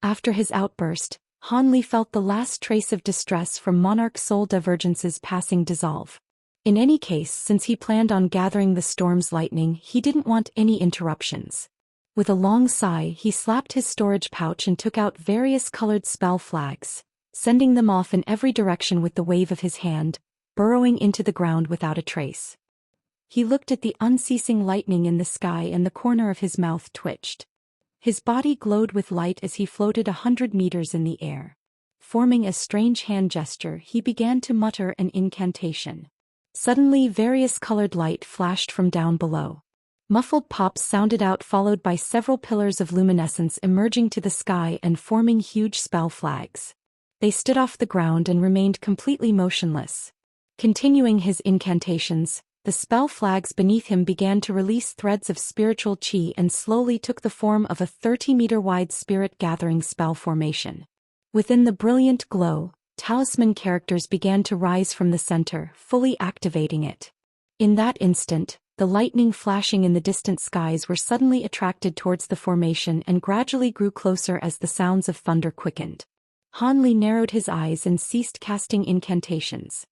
After his outburst, Han Li felt the last trace of distress from Monarch soul divergence's passing dissolve. In any case, since he planned on gathering the storm's lightning, he didn't want any interruptions. With a long sigh, he slapped his storage pouch and took out various colored spell flags, sending them off in every direction with the wave of his hand, burrowing into the ground without a trace. He looked at the unceasing lightning in the sky and the corner of his mouth twitched. His body glowed with light as he floated 100 meters in the air. Forming a strange hand gesture, he began to mutter an incantation. Suddenly, various colored light flashed from down below. Muffled pops sounded out, followed by several pillars of luminescence emerging to the sky and forming huge spell flags. They stood off the ground and remained completely motionless. Continuing his incantations, the spell flags beneath him began to release threads of spiritual chi and slowly took the form of a 30-meter-wide spirit-gathering spell formation. Within the brilliant glow, talisman characters began to rise from the center, fully activating it. In that instant, the lightning flashing in the distant skies were suddenly attracted towards the formation and gradually grew closer as the sounds of thunder quickened. Han Li narrowed his eyes and ceased casting incantations.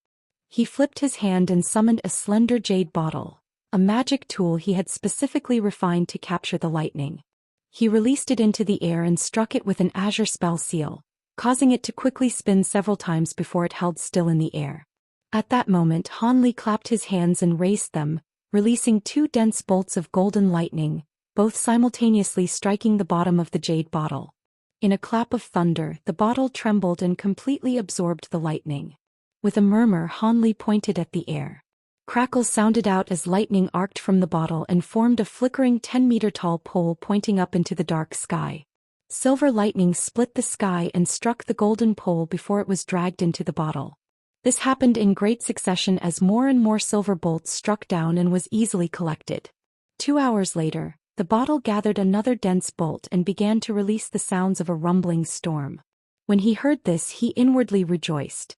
He flipped his hand and summoned a slender jade bottle, a magic tool he had specifically refined to capture the lightning. He released it into the air and struck it with an azure spell seal, causing it to quickly spin several times before it held still in the air. At that moment, Han Li clapped his hands and raised them, releasing 2 dense bolts of golden lightning, both simultaneously striking the bottom of the jade bottle. In a clap of thunder, the bottle trembled and completely absorbed the lightning. With a murmur, Han Li pointed at the air. Crackles sounded out as lightning arced from the bottle and formed a flickering 10-meter-tall pole pointing up into the dark sky. Silver lightning split the sky and struck the golden pole before it was dragged into the bottle. This happened in great succession as more and more silver bolts struck down and was easily collected. 2 hours later, the bottle gathered another dense bolt and began to release the sounds of a rumbling storm. When he heard this, he inwardly rejoiced.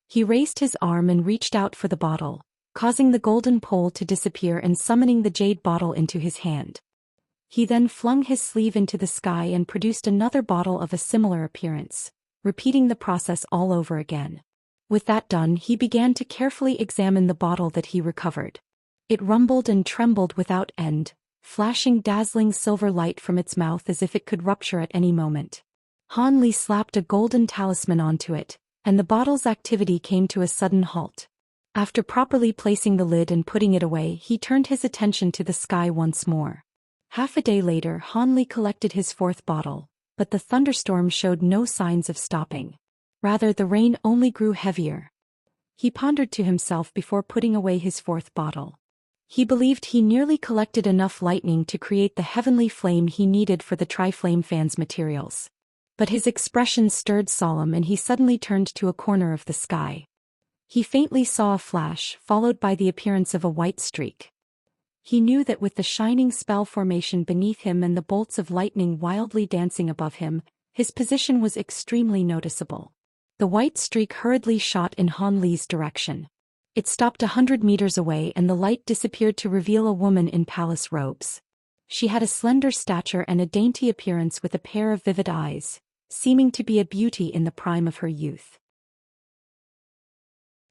He raised his arm and reached out for the bottle, causing the golden pole to disappear and summoning the jade bottle into his hand. He then flung his sleeve into the sky and produced another bottle of a similar appearance, repeating the process all over again. With that done, he began to carefully examine the bottle that he recovered. It rumbled and trembled without end, flashing dazzling silver light from its mouth as if it could rupture at any moment. Han Li slapped a golden talisman onto it, and the bottle's activity came to a sudden halt. After properly placing the lid and putting it away, he turned his attention to the sky once more. Half a day later, Han Li collected his 4th bottle, but the thunderstorm showed no signs of stopping. Rather, the rain only grew heavier. He pondered to himself before putting away his 4th bottle. He believed he nearly collected enough lightning to create the heavenly flame he needed for the Triflame fan's materials. But his expression stirred solemn and he suddenly turned to a corner of the sky. He faintly saw a flash, followed by the appearance of a white streak. He knew that with the shining spell formation beneath him and the bolts of lightning wildly dancing above him, his position was extremely noticeable. The white streak hurriedly shot in Han Li's direction. It stopped 100 meters away and the light disappeared to reveal a woman in palace robes. She had a slender stature and a dainty appearance with a pair of vivid eyes, seeming to be a beauty in the prime of her youth.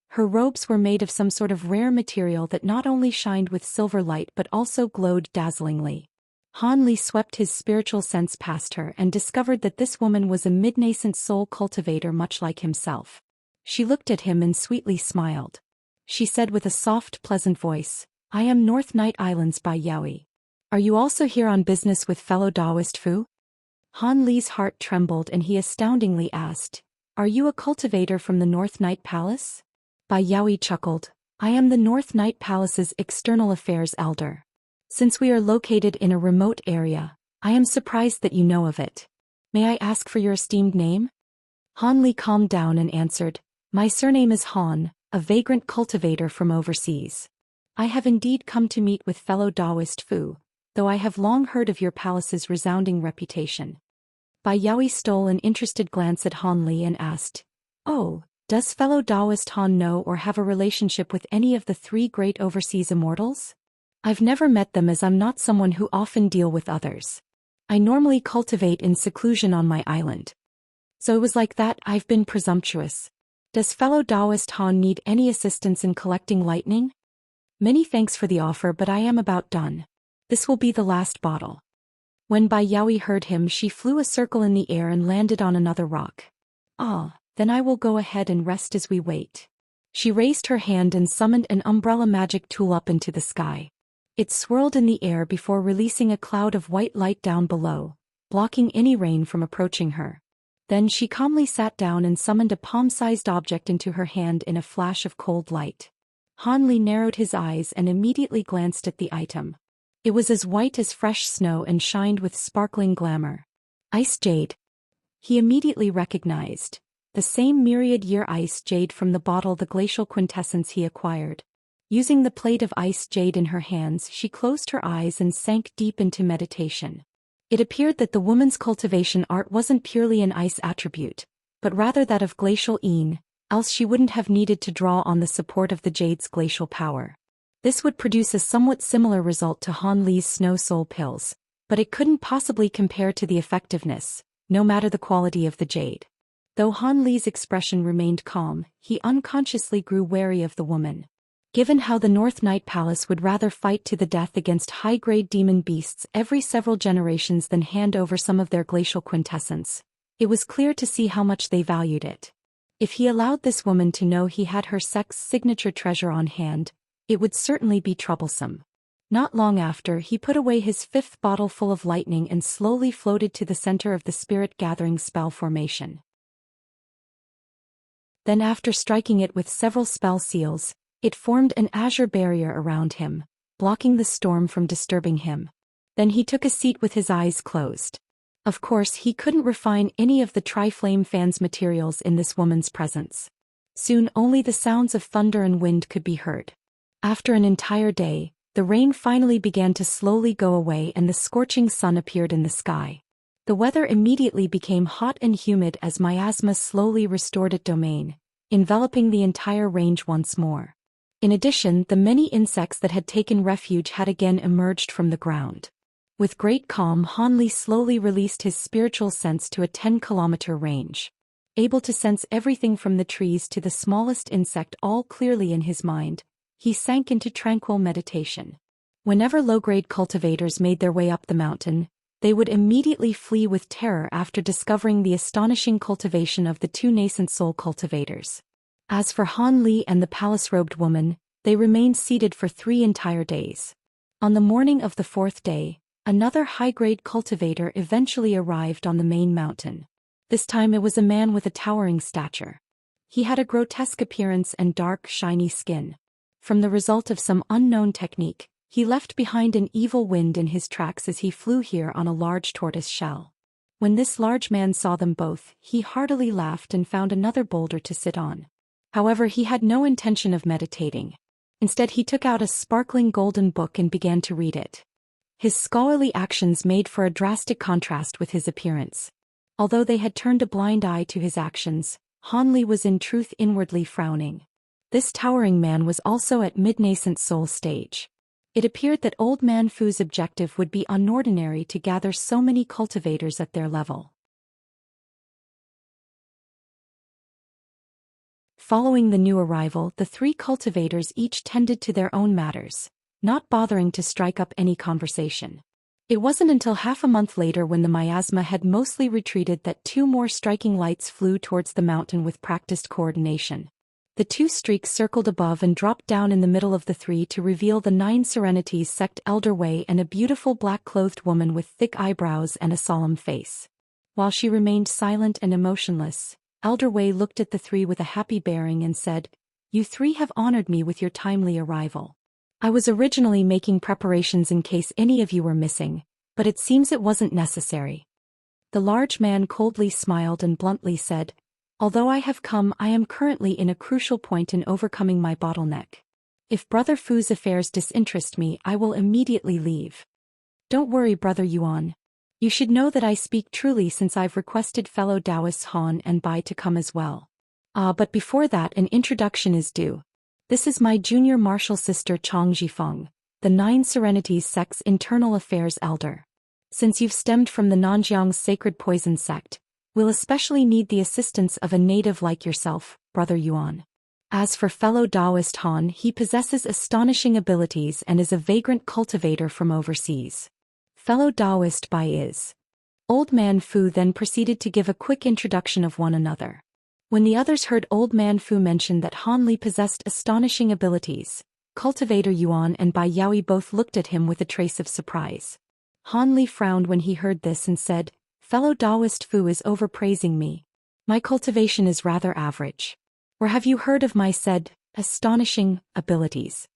Her robes were made of some sort of rare material that not only shined with silver light but also glowed dazzlingly. Han Li swept his spiritual sense past her and discovered that this woman was a mid-nascent soul cultivator much like himself. She looked at him and sweetly smiled. She said with a soft, pleasant voice, "I am North Night Islands by Yaoi. Are you also here on business with fellow Taoist Fu?" Han Li's heart trembled and he astoundingly asked, "Are you a cultivator from the North Night Palace?" Bai Yaoi chuckled, "I am the North Night Palace's external affairs elder. Since we are located in a remote area, I am surprised that you know of it. May I ask for your esteemed name?" Han Li calmed down and answered, "My surname is Han, a vagrant cultivator from overseas. I have indeed come to meet with fellow Taoist Fu, though I have long heard of your palace's resounding reputation." Bai Yaoi stole an interested glance at Han Li and asked, "Oh, does fellow Taoist Han know or have a relationship with any of the 3 great overseas immortals? I've never met them as I'm not someone who often deal with others. I normally cultivate in seclusion on my island. So it was like that. I've been presumptuous. Does fellow Taoist Han need any assistance in collecting lightning? Many thanks for the offer, but I am about done. This will be the last bottle. When Bai Yaoi heard him, she flew a circle in the air and landed on another rock. Ah, then I will go ahead and rest as we wait. She raised her hand and summoned an umbrella magic tool up into the sky. It swirled in the air before releasing a cloud of white light down below, blocking any rain from approaching her. Then she calmly sat down and summoned a palm-sized object into her hand in a flash of cold light. Han Li narrowed his eyes and immediately glanced at the item. It was as white as fresh snow and shined with sparkling glamour. Ice jade. He immediately recognized. The same myriad-year ice jade from the bottle, the glacial quintessence he acquired. Using the plate of ice jade in her hands, she closed her eyes and sank deep into meditation. It appeared that the woman's cultivation art wasn't purely an ice attribute, but rather that of glacial Yin, else she wouldn't have needed to draw on the support of the jade's glacial power. This would produce a somewhat similar result to Han Li's snow soul pills, but it couldn't possibly compare to the effectiveness, no matter the quality of the jade. Though Han Li's expression remained calm, he unconsciously grew wary of the woman. Given how the North Night Palace would rather fight to the death against high-grade demon beasts every several generations than hand over some of their glacial quintessence, it was clear to see how much they valued it. If he allowed this woman to know he had her sect's signature treasure on hand, it would certainly be troublesome. Not long after, he put away his fifth bottle full of lightning and slowly floated to the center of the spirit-gathering spell formation. Then after striking it with several spell seals, it formed an azure barrier around him, blocking the storm from disturbing him. Then he took a seat with his eyes closed. Of course, he couldn't refine any of the Triflame fan's materials in this woman's presence. Soon only the sounds of thunder and wind could be heard. After an entire day, the rain finally began to slowly go away and the scorching sun appeared in the sky. The weather immediately became hot and humid as miasma slowly restored its domain, enveloping the entire range once more. In addition, the many insects that had taken refuge had again emerged from the ground. With great calm, Han Li slowly released his spiritual sense to a 10-kilometer range. Able to sense everything from the trees to the smallest insect all clearly in his mind, he sank into tranquil meditation. Whenever low-grade cultivators made their way up the mountain, they would immediately flee with terror after discovering the astonishing cultivation of the two nascent soul cultivators. As for Han Li and the palace-robed woman, they remained seated for 3 entire days. On the morning of the 4th day, another high-grade cultivator eventually arrived on the main mountain. This time it was a man with a towering stature. He had a grotesque appearance and dark, shiny skin. From the result of some unknown technique, he left behind an evil wind in his tracks as he flew here on a large tortoise shell. When this large man saw them both, he heartily laughed and found another boulder to sit on. However, he had no intention of meditating. Instead, he took out a sparkling golden book and began to read it. His scholarly actions made for a drastic contrast with his appearance. Although they had turned a blind eye to his actions, Han Li was in truth inwardly frowning. This towering man was also at mid-nascent soul stage. It appeared that Old Man Fu's objective would be unordinary to gather so many cultivators at their level. Following the new arrival, the 3 cultivators each tended to their own matters, not bothering to strike up any conversation. It wasn't until half a month later, when the miasma had mostly retreated, that 2 more striking lights flew towards the mountain with practiced coordination. The 2 streaks circled above and dropped down in the middle of the 3 to reveal the 9 Serenities sect Elder Wei and a beautiful black-clothed woman with thick eyebrows and a solemn face. While she remained silent and emotionless, Elder Wei looked at the 3 with a happy bearing and said, "You 3 have honored me with your timely arrival. I was originally making preparations in case any of you were missing, but it seems it wasn't necessary." The large man coldly smiled and bluntly said, "Although I have come, I am currently in a crucial point in overcoming my bottleneck. If Brother Fu's affairs disinterest me, I will immediately leave. Don't worry, Brother Yuan. You should know that I speak truly, since I've requested fellow Taoists Han and Bai to come as well. But before that, an introduction is due. This is my junior martial sister Chang Zhifeng, the 9 Serenities sect's internal affairs elder. Since you've stemmed from the Nanjiang's sacred poison sect, we'll especially need the assistance of a native like yourself, Brother Yuan. As for fellow Taoist Han, he possesses astonishing abilities and is a vagrant cultivator from overseas. Fellow Taoist Bai is. Old Man Fu then proceeded to give a quick introduction of one another. When the others heard Old Man Fu mention that Han Li possessed astonishing abilities, Cultivator Yuan and Bai Yaoi both looked at him with a trace of surprise. Han Li frowned when he heard this and said, "Fellow Taoist Fu is overpraising me. My cultivation is rather average. Or have you heard of my said, astonishing, abilities?"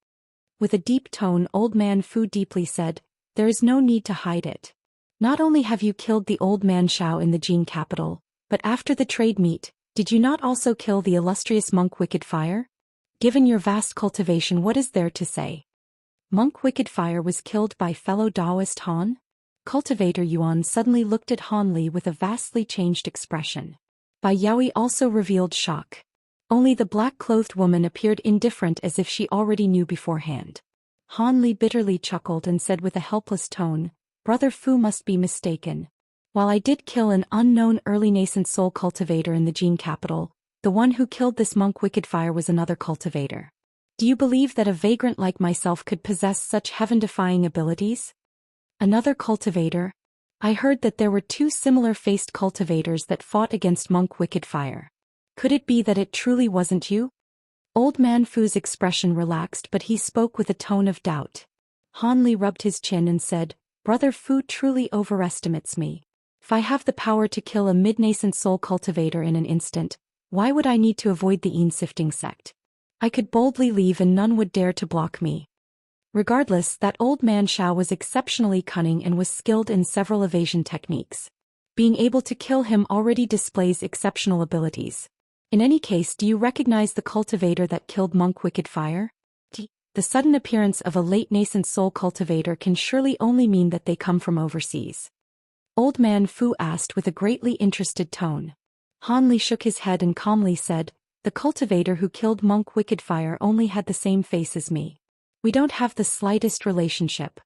With a deep tone, Old Man Fu deeply said, "There is no need to hide it. Not only have you killed the old man Shao in the Jin capital, but after the trade meet, did you not also kill the illustrious monk Wicked Fire? Given your vast cultivation, what is there to say?" Monk Wicked Fire was killed by fellow Taoist Han? Cultivator Yuan suddenly looked at Han Li with a vastly changed expression. Bai Yaoi also revealed shock. Only the black-clothed woman appeared indifferent as if she already knew beforehand. Han Li bitterly chuckled and said with a helpless tone, "Brother Fu must be mistaken. While I did kill an unknown early nascent soul cultivator in the Jin capital, the one who killed this monk Wicked Fire was another cultivator. Do you believe that a vagrant like myself could possess such heaven-defying abilities?" Another cultivator? I heard that there were two similar-faced cultivators that fought against monk Wicked Fire. Could it be that it truly wasn't you? Old Man Fu's expression relaxed, but he spoke with a tone of doubt. Han Li rubbed his chin and said, "Brother Fu truly overestimates me. If I have the power to kill a mid-nascent soul cultivator in an instant, why would I need to avoid the Yin-sifting sect? I could boldly leave and none would dare to block me." Regardless, that old man Shao was exceptionally cunning and was skilled in several evasion techniques. Being able to kill him already displays exceptional abilities. In any case, do you recognize the cultivator that killed monk Wicked Fire? The sudden appearance of a late nascent soul cultivator can surely only mean that they come from overseas. Old Man Fu asked with a greatly interested tone. Han Li shook his head and calmly said, "The cultivator who killed monk Wicked Fire only had the same face as me. We don't have the slightest relationship.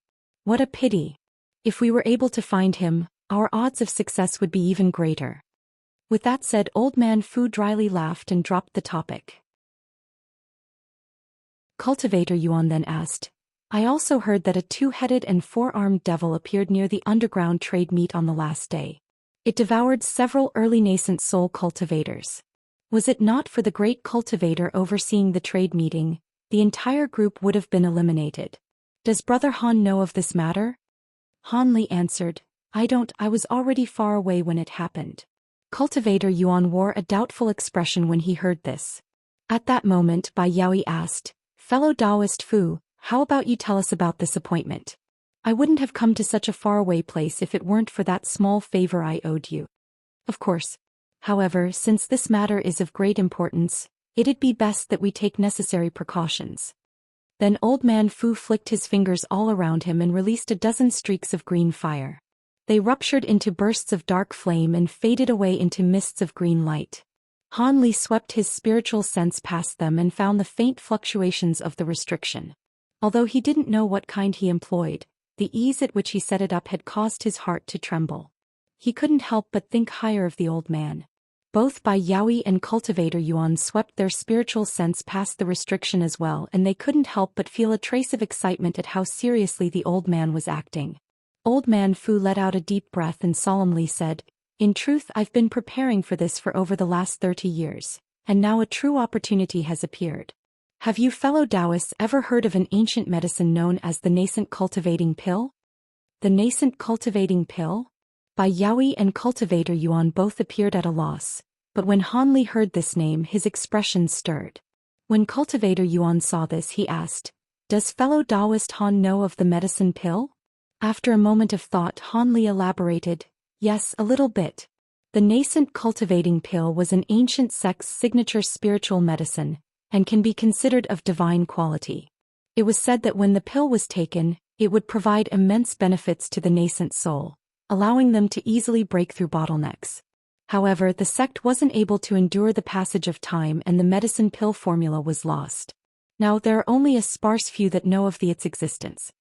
What a pity. If we were able to find him, our odds of success would be even greater." With that said, Old Man Fu dryly laughed and dropped the topic. Cultivator Yuan then asked, "I also heard that a two-headed and four-armed devil appeared near the underground trade meet on the last day. It devoured several early nascent soul cultivators. Was it not for the great cultivator overseeing the trade meeting, the entire group would have been eliminated. Does Brother Han know of this matter?" Han Li answered, "I don't, I was already far away when it happened." Cultivator Yuan wore a doubtful expression when he heard this. At that moment, Bai Yaoi asked, "Fellow Taoist Fu, how about you tell us about this appointment? I wouldn't have come to such a faraway place if it weren't for that small favor I owed you." "Of course. However, since this matter is of great importance, it'd be best that we take necessary precautions." Then Old Man Fu flicked his fingers all around him and released a dozen streaks of green fire. They ruptured into bursts of dark flame and faded away into mists of green light. Han Li swept his spiritual sense past them and found the faint fluctuations of the restriction. Although he didn't know what kind he employed, the ease at which he set it up had caused his heart to tremble. He couldn't help but think higher of the old man. Both Bai Yaoi and Cultivator Yuan swept their spiritual sense past the restriction as well, and they couldn't help but feel a trace of excitement at how seriously the old man was acting. Old Man Fu let out a deep breath and solemnly said, "In truth, I've been preparing for this for over the last 30 years, and now a true opportunity has appeared. Have you fellow Taoists ever heard of an ancient medicine known as the Nascent Cultivating Pill?" "The Nascent Cultivating Pill?" Bai Yaoi and Cultivator Yuan both appeared at a loss, but when Han Li heard this name his expression stirred. When Cultivator Yuan saw this he asked, "Does fellow Taoist Han know of the medicine pill?" After a moment of thought Han Li elaborated, "Yes, a little bit. The Nascent Cultivating Pill was an ancient sect's signature spiritual medicine, and can be considered of divine quality. It was said that when the pill was taken, it would provide immense benefits to the nascent soul, allowing them to easily break through bottlenecks. However, the sect wasn't able to endure the passage of time and the medicine pill formula was lost. Now there are only a sparse few that know of its existence."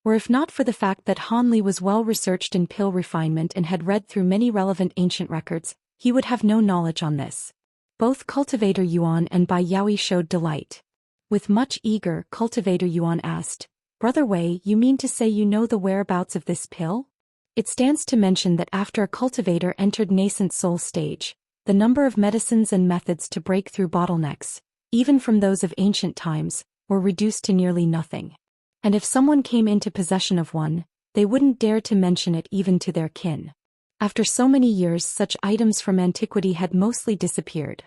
Were if not for the fact that Han Li was well researched in pill refinement and had read through many relevant ancient records, he would have no knowledge on this. Both Cultivator Yuan and Bai Yaoi showed delight. With much eager, Cultivator Yuan asked, "Brother Wei, you mean to say you know the whereabouts of this pill?" It stands to mention that after a cultivator entered nascent soul stage, the number of medicines and methods to break through bottlenecks, even from those of ancient times, were reduced to nearly nothing. And if someone came into possession of one, they wouldn't dare to mention it even to their kin. After so many years, such items from antiquity had mostly disappeared.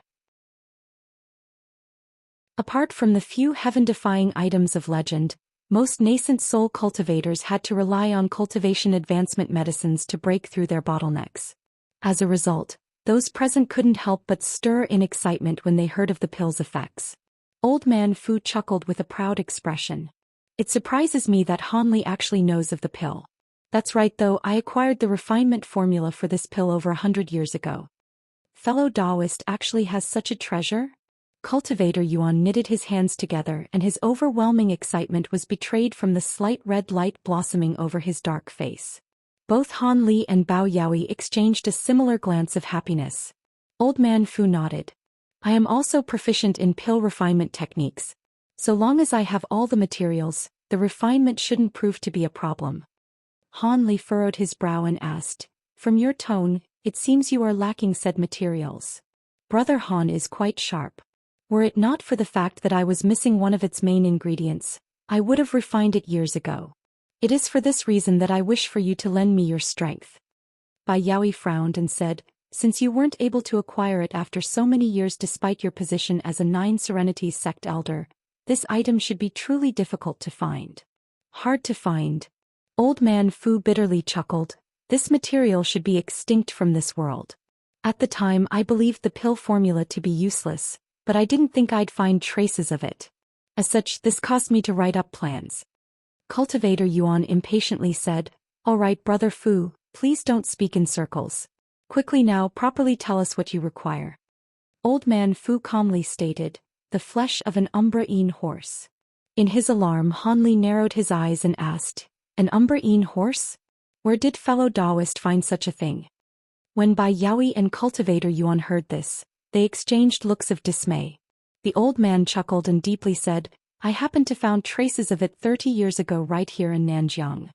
Apart from the few heaven-defying items of legend, most nascent soul cultivators had to rely on cultivation advancement medicines to break through their bottlenecks. As a result, those present couldn't help but stir in excitement when they heard of the pill's effects. Old Man Fu chuckled with a proud expression. "It surprises me that Han Li actually knows of the pill. That's right though, I acquired the refinement formula for this pill over 100 years ago." "Fellow Taoist actually has such a treasure?" Cultivator Yuan knitted his hands together and his overwhelming excitement was betrayed from the slight red light blossoming over his dark face. Both Han Li and Bao Yaoi exchanged a similar glance of happiness. Old Man Fu nodded. "I am also proficient in pill refinement techniques. So long as I have all the materials, the refinement shouldn't prove to be a problem." Han Li furrowed his brow and asked, "From your tone, it seems you are lacking said materials." "Brother Han is quite sharp. Were it not for the fact that I was missing one of its main ingredients, I would have refined it years ago. It is for this reason that I wish for you to lend me your strength." Bai Yaoi frowned and said, "Since you weren't able to acquire it after so many years despite your position as a Nine Serenities sect elder, this item should be truly difficult to find." "Hard to find?" Old Man Fu bitterly chuckled. "This material should be extinct from this world. At the time I believed the pill formula to be useless, but I didn't think I'd find traces of it. As such, this caused me to write up plans." Cultivator Yuan impatiently said, "All right, Brother Fu, please don't speak in circles. Quickly now, properly tell us what you require." Old Man Fu calmly stated, "The flesh of an Umbraine horse." In his alarm, Han Li narrowed his eyes and asked, "An Umbraine horse? Where did fellow Taoist find such a thing?" When Bai Yaoi and Cultivator Yuan heard this, they exchanged looks of dismay. The old man chuckled and deeply said, "I happened to found traces of it 30 years ago right here in Nanjiang."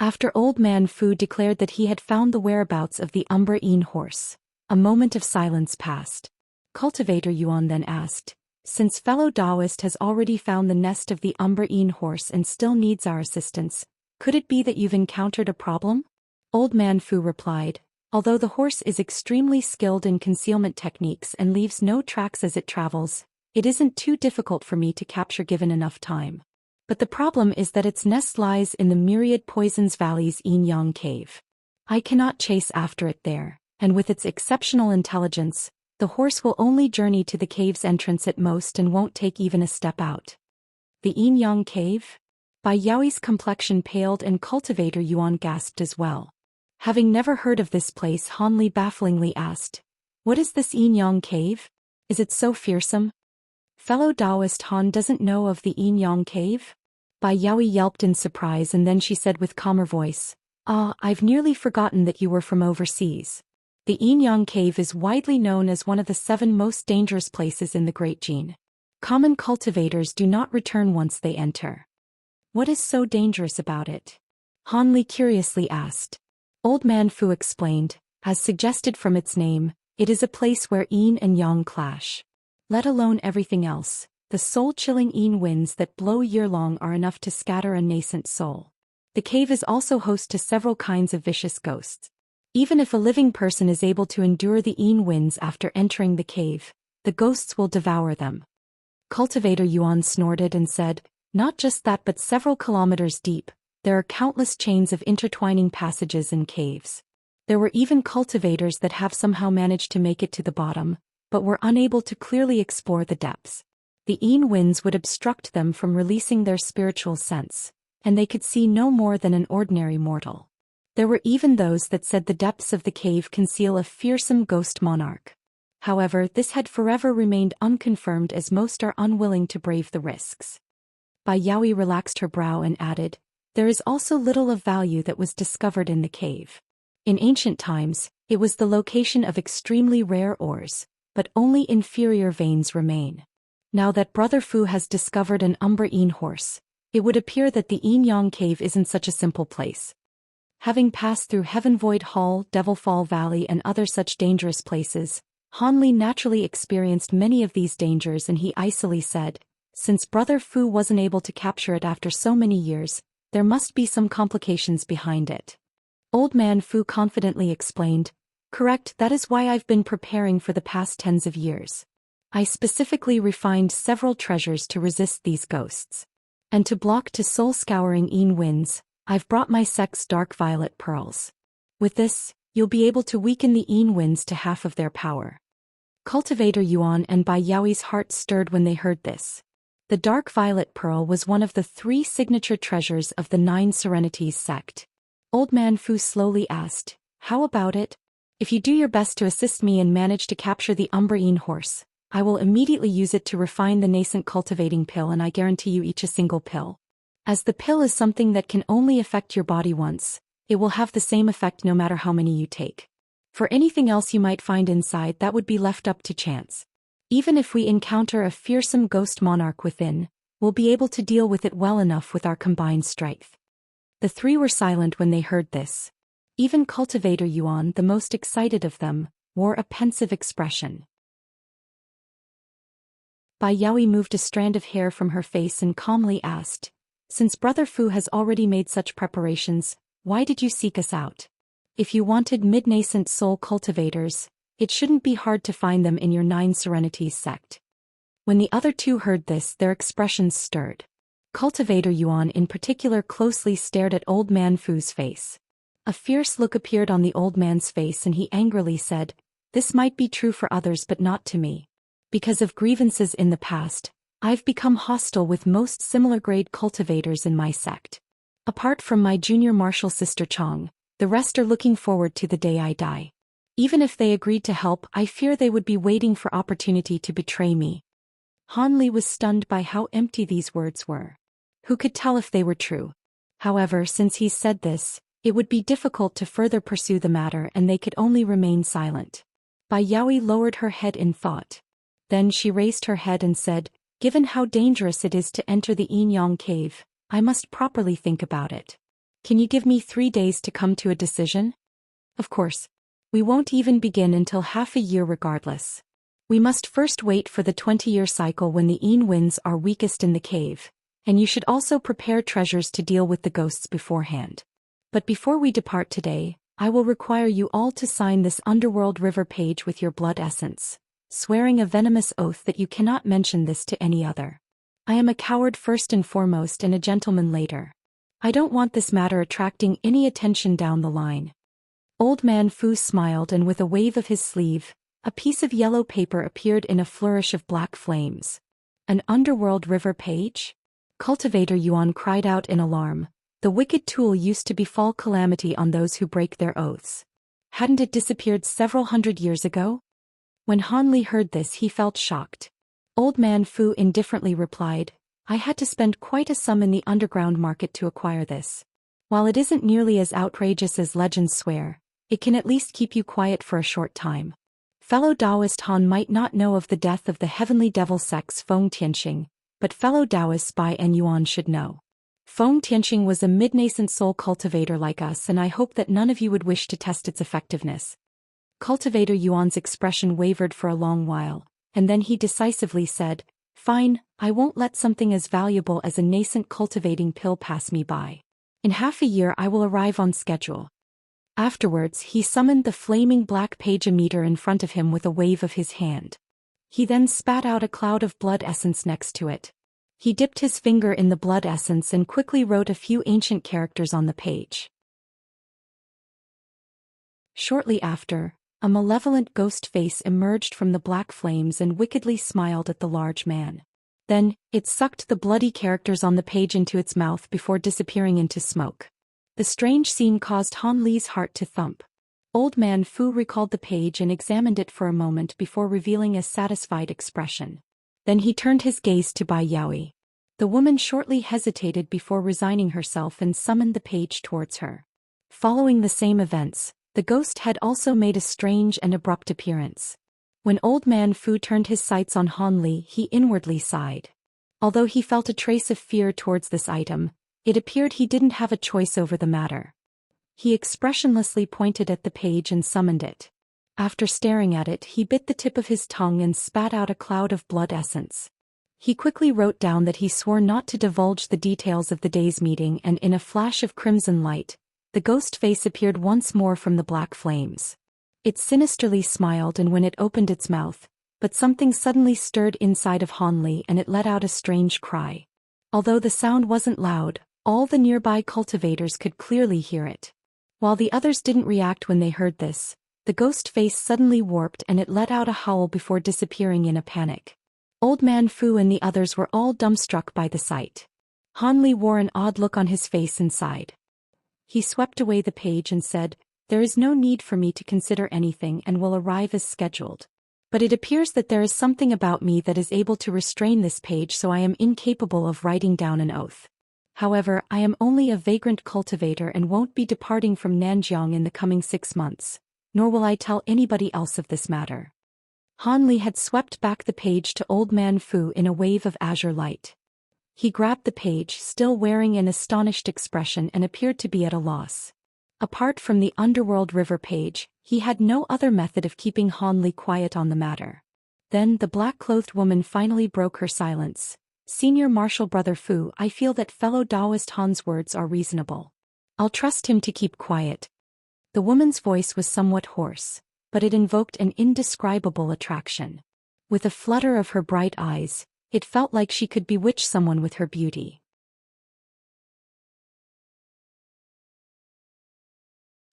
After Old Man Fu declared that he had found the whereabouts of the Umbraine horse, a moment of silence passed. Cultivator Yuan then asked, "Since fellow Taoist has already found the nest of the Umbraine horse and still needs our assistance, could it be that you've encountered a problem?" Old Man Fu replied, "Although the horse is extremely skilled in concealment techniques and leaves no tracks as it travels, it isn't too difficult for me to capture given enough time. But the problem is that its nest lies in the Myriad Poisons Valley's Yin Yang Cave. I cannot chase after it there, and with its exceptional intelligence, the horse will only journey to the cave's entrance at most and won't take even a step out." "The Yin Yang Cave?" Bai Yaoi's complexion paled and Cultivator Yuan gasped as well. Having never heard of this place, Han Li bafflingly asked, "What is this Yin Yang Cave? Is it so fearsome?" "Fellow Taoist Han doesn't know of the Yin Yang Cave?" Bai Yaoi yelped in surprise and then she said with calmer voice, "Ah, I've nearly forgotten that you were from overseas. The Yin Yang Cave is widely known as one of the 7 most dangerous places in the Great Jin. Common cultivators do not return once they enter." "What is so dangerous about it?" Han Li curiously asked. Old Man Fu explained, "As suggested from its name, it is a place where yin and yang clash. Let alone everything else, the soul-chilling yin winds that blow year-long are enough to scatter a nascent soul. The cave is also host to several kinds of vicious ghosts. Even if a living person is able to endure the yin winds after entering the cave, the ghosts will devour them." Cultivator Yuan snorted and said, "Not just that, but several kilometers deep, there are countless chains of intertwining passages and caves. There were even cultivators that have somehow managed to make it to the bottom, but were unable to clearly explore the depths. The yin winds would obstruct them from releasing their spiritual sense, and they could see no more than an ordinary mortal. There were even those that said the depths of the cave conceal a fearsome ghost monarch. However, this had forever remained unconfirmed as most are unwilling to brave the risks. Bai Yaoi relaxed her brow and added, "There is also little of value that was discovered in the cave. In ancient times, it was the location of extremely rare ores, but only inferior veins remain. Now that Brother Fu has discovered an Umbra horse, it would appear that the Yin Yang Cave isn't such a simple place." Having passed through Heaven Void Hall, Devilfall Valley and other such dangerous places, Han Li naturally experienced many of these dangers, and he icily said, "Since Brother Fu wasn't able to capture it after so many years, there must be some complications behind it." Old Man Fu confidently explained, "Correct, that is why I've been preparing for the past tens of years. I specifically refined several treasures to resist these ghosts. And to block to soul-scouring Yin winds, I've brought my sect's dark violet pearls. With this, you'll be able to weaken the Yin winds to half of their power." Cultivator Yuan and Bai Yaoi's hearts stirred when they heard this. The dark violet pearl was one of the 3 signature treasures of the 9 Serenities sect. Old Man Fu slowly asked, "How about it? If you do your best to assist me and manage to capture the Umbra horse, I will immediately use it to refine the nascent cultivating pill, and I guarantee you each a single pill. As the pill is something that can only affect your body once, it will have the same effect no matter how many you take. For anything else you might find inside, that would be left up to chance. Even if we encounter a fearsome ghost monarch within, we'll be able to deal with it well enough with our combined strength." The 3 were silent when they heard this. Even Cultivator Yuan, the most excited of them, wore a pensive expression. Bai Yaoi moved a strand of hair from her face and calmly asked, "Since Brother Fu has already made such preparations, why did you seek us out? If you wanted mid-nascent soul cultivators, it shouldn't be hard to find them in your 9 Serenities sect." When the other 2 heard this, their expressions stirred. Cultivator Yuan in particular closely stared at Old Man Fu's face. A fierce look appeared on the old man's face, and he angrily said, "This might be true for others but not to me. Because of grievances in the past, I've become hostile with most similar grade cultivators in my sect. Apart from my junior martial sister Chong, the rest are looking forward to the day I die. Even if they agreed to help, I fear they would be waiting for opportunity to betray me." Han Li was stunned by how empty these words were. Who could tell if they were true? However, since he said this, it would be difficult to further pursue the matter, and they could only remain silent. Bai Yaoi lowered her head in thought. Then she raised her head and said, "Given how dangerous it is to enter the Yin Yang Cave, I must properly think about it. Can you give me 3 days to come to a decision?" "Of course. We won't even begin until half a year regardless. We must first wait for the 20-year cycle when the Yin winds are weakest in the cave, and you should also prepare treasures to deal with the ghosts beforehand. But before we depart today, I will require you all to sign this Underworld River page with your blood essence, swearing a venomous oath that you cannot mention this to any other. I am a coward first and foremost and a gentleman later. I don't want this matter attracting any attention down the line." Old Man Fu smiled, and with a wave of his sleeve, a piece of yellow paper appeared in a flourish of black flames. "An Underworld River page?" Cultivator Yuan cried out in alarm. The wicked tool used to befall calamity on those who break their oaths. Hadn't it disappeared several hundred years ago? When Han Li heard this, he felt shocked. Old Man Fu indifferently replied, "I had to spend quite a sum in the underground market to acquire this. While it isn't nearly as outrageous as legends swear, it can at least keep you quiet for a short time." Fellow Taoist Han might not know of the death of the Heavenly Devil sect's Feng Tianxing, but fellow Taoists Bai and Yuan should know. Feng Tianxing was a mid-nascent soul cultivator like us, and I hope that none of you would wish to test its effectiveness. Cultivator Yuan's expression wavered for a long while, and then he decisively said, "Fine, I won't let something as valuable as a nascent cultivating pill pass me by. In half a year I will arrive on schedule." Afterwards, he summoned the flaming black page-o-meter in front of him with a wave of his hand. He then spat out a cloud of blood essence next to it. He dipped his finger in the blood essence and quickly wrote a few ancient characters on the page. Shortly after, a malevolent ghost face emerged from the black flames and wickedly smiled at the large man. Then, it sucked the bloody characters on the page into its mouth before disappearing into smoke. The strange scene caused Han Li's heart to thump. Old Man Fu recalled the page and examined it for a moment before revealing a satisfied expression. Then he turned his gaze to Bai Yaoi. The woman shortly hesitated before resigning herself and summoned the page towards her. Following the same events, the ghost had also made a strange and abrupt appearance. When Old Man Fu turned his sights on Han Li, he inwardly sighed. Although he felt a trace of fear towards this item, it appeared he didn't have a choice over the matter. He expressionlessly pointed at the page and summoned it. After staring at it, he bit the tip of his tongue and spat out a cloud of blood essence. He quickly wrote down that he swore not to divulge the details of the day's meeting, and in a flash of crimson light, the ghost face appeared once more from the black flames. It sinisterly smiled, and when it opened its mouth, but something suddenly stirred inside of Han Li and it let out a strange cry. Although the sound wasn't loud, all the nearby cultivators could clearly hear it. While the others didn't react when they heard this, the ghost face suddenly warped and it let out a howl before disappearing in a panic. Old Man Fu and the others were all dumbstruck by the sight. Han Li wore an odd look on his face and sighed. He swept away the page and said, "There is no need for me to consider anything and will arrive as scheduled. But it appears that there is something about me that is able to restrain this page, so I am incapable of writing down an oath. However, I am only a vagrant cultivator and won't be departing from Nanjiang in the coming 6 months, nor will I tell anybody else of this matter." Han Li had swept back the page to Old Man Fu in a wave of azure light. He grabbed the page, still wearing an astonished expression, and appeared to be at a loss. Apart from the Underworld River page, he had no other method of keeping Han Li quiet on the matter. Then the black-clothed woman finally broke her silence. "Senior Marshal Brother Fu, I feel that fellow Taoist Han's words are reasonable. I'll trust him to keep quiet." The woman's voice was somewhat hoarse, but it invoked an indescribable attraction. With a flutter of her bright eyes, it felt like she could bewitch someone with her beauty.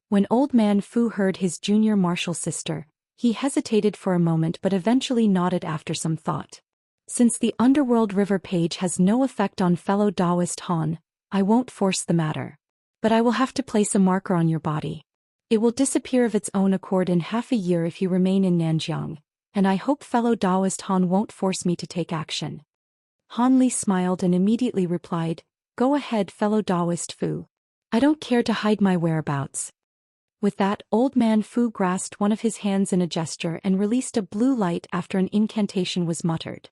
When Old Man Fu heard his junior marshal sister, he hesitated for a moment but eventually nodded after some thought. "Since the Underworld River page has no effect on fellow Taoist Han, I won't force the matter. But I will have to place a marker on your body. It will disappear of its own accord in half a year if you remain in Nanjiang, and I hope fellow Taoist Han won't force me to take action." Han Li smiled and immediately replied, "Go ahead, fellow Taoist Fu. I don't care to hide my whereabouts." With that, Old Man Fu grasped one of his hands in a gesture and released a blue light after an incantation was muttered.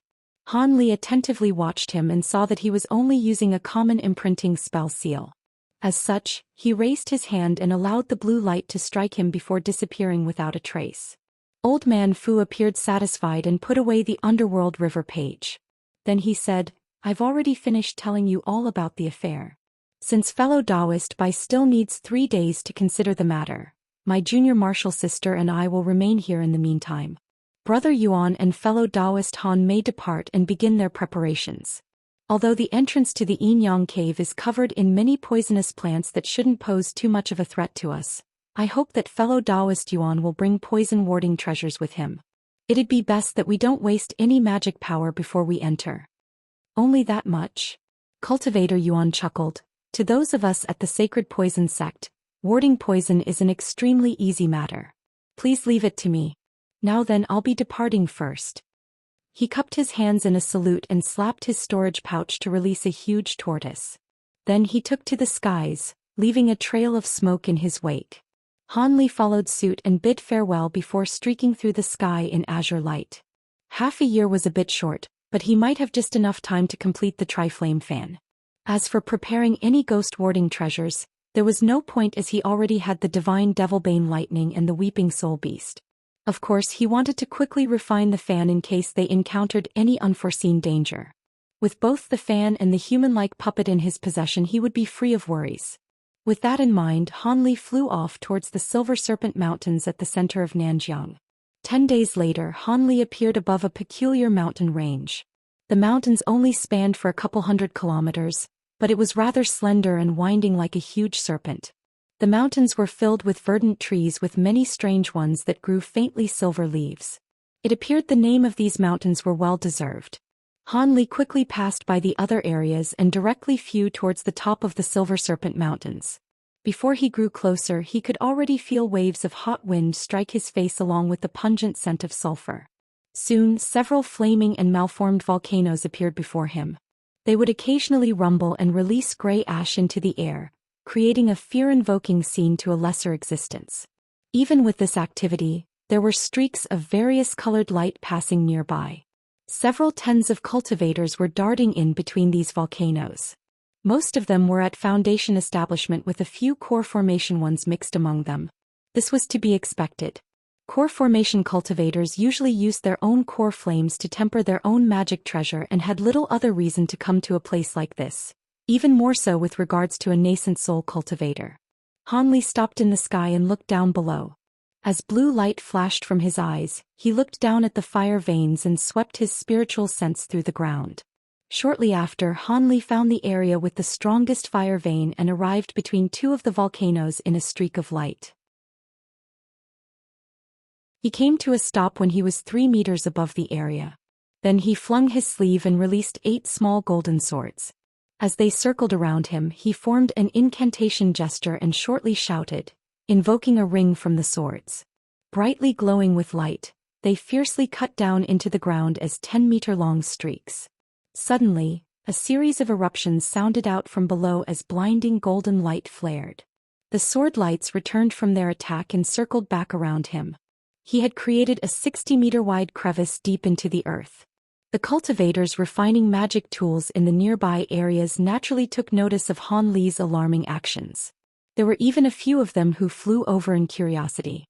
Han Li attentively watched him and saw that he was only using a common imprinting spell seal. As such, he raised his hand and allowed the blue light to strike him before disappearing without a trace. Old Man Fu appeared satisfied and put away the Underworld River page. Then he said, "I've already finished telling you all about the affair. Since fellow Taoist Bai still needs 3 days to consider the matter, my junior marshal sister and I will remain here in the meantime. Brother Yuan and fellow Taoist Han may depart and begin their preparations. Although the entrance to the Yin-Yang cave is covered in many poisonous plants that shouldn't pose too much of a threat to us, I hope that fellow Taoist Yuan will bring poison-warding treasures with him. It'd be best that we don't waste any magic power before we enter." "Only that much?" Cultivator Yuan chuckled. "To those of us at the Sacred Poison Sect, warding poison is an extremely easy matter. Please leave it to me. Now then, I'll be departing first." He cupped his hands in a salute and slapped his storage pouch to release a huge tortoise. Then he took to the skies, leaving a trail of smoke in his wake. Han Li followed suit and bid farewell before streaking through the sky in azure light. Half a year was a bit short, but he might have just enough time to complete the Triflame fan. As for preparing any ghost-warding treasures, there was no point as he already had the Divine Devilbane Lightning and the Weeping Soul Beast. Of course, he wanted to quickly refine the fan in case they encountered any unforeseen danger. With both the fan and the human-like puppet in his possession, he would be free of worries. With that in mind, Han Li flew off towards the Silver Serpent Mountains at the center of Nanjiang. 10 days later, Han Li appeared above a peculiar mountain range. The mountains only spanned for a couple hundred kilometers, but it was rather slender and winding like a huge serpent. The mountains were filled with verdant trees, with many strange ones that grew faintly silver leaves. It appeared the name of these mountains were well deserved. Han Li quickly passed by the other areas and directly flew towards the top of the Silver Serpent Mountains. Before he grew closer, he could already feel waves of hot wind strike his face along with the pungent scent of sulfur. Soon, several flaming and malformed volcanoes appeared before him. They would occasionally rumble and release gray ash into the air, creating a fear-invoking scene to a lesser existence. Even with this activity, there were streaks of various colored light passing nearby. Several tens of cultivators were darting in between these volcanoes. Most of them were at Foundation establishment with a few core formation ones mixed among them. This was to be expected. Core formation cultivators usually used their own core flames to temper their own magic treasure and had little other reason to come to a place like this, even more so with regards to a nascent soul cultivator. Ligh stopped in the sky and looked down below. As blue light flashed from his eyes, he looked down at the fire veins and swept his spiritual sense through the ground. Shortly after, Ligh found the area with the strongest fire vein and arrived between two of the volcanoes in a streak of light. He came to a stop when he was 3 meters above the area. Then he flung his sleeve and released 8 small golden swords. As they circled around him, he formed an incantation gesture and shortly shouted, invoking a ring from the swords. Brightly glowing with light, they fiercely cut down into the ground as 10-meter-long streaks. Suddenly, a series of eruptions sounded out from below as blinding golden light flared. The sword lights returned from their attack and circled back around him. He had created a 60-meter-wide crevice deep into the earth. The cultivators refining magic tools in the nearby areas naturally took notice of Ligh's alarming actions. There were even a few of them who flew over in curiosity.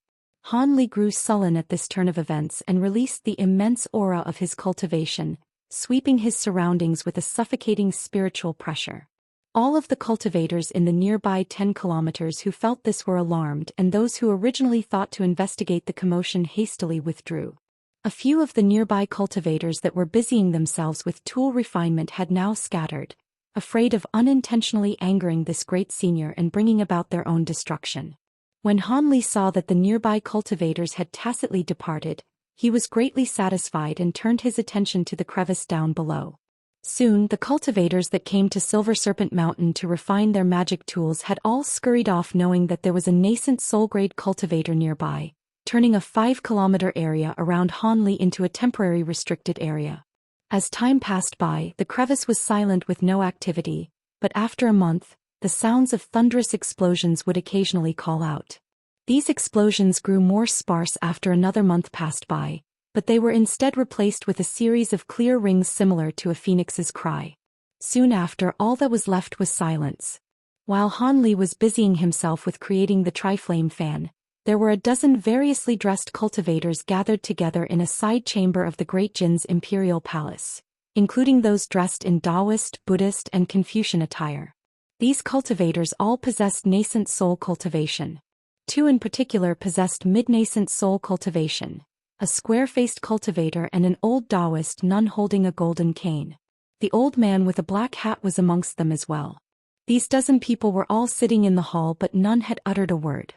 Ligh grew sullen at this turn of events and released the immense aura of his cultivation, sweeping his surroundings with a suffocating spiritual pressure. All of the cultivators in the nearby 10 kilometers who felt this were alarmed, and those who originally thought to investigate the commotion hastily withdrew. A few of the nearby cultivators that were busying themselves with tool refinement had now scattered, afraid of unintentionally angering this great senior and bringing about their own destruction. When Ligh saw that the nearby cultivators had tacitly departed, he was greatly satisfied and turned his attention to the crevice down below. Soon, the cultivators that came to Silver Serpent Mountain to refine their magic tools had all scurried off, knowing that there was a nascent soul-grade cultivator nearby, turning a 5-kilometer area around Ligh into a temporary restricted area. As time passed by, the crevice was silent with no activity, but after a month, the sounds of thunderous explosions would occasionally call out. These explosions grew more sparse after another month passed by, but they were instead replaced with a series of clear rings similar to a phoenix's cry. Soon after, all that was left was silence. While Ligh was busying himself with creating the Triflame fan, there were a dozen variously dressed cultivators gathered together in a side chamber of the Great Jin's imperial palace, including those dressed in Taoist, Buddhist, and Confucian attire. These cultivators all possessed nascent soul cultivation. 2 in particular possessed mid-nascent soul cultivation, a square-faced cultivator and an old Taoist nun holding a golden cane. The old man with a black hat was amongst them as well. These dozen people were all sitting in the hall, but none had uttered a word.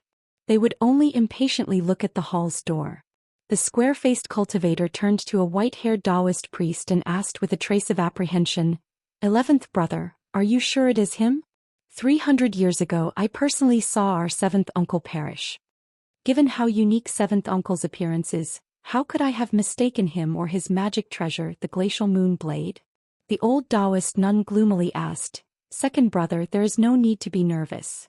They would only impatiently look at the hall's door. The square-faced cultivator turned to a white-haired Taoist priest and asked with a trace of apprehension, 11th brother, are you sure it is him? 300 years ago I personally saw our 7th uncle perish. Given how unique 7th uncle's appearance is, how could I have mistaken him or his magic treasure, the glacial moon blade? The old Taoist nun gloomily asked, 2nd brother, there is no need to be nervous.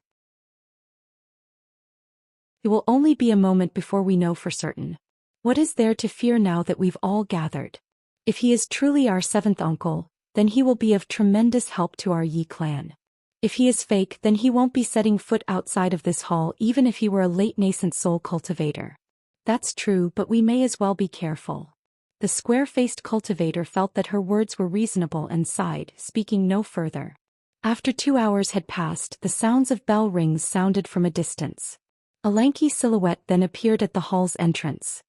It will only be a moment before we know for certain. What is there to fear now that we've all gathered? If he is truly our 7th uncle, then he will be of tremendous help to our Yi clan. If he is fake, then he won't be setting foot outside of this hall even if he were a late nascent soul cultivator. That's true, but we may as well be careful. The square-faced cultivator felt that her words were reasonable and sighed, speaking no further. After 2 hours had passed, the sounds of bell rings sounded from a distance. A lanky silhouette then appeared at the hall's entrance.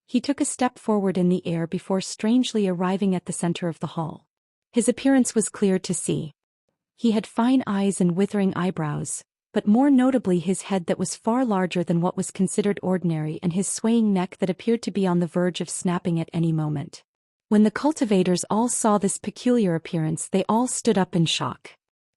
He took a step forward in the air before strangely arriving at the center of the hall. His appearance was clear to see. He had fine eyes and withering eyebrows, but more notably his head that was far larger than what was considered ordinary and his swaying neck that appeared to be on the verge of snapping at any moment. When the cultivators all saw this peculiar appearance, they all stood up in shock.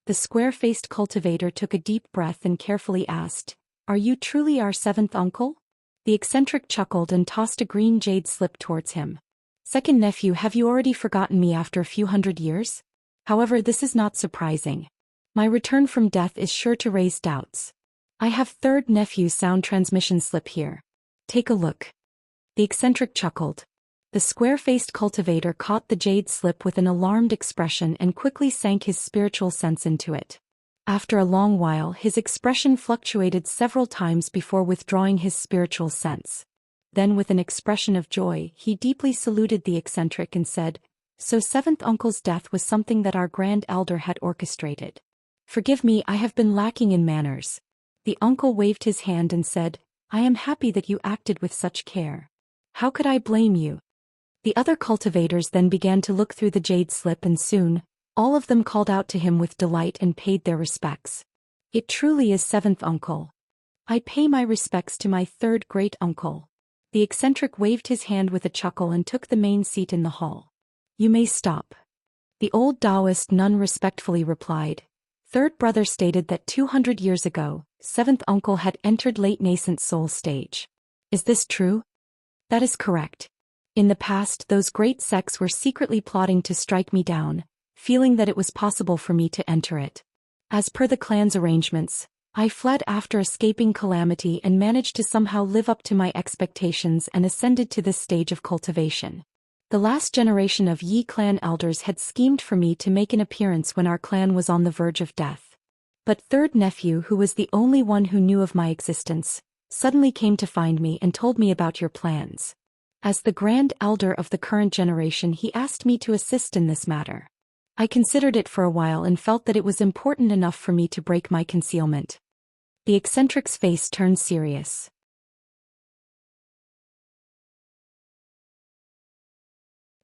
The square-faced cultivator took a deep breath and carefully asked, "Are you truly our seventh uncle?" The eccentric chuckled and tossed a green jade slip towards him. "Second nephew, have you already forgotten me after a few hundred years? However, this is not surprising. My return from death is sure to raise doubts. I have third nephew's sound transmission slip here. Take a look." The eccentric chuckled. The square-faced cultivator caught the jade slip with an alarmed expression and quickly sank his spiritual sense into it. After a long while, his expression fluctuated several times before withdrawing his spiritual sense. Then with an expression of joy, he deeply saluted the eccentric and said, "So seventh uncle's death was something that our grand elder had orchestrated. Forgive me, I have been lacking in manners." The uncle waved his hand and said, "I am happy that you acted with such care. How could I blame you?" The other cultivators then began to look through the jade slip, and soon, all of them called out to him with delight and paid their respects. "It truly is seventh uncle. I pay my respects to my third great uncle." The eccentric waved his hand with a chuckle and took the main seat in the hall. "You may stop." The old Taoist nun respectfully replied. Third brother stated that 200 years ago, seventh uncle had entered late nascent soul stage. Is this true? That is correct. In the past, those great sects were secretly plotting to strike me down, feeling that it was possible for me to enter it. As per the clan's arrangements, I fled after escaping calamity and managed to somehow live up to my expectations and ascended to this stage of cultivation. The last generation of Yi clan elders had schemed for me to make an appearance when our clan was on the verge of death. But third nephew, who was the only one who knew of my existence, suddenly came to find me and told me about your plans. As the grand elder of the current generation, he asked me to assist in this matter. I considered it for a while and felt that it was important enough for me to break my concealment. The eccentric's face turned serious.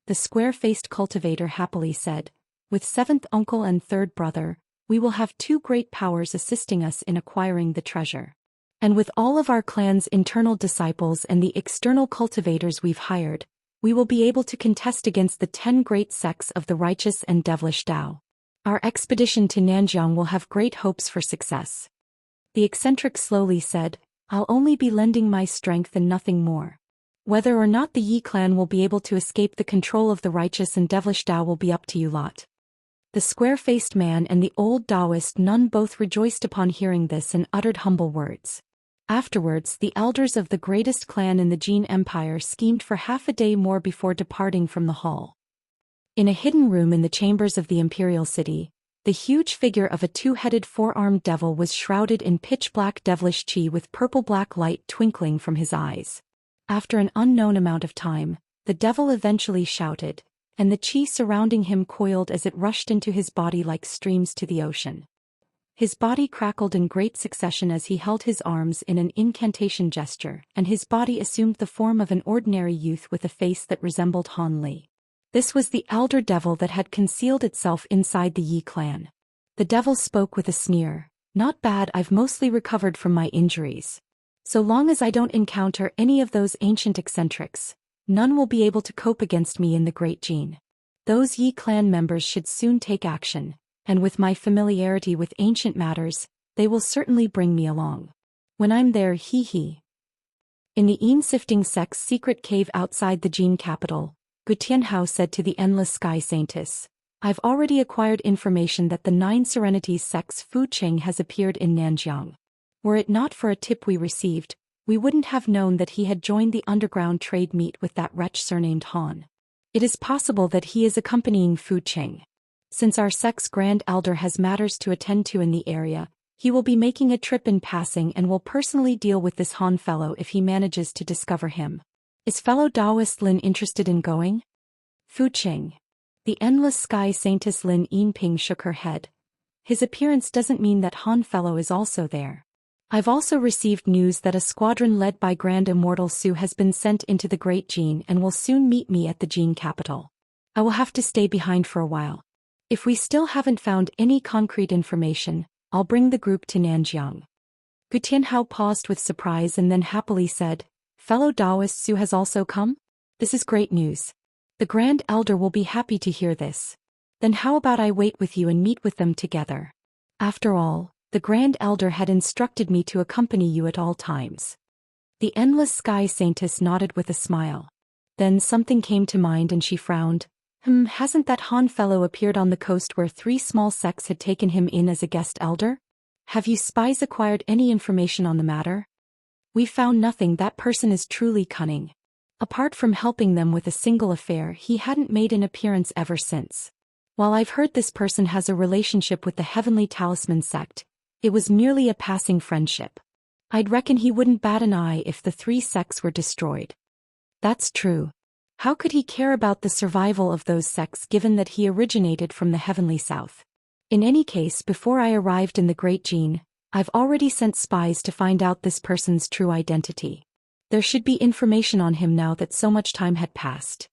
The square-faced cultivator happily said, "With seventh uncle and third brother, we will have two great powers assisting us in acquiring the treasure. And with all of our clan's internal disciples and the external cultivators we've hired, we will be able to contest against the 10 great sects of the righteous and devilish Tao. Our expedition to Nanjiang will have great hopes for success." The eccentric slowly said, "I'll only be lending my strength and nothing more. Whether or not the Yi clan will be able to escape the control of the righteous and devilish Tao will be up to you lot." The square-faced man and the old Taoist nun both rejoiced upon hearing this and uttered humble words. Afterwards, the elders of the greatest clan in the Jin Empire schemed for half a day more before departing from the hall. In a hidden room in the chambers of the imperial city, the huge figure of a two-headed four-armed devil was shrouded in pitch-black devilish qi with purple-black light twinkling from his eyes. After an unknown amount of time, the devil eventually shouted, and the qi surrounding him coiled as it rushed into his body like streams to the ocean. His body crackled in great succession as he held his arms in an incantation gesture, and his body assumed the form of an ordinary youth with a face that resembled Han Li. This was the elder devil that had concealed itself inside the Yi clan. The devil spoke with a sneer, "Not bad, I've mostly recovered from my injuries. So long as I don't encounter any of those ancient eccentrics, none will be able to cope against me in the Great Jin. Those Yi clan members should soon take action, and with my familiarity with ancient matters, they will certainly bring me along. When I'm there, hee. In the Sifting sect's secret cave outside the Jin capital, Gu Tianhao said to the Endless Sky Saintess, "I've already acquired information that the 9 Serenities sect's Fu Qing has appeared in Nanjiang. Were it not for a tip we received, we wouldn't have known that he had joined the underground trade meet with that wretch surnamed Han. It is possible that he is accompanying Fu Qing. Since our sect's grand elder has matters to attend to in the area, he will be making a trip in passing and will personally deal with this Han fellow if he manages to discover him. Is fellow Taoist Lin interested in going?" Fu Qing. The Endless Sky Saintess Lin Yinping shook her head. "His appearance doesn't mean that Han fellow is also there. I've also received news that a squadron led by Grand Immortal Su has been sent into the Great Jin and will soon meet me at the Jin capital. I will have to stay behind for a while. If we still haven't found any concrete information, I'll bring the group to Nanjiang." Gu Tianhao paused with surprise and then happily said, "Fellow Taoist Su has also come? This is great news. The Grand Elder will be happy to hear this. Then how about I wait with you and meet with them together?" After all, the Grand Elder had instructed me to accompany you at all times. The Endless Sky Saintess nodded with a smile. Then something came to mind and she frowned. Hasn't that Han fellow appeared on the coast where 3 small sects had taken him in as a guest elder? Have you spies acquired any information on the matter? We found nothing. That person is truly cunning. Apart from helping them with a single affair, he hadn't made an appearance ever since. While I've heard this person has a relationship with the Heavenly Talisman sect, it was merely a passing friendship. I'd reckon he wouldn't bat an eye if the 3 sects were destroyed. That's true. How could he care about the survival of those sects given that he originated from the Heavenly South? In any case, before I arrived in the Great Gene, I've already sent spies to find out this person's true identity. There should be information on him now that so much time had passed.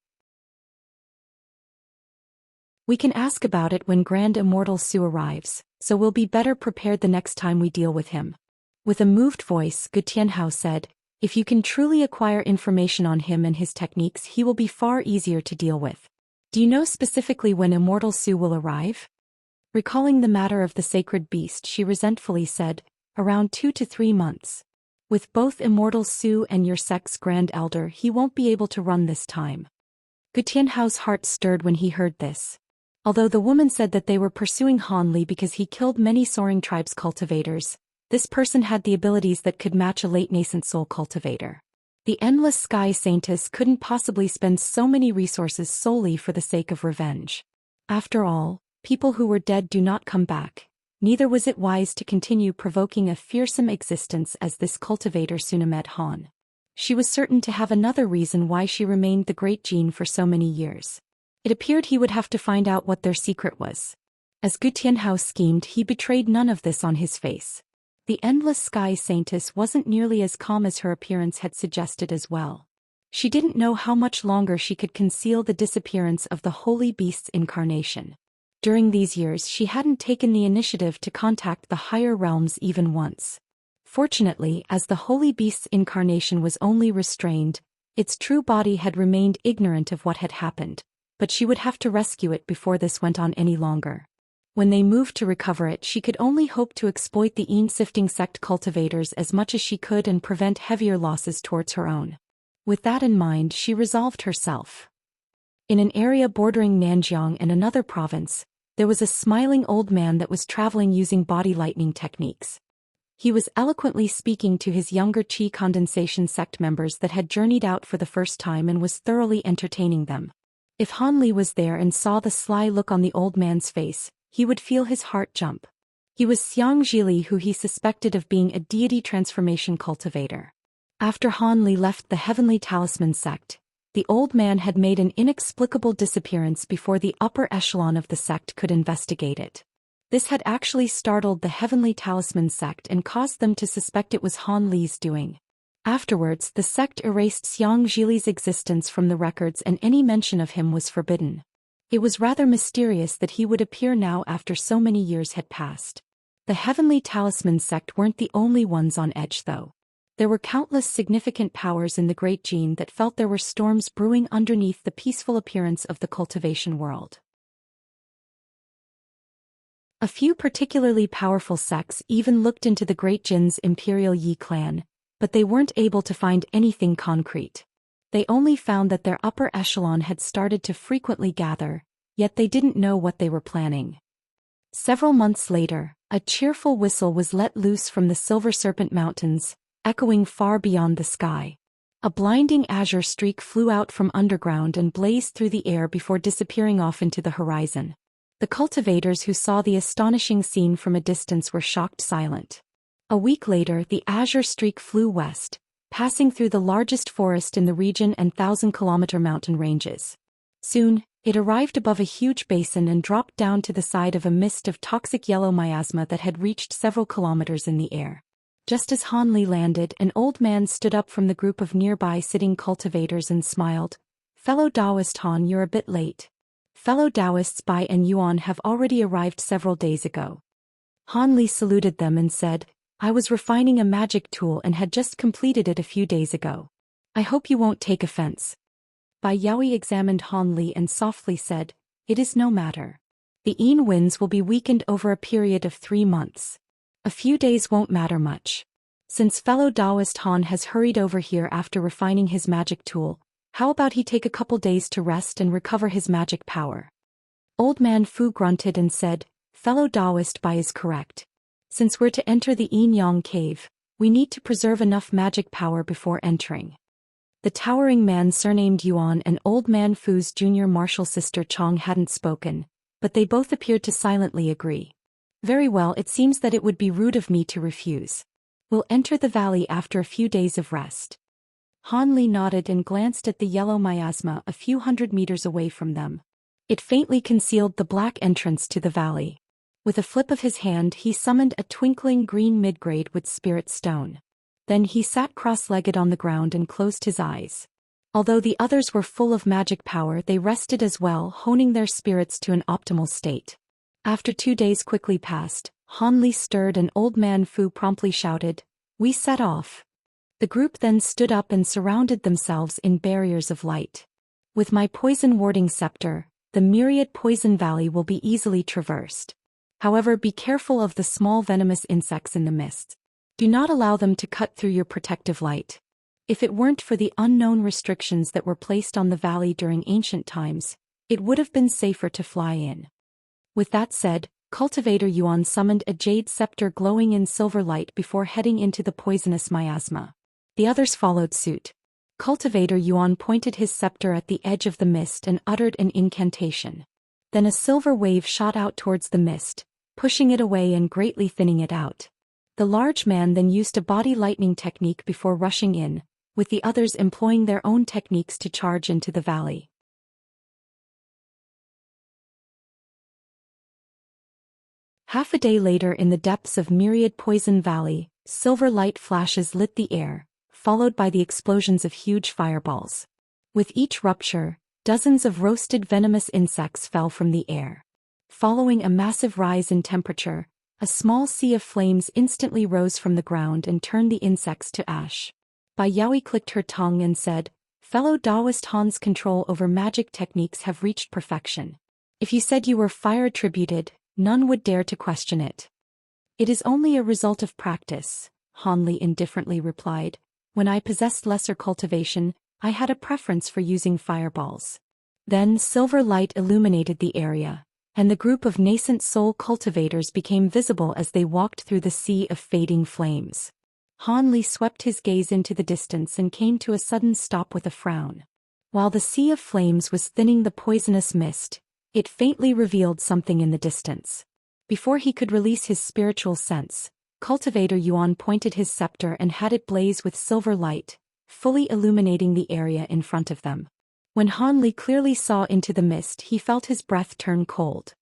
We can ask about it when Grand Immortal Su arrives, so we'll be better prepared the next time we deal with him. With a moved voice, Gu Tianhao said, if you can truly acquire information on him and his techniques, he will be far easier to deal with. Do you know specifically when Immortal Su will arrive? Recalling the matter of the sacred beast, she resentfully said, around 2 to 3 months. With both Immortal Su and your sect's Grand Elder, he won't be able to run this time. Gu Tianhao's heart stirred when he heard this. Although the woman said that they were pursuing Han Li because he killed many soaring tribes cultivators, this person had the abilities that could match a late nascent soul cultivator. The Endless Sky Saintess couldn't possibly spend so many resources solely for the sake of revenge. After all, people who were dead do not come back. Neither was it wise to continue provoking a fearsome existence as this cultivator soon met Han. She was certain to have another reason why she remained the Great Gene for so many years. It appeared he would have to find out what their secret was. As Gu Tianhao schemed, he betrayed none of this on his face. The Endless Sky Saintess wasn't nearly as calm as her appearance had suggested as well. She didn't know how much longer she could conceal the disappearance of the Holy Beast's incarnation. During these years she hadn't taken the initiative to contact the higher realms even once. Fortunately, as the Holy Beast's incarnation was only restrained, its true body had remained ignorant of what had happened, but she would have to rescue it before this went on any longer. When they moved to recover it, she could only hope to exploit the Een-sifting sect cultivators as much as she could and prevent heavier losses towards her own. With that in mind, she resolved herself. In an area bordering Nanjiang and another province, there was a smiling old man that was traveling using body lightning techniques. He was eloquently speaking to his younger Qi Condensation sect members that had journeyed out for the first time and was thoroughly entertaining them. If Han Li was there and saw the sly look on the old man's face, he would feel his heart jump. He was Xianxia, who he suspected of being a deity transformation cultivator. After Han Li left the Heavenly Talisman sect, the old man had made an inexplicable disappearance before the upper echelon of the sect could investigate it. This had actually startled the Heavenly Talisman sect and caused them to suspect it was Han Li's doing. Afterwards, the sect erased Xianxia's existence from the records and any mention of him was forbidden. It was rather mysterious that he would appear now after so many years had passed. The Heavenly Talisman sect weren't the only ones on edge though. There were countless significant powers in the Great Gene that felt there were storms brewing underneath the peaceful appearance of the cultivation world. A few particularly powerful sects even looked into the Great Jin's Imperial Yi clan, but they weren't able to find anything concrete. They only found that their upper echelon had started to frequently gather, yet they didn't know what they were planning. Several months later, a cheerful whistle was let loose from the Silver Serpent Mountains, echoing far beyond the sky. A blinding azure streak flew out from underground and blazed through the air before disappearing off into the horizon. The cultivators who saw the astonishing scene from a distance were shocked silent. A week later, the azure streak flew west, passing through the largest forest in the region and 1,000-kilometer mountain ranges. Soon, it arrived above a huge basin and dropped down to the side of a mist of toxic yellow miasma that had reached several kilometers in the air. Just as Han Li landed, an old man stood up from the group of nearby sitting cultivators and smiled. "Fellow Taoist Han, you're a bit late. Fellow Taoists Bai and Yuan have already arrived several days ago." Han Li saluted them and said, "I was refining a magic tool and had just completed it a few days ago. I hope you won't take offense." Bai Yaoi examined Han Li and softly said, "It is no matter." The Yin winds will be weakened over a period of 3 months. A few days won't matter much. Since fellow Taoist Han has hurried over here after refining his magic tool, how about he take a couple days to rest and recover his magic power? Old man Fu grunted and said, fellow Taoist Bai is correct. Since we're to enter the Yin Yang cave, we need to preserve enough magic power before entering. The towering man surnamed Yuan and old man Fu's junior martial sister Chong hadn't spoken, but they both appeared to silently agree. Very well, it seems that it would be rude of me to refuse. We'll enter the valley after a few days of rest. Han Li nodded and glanced at the yellow miasma a few hundred meters away from them. It faintly concealed the black entrance to the valley. With a flip of his hand he summoned a twinkling green midgrade with spirit stone. Then he sat cross-legged on the ground and closed his eyes. Although the others were full of magic power, they rested as well, honing their spirits to an optimal state. After 2 days quickly passed, Han Li stirred and old man Fu promptly shouted, "We set off." The group then stood up and surrounded themselves in barriers of light. With my poison-warding scepter, the myriad poison valley will be easily traversed. However, be careful of the small venomous insects in the mist. Do not allow them to cut through your protective light. If it weren't for the unknown restrictions that were placed on the valley during ancient times, it would have been safer to fly in. With that said, Cultivator Yuan summoned a jade scepter glowing in silver light before heading into the poisonous miasma. The others followed suit. Cultivator Yuan pointed his scepter at the edge of the mist and uttered an incantation. Then a silver wave shot out towards the mist, pushing it away and greatly thinning it out. The large man then used a body lightning technique before rushing in, with the others employing their own techniques to charge into the valley. Half a day later, in the depths of Myriad Poison Valley, silver light flashes lit the air, followed by the explosions of huge fireballs. With each rupture, dozens of roasted venomous insects fell from the air. Following a massive rise in temperature, a small sea of flames instantly rose from the ground and turned the insects to ash. Bai Yaoi clicked her tongue and said, "Fellow Taoist Han's control over magic techniques have reached perfection. If you said you were fire-attributed, none would dare to question it." "It is only a result of practice," Han Li indifferently replied. "When I possessed lesser cultivation, I had a preference for using fireballs." Then silver light illuminated the area, and the group of nascent soul cultivators became visible as they walked through the sea of fading flames. Han Li swept his gaze into the distance and came to a sudden stop with a frown. While the sea of flames was thinning the poisonous mist, it faintly revealed something in the distance. Before he could release his spiritual sense, Cultivator Yuan pointed his scepter and had it blaze with silver light, fully illuminating the area in front of them. When Han Li clearly saw into the mist, he felt his breath turn cold.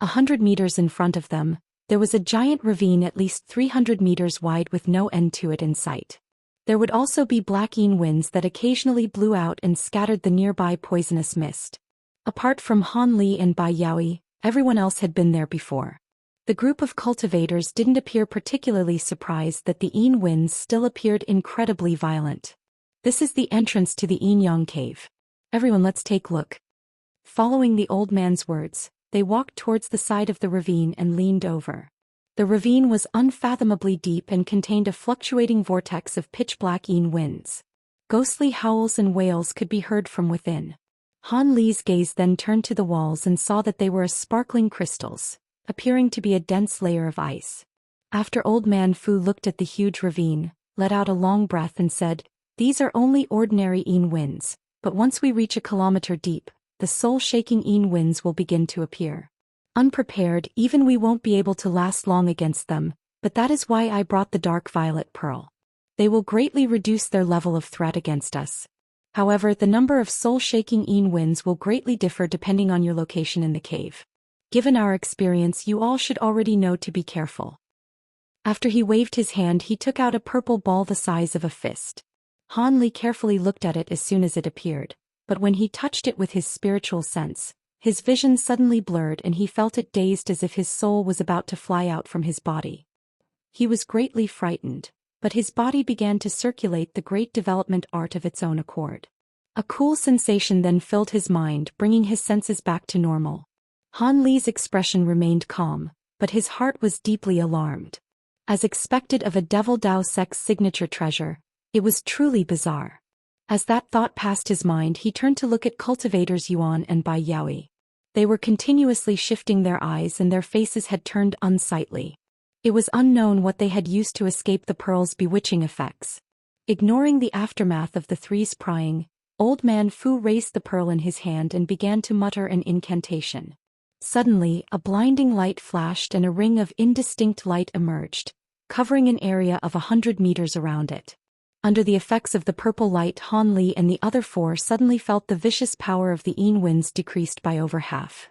100 meters in front of them, there was a giant ravine at least 300 meters wide with no end to it in sight. There would also be black Yin winds that occasionally blew out and scattered the nearby poisonous mist. Apart from Han Li and Bai Yaoi, everyone else had been there before. The group of cultivators didn't appear particularly surprised that the Yin winds still appeared incredibly violent. "This is the entrance to the Yin Yang cave. Everyone, let's take a look." Following the old man's words, they walked towards the side of the ravine and leaned over. The ravine was unfathomably deep and contained a fluctuating vortex of pitch-black Yin winds. Ghostly howls and wails could be heard from within. Han Li's gaze then turned to the walls and saw that they were as sparkling crystals, appearing to be a dense layer of ice. After old man Fu looked at the huge ravine, let out a long breath and said, "These are only ordinary Yin winds, but once we reach a kilometer deep, the soul-shaking Yin winds will begin to appear. Unprepared, even we won't be able to last long against them, but that is why I brought the dark violet pearl. They will greatly reduce their level of threat against us. However, the number of soul-shaking Yin winds will greatly differ depending on your location in the cave. Given our experience, you all should already know to be careful." After he waved his hand, he took out a purple ball the size of a fist. Han Li carefully looked at it as soon as it appeared, but when he touched it with his spiritual sense, his vision suddenly blurred and he felt it dazed as if his soul was about to fly out from his body. He was greatly frightened, but his body began to circulate the great development art of its own accord. A cool sensation then filled his mind, bringing his senses back to normal. Han Li's expression remained calm, but his heart was deeply alarmed. As expected of a Devil Dao Sect's signature treasure, it was truly bizarre. As that thought passed his mind, he turned to look at cultivators Yuan and Bai Yaoi. They were continuously shifting their eyes and their faces had turned unsightly. It was unknown what they had used to escape the pearl's bewitching effects. Ignoring the aftermath of the three's prying, Old Man Fu raised the pearl in his hand and began to mutter an incantation. Suddenly, a blinding light flashed and a ring of indistinct light emerged, covering an area of 100 meters around it. Under the effects of the purple light, Han Li and the other four suddenly felt the vicious power of the Yin winds decreased by over half.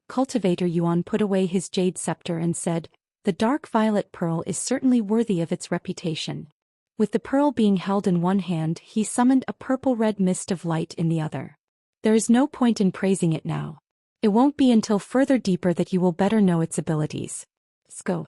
Cultivator Yuan put away his jade scepter and said, "The dark violet pearl is certainly worthy of its reputation." With the pearl being held in one hand, he summoned a purple-red mist of light in the other. "There is no point in praising it now. It won't be until further deeper that you will better know its abilities. Go."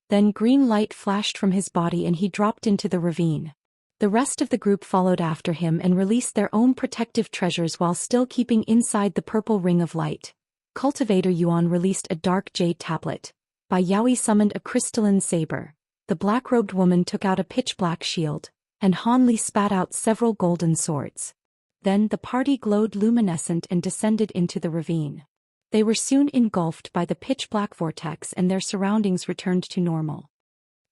Then green light flashed from his body and he dropped into the ravine. The rest of the group followed after him and released their own protective treasures while still keeping inside the purple ring of light. Cultivator Yuan released a dark jade tablet. Bai Yaoi summoned a crystalline saber. The black-robed woman took out a pitch-black shield, and Han Li spat out several golden swords. Then the party glowed luminescent and descended into the ravine. They were soon engulfed by the pitch-black vortex and their surroundings returned to normal.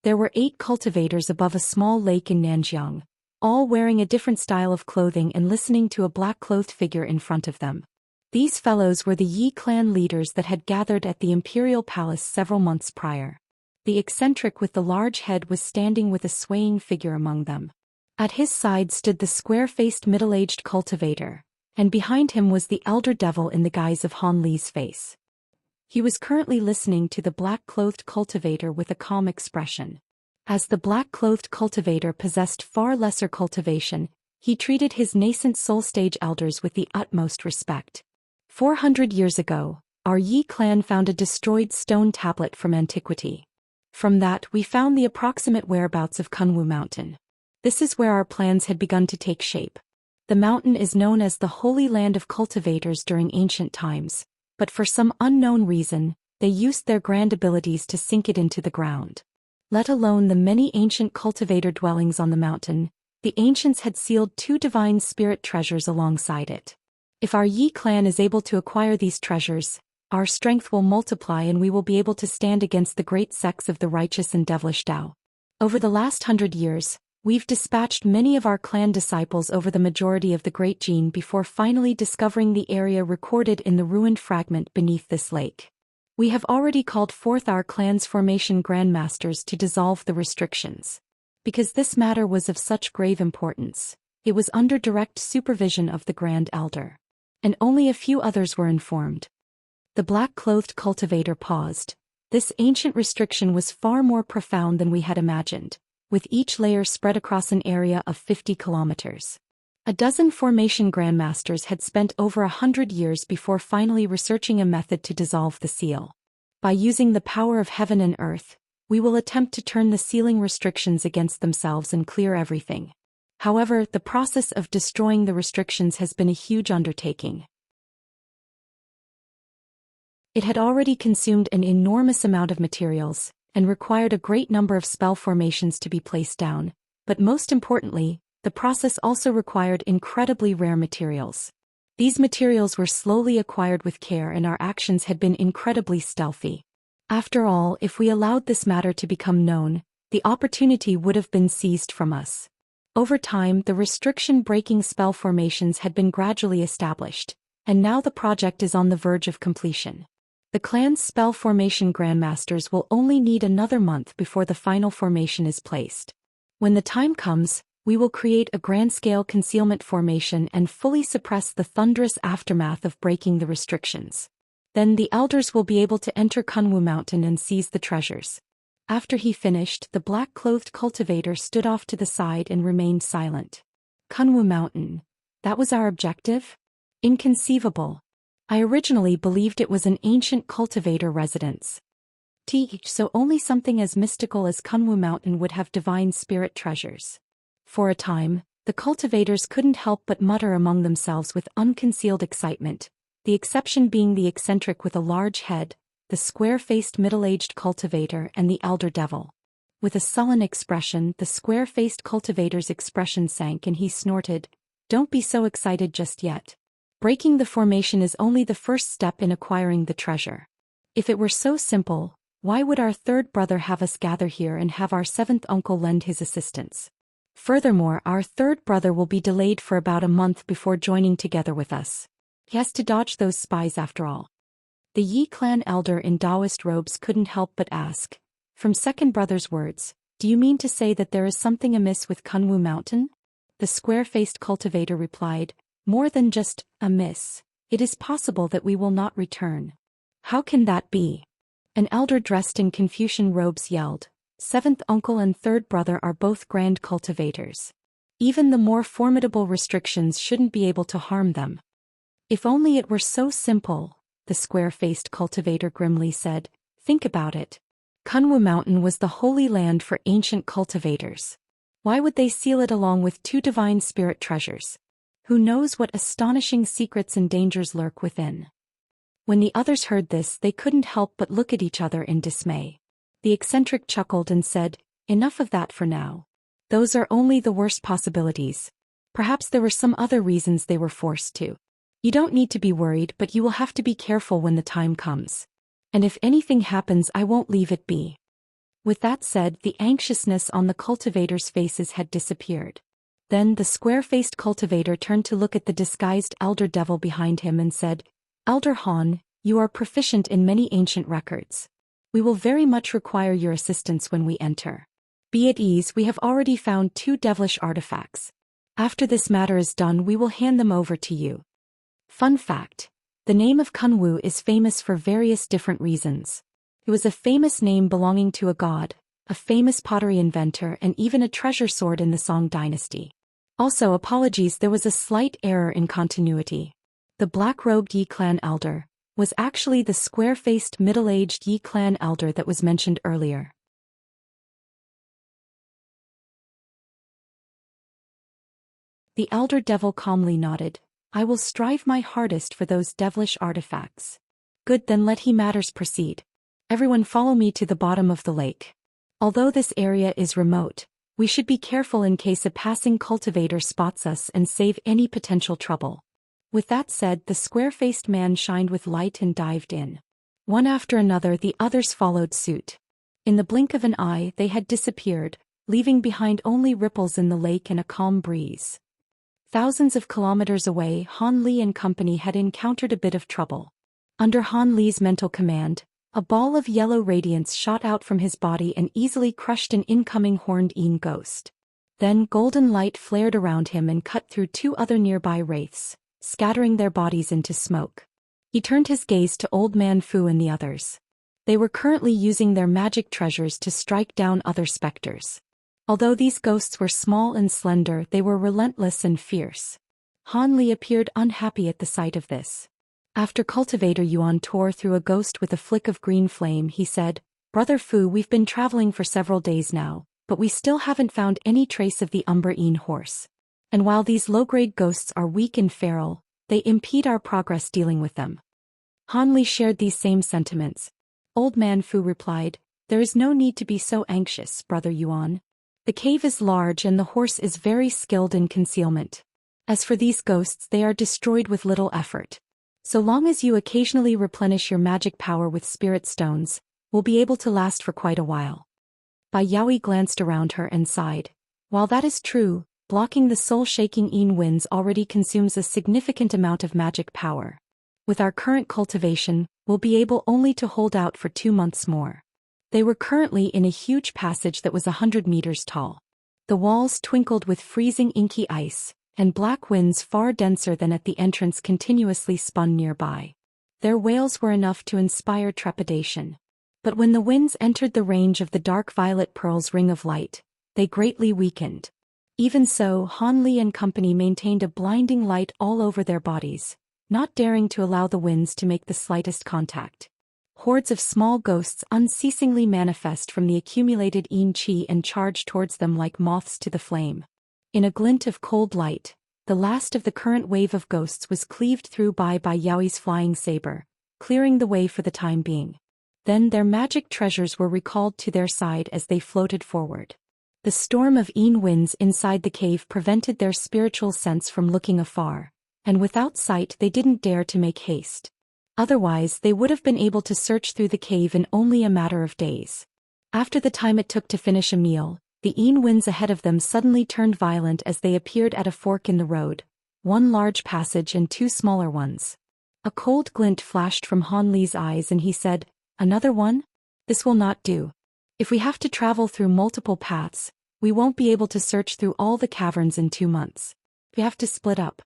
There were 8 cultivators above a small lake in Nanjiang, all wearing a different style of clothing and listening to a black-clothed figure in front of them. These fellows were the Yi clan leaders that had gathered at the imperial palace several months prior. The eccentric with the large head was standing with a swaying figure among them. At his side stood the square-faced middle-aged cultivator, and behind him was the elder devil in the guise of Han Li's face. He was currently listening to the black-clothed cultivator with a calm expression. As the black-clothed cultivator possessed far lesser cultivation, he treated his nascent soul-stage elders with the utmost respect. 400 years ago, our Yi clan found a destroyed stone tablet from antiquity. From that we found the approximate whereabouts of Kunwu Mountain. This is where our plans had begun to take shape. The mountain is known as the Holy Land of Cultivators during ancient times, but for some unknown reason, they used their grand abilities to sink it into the ground. Let alone the many ancient cultivator dwellings on the mountain, the ancients had sealed 2 divine spirit treasures alongside it. If our Yi clan is able to acquire these treasures, our strength will multiply and we will be able to stand against the great sects of the righteous and devilish Dao. Over the last 100 years, we've dispatched many of our clan disciples over the majority of the Great Gene before finally discovering the area recorded in the ruined fragment beneath this lake. We have already called forth our clan's formation grandmasters to dissolve the restrictions. Because this matter was of such grave importance, it was under direct supervision of the Grand Elder. And only a few others were informed. The black-clothed cultivator paused. This ancient restriction was far more profound than we had imagined, with each layer spread across an area of 50 kilometers. A dozen formation grandmasters had spent over 100 years before finally researching a method to dissolve the seal. By using the power of heaven and earth, we will attempt to turn the sealing restrictions against themselves and clear everything. However, the process of destroying the restrictions has been a huge undertaking. It had already consumed an enormous amount of materials, and required a great number of spell formations to be placed down, but most importantly, the process also required incredibly rare materials. These materials were slowly acquired with care and our actions had been incredibly stealthy. After all, if we allowed this matter to become known, the opportunity would have been seized from us. Over time, the restriction-breaking spell formations had been gradually established, and now the project is on the verge of completion. The clan's spell formation grandmasters will only need another month before the final formation is placed. When the time comes, we will create a grand-scale concealment formation and fully suppress the thunderous aftermath of breaking the restrictions. Then the elders will be able to enter Kunwu Mountain and seize the treasures. After he finished, the black-clothed cultivator stood off to the side and remained silent. Kunwu Mountain. That was our objective? Inconceivable. I originally believed it was an ancient cultivator residence. So only something as mystical as Kunwu Mountain would have divine spirit treasures. For a time, the cultivators couldn't help but mutter among themselves with unconcealed excitement. the exception being the Eccentric with a large head, the square-faced middle-aged cultivator and the elder devil. With a sullen expression, the square-faced cultivator's expression sank and he snorted, "Don't be so excited just yet. Breaking the formation is only the first step in acquiring the treasure. If it were so simple, why would our third brother have us gather here and have our seventh uncle lend his assistance? Furthermore, our third brother will be delayed for about a month before joining together with us. He has to dodge those spies after all." The Yi clan elder in Taoist robes couldn't help but ask, from second brother's words, "Do you mean to say that there is something amiss with Kunwu Mountain?" The square-faced cultivator replied, "More than just amiss. It is possible that we will not return." "How can that be?" An elder dressed in Confucian robes yelled, "Seventh uncle and third brother are both grand cultivators. Even the more formidable restrictions shouldn't be able to harm them." "If only it were so simple," the square-faced cultivator grimly said. "Think about it. Kunwu Mountain was the holy land for ancient cultivators. Why would they seal it along with 2 divine spirit treasures? Who knows what astonishing secrets and dangers lurk within?" When the others heard this, they couldn't help but look at each other in dismay. The Eccentric chuckled and said, "Enough of that for now. Those are only the worst possibilities. Perhaps there were some other reasons they were forced to. You don't need to be worried, but you will have to be careful when the time comes. And if anything happens, I won't leave it be." With that said, the anxiousness on the cultivators' faces had disappeared. Then the square-faced cultivator turned to look at the disguised elder devil behind him and said, "Elder Han, you are proficient in many ancient records. We will very much require your assistance when we enter. Be at ease, we have already found 2 devilish artifacts. After this matter is done, we will hand them over to you." Fun fact: the name of Kunwu is famous for various different reasons. It was a famous name belonging to a god, a famous pottery inventor, and even a treasure sword in the Song dynasty. Also, apologies, there was a slight error in continuity. The black-robed Yi clan elder was actually the square-faced middle-aged Yi clan elder that was mentioned earlier. The elder devil calmly nodded. "I will strive my hardest for those devilish artifacts." "Good, then let matters proceed. Everyone follow me to the bottom of the lake. Although this area is remote, we should be careful in case a passing cultivator spots us and save any potential trouble." With that said, the square-faced man shined with light and dived in. One after another, the others followed suit. In the blink of an eye, they had disappeared, leaving behind only ripples in the lake and a calm breeze. Thousands of kilometers away, Han Li and company had encountered a bit of trouble. Under Han Li's mental command, a ball of yellow radiance shot out from his body and easily crushed an incoming horned Een ghost. Then golden light flared around him and cut through 2 other nearby wraiths, scattering their bodies into smoke. He turned his gaze to Old Man Fu and the others. They were currently using their magic treasures to strike down other specters. Although these ghosts were small and slender, they were relentless and fierce. Han Li appeared unhappy at the sight of this. After Cultivator Yuan tore through a ghost with a flick of green flame, he said, "Brother Fu, we've been traveling for several days now, but we still haven't found any trace of the Umber-Een horse. And while these low-grade ghosts are weak and feral, they impede our progress dealing with them." Han Li shared these same sentiments. Old Man Fu replied, "There is no need to be so anxious, Brother Yuan. The cave is large and the horse is very skilled in concealment. As for these ghosts, they are destroyed with little effort. So long as you occasionally replenish your magic power with spirit stones, we'll be able to last for quite a while." Bai Yaoi glanced around her and sighed. "While that is true, blocking the soul-shaking Een winds already consumes a significant amount of magic power. With our current cultivation, we'll be able only to hold out for 2 months more." They were currently in a huge passage that was 100 meters tall. The walls twinkled with freezing inky ice, and black winds far denser than at the entrance continuously spun nearby. Their wails were enough to inspire trepidation. But when the winds entered the range of the dark violet pearl's ring of light, they greatly weakened. Even so, Han Li and company maintained a blinding light all over their bodies, not daring to allow the winds to make the slightest contact. Hordes of small ghosts unceasingly manifest from the accumulated Een Qi and charge towards them like moths to the flame. In a glint of cold light, the last of the current wave of ghosts was cleaved through by Yaoi's flying saber, clearing the way for the time being. Then their magic treasures were recalled to their side as they floated forward. The storm of Yin winds inside the cave prevented their spiritual sense from looking afar, and without sight they didn't dare to make haste. Otherwise they would have been able to search through the cave in only a matter of days. After the time it took to finish a meal, the Yin winds ahead of them suddenly turned violent as they appeared at a fork in the road, one large passage and two smaller ones. A cold glint flashed from Han Li's eyes and he said, "Another one? This will not do. If we have to travel through multiple paths, we won't be able to search through all the caverns in 2 months. We have to split up."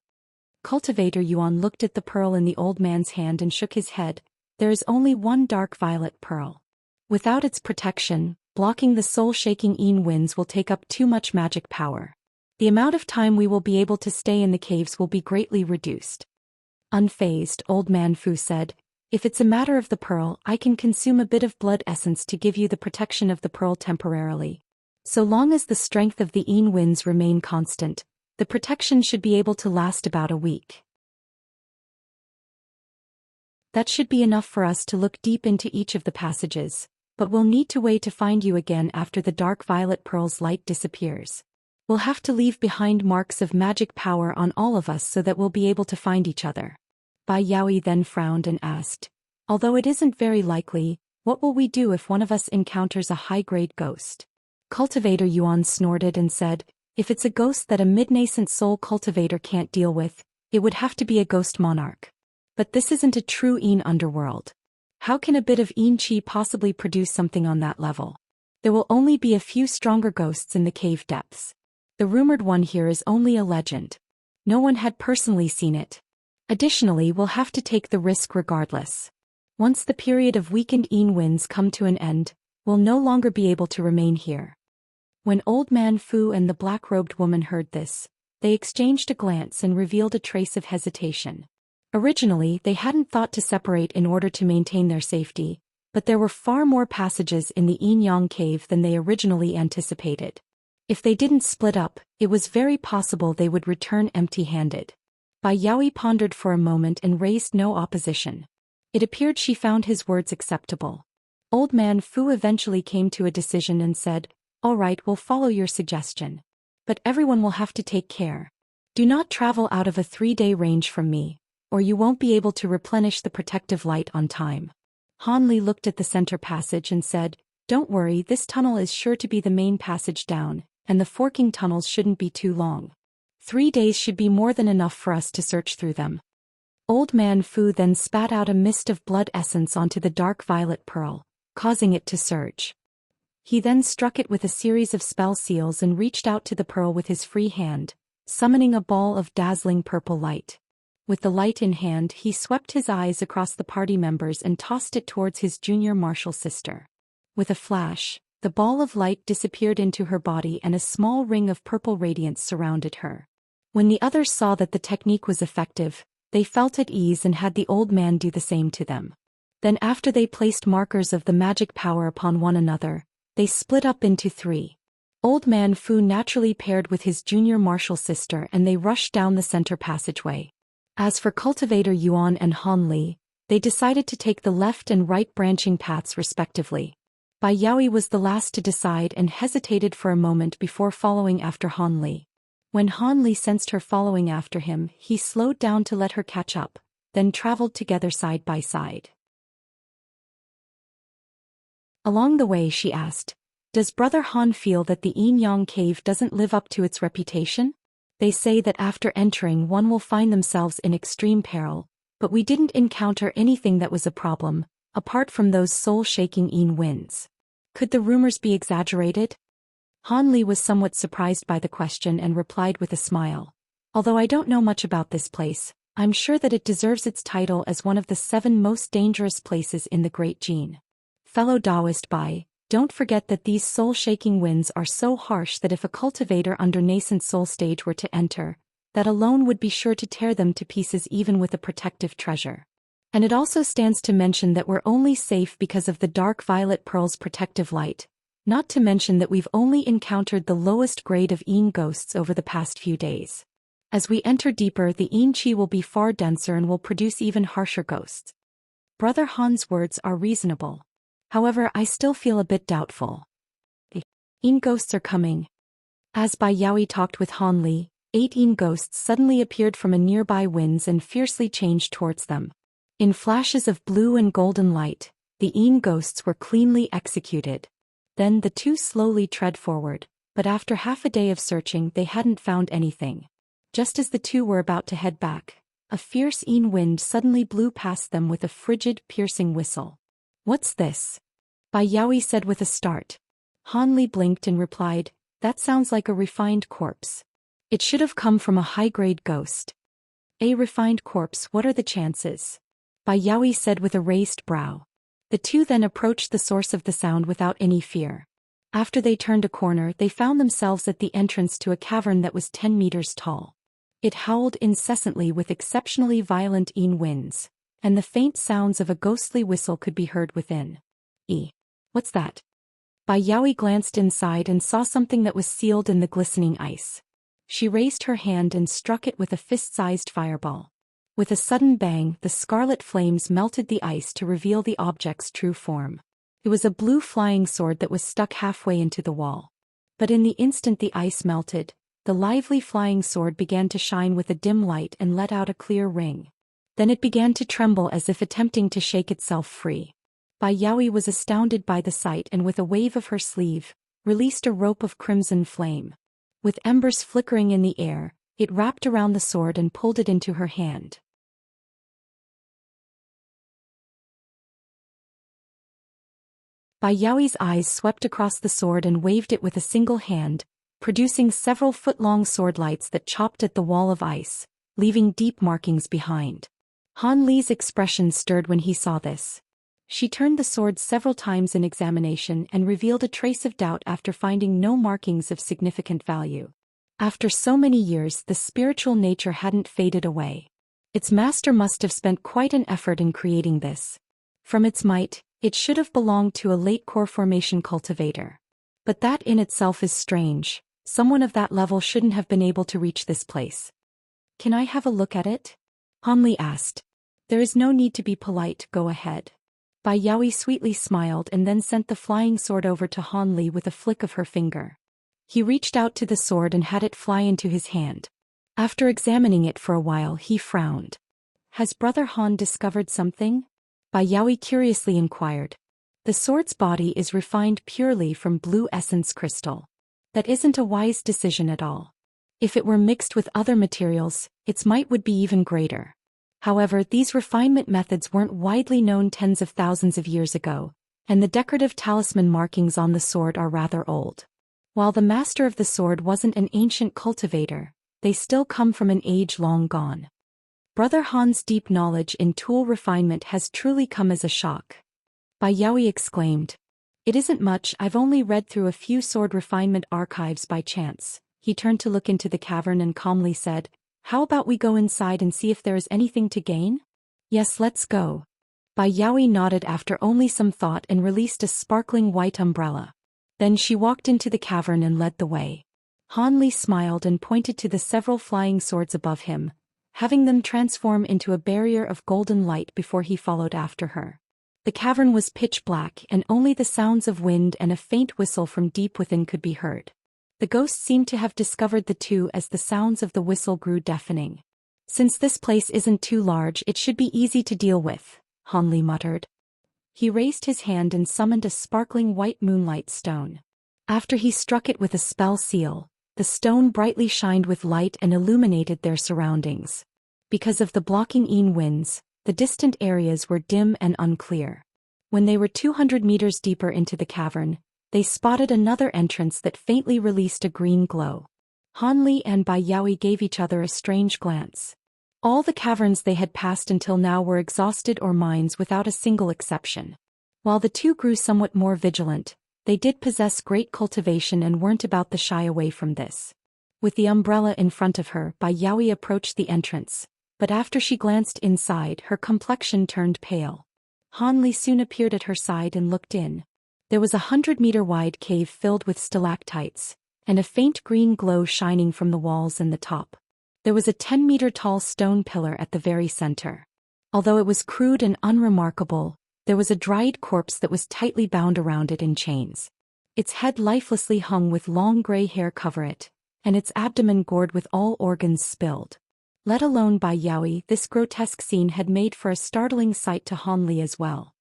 Cultivator Yuan looked at the pearl in the old man's hand and shook his head. "There is only one dark violet pearl. Without its protection, blocking the soul-shaking Yin winds will take up too much magic power. The amount of time we will be able to stay in the caves will be greatly reduced." Unfazed, Old Man Fu said, "If it's a matter of the pearl, I can consume a bit of blood essence to give you the protection of the pearl temporarily. So long as the strength of the Yin winds remain constant, the protection should be able to last about a week. That should be enough for us to look deep into each of the passages, but we'll need to wait to find you again after the dark violet pearl's light disappears. We'll have to leave behind marks of magic power on all of us so that we'll be able to find each other." Bai Yaoi then frowned and asked, "Although it isn't very likely, what will we do if one of us encounters a high-grade ghost?" Cultivator Yuan snorted and said, "If it's a ghost that a mid-nascent soul cultivator can't deal with, it would have to be a ghost monarch. But this isn't a true Yin underworld. How can a bit of Yin Qi possibly produce something on that level? There will only be a few stronger ghosts in the cave depths. The rumored one here is only a legend. No one had personally seen it. Additionally, we'll have to take the risk regardless. Once the period of weakened Yin winds come to an end, we'll no longer be able to remain here." When Old Man Fu and the black-robed woman heard this, they exchanged a glance and revealed a trace of hesitation. Originally, they hadn't thought to separate in order to maintain their safety, but there were far more passages in the Yin Yang cave than they originally anticipated. If they didn't split up, it was very possible they would return empty-handed. Bai Yaoi pondered for a moment and raised no opposition. It appeared she found his words acceptable. Old Man Fu eventually came to a decision and said, "All right, we'll follow your suggestion. But everyone will have to take care. Do not travel out of a 3-day range from me, or you won't be able to replenish the protective light on time." Han Li looked at the center passage and said, "Don't worry, this tunnel is sure to be the main passage down, and the forking tunnels shouldn't be too long. 3 days should be more than enough for us to search through them." Old Man Fu then spat out a mist of blood essence onto the dark violet pearl, causing it to surge. He then struck it with a series of spell seals and reached out to the pearl with his free hand, summoning a ball of dazzling purple light. With the light in hand, he swept his eyes across the party members and tossed it towards his junior martial sister. With a flash, the ball of light disappeared into her body and a small ring of purple radiance surrounded her. When the others saw that the technique was effective, they felt at ease and had the old man do the same to them. Then after they placed markers of the magic power upon one another, they split up into 3. Old Man Fu naturally paired with his junior martial sister and they rushed down the center passageway. As for Cultivator Yuan and Han Li, they decided to take the left and right branching paths respectively. Bai Yaoi was the last to decide and hesitated for a moment before following after Han Li. When Han Li sensed her following after him, he slowed down to let her catch up, then traveled together side by side. Along the way she asked, "Does Brother Han feel that the Yin Yang cave doesn't live up to its reputation? They say that after entering one will find themselves in extreme peril, but we didn't encounter anything that was a problem, apart from those soul-shaking Yin winds. Could the rumors be exaggerated?" Han Li was somewhat surprised by the question and replied with a smile. "Although I don't know much about this place, I'm sure that it deserves its title as one of the 7 most dangerous places in the Great Jin. Fellow Taoist Bai, don't forget that these soul-shaking winds are so harsh that if a cultivator under nascent soul stage were to enter, that alone would be sure to tear them to pieces even with a protective treasure. And it also stands to mention that we're only safe because of the dark violet pearl's protective light, not to mention that we've only encountered the lowest grade of Yin ghosts over the past few days. As we enter deeper, the Yin-Chi will be far denser and will produce even harsher ghosts. Brother Han's words are reasonable. However, I still feel a bit doubtful. The Yin ghosts are coming. As Bai Yaoi talked with Han Li, 8 Yin ghosts suddenly appeared from a nearby winds and fiercely changed towards them. In flashes of blue and golden light, the Yin ghosts were cleanly executed. Then the two slowly tread forward, but after half a day of searching they hadn't found anything. Just as the two were about to head back, a fierce Yin wind suddenly blew past them with a frigid, piercing whistle. "What's this?" Bai Yaoi said with a start. Han Li blinked and replied, "That sounds like a refined corpse. It should have come from a high-grade ghost." "A refined corpse, what are the chances?" Bai Yaoi said with a raised brow. The two then approached the source of the sound without any fear. After they turned a corner, they found themselves at the entrance to a cavern that was 10 meters tall. It howled incessantly with exceptionally violent Yin winds, and the faint sounds of a ghostly whistle could be heard within. What's that?" Bai Yaoi glanced inside and saw something that was sealed in the glistening ice. She raised her hand and struck it with a fist-sized fireball. With a sudden bang, the scarlet flames melted the ice to reveal the object's true form. It was a blue flying sword that was stuck halfway into the wall. But in the instant the ice melted, the lively flying sword began to shine with a dim light and let out a clear ring. Then it began to tremble as if attempting to shake itself free. Bai Yaoi was astounded by the sight and with a wave of her sleeve, released a rope of crimson flame. With embers flickering in the air, it wrapped around the sword and pulled it into her hand. Bai Yaoi's eyes swept across the sword and waved it with a single hand, producing several foot-long sword lights that chopped at the wall of ice, leaving deep markings behind. Han Li's expression stirred when he saw this. She turned the sword several times in examination and revealed a trace of doubt after finding no markings of significant value. After so many years, the spiritual nature hadn't faded away. Its master must have spent quite an effort in creating this. From its might, it should have belonged to a late core formation cultivator. But that in itself is strange. Someone of that level shouldn't have been able to reach this place. "Can I have a look at it?" Han Li asked. "There is no need to be polite, go ahead." Bai Yaoi sweetly smiled and then sent the flying sword over to Han Li with a flick of her finger. He reached out to the sword and had it fly into his hand. After examining it for a while, he frowned. "Has Brother Han discovered something?" Bai Yaoi curiously inquired. "The sword's body is refined purely from blue essence crystal. That isn't a wise decision at all. If it were mixed with other materials, its might would be even greater. However, these refinement methods weren't widely known tens of thousands of years ago, and the decorative talisman markings on the sword are rather old. While the master of the sword wasn't an ancient cultivator, they still come from an age long gone. Brother Han's deep knowledge in tool refinement has truly come as a shock." Bai Yaoi exclaimed. "It isn't much, I've only read through a few sword refinement archives by chance." He turned to look into the cavern and calmly said, "How about we go inside and see if there is anything to gain?" "Yes, let's go." Bai Yaoi nodded after only some thought and released a sparkling white umbrella. Then she walked into the cavern and led the way. Han Li smiled and pointed to the several flying swords above him, having them transform into a barrier of golden light before he followed after her. The cavern was pitch black and only the sounds of wind and a faint whistle from deep within could be heard. The ghost seemed to have discovered the two as the sounds of the whistle grew deafening. "Since this place isn't too large, it should be easy to deal with," Han Li muttered. He raised his hand and summoned a sparkling white moonlight stone. After he struck it with a spell seal, the stone brightly shined with light and illuminated their surroundings. Because of the blocking Yin winds, the distant areas were dim and unclear. When they were 200 meters deeper into the cavern, they spotted another entrance that faintly released a green glow. Han Li and Bai Yaoi gave each other a strange glance. All the caverns they had passed until now were exhausted or mines without a single exception. While the two grew somewhat more vigilant, they did possess great cultivation and weren't about to shy away from this. With the umbrella in front of her, Bai Yaoi approached the entrance, but after she glanced inside, her complexion turned pale. Han Li soon appeared at her side and looked in. There was a 100-meter-wide cave filled with stalactites, and a faint green glow shining from the walls and the top. There was a 10-meter-tall stone pillar at the very center. Although it was crude and unremarkable, there was a dried corpse that was tightly bound around it in chains. Its head lifelessly hung with long gray hair cover it, and its abdomen gored with all organs spilled. Let alone by Yaoi, this grotesque scene had made for a startling sight to Han Li as well.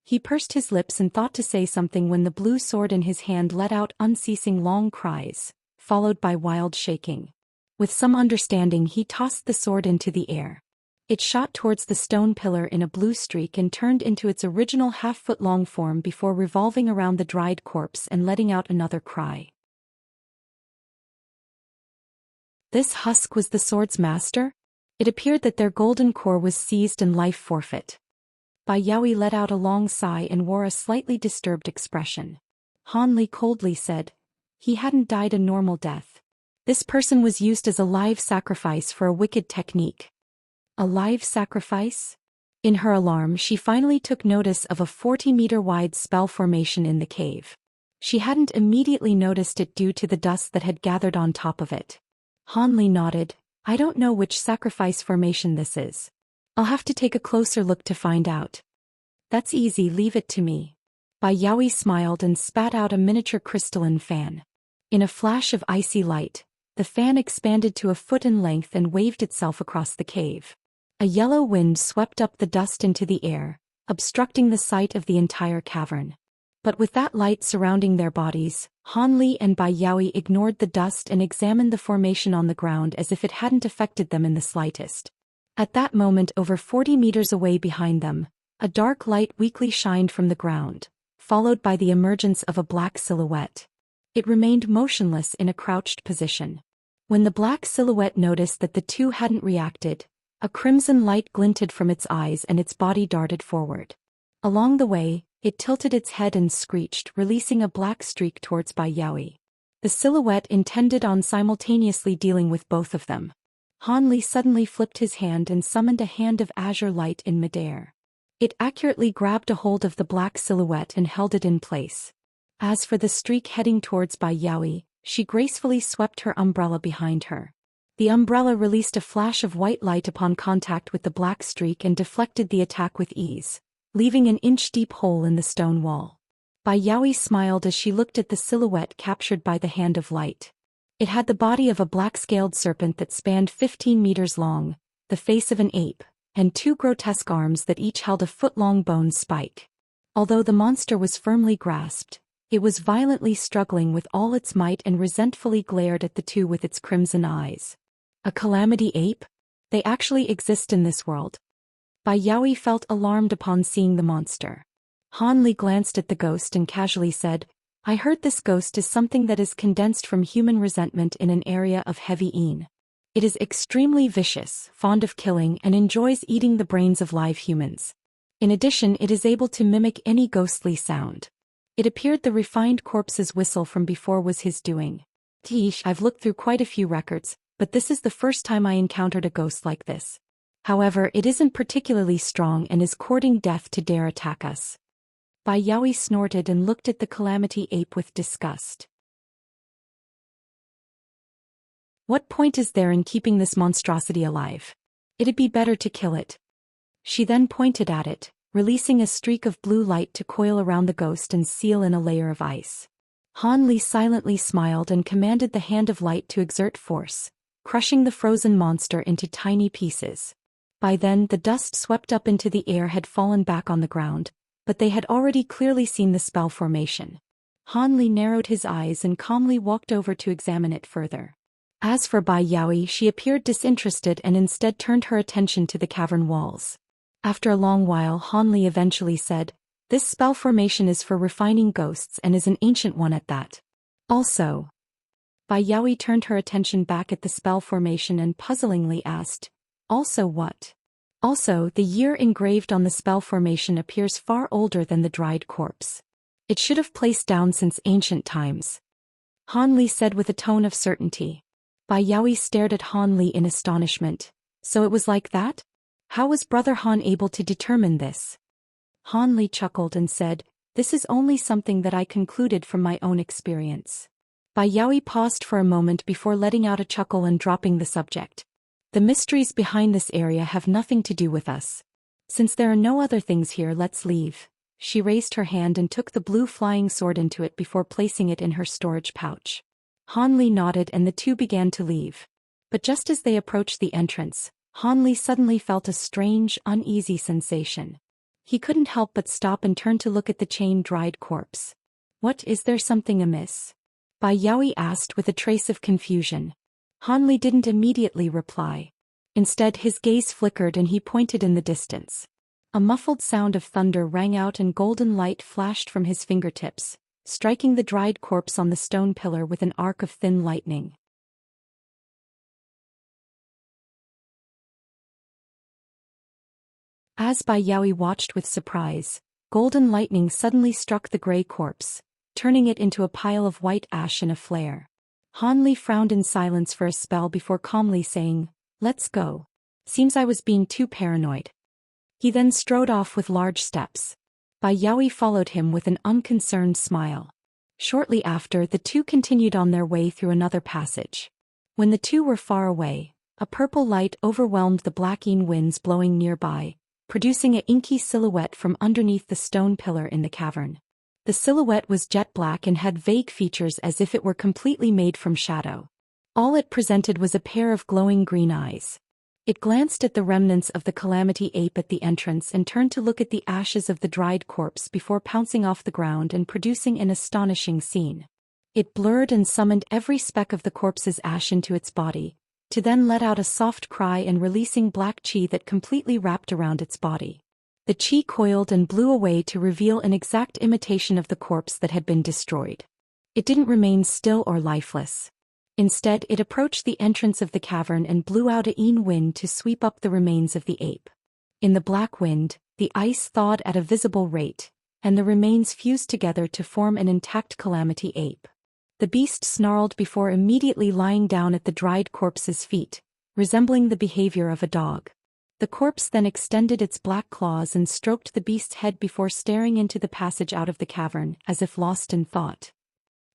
He pursed his lips and thought to say something when the blue sword in his hand let out unceasing long cries, followed by wild shaking. With some understanding, he tossed the sword into the air. It shot towards the stone pillar in a blue streak and turned into its original half-foot-long form before revolving around the dried corpse and letting out another cry. This husk was the sword's master? It appeared that their golden core was seized and life forfeit. Bai Yaoi let out a long sigh and wore a slightly disturbed expression. Han Li coldly said, "He hadn't died a normal death. This person was used as a live sacrifice for a wicked technique." A live sacrifice? In her alarm, she finally took notice of a 40-meter-wide spell formation in the cave. She hadn't immediately noticed it due to the dust that had gathered on top of it. Han Li nodded. "I don't know which sacrifice formation this is. I'll have to take a closer look to find out." "That's easy, leave it to me." Bai Yaoi smiled and spat out a miniature crystalline fan. In a flash of icy light, the fan expanded to a foot in length and waved itself across the cave. A yellow wind swept up the dust into the air, obstructing the sight of the entire cavern. But with that light surrounding their bodies, Han Li and Bai Yaoi ignored the dust and examined the formation on the ground as if it hadn't affected them in the slightest. At that moment, over 40 meters away behind them, a dark light weakly shined from the ground, followed by the emergence of a black silhouette. It remained motionless in a crouched position. When the black silhouette noticed that the two hadn't reacted, a crimson light glinted from its eyes and its body darted forward. Along the way, it tilted its head and screeched, releasing a black streak towards Bai Yaoi. The silhouette intended on simultaneously dealing with both of them. Han Li suddenly flipped his hand and summoned a hand of azure light in midair. It accurately grabbed a hold of the black silhouette and held it in place. As for the streak heading towards Bai Yaoi, she gracefully swept her umbrella behind her. The umbrella released a flash of white light upon contact with the black streak and deflected the attack with ease, leaving an inch-deep hole in the stone wall. Bai Yaoi smiled as she looked at the silhouette captured by the hand of light. It had the body of a black-scaled serpent that spanned 15 meters long, the face of an ape, and two grotesque arms that each held a foot-long bone spike. Although the monster was firmly grasped, it was violently struggling with all its might and resentfully glared at the two with its crimson eyes. A Calamity Ape? They actually exist in this world. Bai Yaoi felt alarmed upon seeing the monster. Han Li glanced at the ghost and casually said, "I heard this ghost is something that is condensed from human resentment in an area of heavy een. It is extremely vicious, fond of killing, and enjoys eating the brains of live humans. In addition, it is able to mimic any ghostly sound. It appeared the refined corpse's whistle from before was his doing. Teesh, I've looked through quite a few records, but this is the first time I encountered a ghost like this. However, it isn't particularly strong and is courting death to dare attack us." Bai Yaoi snorted and looked at the Calamity Ape with disgust. "What point is there in keeping this monstrosity alive? It'd be better to kill it." She then pointed at it, releasing a streak of blue light to coil around the ghost and seal in a layer of ice. Han Li silently smiled and commanded the hand of light to exert force, crushing the frozen monster into tiny pieces. By then, the dust swept up into the air had fallen back on the ground, but they had already clearly seen the spell formation. Han Li narrowed his eyes and calmly walked over to examine it further. As for Bai Yaoi, she appeared disinterested and instead turned her attention to the cavern walls. After a long while, Han Li eventually said, "This spell formation is for refining ghosts and is an ancient one at that. Also..." Bai Yaoi turned her attention back at the spell formation and puzzlingly asked, "Also what?" "Also, the year engraved on the spell formation appears far older than the dried corpse. It should have placed down since ancient times," Han Li said with a tone of certainty. Bai Yaoi stared at Han Li in astonishment. "So it was like that? How was Brother Han able to determine this?" Han Li chuckled and said, "This is only something that I concluded from my own experience." Bai Yaoi paused for a moment before letting out a chuckle and dropping the subject. The mysteries behind this area have nothing to do with us. Since there are no other things here, let's leave. She raised her hand and took the blue flying sword into it before placing it in her storage pouch. Li nodded and the two began to leave. But just as they approached the entrance, Li suddenly felt a strange, uneasy sensation. He couldn't help but stop and turn to look at the chain-dried corpse. "What, is there something amiss?" Bai Yaoi asked with a trace of confusion. Li didn't immediately reply. Instead, his gaze flickered and he pointed in the distance. A muffled sound of thunder rang out and golden light flashed from his fingertips, striking the dried corpse on the stone pillar with an arc of thin lightning. As Bai Yaoi watched with surprise, golden lightning suddenly struck the gray corpse, turning it into a pile of white ash in a flare. Li frowned in silence for a spell before calmly saying, "Let's go. Seems I was being too paranoid." He then strode off with large steps. Bai Yaoi followed him with an unconcerned smile. Shortly after, the two continued on their way through another passage. When the two were far away, a purple light overwhelmed the blacking winds blowing nearby, producing an inky silhouette from underneath the stone pillar in the cavern. The silhouette was jet black and had vague features as if it were completely made from shadow. All it presented was a pair of glowing green eyes. It glanced at the remnants of the Calamity Ape at the entrance and turned to look at the ashes of the dried corpse before pouncing off the ground and producing an astonishing scene. It blurred and summoned every speck of the corpse's ash into its body, to then let out a soft cry and releasing black chi that completely wrapped around its body. The chi coiled and blew away to reveal an exact imitation of the corpse that had been destroyed. It didn't remain still or lifeless. Instead, it approached the entrance of the cavern and blew out a wind to sweep up the remains of the ape. In the black wind, the ice thawed at a visible rate, and the remains fused together to form an intact Calamity Ape. The beast snarled before immediately lying down at the dried corpse's feet, resembling the behavior of a dog. The corpse then extended its black claws and stroked the beast's head before staring into the passage out of the cavern, as if lost in thought.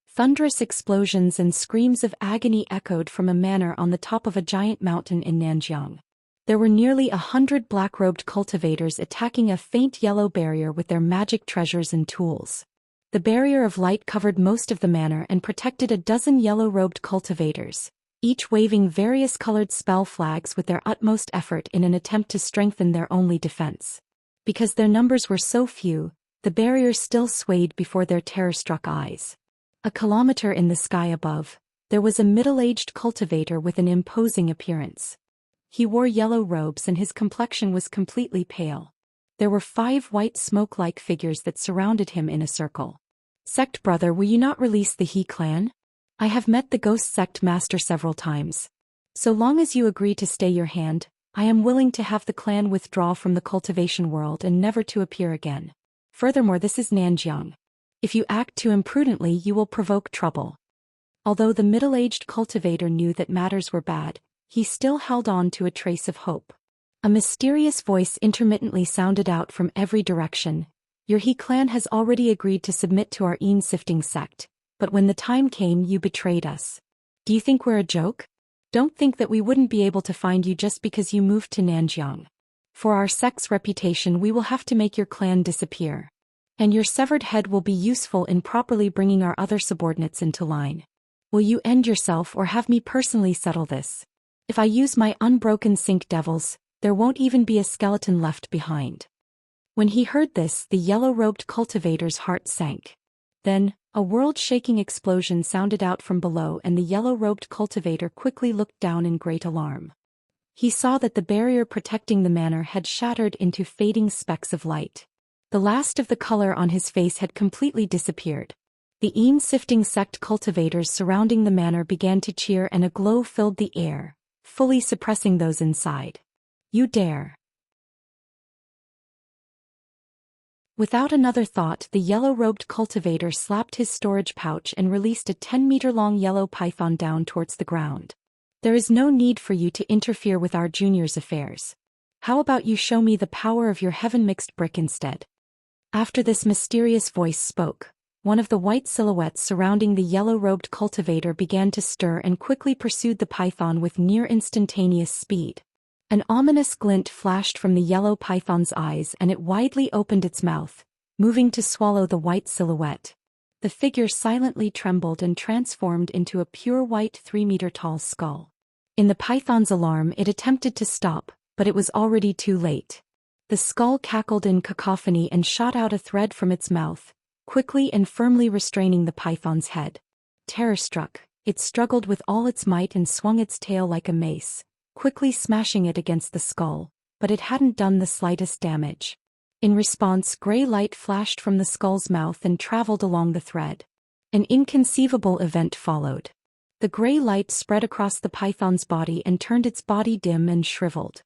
Thunderous explosions and screams of agony echoed from a manor on the top of a giant mountain in Nanjiang. There were nearly 100 black-robed cultivators attacking a faint yellow barrier with their magic treasures and tools. The barrier of light covered most of the manor and protected a dozen yellow-robed cultivators, each waving various colored spell flags with their utmost effort in an attempt to strengthen their only defense. Because their numbers were so few, the barrier still swayed before their terror-struck eyes. A kilometer in the sky above, there was a middle-aged cultivator with an imposing appearance. He wore yellow robes and his complexion was completely pale. There were 5 white smoke-like figures that surrounded him in a circle. "Sect brother, will you not release the He clan? I have met the Ghost Sect master several times. So long as you agree to stay your hand, I am willing to have the clan withdraw from the cultivation world and never to appear again. Furthermore, this is Nanjiang. If you act too imprudently, you will provoke trouble." Although the middle-aged cultivator knew that matters were bad, he still held on to a trace of hope. A mysterious voice intermittently sounded out from every direction. "Your He clan has already agreed to submit to our sifting sect, but when the time came, you betrayed us. Do you think we're a joke? Don't think that we wouldn't be able to find you just because you moved to Nanjiang. For our sect's reputation, we will have to make your clan disappear. And your severed head will be useful in properly bringing our other subordinates into line. Will you end yourself or have me personally settle this? If I use my unbroken Cinque devils, there won't even be a skeleton left behind." When he heard this, the yellow-robed cultivator's heart sank. Then, a world-shaking explosion sounded out from below and the yellow-robed cultivator quickly looked down in great alarm. He saw that the barrier protecting the manor had shattered into fading specks of light. The last of the color on his face had completely disappeared. The sifting sect cultivators surrounding the manor began to cheer and a glow filled the air, fully suppressing those inside. "You dare!" Without another thought, the yellow-robed cultivator slapped his storage pouch and released a 10-meter-long yellow python down towards the ground. "There is no need for you to interfere with our junior's affairs. How about you show me the power of your heaven-mixed brick instead?" After this mysterious voice spoke, one of the white silhouettes surrounding the yellow-robed cultivator began to stir and quickly pursued the python with near-instantaneous speed. An ominous glint flashed from the yellow python's eyes and it widely opened its mouth, moving to swallow the white silhouette. The figure silently trembled and transformed into a pure white 3-meter-tall skull. In the python's alarm it attempted to stop, but it was already too late. The skull cackled in cacophony and shot out a thread from its mouth, quickly and firmly restraining the python's head. Terror-struck, it struggled with all its might and swung its tail like a mace, quickly smashing it against the skull, but it hadn't done the slightest damage. In response, gray light flashed from the skull's mouth and traveled along the thread. An inconceivable event followed. The gray light spread across the python's body and turned its body dim and shriveled.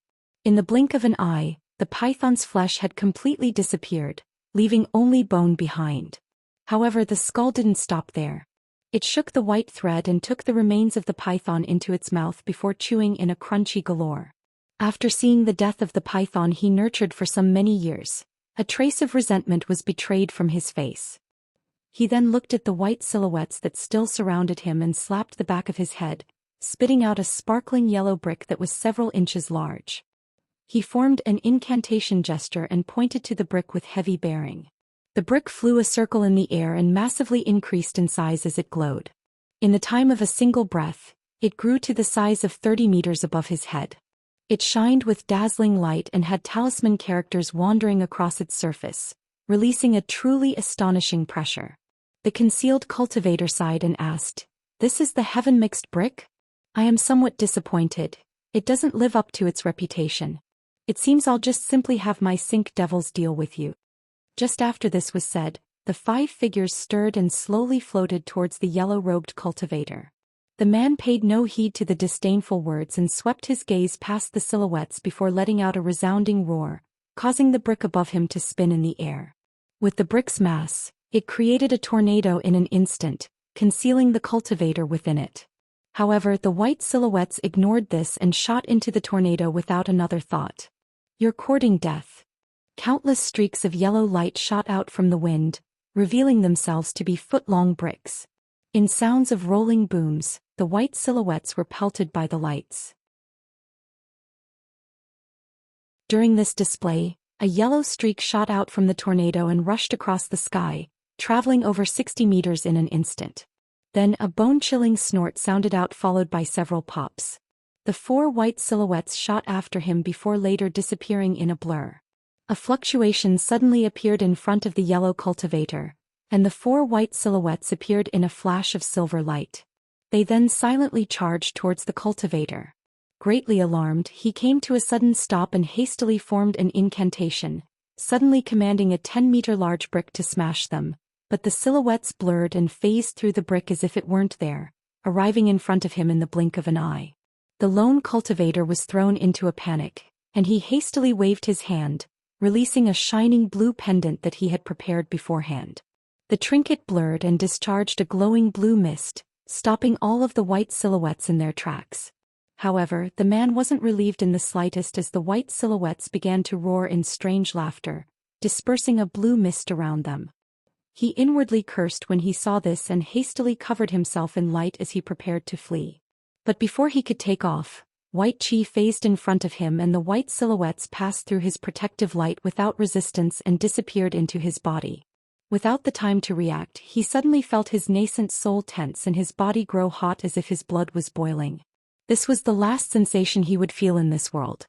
In the blink of an eye, the python's flesh had completely disappeared, leaving only bone behind. However, the skull didn't stop there. It shook the white thread and took the remains of the python into its mouth before chewing in a crunchy galore. After seeing the death of the python he nurtured for some many years, a trace of resentment was betrayed from his face. He then looked at the white silhouettes that still surrounded him and slapped the back of his head, spitting out a sparkling yellow brick that was several inches large. He formed an incantation gesture and pointed to the brick with heavy bearing. The brick flew a circle in the air and massively increased in size as it glowed. In the time of a single breath, it grew to the size of 30 meters above his head. It shined with dazzling light and had talisman characters wandering across its surface, releasing a truly astonishing pressure. The concealed cultivator sighed and asked, "This is the heaven-mixed brick? I am somewhat disappointed. It doesn't live up to its reputation. It seems I'll just simply have my Cinque devils deal with you." Just after this was said, the 5 figures stirred and slowly floated towards the yellow-robed cultivator. The man paid no heed to the disdainful words and swept his gaze past the silhouettes before letting out a resounding roar, causing the brick above him to spin in the air. With the brick's mass, it created a tornado in an instant, concealing the cultivator within it. However, the white silhouettes ignored this and shot into the tornado without another thought. "You're courting death." Countless streaks of yellow light shot out from the wind, revealing themselves to be foot-long bricks. In sounds of rolling booms, the white silhouettes were pelted by the lights. During this display, a yellow streak shot out from the tornado and rushed across the sky, traveling over 60 meters in an instant. Then a bone-chilling snort sounded out, followed by several pops. The 4 white silhouettes shot after him before later disappearing in a blur. A fluctuation suddenly appeared in front of the yellow cultivator, and the 4 white silhouettes appeared in a flash of silver light. They then silently charged towards the cultivator. Greatly alarmed, he came to a sudden stop and hastily formed an incantation, suddenly commanding a 10-meter large brick to smash them, but the silhouettes blurred and phased through the brick as if it weren't there, arriving in front of him in the blink of an eye. The lone cultivator was thrown into a panic, and he hastily waved his hand, releasing a shining blue pendant that he had prepared beforehand. The trinket blurred and discharged a glowing blue mist, stopping all of the white silhouettes in their tracks. However, the man wasn't relieved in the slightest as the white silhouettes began to roar in strange laughter, dispersing a blue mist around them. He inwardly cursed when he saw this and hastily covered himself in light as he prepared to flee. But before he could take off, white chi phased in front of him and the white silhouettes passed through his protective light without resistance and disappeared into his body. Without the time to react, he suddenly felt his nascent soul tense and his body grow hot as if his blood was boiling. This was the last sensation he would feel in this world.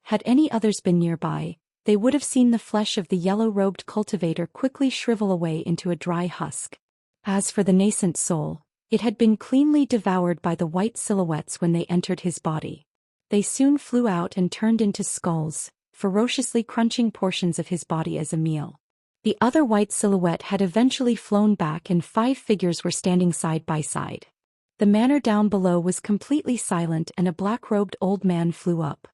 Had any others been nearby, they would have seen the flesh of the yellow-robed cultivator quickly shrivel away into a dry husk. As for the nascent soul, it had been cleanly devoured by the white silhouettes when they entered his body. They soon flew out and turned into skulls, ferociously crunching portions of his body as a meal. The other white silhouette had eventually flown back and 5 figures were standing side by side. The manor down below was completely silent and a black-robed old man flew up.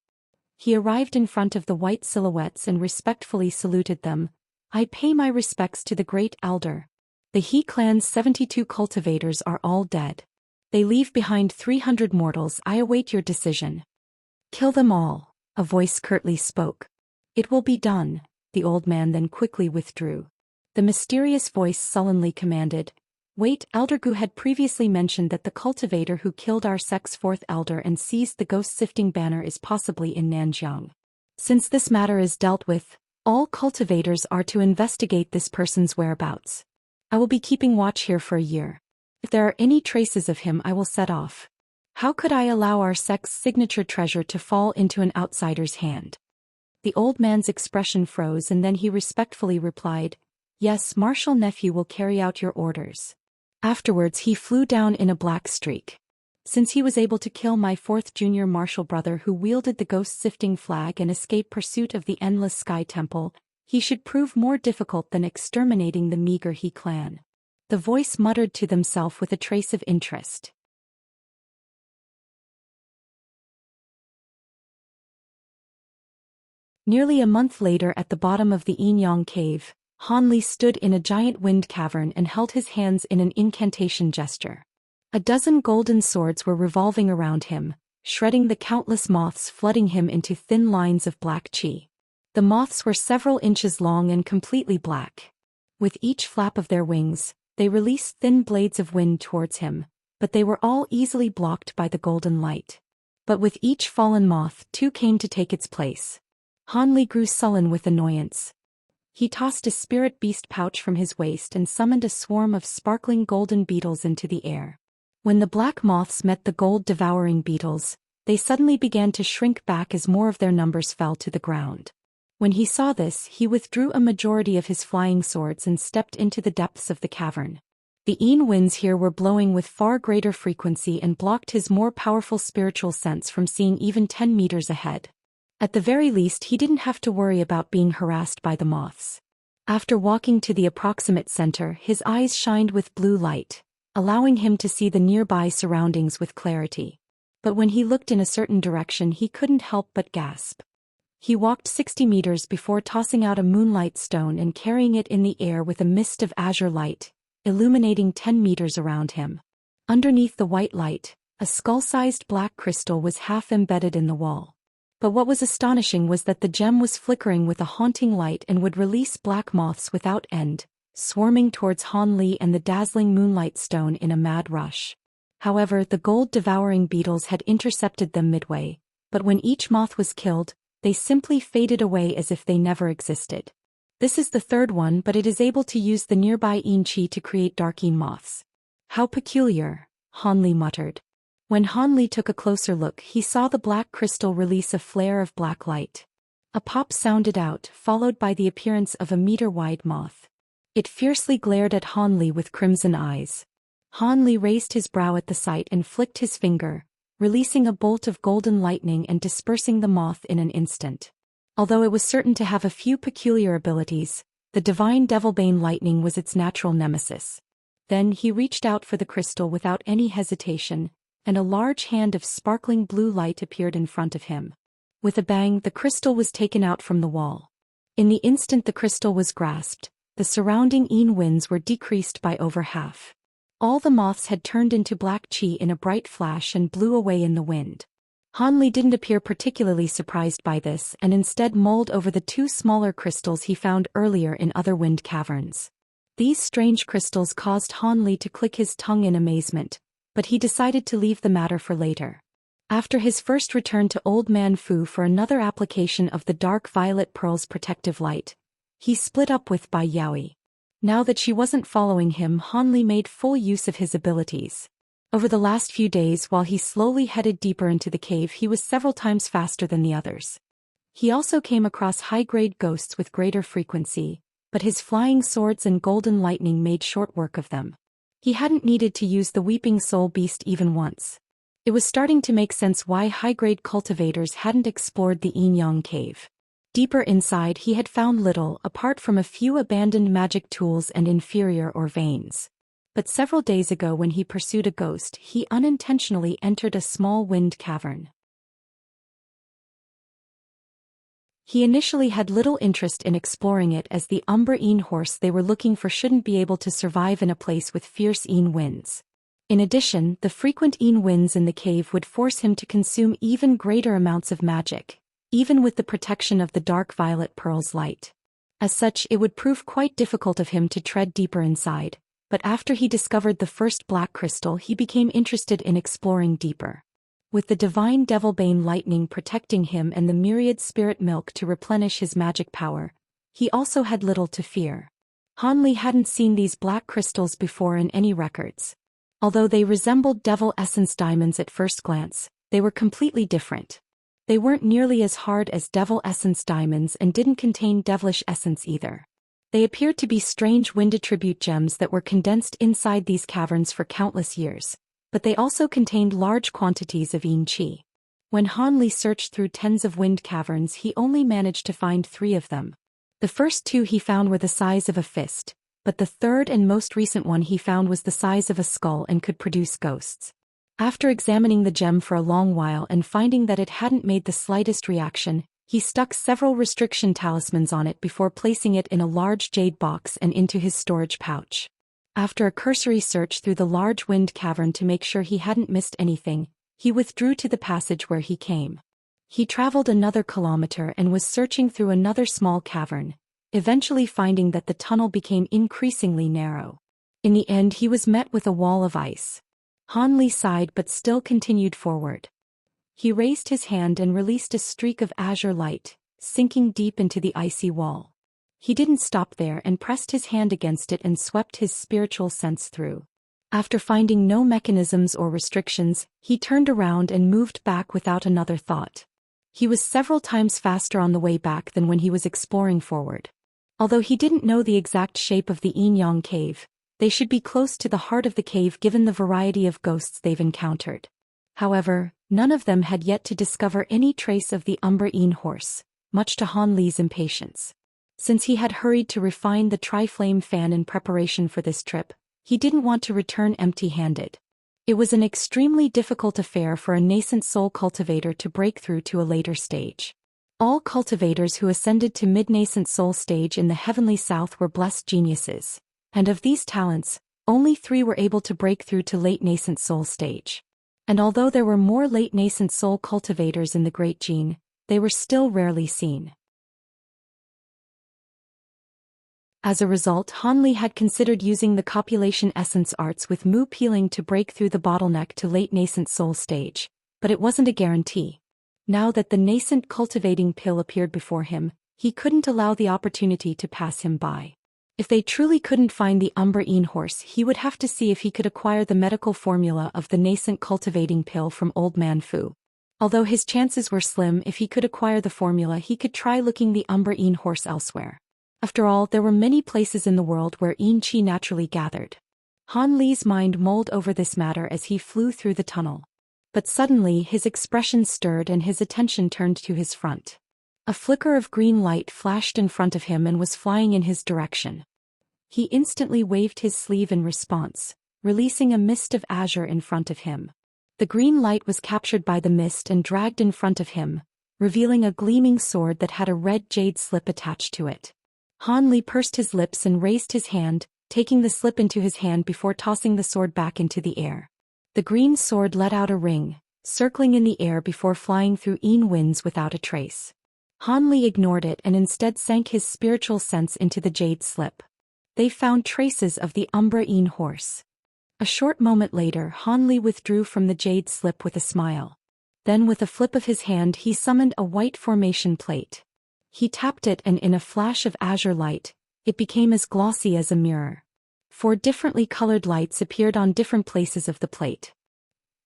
He arrived in front of the white silhouettes and respectfully saluted them. "I pay my respects to the great elder. The He clan's 72 cultivators are all dead. They leave behind 300 mortals. I await your decision." "Kill them all," a voice curtly spoke. "It will be done." The old man then quickly withdrew. The mysterious voice sullenly commanded. Wait, Elder Gu had previously mentioned that the cultivator who killed our sect's fourth elder and seized the ghost-sifting banner is possibly in Nanjiang. Since this matter is dealt with, all cultivators are to investigate this person's whereabouts. I will be keeping watch here for a year. If there are any traces of him, I will set off. How could I allow our sect's signature treasure to fall into an outsider's hand? The old man's expression froze and then he respectfully replied, Yes, Marshal Nephew will carry out your orders. Afterwards he flew down in a black streak. Since he was able to kill my fourth junior marshal brother who wielded the ghost-sifting flag and escape pursuit of the Endless Sky Temple, he should prove more difficult than exterminating the meager He clan. The voice muttered to themselves with a trace of interest. Nearly a month later at the bottom of the Yinyang cave, Ligh stood in a giant wind cavern and held his hands in an incantation gesture. A dozen golden swords were revolving around him, shredding the countless moths flooding him into thin lines of black chi. The moths were several inches long and completely black. With each flap of their wings, they released thin blades of wind towards him, but they were all easily blocked by the golden light. But with each fallen moth, two came to take its place. Ligh grew sullen with annoyance. He tossed a spirit beast pouch from his waist and summoned a swarm of sparkling golden beetles into the air. When the black moths met the gold-devouring beetles, they suddenly began to shrink back as more of their numbers fell to the ground. When he saw this, he withdrew a majority of his flying swords and stepped into the depths of the cavern. The Yin winds here were blowing with far greater frequency and blocked his more powerful spiritual sense from seeing even 10 meters ahead. At the very least, he didn't have to worry about being harassed by the moths. After walking to the approximate center, his eyes shined with blue light, allowing him to see the nearby surroundings with clarity. But when he looked in a certain direction, he couldn't help but gasp. He walked 60 meters before tossing out a moonlight stone and carrying it in the air with a mist of azure light, illuminating 10 meters around him. Underneath the white light, a skull-sized black crystal was half embedded in the wall. But what was astonishing was that the gem was flickering with a haunting light and would release black moths without end, swarming towards Ligh and the dazzling moonlight stone in a mad rush. However, the gold-devouring beetles had intercepted them midway, but when each moth was killed, they simply faded away as if they never existed. This is the third one, but it is able to use the nearby Yin Chi to create dark Yin moths. How peculiar, Ligh muttered. When Ligh took a closer look, he saw the black crystal release a flare of black light. A pop sounded out, followed by the appearance of a meter-wide moth. It fiercely glared at Ligh with crimson eyes. Ligh raised his brow at the sight and flicked his finger, releasing a bolt of golden lightning and dispersing the moth in an instant. Although it was certain to have a few peculiar abilities, the divine Devilbane lightning was its natural nemesis. Then he reached out for the crystal without any hesitation, and a large hand of sparkling blue light appeared in front of him. With a bang, the crystal was taken out from the wall. In the instant the crystal was grasped, the surrounding Yin winds were decreased by over half. All the moths had turned into black chi in a bright flash and blew away in the wind. Ligh didn't appear particularly surprised by this and instead mulled over the two smaller crystals he found earlier in other wind caverns. These strange crystals caused Ligh to click his tongue in amazement, but he decided to leave the matter for later. After his first return to Old Man Fu for another application of the dark violet pearl's protective light, he split up with Bai Yaoi. Now that she wasn't following him, Ligh made full use of his abilities. Over the last few days, while he slowly headed deeper into the cave, he was several times faster than the others. He also came across high-grade ghosts with greater frequency, but his flying swords and golden lightning made short work of them. He hadn't needed to use the Weeping Soul Beast even once. It was starting to make sense why high-grade cultivators hadn't explored the Yinyang cave. Deeper inside, he had found little apart from a few abandoned magic tools and inferior ore veins. But several days ago, when he pursued a ghost, he unintentionally entered a small wind cavern. He initially had little interest in exploring it, as the Umbra Yin horse they were looking for shouldn't be able to survive in a place with fierce Yin winds. In addition, the frequent Yin winds in the cave would force him to consume even greater amounts of magic, even with the protection of the dark violet pearl's light. As such, it would prove quite difficult of him to tread deeper inside, but after he discovered the first black crystal he became interested in exploring deeper. With the divine Devilbane lightning protecting him and the myriad spirit milk to replenish his magic power, he also had little to fear. Ligh hadn't seen these black crystals before in any records. Although they resembled Devil Essence diamonds at first glance, they were completely different. They weren't nearly as hard as Devil Essence diamonds and didn't contain devilish essence either. They appeared to be strange wind attribute gems that were condensed inside these caverns for countless years, but they also contained large quantities of yin qi. When Ligh searched through tens of wind caverns, he only managed to find 3 of them. The first 2 he found were the size of a fist, but the third and most recent one he found was the size of a skull and could produce ghosts. After examining the gem for a long while and finding that it hadn't made the slightest reaction, he stuck several restriction talismans on it before placing it in a large jade box and into his storage pouch. After a cursory search through the large wind cavern to make sure he hadn't missed anything, he withdrew to the passage where he came. He traveled another kilometer and was searching through another small cavern, eventually finding that the tunnel became increasingly narrow. In the end he was met with a wall of ice. Ligh sighed but still continued forward. He raised his hand and released a streak of azure light, sinking deep into the icy wall. He didn't stop there and pressed his hand against it and swept his spiritual sense through. After finding no mechanisms or restrictions, he turned around and moved back without another thought. He was several times faster on the way back than when he was exploring forward. Although he didn't know the exact shape of the Yin-Yang cave, they should be close to the heart of the cave given the variety of ghosts they've encountered. However, none of them had yet to discover any trace of the Yin horse, much to Ligh's impatience. Since he had hurried to refine the Triflame fan in preparation for this trip, he didn't want to return empty-handed. It was an extremely difficult affair for a nascent soul cultivator to break through to a later stage. All cultivators who ascended to mid-nascent soul stage in the heavenly south were blessed geniuses, and of these talents, only 3 were able to break through to late nascent soul stage. And although there were more late nascent soul cultivators in the Great Gene, they were still rarely seen. As a result, Ligh had considered using the copulation essence arts with Mu peeling to break through the bottleneck to late nascent soul stage, but it wasn't a guarantee. Now that the nascent cultivating pill appeared before him, he couldn't allow the opportunity to pass him by. If they truly couldn't find the Yin horse, he would have to see if he could acquire the medical formula of the nascent cultivating pill from Old Man Fu. Although his chances were slim, if he could acquire the formula he could try looking the Yin horse elsewhere. After all, there were many places in the world where yin qi naturally gathered. Li's mind mulled over this matter as he flew through the tunnel. But suddenly his expression stirred and his attention turned to his front. A flicker of green light flashed in front of him and was flying in his direction. He instantly waved his sleeve in response, releasing a mist of azure in front of him. The green light was captured by the mist and dragged in front of him, revealing a gleaming sword that had a red jade slip attached to it. Ligh pursed his lips and raised his hand, taking the slip into his hand before tossing the sword back into the air. The green sword let out a ring, circling in the air before flying through yin winds without a trace. Ligh ignored it and instead sank his spiritual sense into the jade slip. They found traces of the Yin horse. A short moment later, Ligh withdrew from the jade slip with a smile. Then with a flip of his hand he summoned a white formation plate. He tapped it and in a flash of azure light, it became as glossy as a mirror. 4 differently colored lights appeared on different places of the plate.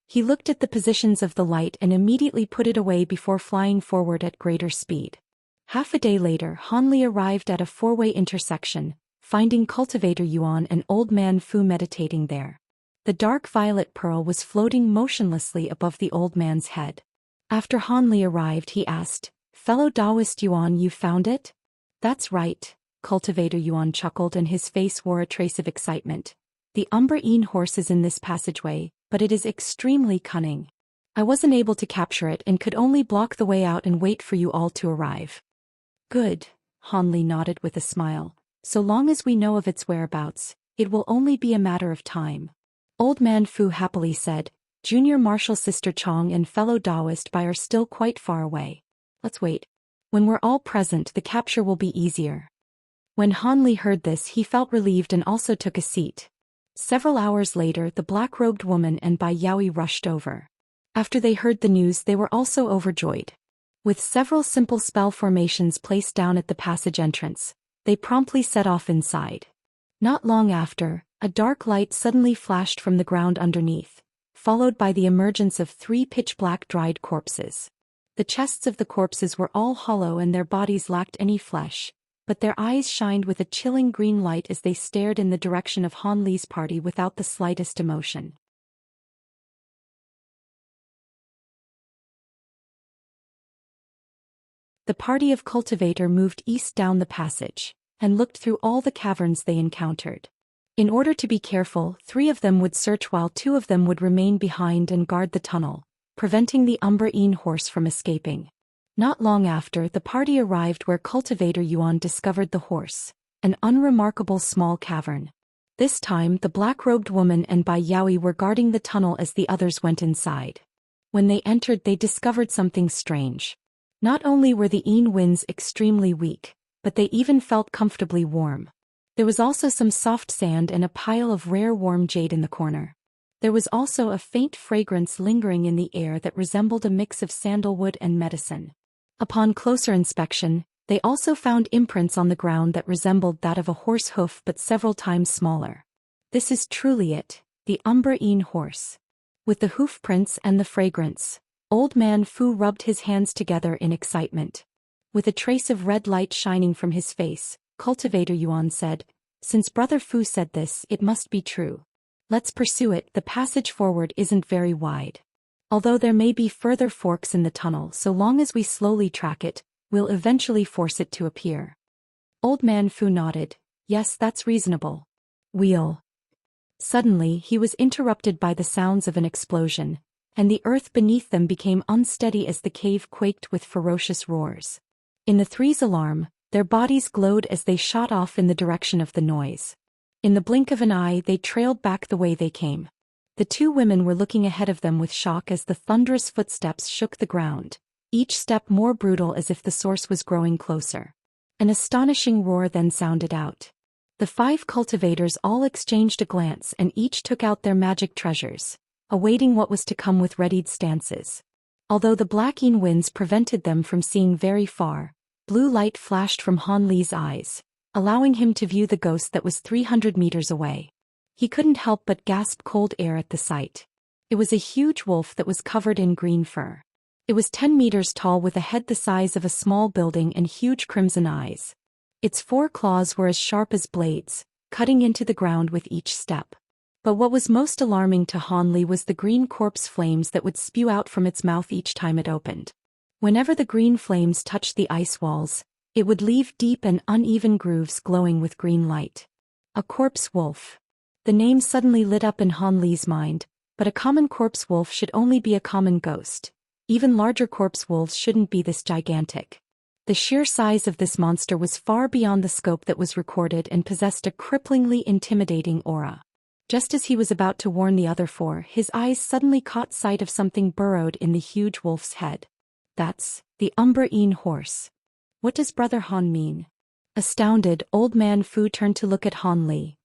He looked at the positions of the light and immediately put it away before flying forward at greater speed. Half a day later, Ligh arrived at a 4-way intersection, finding Cultivator Yuan and Old Man Fu meditating there. The dark violet pearl was floating motionlessly above the old man's head. After Ligh arrived, he asked, "Fellow Taoist Yuan, you found it?" "That's right," Cultivator Yuan chuckled and his face wore a trace of excitement. "The Yin horse is in this passageway, but it is extremely cunning. I wasn't able to capture it and could only block the way out and wait for you all to arrive." "Good," Ligh nodded with a smile. "So long as we know of its whereabouts, it will only be a matter of time." Old Man Fu happily said, "Junior Martial Sister Chong and fellow Taoist Bai are still quite far away. Let's wait. When we're all present, the capture will be easier." When Hanli heard this, he felt relieved and also took a seat. Several hours later, the black-robed woman and Bai Yaoi rushed over. After they heard the news, they were also overjoyed. With several simple spell formations placed down at the passage entrance, they promptly set off inside. Not long after, a dark light suddenly flashed from the ground underneath, followed by the emergence of 3 pitch-black dried corpses. The chests of the corpses were all hollow and their bodies lacked any flesh, but their eyes shined with a chilling green light as they stared in the direction of Han Li's party without the slightest emotion. The party of Cultivator moved east down the passage, and looked through all the caverns they encountered. In order to be careful, 3 of them would search while 2 of them would remain behind and guard the tunnel, preventing the Umbreen horse from escaping. Not long after, the party arrived where Cultivator Yuan discovered the horse, an unremarkable small cavern. This time, the black-robed woman and Bai Yaoi were guarding the tunnel as the others went inside. When they entered, they discovered something strange. Not only were the Yin winds extremely weak, but they even felt comfortably warm. There was also some soft sand and a pile of rare warm jade in the corner. There was also a faint fragrance lingering in the air that resembled a mix of sandalwood and medicine. Upon closer inspection, they also found imprints on the ground that resembled that of a horse hoof but several times smaller. This is truly it, the Umbreen horse. With the hoof prints and the fragrance, Old Man Fu rubbed his hands together in excitement. With a trace of red light shining from his face, Cultivator Yuan said, "Since Brother Fu said this, it must be true. Let's pursue it. The passage forward isn't very wide. Although there may be further forks in the tunnel, so long as we slowly track it, we'll eventually force it to appear." Old Man Fu nodded. "Yes, that's reasonable. We'll..." Suddenly, he was interrupted by the sounds of an explosion, and the earth beneath them became unsteady as the cave quaked with ferocious roars. In the 3's alarm, their bodies glowed as they shot off in the direction of the noise. In the blink of an eye, they trailed back the way they came. The 2 women were looking ahead of them with shock as the thunderous footsteps shook the ground, each step more brutal as if the source was growing closer. An astonishing roar then sounded out. The 5 cultivators all exchanged a glance and each took out their magic treasures, awaiting what was to come with readied stances. Although the black Yin winds prevented them from seeing very far, blue light flashed from Han Li's eyes, allowing him to view the ghost that was 300 meters away. He couldn't help but gasp cold air at the sight. It was a huge wolf that was covered in green fur. It was 10 meters tall with a head the size of a small building and huge crimson eyes. Its 4 claws were as sharp as blades, cutting into the ground with each step. But what was most alarming to Han Li was the green corpse flames that would spew out from its mouth each time it opened. Whenever the green flames touched the ice walls, it would leave deep and uneven grooves glowing with green light. A corpse wolf. The name suddenly lit up in Han Li's mind, but a common corpse wolf should only be a common ghost. Even larger corpse wolves shouldn't be this gigantic. The sheer size of this monster was far beyond the scope that was recorded and possessed a cripplingly intimidating aura. Just as he was about to warn the other 4, his eyes suddenly caught sight of something burrowed in the huge wolf's head. "That's the Umbreen horse. What does Brother Han mean?" Astounded, Old Man Fu turned to look at Han Li.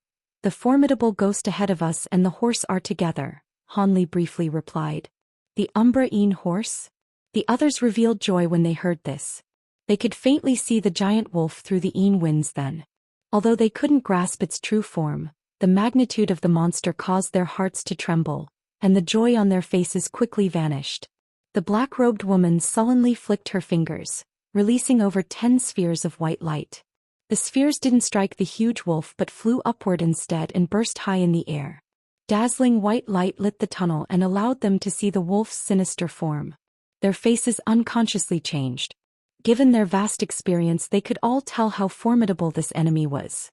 "The formidable ghost ahead of us and the horse are together," Han Li briefly replied. "The Umbreen horse?" The others revealed joy when they heard this. They could faintly see the giant wolf through the Yin winds then. Although they couldn't grasp its true form, the magnitude of the monster caused their hearts to tremble, and the joy on their faces quickly vanished. The black-robed woman sullenly flicked her fingers, releasing over 10 spheres of white light. The spheres didn't strike the huge wolf but flew upward instead and burst high in the air. Dazzling white light lit the tunnel and allowed them to see the wolf's sinister form. Their faces unconsciously changed. Given their vast experience, they could all tell how formidable this enemy was.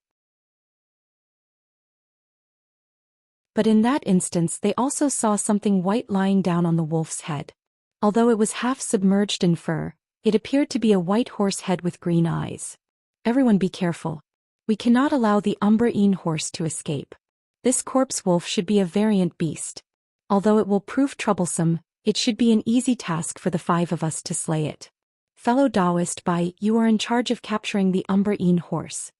But in that instance, they also saw something white lying down on the wolf's head. Although it was half submerged in fur, it appeared to be a white horse head with green eyes. "Everyone be careful. We cannot allow the Umbreen horse to escape. This corpse wolf should be a variant beast. Although it will prove troublesome, it should be an easy task for the 5 of us to slay it. Fellow Taoist Bai, you are in charge of capturing the Umbreen horse.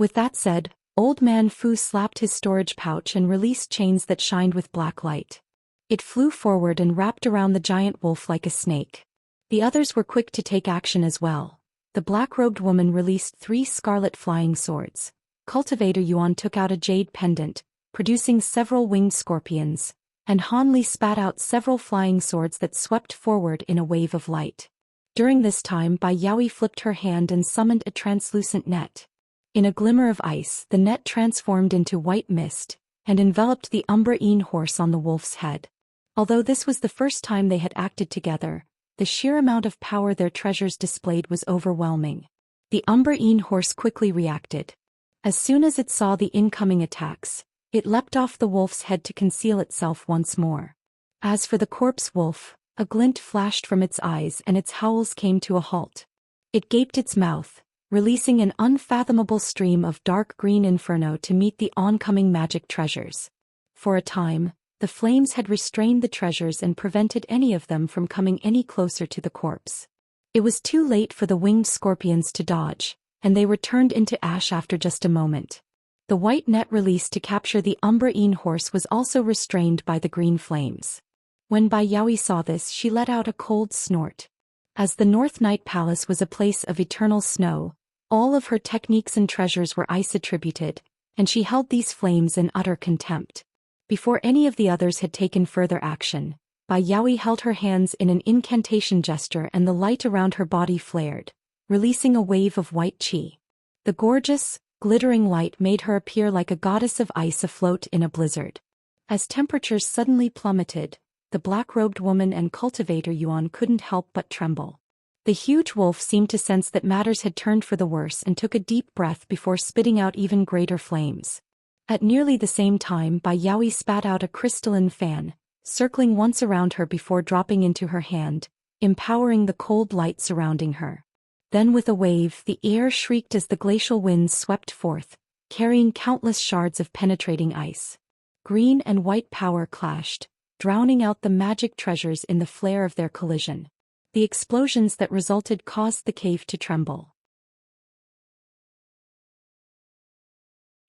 With that said, Old Man Fu slapped his storage pouch and released chains that shined with black light. It flew forward and wrapped around the giant wolf like a snake. The others were quick to take action as well. The black-robed woman released 3 scarlet flying swords. Cultivator Yuan took out a jade pendant, producing several winged scorpions, and Han Li spat out several flying swords that swept forward in a wave of light. During this time, Bai Yaoi flipped her hand and summoned a translucent net. In a glimmer of ice, the net transformed into white mist, and enveloped the Umbreen horse on the wolf's head. Although this was the first time they had acted together, the sheer amount of power their treasures displayed was overwhelming. The Umbreen horse quickly reacted. As soon as it saw the incoming attacks, it leapt off the wolf's head to conceal itself once more. As for the corpse wolf, a glint flashed from its eyes and its howls came to a halt. It gaped its mouth, releasing an unfathomable stream of dark green inferno to meet the oncoming magic treasures. For a time, the flames had restrained the treasures and prevented any of them from coming any closer to the corpse. It was too late for the winged scorpions to dodge, and they were turned into ash after just a moment. The white net released to capture the Umbreen horse was also restrained by the green flames. When Bai Yaoi saw this, she let out a cold snort. As the North Night Palace was a place of eternal snow, all of her techniques and treasures were ice attributed, and she held these flames in utter contempt. Before any of the others had taken further action, Bai Yaoi held her hands in an incantation gesture and the light around her body flared, releasing a wave of white qi. The gorgeous, glittering light made her appear like a goddess of ice afloat in a blizzard. As temperatures suddenly plummeted, the black-robed woman and Cultivator Yuan couldn't help but tremble. The huge wolf seemed to sense that matters had turned for the worse and took a deep breath before spitting out even greater flames. At nearly the same time, Bai Yaoi spat out a crystalline fan, circling once around her before dropping into her hand, empowering the cold light surrounding her. Then with a wave, the air shrieked as the glacial winds swept forth, carrying countless shards of penetrating ice. Green and white power clashed, drowning out the magic treasures in the flare of their collision. The explosions that resulted caused the cave to tremble.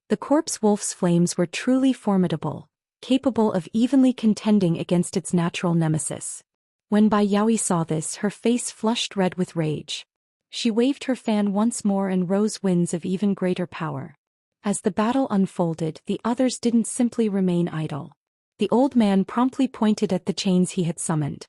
The corpse wolf's flames were truly formidable, capable of evenly contending against its natural nemesis. When Bai Yaoi saw this, her face flushed red with rage. She waved her fan once more and rose winds of even greater power. As the battle unfolded, the others didn't simply remain idle. The old man promptly pointed at the chains he had summoned.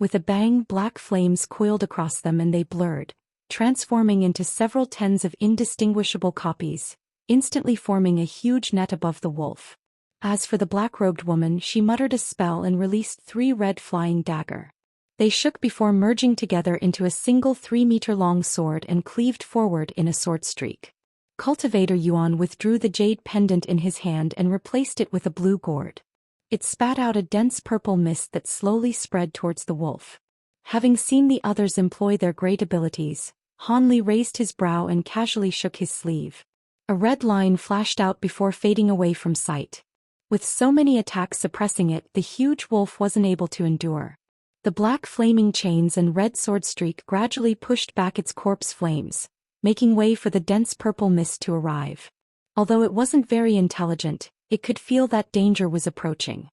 With a bang, black flames coiled across them and they blurred, transforming into several tens of indistinguishable copies, instantly forming a huge net above the wolf. As for the black-robed woman, she muttered a spell and released 3 red flying dagger. They shook before merging together into a single 3-meter-long sword and cleaved forward in a sword streak. Cultivator Yuan withdrew the jade pendant in his hand and replaced it with a blue gourd. It spat out a dense purple mist that slowly spread towards the wolf. Having seen the others employ their great abilities, Han Li raised his brow and casually shook his sleeve. A red line flashed out before fading away from sight. With so many attacks suppressing it, the huge wolf wasn't able to endure. The black flaming chains and red sword streak gradually pushed back its corpse flames, making way for the dense purple mist to arrive. Although it wasn't very intelligent, it could feel that danger was approaching.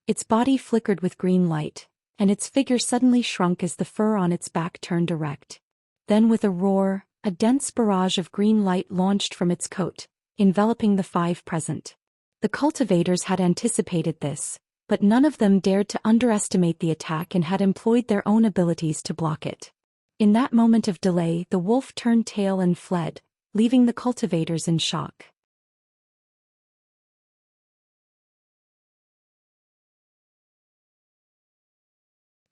Its body flickered with green light, and its figure suddenly shrunk as the fur on its back turned erect. Then with a roar, a dense barrage of green light launched from its coat, enveloping the 5 present. The cultivators had anticipated this, but none of them dared to underestimate the attack and had employed their own abilities to block it. In that moment of delay, the wolf turned tail and fled, leaving the cultivators in shock.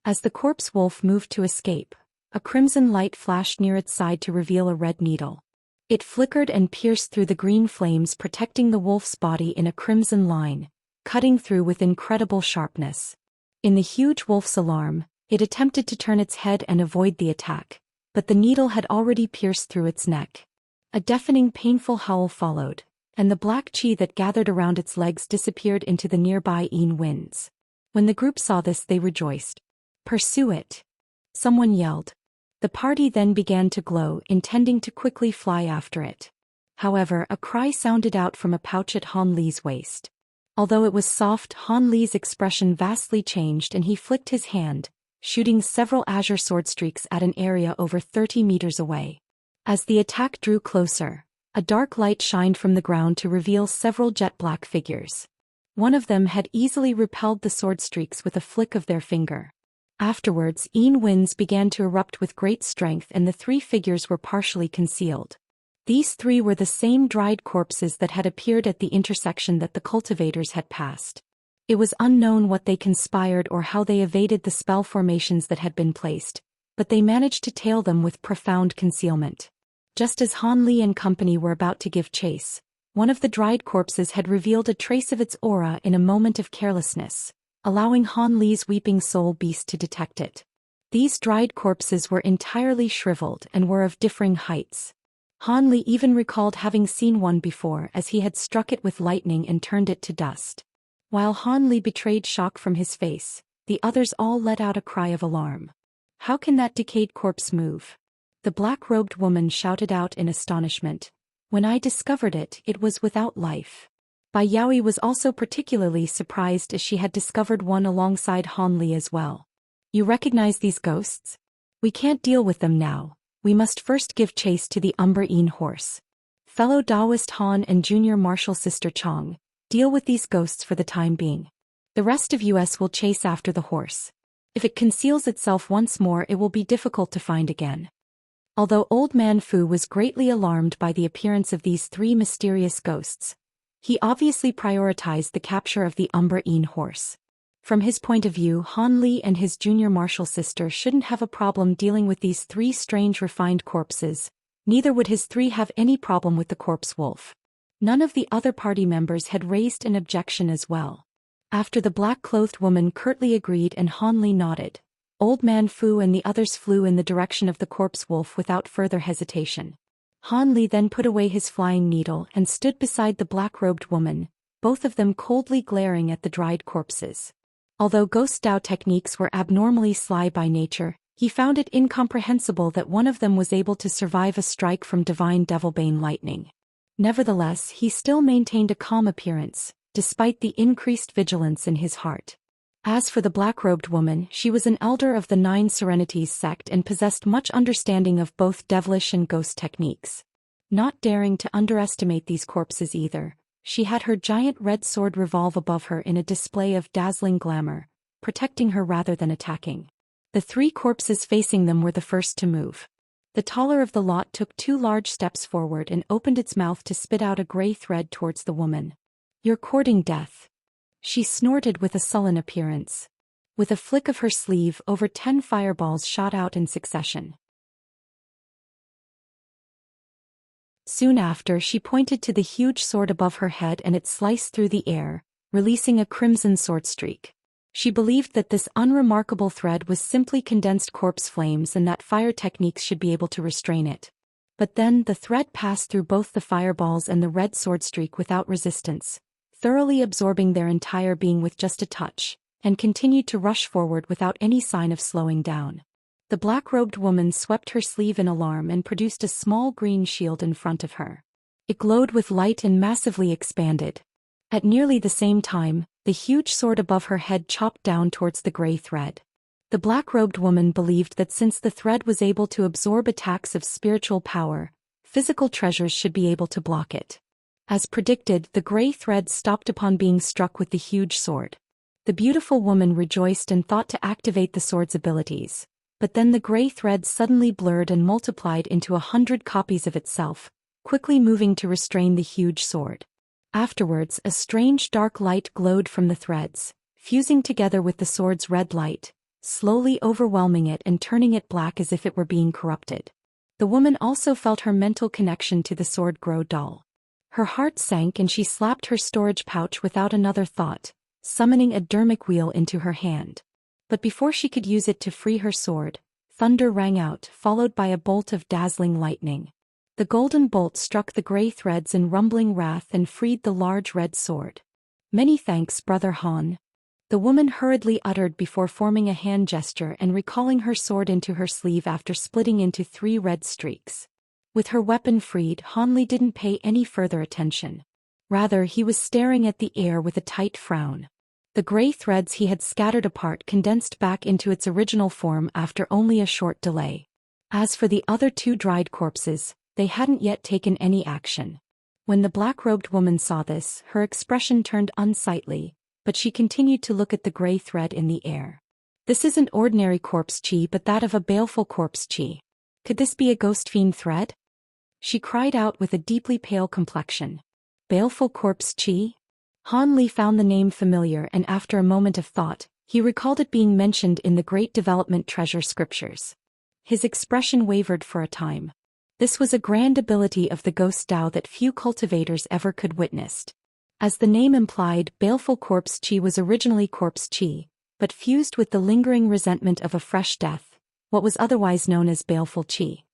As the corpse wolf moved to escape, a crimson light flashed near its side to reveal a red needle. It flickered and pierced through the green flames, protecting the wolf's body in a crimson line, cutting through with incredible sharpness. In the huge wolf's alarm, it attempted to turn its head and avoid the attack, but the needle had already pierced through its neck. A deafening painful howl followed, and the black qi that gathered around its legs disappeared into the nearby winds. When the group saw this, they rejoiced. "Pursue it!" someone yelled. The party then began to glow, intending to quickly fly after it. However, a cry sounded out from a pouch at Han Li's waist. Although it was soft, Han Li's expression vastly changed and he flicked his hand, shooting several azure sword streaks at an area over 30 meters away. As the attack drew closer, a dark light shined from the ground to reveal several jet-black figures. One of them had easily repelled the sword streaks with a flick of their finger. Afterwards, winds began to erupt with great strength and the three figures were partially concealed. These three were the same dried corpses that had appeared at the intersection that the cultivators had passed. It was unknown what they conspired or how they evaded the spell formations that had been placed, but they managed to tail them with profound concealment. Just as Han Li and company were about to give chase, one of the dried corpses had revealed a trace of its aura in a moment of carelessness, allowing Han Li's weeping soul beast to detect it. These dried corpses were entirely shriveled and were of differing heights. Han Li even recalled having seen one before as he had struck it with lightning and turned it to dust. While Han Li betrayed shock from his face, the others all let out a cry of alarm. "How can that decayed corpse move?" The black-robed woman shouted out in astonishment. "When I discovered it, it was without life." Bai Yaoi was also particularly surprised as she had discovered one alongside Han Li as well. "You recognize these ghosts? We can't deal with them now. We must first give chase to the Unbroken horse. Fellow Taoist Han and junior martial sister Chong, deal with these ghosts for the time being. The rest of us will chase after the horse. If it conceals itself once more, it will be difficult to find again." Although Old Man Fu was greatly alarmed by the appearance of these three mysterious ghosts, he obviously prioritized the capture of the Unbroken horse. From his point of view, Han Li and his junior martial sister shouldn't have a problem dealing with these three strange refined corpses, neither would his three have any problem with the corpse wolf. None of the other party members had raised an objection as well. After the black-clothed woman curtly agreed and Han Li nodded, Old Man Fu and the others flew in the direction of the corpse wolf without further hesitation. Han Li then put away his flying needle and stood beside the black-robed woman, both of them coldly glaring at the dried corpses. Although Ghost Dao techniques were abnormally sly by nature, he found it incomprehensible that one of them was able to survive a strike from divine Devilbane lightning. Nevertheless, he still maintained a calm appearance, despite the increased vigilance in his heart. As for the black-robed woman, she was an elder of the Nine Serenities sect and possessed much understanding of both devilish and ghost techniques. Not daring to underestimate these corpses either, she had her giant red sword revolve above her in a display of dazzling glamour, protecting her rather than attacking. The three corpses facing them were the first to move. The taller of the lot took 2 large steps forward and opened its mouth to spit out a gray thread towards the woman. "You're courting death." She snorted with a sullen appearance. With a flick of her sleeve, over 10 fireballs shot out in succession. Soon after, she pointed to the huge sword above her head and it sliced through the air, releasing a crimson sword streak. She believed that this unremarkable thread was simply condensed corpse flames and that fire techniques should be able to restrain it. But then the thread passed through both the fireballs and the red sword streak without resistance, thoroughly absorbing their entire being with just a touch, and continued to rush forward without any sign of slowing down. The black-robed woman swept her sleeve in alarm and produced a small green shield in front of her. It glowed with light and massively expanded. At nearly the same time, the huge sword above her head chopped down towards the gray thread. The black-robed woman believed that since the thread was able to absorb attacks of spiritual power, physical treasures should be able to block it. As predicted, the gray thread stopped upon being struck with the huge sword. The beautiful woman rejoiced and thought to activate the sword's abilities. But then the gray thread suddenly blurred and multiplied into 100 copies of itself, quickly moving to restrain the huge sword. Afterwards, a strange dark light glowed from the threads, fusing together with the sword's red light, slowly overwhelming it and turning it black as if it were being corrupted. The woman also felt her mental connection to the sword grow dull. Her heart sank and she slapped her storage pouch without another thought, summoning a dermic wheel into her hand. But before she could use it to free her sword, thunder rang out, followed by a bolt of dazzling lightning. The golden bolt struck the gray threads in rumbling wrath and freed the large red sword. "Many thanks, Brother Han," the woman hurriedly uttered before forming a hand gesture and recalling her sword into her sleeve after splitting into 3 red streaks. With her weapon freed, Hanli didn't pay any further attention. Rather, he was staring at the air with a tight frown. The gray threads he had scattered apart condensed back into its original form after only a short delay. As for the other two dried corpses, they hadn't yet taken any action. When the black-robed woman saw this, her expression turned unsightly, but she continued to look at the gray thread in the air. This isn't ordinary corpse chi but that of a baleful corpse chi. Could this be a Ghostfiend thread? She cried out with a deeply pale complexion. Baleful corpse chi? Hanli found the name familiar and after a moment of thought, he recalled it being mentioned in the Great Development Treasure scriptures. His expression wavered for a time. This was a grand ability of the Ghost Dao that few cultivators ever could witness. As the name implied, baleful corpse chi was originally corpse chi, but fused with the lingering resentment of a fresh death, what was otherwise known as baleful chi.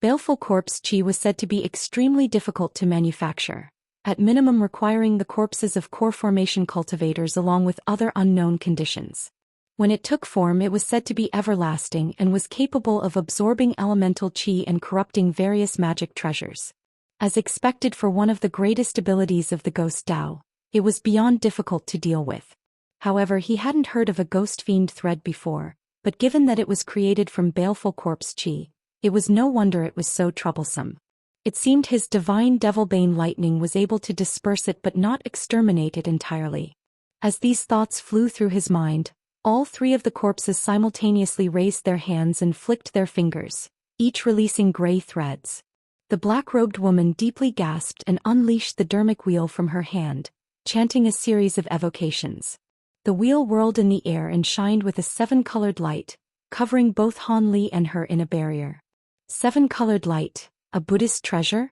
Baleful corpse chi was said to be extremely difficult to manufacture, at minimum requiring the corpses of core formation cultivators along with other unknown conditions. When it took form, it was said to be everlasting and was capable of absorbing elemental chi and corrupting various magic treasures. As expected for one of the greatest abilities of the Ghost Dao, it was beyond difficult to deal with. However, he hadn't heard of a Ghostfiend thread before, but given that it was created from baleful corpse chi, it was no wonder it was so troublesome. It seemed his divine Devilbane lightning was able to disperse it but not exterminate it entirely. As these thoughts flew through his mind, all three of the corpses simultaneously raised their hands and flicked their fingers, each releasing gray threads. The black-robed woman deeply gasped and unleashed the dermic wheel from her hand, chanting a series of evocations. The wheel whirled in the air and shined with a seven-colored light, covering both Hanli and her in a barrier. Seven-colored light, a Buddhist treasure?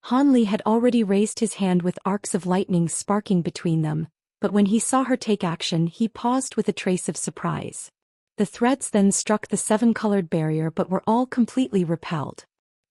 Hanli had already raised his hand with arcs of lightning sparking between them, but when he saw her take action, he paused with a trace of surprise. The threads then struck the seven-colored barrier but were all completely repelled.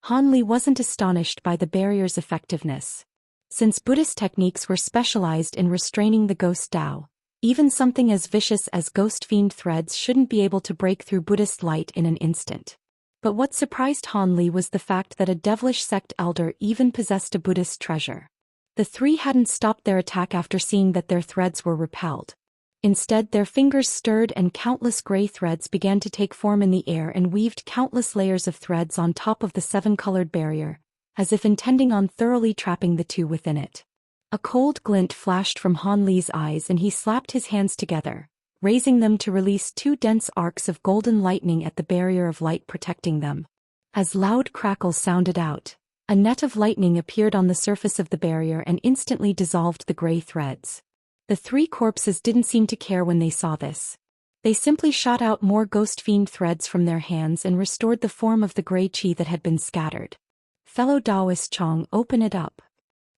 Hanli wasn't astonished by the barrier's effectiveness. Since Buddhist techniques were specialized in restraining the Ghost Dao, even something as vicious as Ghostfiend threads shouldn't be able to break through Buddhist light in an instant. But what surprised Hanli was the fact that a devilish sect elder even possessed a Buddhist treasure. The three hadn't stopped their attack after seeing that their threads were repelled. Instead, their fingers stirred and countless gray threads began to take form in the air and weaved countless layers of threads on top of the seven-colored barrier, as if intending on thoroughly trapping the two within it. A cold glint flashed from Hanli's eyes and he slapped his hands together, raising them to release two dense arcs of golden lightning at the barrier of light protecting them. As loud crackles sounded out, a net of lightning appeared on the surface of the barrier and instantly dissolved the gray threads. The three corpses didn't seem to care when they saw this. They simply shot out more Ghostfiend threads from their hands and restored the form of the gray chi that had been scattered. Fellow Taoist Chong, open it up.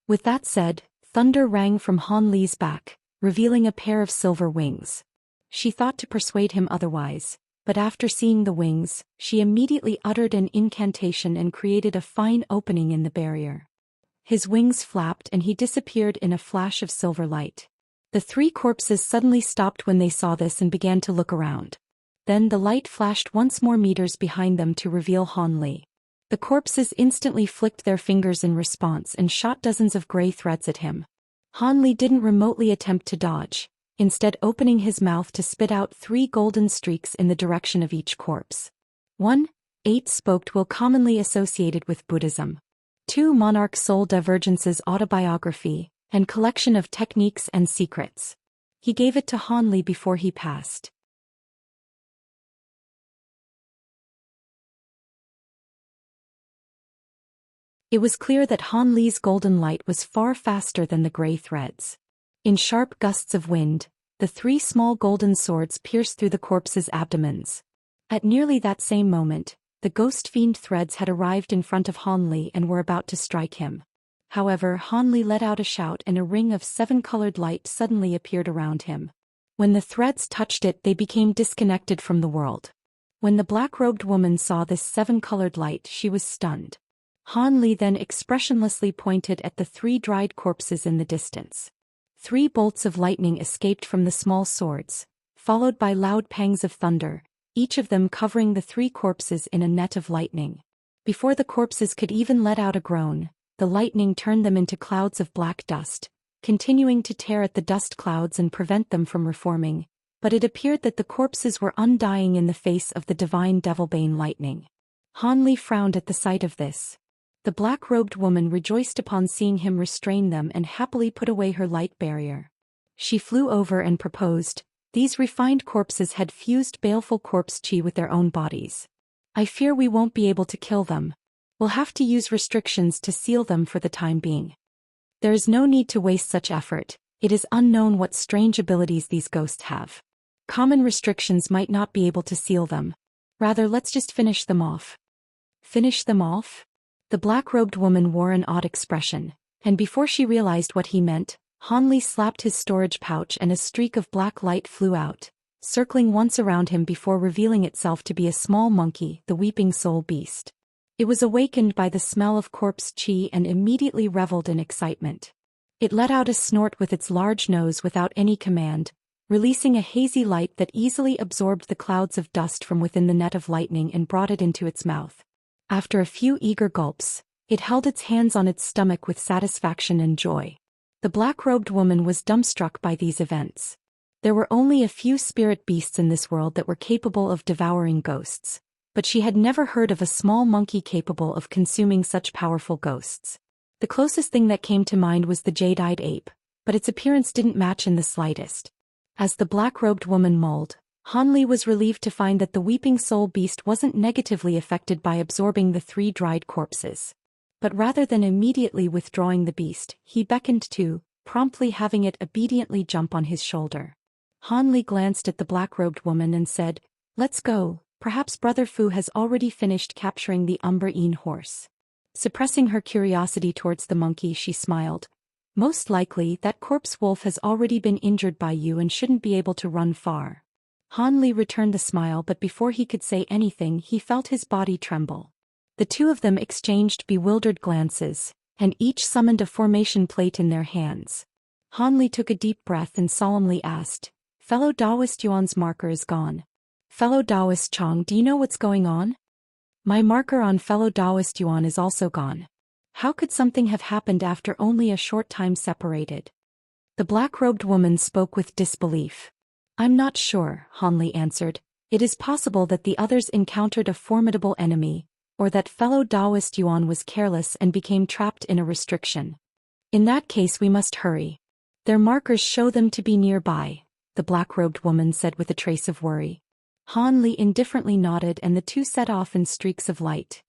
With that said, thunder rang from Hanli's back, revealing a pair of silver wings. She thought to persuade him otherwise, but after seeing the wings, she immediately uttered an incantation and created a fine opening in the barrier. His wings flapped and he disappeared in a flash of silver light. The three corpses suddenly stopped when they saw this and began to look around. Then the light flashed once more meters behind them to reveal Hanli. The corpses instantly flicked their fingers in response and shot dozens of gray threads at him. Hanli didn't remotely attempt to dodge, instead opening his mouth to spit out three golden streaks in the direction of each corpse. 1. 8 Spoked will commonly associated with Buddhism. 2. Monarch Soul Divergence's autobiography, and collection of techniques and secrets. He gave it to Hanli before he passed. It was clear that Hanli's golden light was far faster than the gray threads. In sharp gusts of wind, the three small golden swords pierced through the corpses' abdomens. At nearly that same moment, the Ghostfiend threads had arrived in front of Hanli and were about to strike him. However, Hanli let out a shout and a ring of seven-colored light suddenly appeared around him. When the threads touched it, they became disconnected from the world. When the black-robed woman saw this seven-colored light, she was stunned. Hanli then expressionlessly pointed at the three dried corpses in the distance. 3 bolts of lightning escaped from the small swords, followed by loud pangs of thunder, each of them covering the 3 corpses in a net of lightning. Before the corpses could even let out a groan, the lightning turned them into clouds of black dust, continuing to tear at the dust clouds and prevent them from reforming, but it appeared that the corpses were undying in the face of the divine Devilbane lightning. Ligh frowned at the sight of this. The black-robed woman rejoiced upon seeing him restrain them and happily put away her light barrier. She flew over and proposed, "These refined corpses had fused baleful corpse chi with their own bodies. I fear we won't be able to kill them. We'll have to use restrictions to seal them for the time being. There is no need to waste such effort, it is unknown what strange abilities these ghosts have. Common restrictions might not be able to seal them. Rather, let's just finish them off." Finish them off? The black-robed woman wore an odd expression, and before she realized what he meant, Ligh slapped his storage pouch and a streak of black light flew out, circling once around him before revealing itself to be a small monkey, the Weeping Soul Beast. It was awakened by the smell of corpse chi and immediately reveled in excitement. It let out a snort with its large nose without any command, releasing a hazy light that easily absorbed the clouds of dust from within the net of lightning and brought it into its mouth. After a few eager gulps, it held its hands on its stomach with satisfaction and joy. The black-robed woman was dumbstruck by these events. There were only a few spirit beasts in this world that were capable of devouring ghosts, but she had never heard of a small monkey capable of consuming such powerful ghosts. The closest thing that came to mind was the jade-eyed ape, but its appearance didn't match in the slightest. As the black-robed woman mulled, Ligh was relieved to find that the Weeping Soul Beast wasn't negatively affected by absorbing the 3 dried corpses. But rather than immediately withdrawing the beast, he beckoned to, promptly having it obediently jump on his shoulder. Ligh glanced at the black-robed woman and said, "Let's go, perhaps Brother Fu has already finished capturing the Umbreen horse." Suppressing her curiosity towards the monkey, she smiled. "Most likely that corpse wolf has already been injured by you and shouldn't be able to run far." Ligh returned the smile, but before he could say anything he felt his body tremble. The 2 of them exchanged bewildered glances, and each summoned a formation plate in their hands. Ligh took a deep breath and solemnly asked, "Fellow Taoist Yuan's marker is gone. Fellow Taoist Chong, do you know what's going on?" "My marker on fellow Taoist Yuan is also gone. How could something have happened after only a short time separated?" The black-robed woman spoke with disbelief. "I'm not sure," Ligh answered. "It is possible that the others encountered a formidable enemy, or that fellow Taoist Yuan was careless and became trapped in a restriction. In that case we must hurry. Their markers show them to be nearby," the black-robed woman said with a trace of worry. Ligh indifferently nodded and the 2 set off in streaks of light.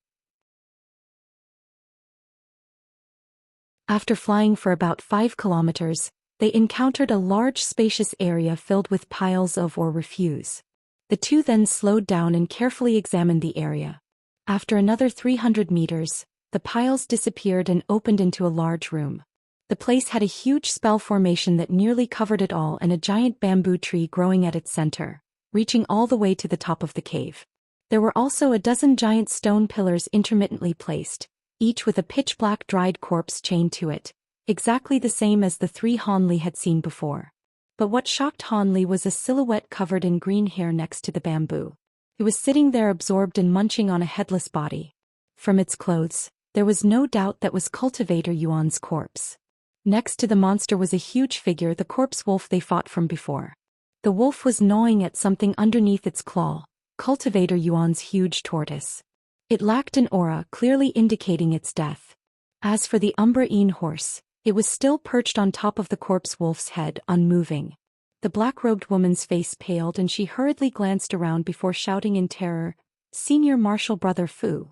After flying for about 5 kilometers, they encountered a large spacious area filled with piles of ore refuse. The 2 then slowed down and carefully examined the area. After another 300 meters, the piles disappeared and opened into a large room. The place had a huge spell formation that nearly covered it all and a giant bamboo tree growing at its center, reaching all the way to the top of the cave. There were also a dozen giant stone pillars intermittently placed, each with a pitch-black dried corpse chained to it, exactly the same as the 3 Ligh had seen before. But what shocked Ligh was a silhouette covered in green hair next to the bamboo. It was sitting there absorbed and munching on a headless body. From its clothes, there was no doubt that was Cultivator Yuan's corpse. Next to the monster was a huge figure, the corpse wolf they fought from before. The wolf was gnawing at something underneath its claw, Cultivator Yuan's huge tortoise. It lacked an aura, clearly indicating its death. As for the Umbreen horse, it was still perched on top of the corpse wolf's head, unmoving. The black-robed woman's face paled and she hurriedly glanced around before shouting in terror, "Senior Marshal Brother Fu."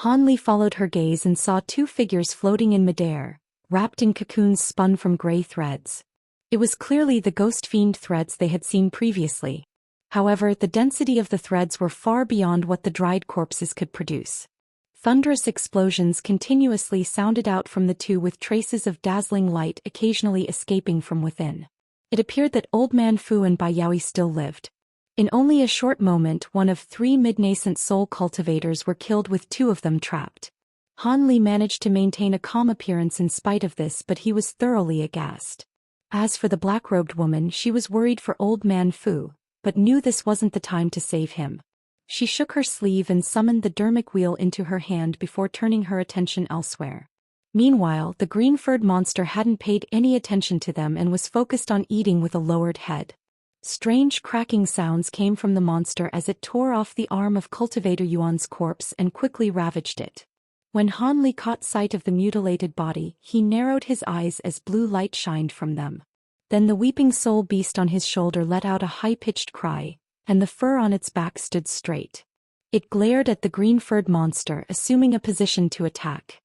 Ligh followed her gaze and saw 2 figures floating in midair, wrapped in cocoons spun from gray threads. It was clearly the Ghostfiend threads they had seen previously. However, the density of the threads were far beyond what the dried corpses could produce. Thunderous explosions continuously sounded out from the 2 with traces of dazzling light occasionally escaping from within. It appeared that Old Man Fu and Bai Yaoi still lived. In only a short moment, one of 3 mid-nascent soul cultivators were killed with 2 of them trapped. Ligh managed to maintain a calm appearance in spite of this, but he was thoroughly aghast. As for the black-robed woman, she was worried for Old Man Fu, but knew this wasn't the time to save him. She shook her sleeve and summoned the dermic wheel into her hand before turning her attention elsewhere. Meanwhile, the green-furred monster hadn't paid any attention to them and was focused on eating with a lowered head. Strange cracking sounds came from the monster as it tore off the arm of Cultivator Yuan's corpse and quickly ravaged it. When Han Li caught sight of the mutilated body, he narrowed his eyes as blue light shined from them. Then the weeping soul beast on his shoulder let out a high-pitched cry, and the fur on its back stood straight. It glared at the green-furred monster, assuming a position to attack.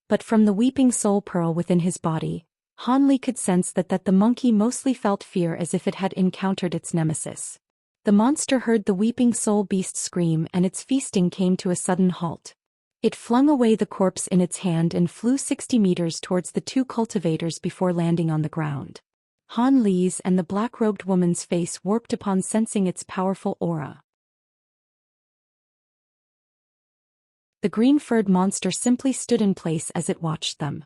But from the weeping soul pearl within his body, Han Li could sense that the monkey mostly felt fear as if it had encountered its nemesis. The monster heard the weeping soul beast scream and its feasting came to a sudden halt. It flung away the corpse in its hand and flew 60 meters towards the two cultivators before landing on the ground. Han Li's and the black-robed woman's face warped upon sensing its powerful aura. The green-furred monster simply stood in place as it watched them.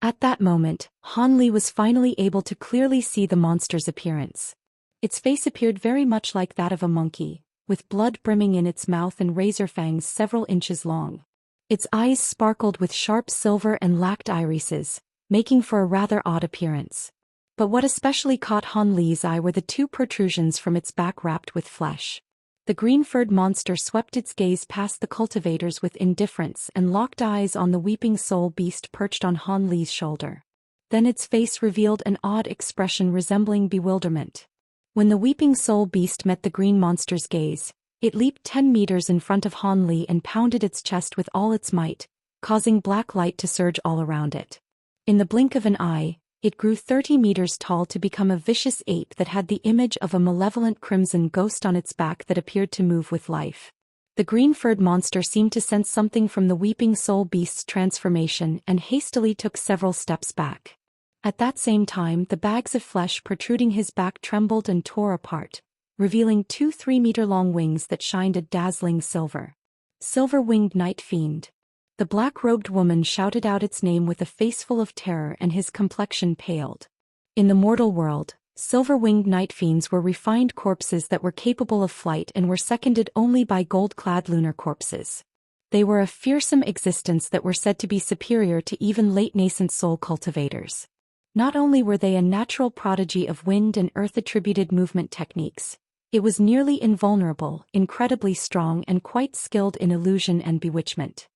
At that moment, Han Li was finally able to clearly see the monster's appearance. Its face appeared very much like that of a monkey, with blood brimming in its mouth and razor fangs several inches long. Its eyes sparkled with sharp silver and lacked irises, making for a rather odd appearance. But what especially caught Han Li's eye were the two protrusions from its back wrapped with flesh. The green-furred monster swept its gaze past the cultivators with indifference and locked eyes on the weeping soul beast perched on Han Li's shoulder. Then its face revealed an odd expression resembling bewilderment. When the weeping soul beast met the green monster's gaze, it leaped 10 meters in front of Han Li and pounded its chest with all its might, causing black light to surge all around it. In the blink of an eye, it grew 30 meters tall to become a vicious ape that had the image of a malevolent crimson ghost on its back that appeared to move with life. The green-furred monster seemed to sense something from the weeping soul beast's transformation and hastily took several steps back. At that same time, the bags of flesh protruding his back trembled and tore apart, revealing two 3-meter-long wings that shined a dazzling silver. Silver-winged Nightfiend. The black-robed woman shouted out its name with a face full of terror and his complexion paled. In the mortal world, silver-winged Nightfiends were refined corpses that were capable of flight and were seconded only by gold-clad lunar corpses. They were a fearsome existence that were said to be superior to even late nascent soul cultivators. Not only were they a natural prodigy of wind and earth-attributed movement techniques, it was nearly invulnerable, incredibly strong and quite skilled in illusion and bewitchment.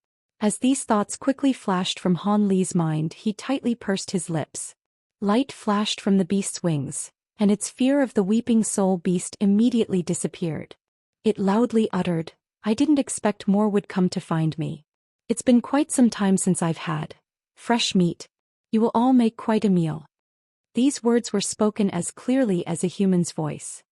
As these thoughts quickly flashed from Han Li's mind, he tightly pursed his lips. Light flashed from the beast's wings, and its fear of the weeping soul beast immediately disappeared. It loudly uttered, "I didn't expect more would come to find me. It's been quite some time since I've had fresh meat. You will all make quite a meal." These words were spoken as clearly as a human's voice.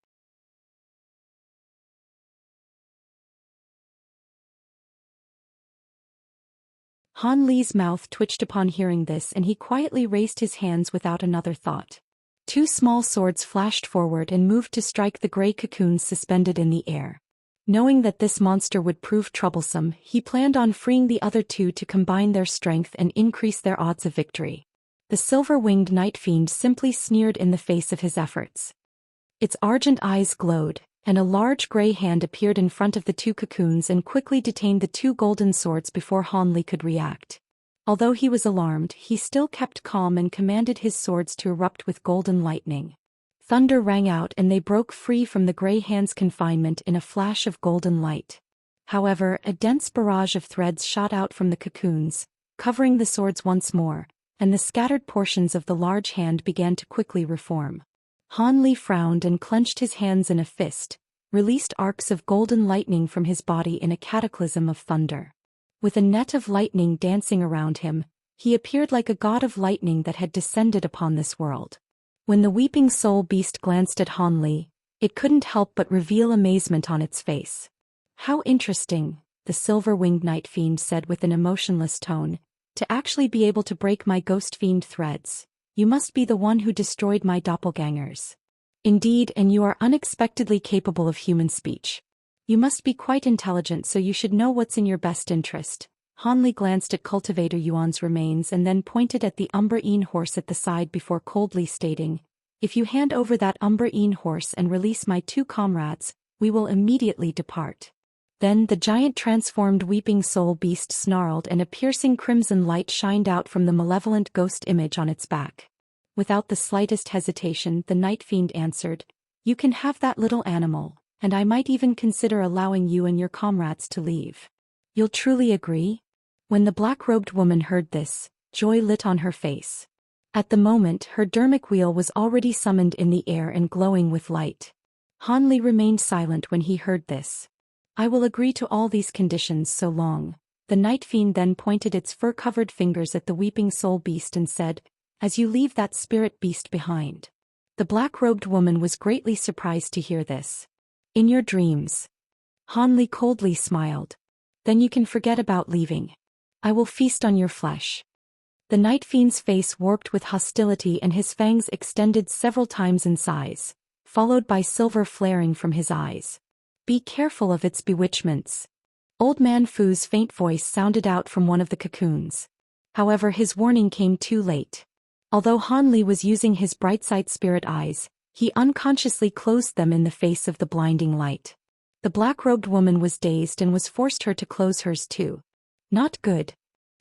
Han Li's mouth twitched upon hearing this and he quietly raised his hands without another thought. Two small swords flashed forward and moved to strike the gray cocoons suspended in the air. Knowing that this monster would prove troublesome, he planned on freeing the other two to combine their strength and increase their odds of victory. The silver-winged Nightfiend simply sneered in the face of his efforts. Its argent eyes glowed, and a large gray hand appeared in front of the two cocoons and quickly detained the two golden swords before Han Li could react. Although he was alarmed, he still kept calm and commanded his swords to erupt with golden lightning. Thunder rang out and they broke free from the gray hand's confinement in a flash of golden light. However, a dense barrage of threads shot out from the cocoons, covering the swords once more, and the scattered portions of the large hand began to quickly reform. Han Li frowned and clenched his hands in a fist, released arcs of golden lightning from his body in a cataclysm of thunder. With a net of lightning dancing around him, he appeared like a god of lightning that had descended upon this world. When the weeping soul beast glanced at Han Li, it couldn't help but reveal amazement on its face. "How interesting," the silver-winged Nightfiend said with an emotionless tone, "to actually be able to break my Ghostfiend threads. You must be the one who destroyed my doppelgangers. Indeed, and you are unexpectedly capable of human speech. You must be quite intelligent, so you should know what's in your best interest." Han Li glanced at Cultivator Yuan's remains and then pointed at the Umbreen horse at the side before coldly stating, "If you hand over that Umbreen horse and release my two comrades, we will immediately depart." Then the giant transformed weeping soul beast snarled and a piercing crimson light shined out from the malevolent ghost image on its back. Without the slightest hesitation, the Nightfiend answered, "You can have that little animal, and I might even consider allowing you and your comrades to leave. You'll truly agree?" When the black-robed woman heard this, joy lit on her face. At the moment, her dermic wheel was already summoned in the air and glowing with light. Ligh remained silent when he heard this. "I will agree to all these conditions so long." The Nightfiend then pointed its fur-covered fingers at the weeping soul beast and said, "As you leave that spirit beast behind." The black-robed woman was greatly surprised to hear this. "In your dreams." Ligh coldly smiled. "Then you can forget about leaving. I will feast on your flesh." The Nightfiend's face warped with hostility and his fangs extended several times in size, followed by silver flaring from his eyes. "Be careful of its bewitchments." Old Man Fu's faint voice sounded out from one of the cocoons. However, his warning came too late. Although Ligh was using his bright-sight spirit eyes, he unconsciously closed them in the face of the blinding light. The black-robed woman was dazed and was forced her to close hers too. Not good.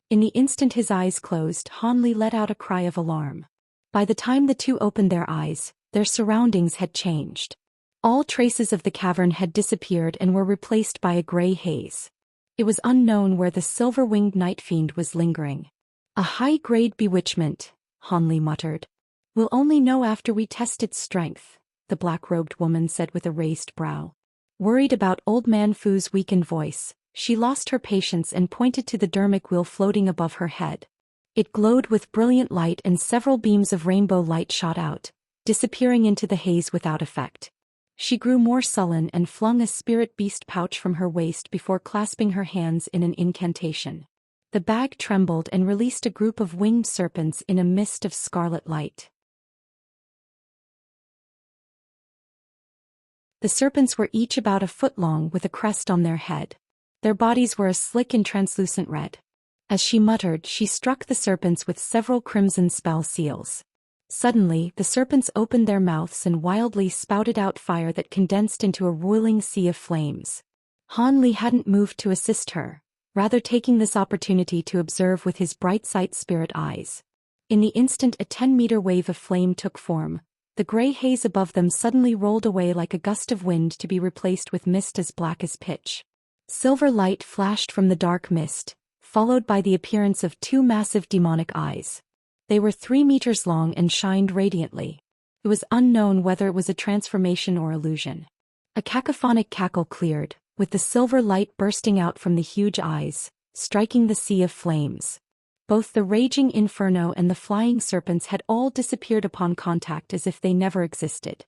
In the instant his eyes closed, Ligh let out a cry of alarm. By the time the two opened their eyes, their surroundings had changed. All traces of the cavern had disappeared and were replaced by a gray haze. It was unknown where the silver-winged Nightfiend was lingering. "A high-grade bewitchment," Ligh muttered. "We'll only know after we test its strength," the black-robed woman said with a raised brow. Worried about Old Man Fu's weakened voice, she lost her patience and pointed to the dermic wheel floating above her head. It glowed with brilliant light and several beams of rainbow light shot out, disappearing into the haze without effect. She grew more sullen and flung a spirit beast pouch from her waist before clasping her hands in an incantation. The bag trembled and released a group of winged serpents in a mist of scarlet light. The serpents were each about a foot long with a crest on their head. Their bodies were a slick and translucent red. As she muttered, she struck the serpents with several crimson spell seals. Suddenly, the serpents opened their mouths and wildly spouted out fire that condensed into a roiling sea of flames. Ligh hadn't moved to assist her, rather taking this opportunity to observe with his bright-sight spirit eyes. In the instant a 10-meter wave of flame took form, the gray haze above them suddenly rolled away like a gust of wind to be replaced with mist as black as pitch. Silver light flashed from the dark mist, followed by the appearance of two massive demonic eyes. They were 3 meters long and shined radiantly. It was unknown whether it was a transformation or illusion. A cacophonic cackle cleared, with the silver light bursting out from the huge eyes, striking the sea of flames. Both the raging inferno and the flying serpents had all disappeared upon contact as if they never existed.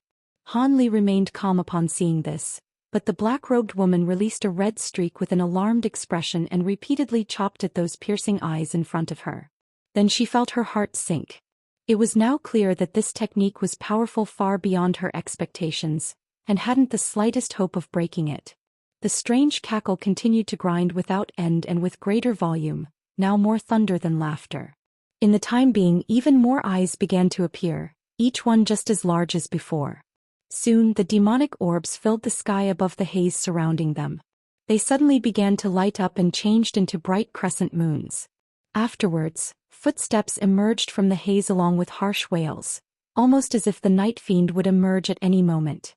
Ligh remained calm upon seeing this, but the black-robed woman released a red streak with an alarmed expression and repeatedly chopped at those piercing eyes in front of her. Then she felt her heart sink. It was now clear that this technique was powerful far beyond her expectations, and hadn't the slightest hope of breaking it. The strange cackle continued to grind without end and with greater volume, now more thunder than laughter. In the time being, even more eyes began to appear, each one just as large as before. Soon the demonic orbs filled the sky above the haze surrounding them. They suddenly began to light up and changed into bright crescent moons. Afterwards, footsteps emerged from the haze along with harsh wails, almost as if the Nightfiend would emerge at any moment.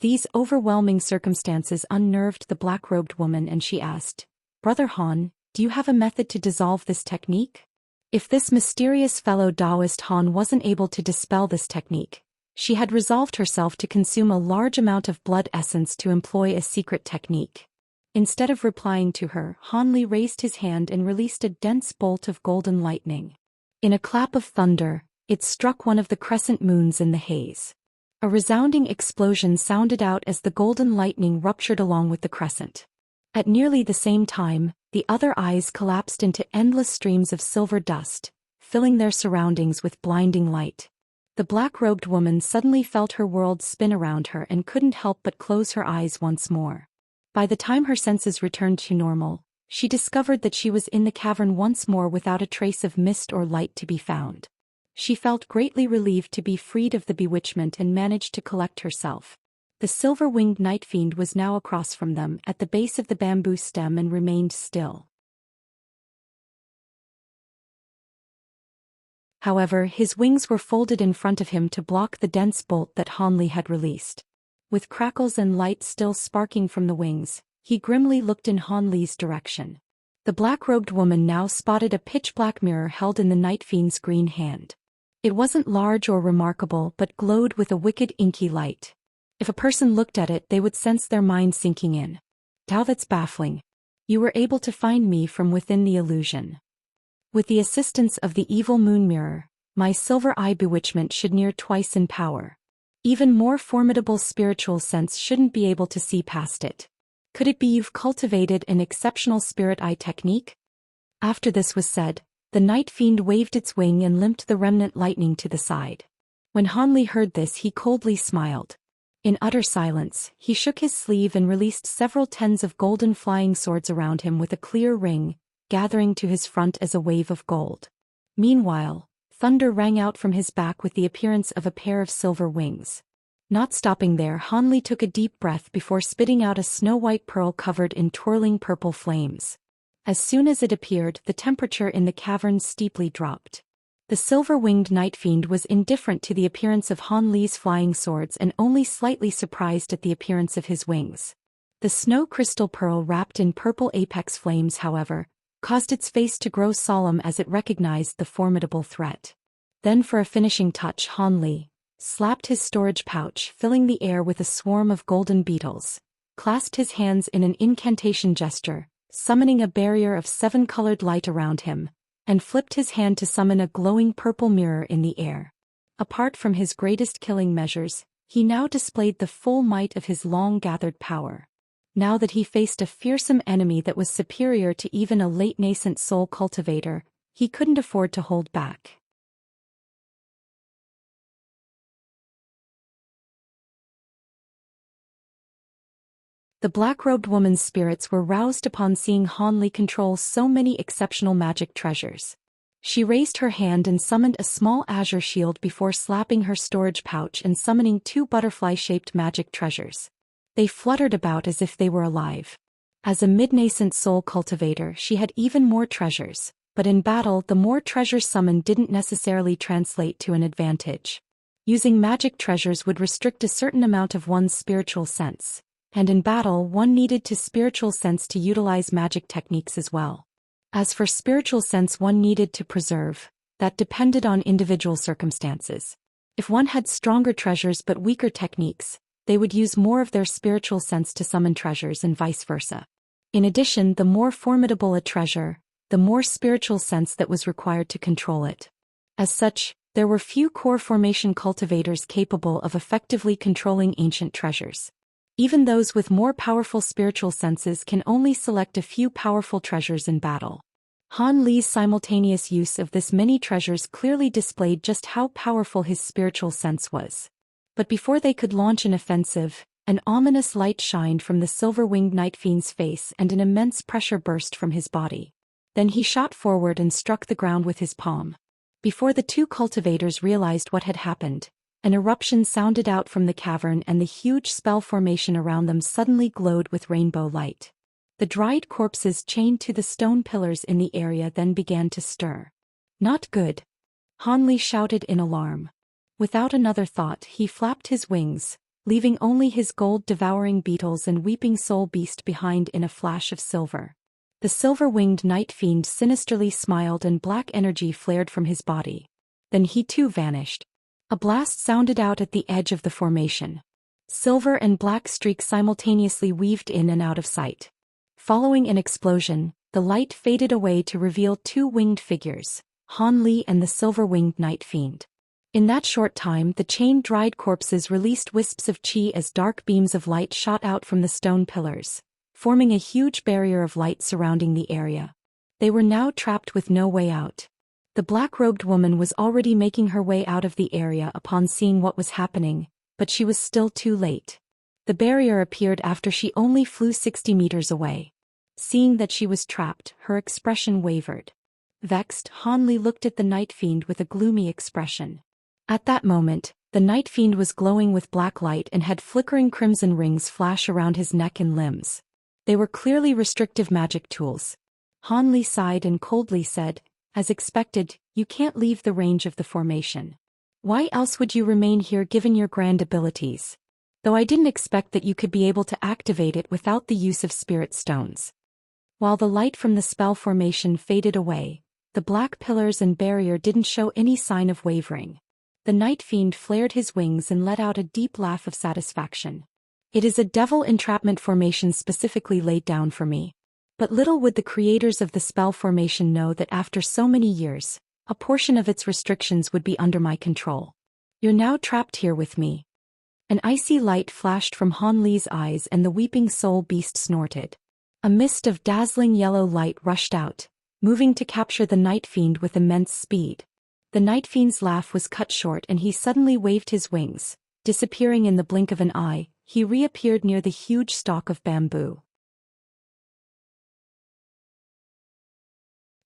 These overwhelming circumstances unnerved the black-robed woman and she asked, "Brother Han, do you have a method to dissolve this technique?" If this mysterious fellow Taoist Han wasn't able to dispel this technique, she had resolved herself to consume a large amount of blood essence to employ a secret technique. Instead of replying to her, Ligh raised his hand and released a dense bolt of golden lightning. In a clap of thunder, it struck one of the crescent moons in the haze. A resounding explosion sounded out as the golden lightning ruptured along with the crescent. At nearly the same time, the other eyes collapsed into endless streams of silver dust, filling their surroundings with blinding light. The black-robed woman suddenly felt her world spin around her and couldn't help but close her eyes once more. By the time her senses returned to normal, she discovered that she was in the cavern once more without a trace of mist or light to be found. She felt greatly relieved to be freed of the bewitchment and managed to collect herself. The silver-winged Nightfiend was now across from them at the base of the bamboo stem and remained still. However, his wings were folded in front of him to block the dense bolt that Ligh had released. With crackles and light still sparking from the wings, he grimly looked in Ligh's direction. The black-robed woman now spotted a pitch-black mirror held in the Nightfiend's green hand. It wasn't large or remarkable but glowed with a wicked inky light. If a person looked at it they would sense their mind sinking in. How that's baffling. You were able to find me from within the illusion. With the assistance of the evil moon mirror, my silver eye bewitchment should near twice in power. Even more formidable spiritual sense shouldn't be able to see past it. Could it be you've cultivated an exceptional spirit eye technique? After this was said, the Nightfiend waved its wing and limped the remnant lightning to the side. When Ligh heard this he coldly smiled. In utter silence, he shook his sleeve and released several tens of golden flying swords around him with a clear ring, gathering to his front as a wave of gold. Meanwhile, thunder rang out from his back with the appearance of a pair of silver wings. Not stopping there, Ligh took a deep breath before spitting out a snow-white pearl covered in twirling purple flames. As soon as it appeared, the temperature in the cavern steeply dropped. The silver-winged Nightfiend was indifferent to the appearance of Ligh's flying swords and only slightly surprised at the appearance of his wings. The snow crystal pearl wrapped in purple apex flames, however, caused its face to grow solemn as it recognized the formidable threat. Then for a finishing touch Ligh slapped his storage pouch, filling the air with a swarm of golden beetles, clasped his hands in an incantation gesture, summoning a barrier of 7-colored light around him, and flipped his hand to summon a glowing purple mirror in the air. Apart from his greatest killing measures, he now displayed the full might of his long-gathered power. Now that he faced a fearsome enemy that was superior to even a late nascent soul cultivator, he couldn't afford to hold back. The black-robed woman's spirits were roused upon seeing Ligh control so many exceptional magic treasures. She raised her hand and summoned a small azure shield before slapping her storage pouch and summoning 2 butterfly-shaped magic treasures. They fluttered about as if they were alive. As a mid-nascent soul cultivator she had even more treasures, but in battle the more treasures summoned didn't necessarily translate to an advantage. Using magic treasures would restrict a certain amount of one's spiritual sense, and in battle one needed to spiritual sense to utilize magic techniques as well. As for spiritual sense one needed to preserve, that depended on individual circumstances. If one had stronger treasures but weaker techniques, they would use more of their spiritual sense to summon treasures and vice versa. In addition, the more formidable a treasure, the more spiritual sense that was required to control it. As such, there were few core formation cultivators capable of effectively controlling ancient treasures. Even those with more powerful spiritual senses can only select a few powerful treasures in battle. Ligh's simultaneous use of this many treasures clearly displayed just how powerful his spiritual sense was. But before they could launch an offensive, an ominous light shined from the silver-winged Nightfiend's face and an immense pressure burst from his body. Then he shot forward and struck the ground with his palm. Before the 2 cultivators realized what had happened, an eruption sounded out from the cavern and the huge spell formation around them suddenly glowed with rainbow light. The dried corpses chained to the stone pillars in the area then began to stir. "Not good!" Ligh shouted in alarm. Without another thought he flapped his wings, leaving only his gold-devouring beetles and weeping soul beast behind in a flash of silver. The silver-winged Nightfiend sinisterly smiled and black energy flared from his body. Then he too vanished. A blast sounded out at the edge of the formation. Silver and black streaks simultaneously weaved in and out of sight. Following an explosion, the light faded away to reveal 2 winged figures, Ligh and the silver-winged Nightfiend. In that short time the chained dried corpses released wisps of chi as dark beams of light shot out from the stone pillars, forming a huge barrier of light surrounding the area. They were now trapped with no way out. The black-robed woman was already making her way out of the area upon seeing what was happening, but she was still too late. The barrier appeared after she only flew 60 meters away. Seeing that she was trapped, her expression wavered. Vexed, Ligh looked at the Nightfiend with a gloomy expression. At that moment, The Nightfiend was glowing with black light and had flickering crimson rings flash around his neck and limbs. They were clearly restrictive magic tools. Han Li sighed and coldly said, "As expected, you can't leave the range of the formation. Why else would you remain here given your grand abilities? Though I didn't expect that you could be able to activate it without the use of spirit stones." While the light from the spell formation faded away, the black pillars and barrier didn't show any sign of wavering. The Nightfiend flared his wings and let out a deep laugh of satisfaction. "It is a devil entrapment formation specifically laid down for me. But little would the creators of the spell formation know that after so many years, a portion of its restrictions would be under my control. You're now trapped here with me." An icy light flashed from Han Li's eyes and the weeping soul beast snorted. A mist of dazzling yellow light rushed out, moving to capture the Nightfiend with immense speed. The Nightfiend's laugh was cut short and he suddenly waved his wings, disappearing in the blink of an eye. He reappeared near the huge stalk of bamboo.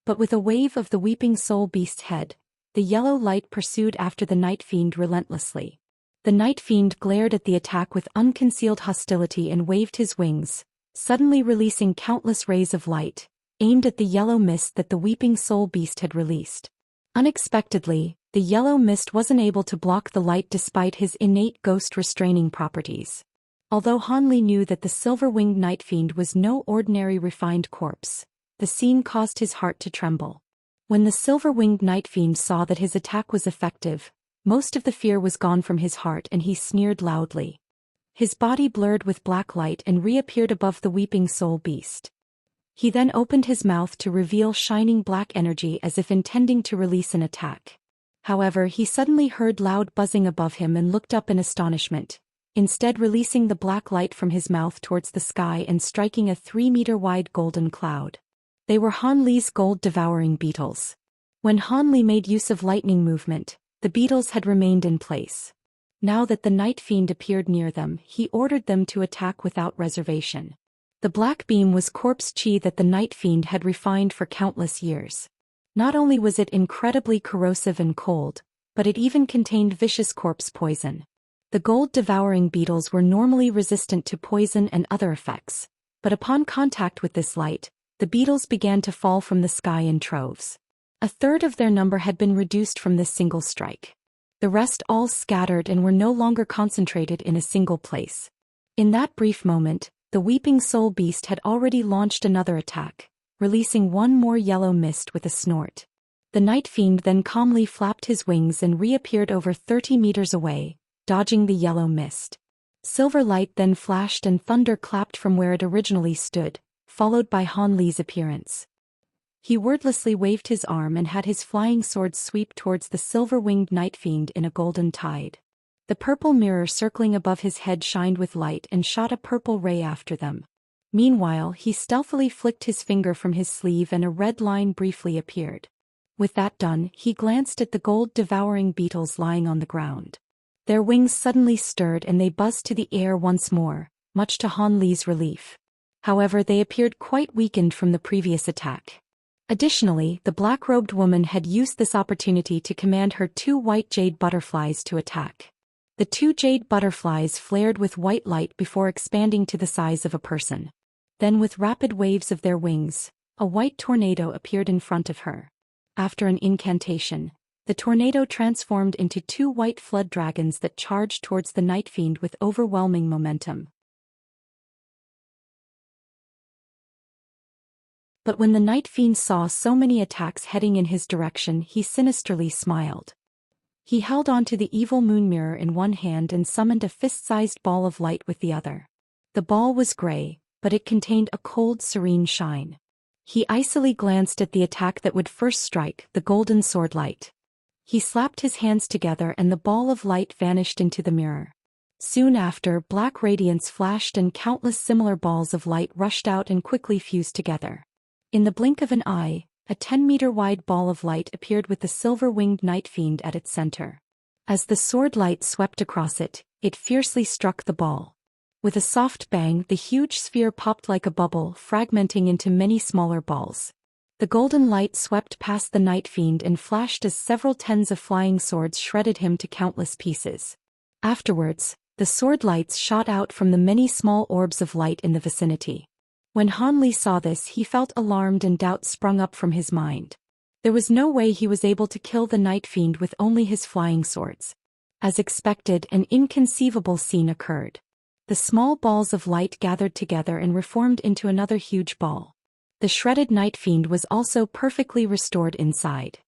But with a wave of the weeping soul beast's head, the yellow light pursued after the Nightfiend relentlessly. The Nightfiend glared at the attack with unconcealed hostility and waved his wings, suddenly releasing countless rays of light, aimed at the yellow mist that the weeping soul beast had released. Unexpectedly, the yellow mist wasn't able to block the light despite his innate ghost-restraining properties. Although Han Li knew that the silver-winged Nightfiend was no ordinary refined corpse, the scene caused his heart to tremble. When the silver-winged Nightfiend saw that his attack was effective, most of the fear was gone from his heart and he sneered loudly. His body blurred with black light and reappeared above the weeping soul beast. He then opened his mouth to reveal shining black energy as if intending to release an attack. However, he suddenly heard loud buzzing above him and looked up in astonishment, instead releasing the black light from his mouth towards the sky and striking a 3-meter-wide golden cloud. They were Han Li's gold-devouring beetles. When Han Li made use of lightning movement, the beetles had remained in place. Now that the Nightfiend appeared near them, he ordered them to attack without reservation. The black beam was corpse chi that the Nightfiend had refined for countless years. Not only was it incredibly corrosive and cold, but it even contained vicious corpse poison. The gold-devouring beetles were normally resistant to poison and other effects, but upon contact with this light, the beetles began to fall from the sky in troves. A third of their number had been reduced from this single strike. The rest all scattered and were no longer concentrated in a single place. In that brief moment, the weeping soul beast had already launched another attack, releasing one more yellow mist with a snort. The Nightfiend then calmly flapped his wings and reappeared over 30 meters away, dodging the yellow mist. Silver light then flashed and thunder clapped from where it originally stood, followed by Han Li's appearance. He wordlessly waved his arm and had his flying sword sweep towards the silver-winged Nightfiend in a golden tide. The purple mirror circling above his head shined with light and shot a purple ray after them. Meanwhile, he stealthily flicked his finger from his sleeve and a red line briefly appeared. With that done, he glanced at the gold-devouring beetles lying on the ground. Their wings suddenly stirred and they buzzed to the air once more, much to Han Li's relief. However, they appeared quite weakened from the previous attack. Additionally, the black-robed woman had used this opportunity to command her 2 white jade butterflies to attack. The 2 jade butterflies flared with white light before expanding to the size of a person. Then with rapid waves of their wings, a white tornado appeared in front of her. After an incantation, the tornado transformed into 2 white flood dragons that charged towards the Nightfiend with overwhelming momentum. But when the Nightfiend saw so many attacks heading in his direction, he sinisterly smiled. He held onto the evil moon mirror in one hand and summoned a fist-sized ball of light with the other. The ball was gray, but it contained a cold, serene shine. He icily glanced at the attack that would first strike, the golden sword light. He slapped his hands together and the ball of light vanished into the mirror. Soon after, black radiance flashed and countless similar balls of light rushed out and quickly fused together. In the blink of an eye, a 10-meter-wide ball of light appeared with the silver-winged Nightfiend at its center. As the sword light swept across it, it fiercely struck the ball. With a soft bang, the huge sphere popped like a bubble, fragmenting into many smaller balls. The golden light swept past the Nightfiend and flashed as several tens of flying swords shredded him to countless pieces. Afterwards, the sword lights shot out from the many small orbs of light in the vicinity. When Ligh saw this, he felt alarmed and doubt sprung up from his mind. There was no way he was able to kill the Nightfiend with only his flying swords. As expected, an inconceivable scene occurred. The small balls of light gathered together and reformed into another huge ball. The shredded Nightfiend was also perfectly restored inside.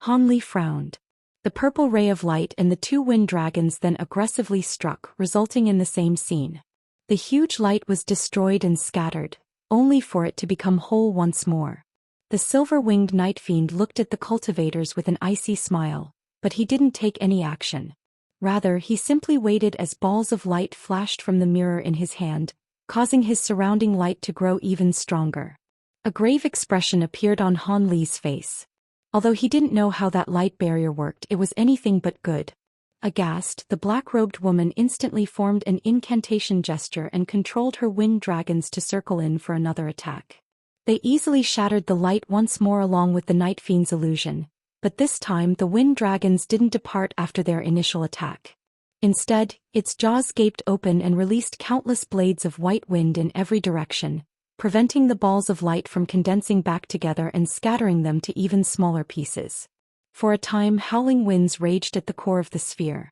Ligh frowned. The purple ray of light and the two wind dragons then aggressively struck, resulting in the same scene. The huge light was destroyed and scattered, only for it to become whole once more. The silver-winged Nightfiend looked at the cultivators with an icy smile, but he didn't take any action. Rather, he simply waited as balls of light flashed from the mirror in his hand, causing his surrounding light to grow even stronger. A grave expression appeared on Ligh's face. Although he didn't know how that light barrier worked, it was anything but good. Aghast, the black-robed woman instantly formed an incantation gesture and controlled her wind dragons to circle in for another attack. They easily shattered the light once more along with the Nightfiend's illusion, but this time the wind dragons didn't depart after their initial attack. Instead, its jaws gaped open and released countless blades of white wind in every direction, preventing the balls of light from condensing back together and scattering them to even smaller pieces. For a time, howling winds raged at the core of the sphere.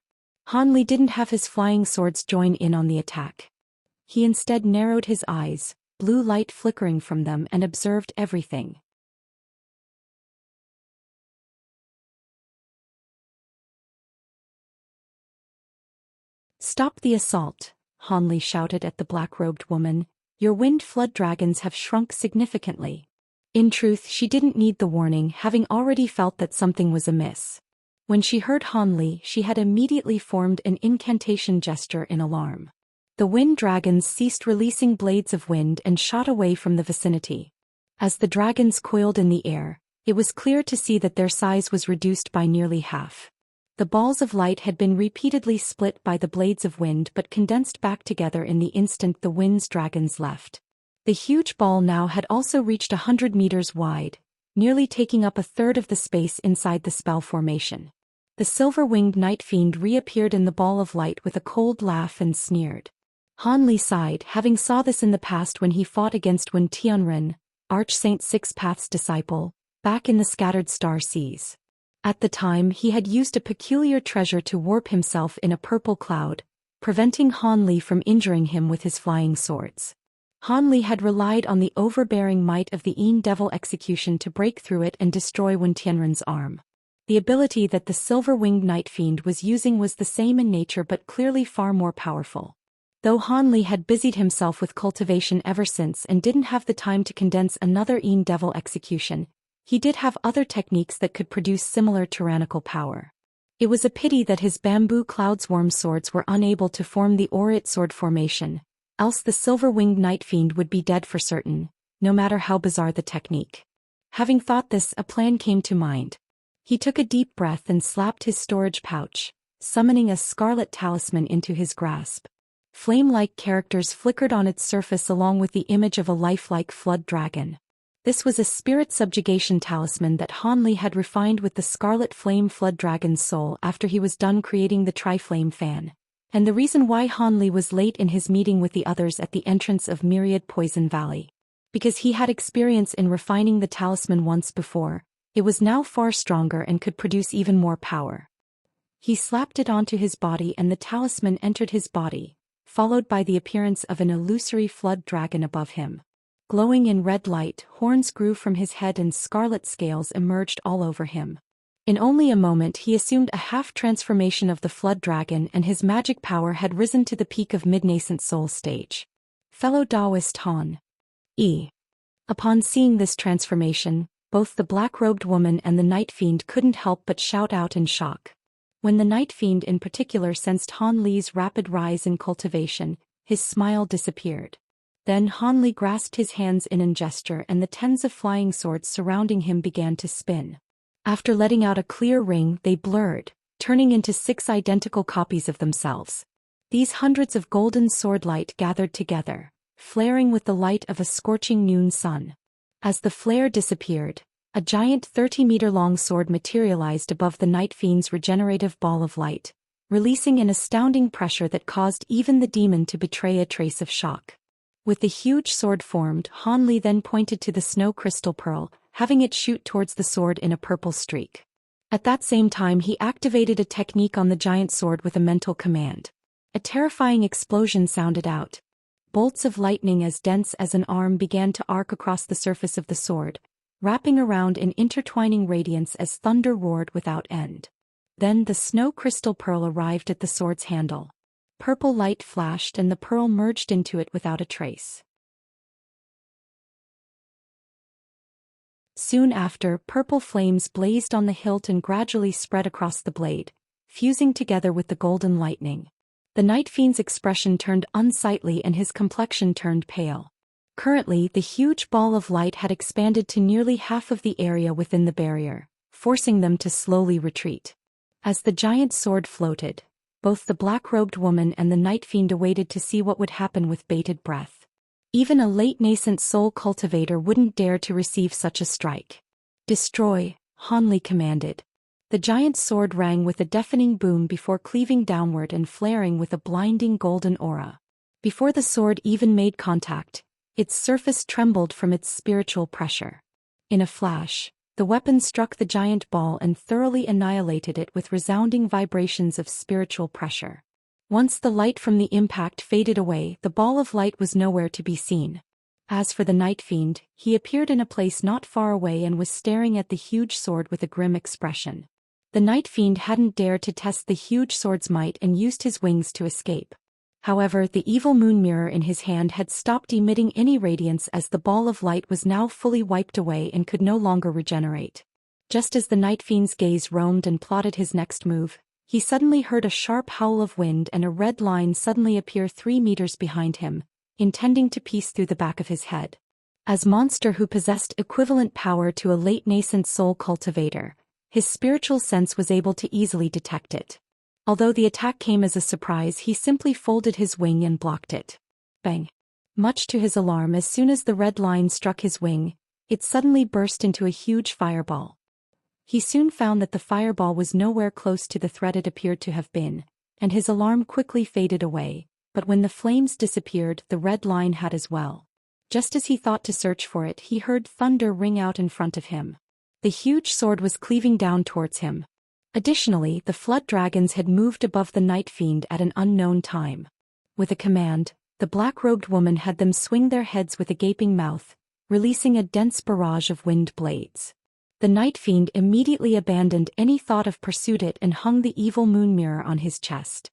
Ligh didn't have his flying swords join in on the attack. He instead narrowed his eyes, blue light flickering from them, and observed everything. "Stop the assault," Ligh shouted at the black-robed woman. "Your wind flood dragons have shrunk significantly." In truth, she didn't need the warning, having already felt that something was amiss. When she heard Ligh, she had immediately formed an incantation gesture in alarm. The wind dragons ceased releasing blades of wind and shot away from the vicinity. As the dragons coiled in the air, it was clear to see that their size was reduced by nearly half. The balls of light had been repeatedly split by the blades of wind but condensed back together in the instant the wind's dragons left. The huge ball now had also reached 100 meters wide, nearly taking up a third of the space inside the spell formation. The silver-winged Nightfiend reappeared in the ball of light with a cold laugh and sneered. Ligh sighed, having saw this in the past when he fought against Wen Tianren, Arch-Saint Sixpath's disciple, back in the scattered star seas. At the time, he had used a peculiar treasure to warp himself in a purple cloud, preventing Ligh from injuring him with his flying swords. Ligh had relied on the overbearing might of the Een Devil Execution to break through it and destroy Wen Tianren's arm. The ability that the silver-winged Nightfiend was using was the same in nature but clearly far more powerful. Though Ligh had busied himself with cultivation ever since and didn't have the time to condense another Een Devil Execution, he did have other techniques that could produce similar tyrannical power. It was a pity that his bamboo cloudsworm swords were unable to form the Aurit sword formation, else the silver-winged Nightfiend would be dead for certain, no matter how bizarre the technique. Having thought this, a plan came to mind. He took a deep breath and slapped his storage pouch, summoning a scarlet talisman into his grasp. Flame-like characters flickered on its surface along with the image of a lifelike flood dragon. This was a spirit subjugation talisman that Ligh had refined with the scarlet flame flood dragon's soul after he was done creating the Triflame fan. And the reason why Ligh was late in his meeting with the others at the entrance of Myriad Poison Valley. Because he had experience in refining the talisman once before, it was now far stronger and could produce even more power. He slapped it onto his body and the talisman entered his body, followed by the appearance of an illusory flood dragon above him. Glowing in red light, horns grew from his head and scarlet scales emerged all over him. In only a moment he assumed a half-transformation of the flood dragon and his magic power had risen to the peak of mid-nascent soul stage. Fellow Taoist Han. Upon seeing this transformation, both the black-robed woman and the Nightfiend couldn't help but shout out in shock. When the Nightfiend in particular sensed Ligh's rapid rise in cultivation, his smile disappeared. Then Ligh grasped his hands in a gesture and the tens of flying swords surrounding him began to spin. After letting out a clear ring, they blurred, turning into 6 identical copies of themselves. These hundreds of golden sword light gathered together, flaring with the light of a scorching noon sun. As the flare disappeared, a giant 30-meter-long sword materialized above the Nightfiend's regenerative ball of light, releasing an astounding pressure that caused even the demon to betray a trace of shock. With the huge sword formed, Ligh then pointed to the snow crystal pearl, having it shoot towards the sword in a purple streak. At that same time he activated a technique on the giant sword with a mental command. A terrifying explosion sounded out. Bolts of lightning as dense as an arm began to arc across the surface of the sword, wrapping around in intertwining radiance as thunder roared without end. Then the snow crystal pearl arrived at the sword's handle. Purple light flashed and the pearl merged into it without a trace. Soon after, purple flames blazed on the hilt and gradually spread across the blade, fusing together with the golden lightning. The Nightfiend's expression turned unsightly and his complexion turned pale. Currently, the huge ball of light had expanded to nearly half of the area within the barrier, forcing them to slowly retreat. As the giant sword floated, both the black-robed woman and the Nightfiend awaited to see what would happen with bated breath. Even a late nascent soul cultivator wouldn't dare to receive such a strike. "Destroy," Ligh commanded. The giant sword rang with a deafening boom before cleaving downward and flaring with a blinding golden aura. Before the sword even made contact, its surface trembled from its spiritual pressure. In a flash, the weapon struck the giant ball and thoroughly annihilated it with resounding vibrations of spiritual pressure. Once the light from the impact faded away, the ball of light was nowhere to be seen. As for the Nightfiend, he appeared in a place not far away and was staring at the huge sword with a grim expression. The Nightfiend hadn't dared to test the huge sword's might and used his wings to escape. However, the evil moon mirror in his hand had stopped emitting any radiance as the ball of light was now fully wiped away and could no longer regenerate. Just as the Nightfiend's gaze roamed and plotted his next move, he suddenly heard a sharp howl of wind and a red line suddenly appear 3 meters behind him, intending to pierce through the back of his head. As monster who possessed equivalent power to a late nascent soul cultivator, his spiritual sense was able to easily detect it. Although the attack came as a surprise, he simply folded his wing and blocked it. Bang! Much to his alarm, as soon as the red line struck his wing, it suddenly burst into a huge fireball. He soon found that the fireball was nowhere close to the threat it appeared to have been, and his alarm quickly faded away, but when the flames disappeared, the red line had as well. Just as he thought to search for it, he heard thunder ring out in front of him. The huge sword was cleaving down towards him. Additionally, the flood dragons had moved above the Nightfiend at an unknown time. With a command, the black-robed woman had them swing their heads with a gaping mouth, releasing a dense barrage of wind blades. The Nightfiend immediately abandoned any thought of pursuit and hung the evil moon mirror on his chest.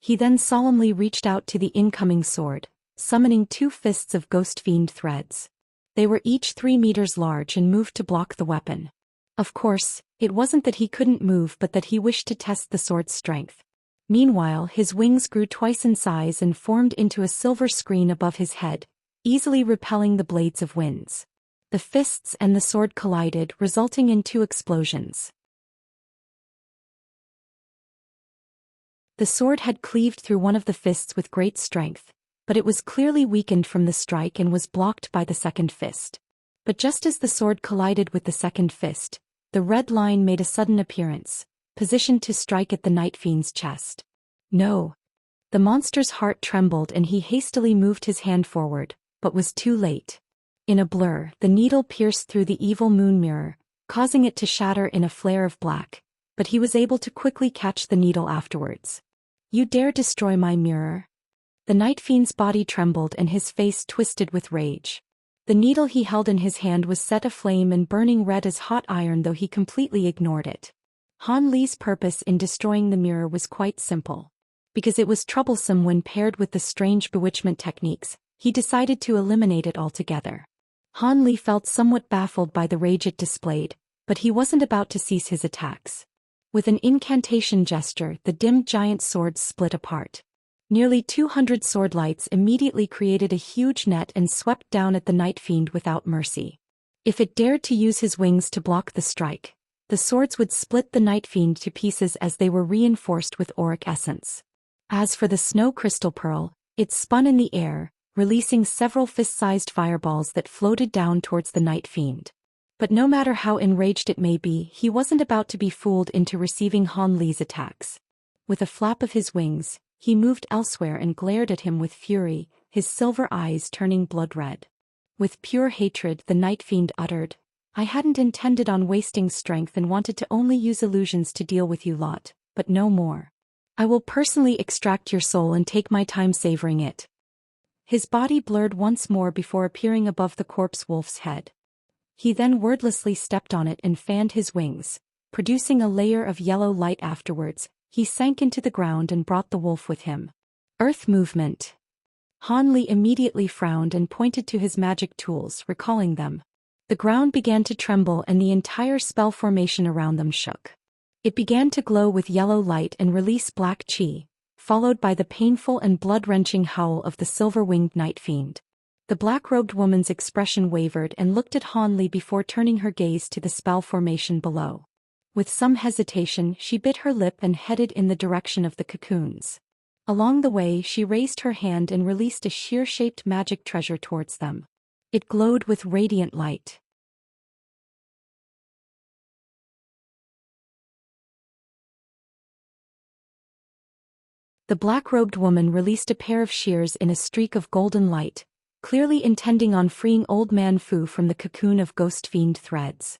He then solemnly reached out to the incoming sword, summoning 2 fists of Ghostfiend threads. They were each 3 meters large and moved to block the weapon. Of course, it wasn't that he couldn't move but that he wished to test the sword's strength. Meanwhile, his wings grew twice in size and formed into a silver screen above his head, easily repelling the blades of winds. The fists and the sword collided, resulting in 2 explosions. The sword had cleaved through one of the fists with great strength, but it was clearly weakened from the strike and was blocked by the second fist. But just as the sword collided with the second fist, the red line made a sudden appearance, positioned to strike at the Nightfiend's chest. No! The monster's heart trembled and he hastily moved his hand forward, but was too late. In a blur, the needle pierced through the evil moon mirror, causing it to shatter in a flare of black, but he was able to quickly catch the needle afterwards. "You dare destroy my mirror?" The Nightfiend's body trembled and his face twisted with rage. The needle he held in his hand was set aflame and burning red as hot iron, though he completely ignored it. Ligh's purpose in destroying the mirror was quite simple. Because it was troublesome when paired with the strange bewitchment techniques, he decided to eliminate it altogether. Ligh felt somewhat baffled by the rage it displayed, but he wasn't about to cease his attacks. With an incantation gesture, the dim giant swords split apart. Nearly 200 sword lights immediately created a huge net and swept down at the Nightfiend without mercy. If it dared to use his wings to block the strike, the swords would split the Nightfiend to pieces as they were reinforced with auric essence. As for the snow crystal pearl, it spun in the air, releasing several fist-sized fireballs that floated down towards the Nightfiend. But no matter how enraged it may be, he wasn't about to be fooled into receiving Han Li's attacks. With a flap of his wings, he moved elsewhere and glared at him with fury, his silver eyes turning blood-red. With pure hatred, the Nightfiend uttered, "I hadn't intended on wasting strength and wanted to only use illusions to deal with you lot, but no more. I will personally extract your soul and take my time savoring it." His body blurred once more before appearing above the corpse wolf's head. He then wordlessly stepped on it and fanned his wings, producing a layer of yellow light afterwards. He sank into the ground and brought the wolf with him. Earth movement. Han Li immediately frowned and pointed to his magic tools, recalling them. The ground began to tremble and the entire spell formation around them shook. It began to glow with yellow light and release black chi, followed by the painful and blood-wrenching howl of the silver-winged Nightfiend. The black-robed woman's expression wavered and looked at Han Li before turning her gaze to the spell formation below. With some hesitation, she bit her lip and headed in the direction of the cocoons. Along the way, she raised her hand and released a shear-shaped magic treasure towards them. It glowed with radiant light. The black-robed woman released a pair of shears in a streak of golden light, clearly intending on freeing Old Man Fu from the cocoon of Ghostfiend threads.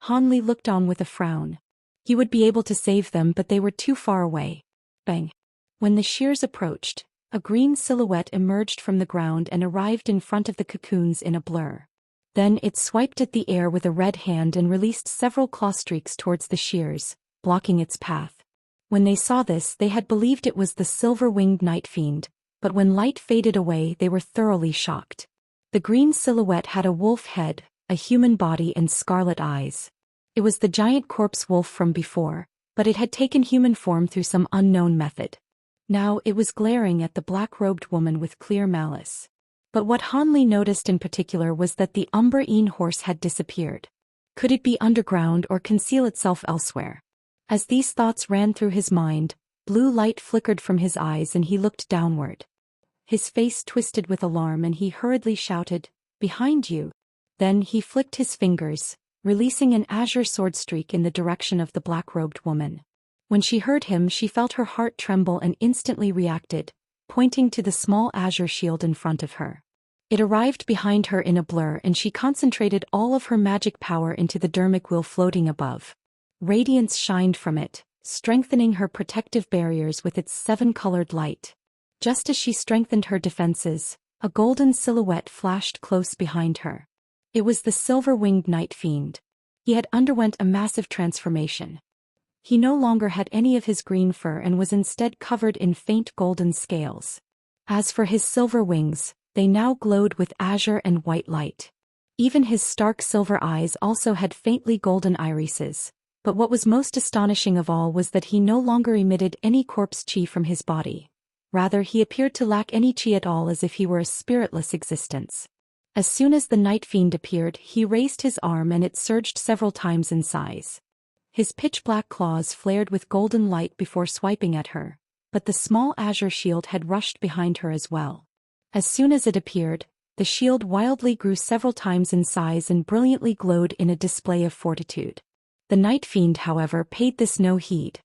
Han Li looked on with a frown. He would be able to save them, but they were too far away. Bang! When the shears approached, a green silhouette emerged from the ground and arrived in front of the cocoons in a blur. Then it swiped at the air with a red hand and released several claw streaks towards the shears, blocking its path. When they saw this, they had believed it was the silver-winged Nightfiend, but when light faded away, they were thoroughly shocked. The green silhouette had a wolf head, a human body and scarlet eyes. It was the giant corpse wolf from before, but it had taken human form through some unknown method. Now it was glaring at the black-robed woman with clear malice. But what Han Li noticed in particular was that the Umbreen horse had disappeared. Could it be underground or conceal itself elsewhere? As these thoughts ran through his mind, blue light flickered from his eyes and he looked downward. His face twisted with alarm and he hurriedly shouted, "Behind you!" Then he flicked his fingers, releasing an azure sword streak in the direction of the black-robed woman. When she heard him, she felt her heart tremble and instantly reacted, pointing to the small azure shield in front of her. It arrived behind her in a blur and she concentrated all of her magic power into the dermic wheel floating above. Radiance shined from it, strengthening her protective barriers with its 7-colored light. Just as she strengthened her defenses, a golden silhouette flashed close behind her. It was the silver-winged Nightfiend. He had underwent a massive transformation. He no longer had any of his green fur and was instead covered in faint golden scales. As for his silver wings, they now glowed with azure and white light. Even his stark silver eyes also had faintly golden irises. But what was most astonishing of all was that he no longer emitted any corpse chi from his body. Rather, he appeared to lack any chi at all, as if he were a spiritless existence. As soon as the Nightfiend appeared, he raised his arm and it surged several times in size. His pitch-black claws flared with golden light before swiping at her, but the small azure shield had rushed behind her as well. As soon as it appeared, the shield wildly grew several times in size and brilliantly glowed in a display of fortitude. The Nightfiend, however, paid this no heed.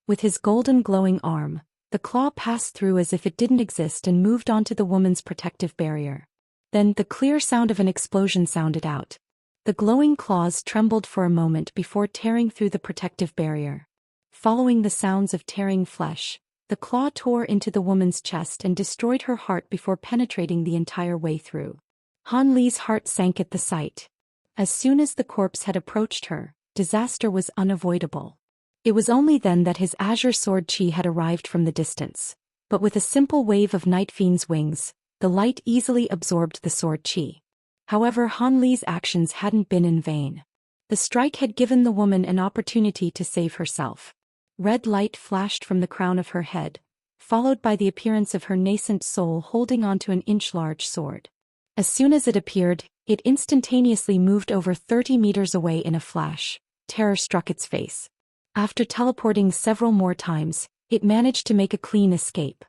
With his golden glowing arm, the claw passed through as if it didn't exist and moved onto the woman's protective barrier. Then the clear sound of an explosion sounded out. The glowing claws trembled for a moment before tearing through the protective barrier. Following the sounds of tearing flesh, the claw tore into the woman's chest and destroyed her heart before penetrating the entire way through. Han Li's heart sank at the sight. As soon as the corpse had approached her, disaster was unavoidable. It was only then that his azure sword chi had arrived from the distance. But with a simple wave of Nightfiend's wings, the light easily absorbed the sword chi. However, Han Li's actions hadn't been in vain. The strike had given the woman an opportunity to save herself. Red light flashed from the crown of her head, followed by the appearance of her nascent soul holding onto an inch-large sword. As soon as it appeared, it instantaneously moved over 30 meters away in a flash. Terror struck its face. After teleporting several more times, it managed to make a clean escape.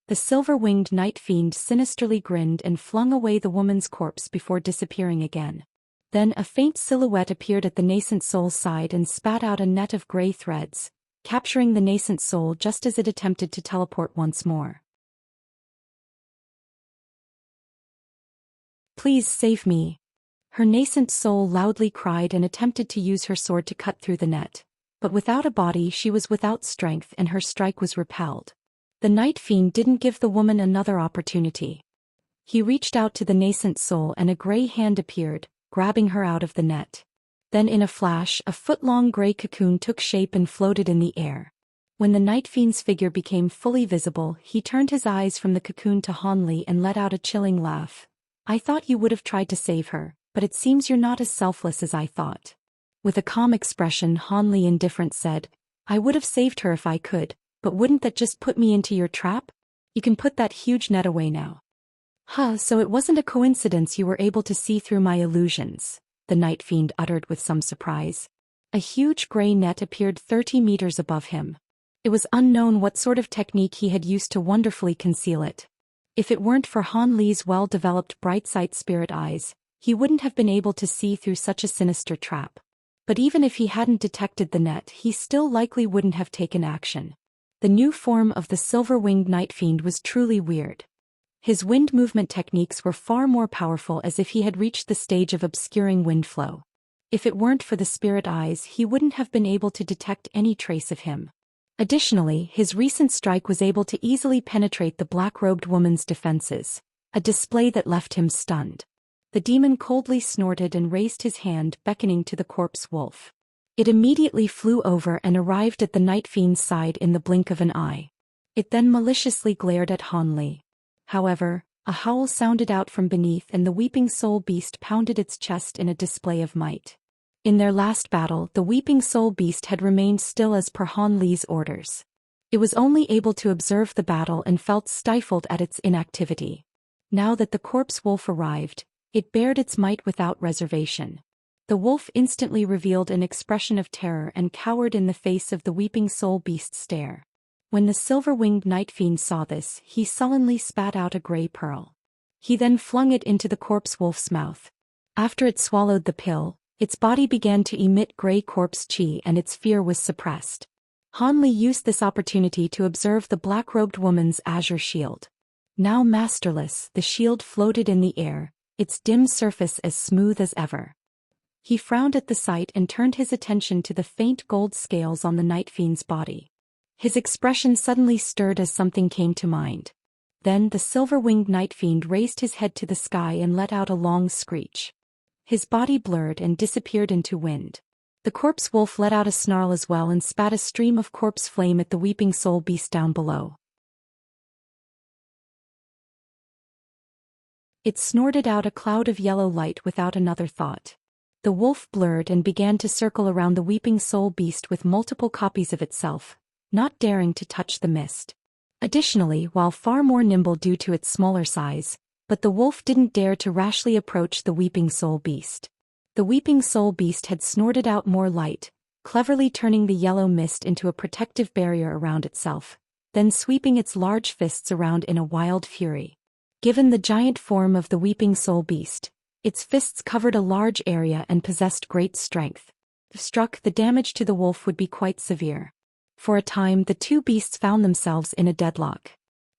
The silver-winged Nightfiend sinisterly grinned and flung away the woman's corpse before disappearing again. Then a faint silhouette appeared at the nascent soul's side and spat out a net of gray threads, capturing the nascent soul just as it attempted to teleport once more. "Please save me." Her nascent soul loudly cried and attempted to use her sword to cut through the net. But without a body she was without strength and her strike was repelled. The Nightfiend didn't give the woman another opportunity. He reached out to the nascent soul and a gray hand appeared, grabbing her out of the net. Then in a flash a foot-long gray cocoon took shape and floated in the air. When the Nightfiend's figure became fully visible, he turned his eyes from the cocoon to Ligh and let out a chilling laugh. "I thought you would have tried to save her, but it seems you're not as selfless as I thought." With a calm expression, Ligh indifferent said, "I would have saved her if I could, but wouldn't that just put me into your trap? You can put that huge net away now." So it wasn't a coincidence you were able to see through my illusions," the Nightfiend uttered with some surprise. A huge gray net appeared 30 meters above him. It was unknown what sort of technique he had used to wonderfully conceal it. If it weren't for Ligh's well-developed bright-sight spirit eyes, he wouldn't have been able to see through such a sinister trap. But even if he hadn't detected the net, he still likely wouldn't have taken action. The new form of the silver-winged Nightfiend was truly weird. His wind movement techniques were far more powerful, as if he had reached the stage of obscuring Windflow. If it weren't for the spirit eyes, he wouldn't have been able to detect any trace of him. Additionally, his recent strike was able to easily penetrate the black-robed woman's defenses, a display that left him stunned. The demon coldly snorted and raised his hand, beckoning to the corpse wolf. It immediately flew over and arrived at the Nightfiend's side in the blink of an eye. It then maliciously glared at Ligh. However, a howl sounded out from beneath and the weeping soul beast pounded its chest in a display of might. In their last battle, the weeping soul beast had remained still as per Ligh's orders. It was only able to observe the battle and felt stifled at its inactivity. Now that the corpse wolf arrived, it bared its might without reservation. The wolf instantly revealed an expression of terror and cowered in the face of the weeping soul beast's stare. When the silver-winged Nightfiend saw this, he sullenly spat out a gray pearl. He then flung it into the corpse wolf's mouth. After it swallowed the pill, its body began to emit gray corpse chi and its fear was suppressed. Ligh used this opportunity to observe the black-robed woman's azure shield. Now masterless, the shield floated in the air, its dim surface as smooth as ever. He frowned at the sight and turned his attention to the faint gold scales on the Nightfiend's body. His expression suddenly stirred as something came to mind. Then the silver-winged Nightfiend raised his head to the sky and let out a long screech. His body blurred and disappeared into wind. The corpse wolf let out a snarl as well and spat a stream of corpse flame at the weeping soul beast down below. It snorted out a cloud of yellow light without another thought. The wolf blurred and began to circle around the weeping soul beast with multiple copies of itself, not daring to touch the mist. Additionally, while far more nimble due to its smaller size, but the wolf didn't dare to rashly approach the weeping soul beast. The weeping soul beast had snorted out more light, cleverly turning the yellow mist into a protective barrier around itself, then sweeping its large fists around in a wild fury. Given the giant form of the weeping soul beast, its fists covered a large area and possessed great strength. If struck, the damage to the wolf would be quite severe. For a time, the two beasts found themselves in a deadlock.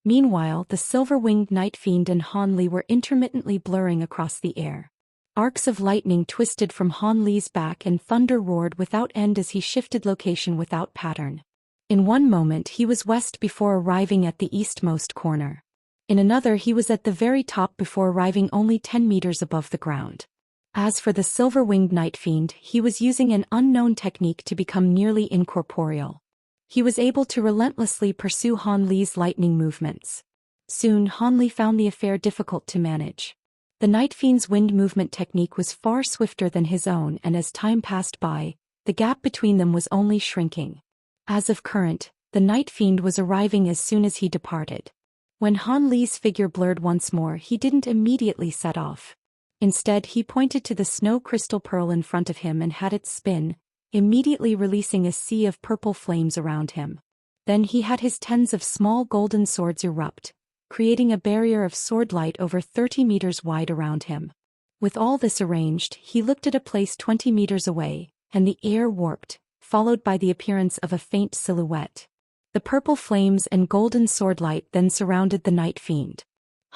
Meanwhile, the silver-winged Nightfiend and Ligh were intermittently blurring across the air. Arcs of lightning twisted from Ligh's back and thunder roared without end as he shifted location without pattern. In one moment he was west before arriving at the eastmost corner. In another he was at the very top before arriving only 10 meters above the ground. As for the silver-winged Nightfiend, he was using an unknown technique to become nearly incorporeal. He was able to relentlessly pursue Ligh's lightning movements. Soon Ligh found the affair difficult to manage. The Nightfiend's wind movement technique was far swifter than his own, and as time passed by, the gap between them was only shrinking. As of current, the Nightfiend was arriving as soon as he departed. When Ligh's figure blurred once more, he didn't immediately set off. Instead, he pointed to the snow crystal pearl in front of him and had it spin, immediately releasing a sea of purple flames around him. Then he had his tens of small golden swords erupt, creating a barrier of sword light over 30 meters wide around him. With all this arranged, he looked at a place 20 meters away, and the air warped, followed by the appearance of a faint silhouette. The purple flames and golden sword light then surrounded the Nightfiend.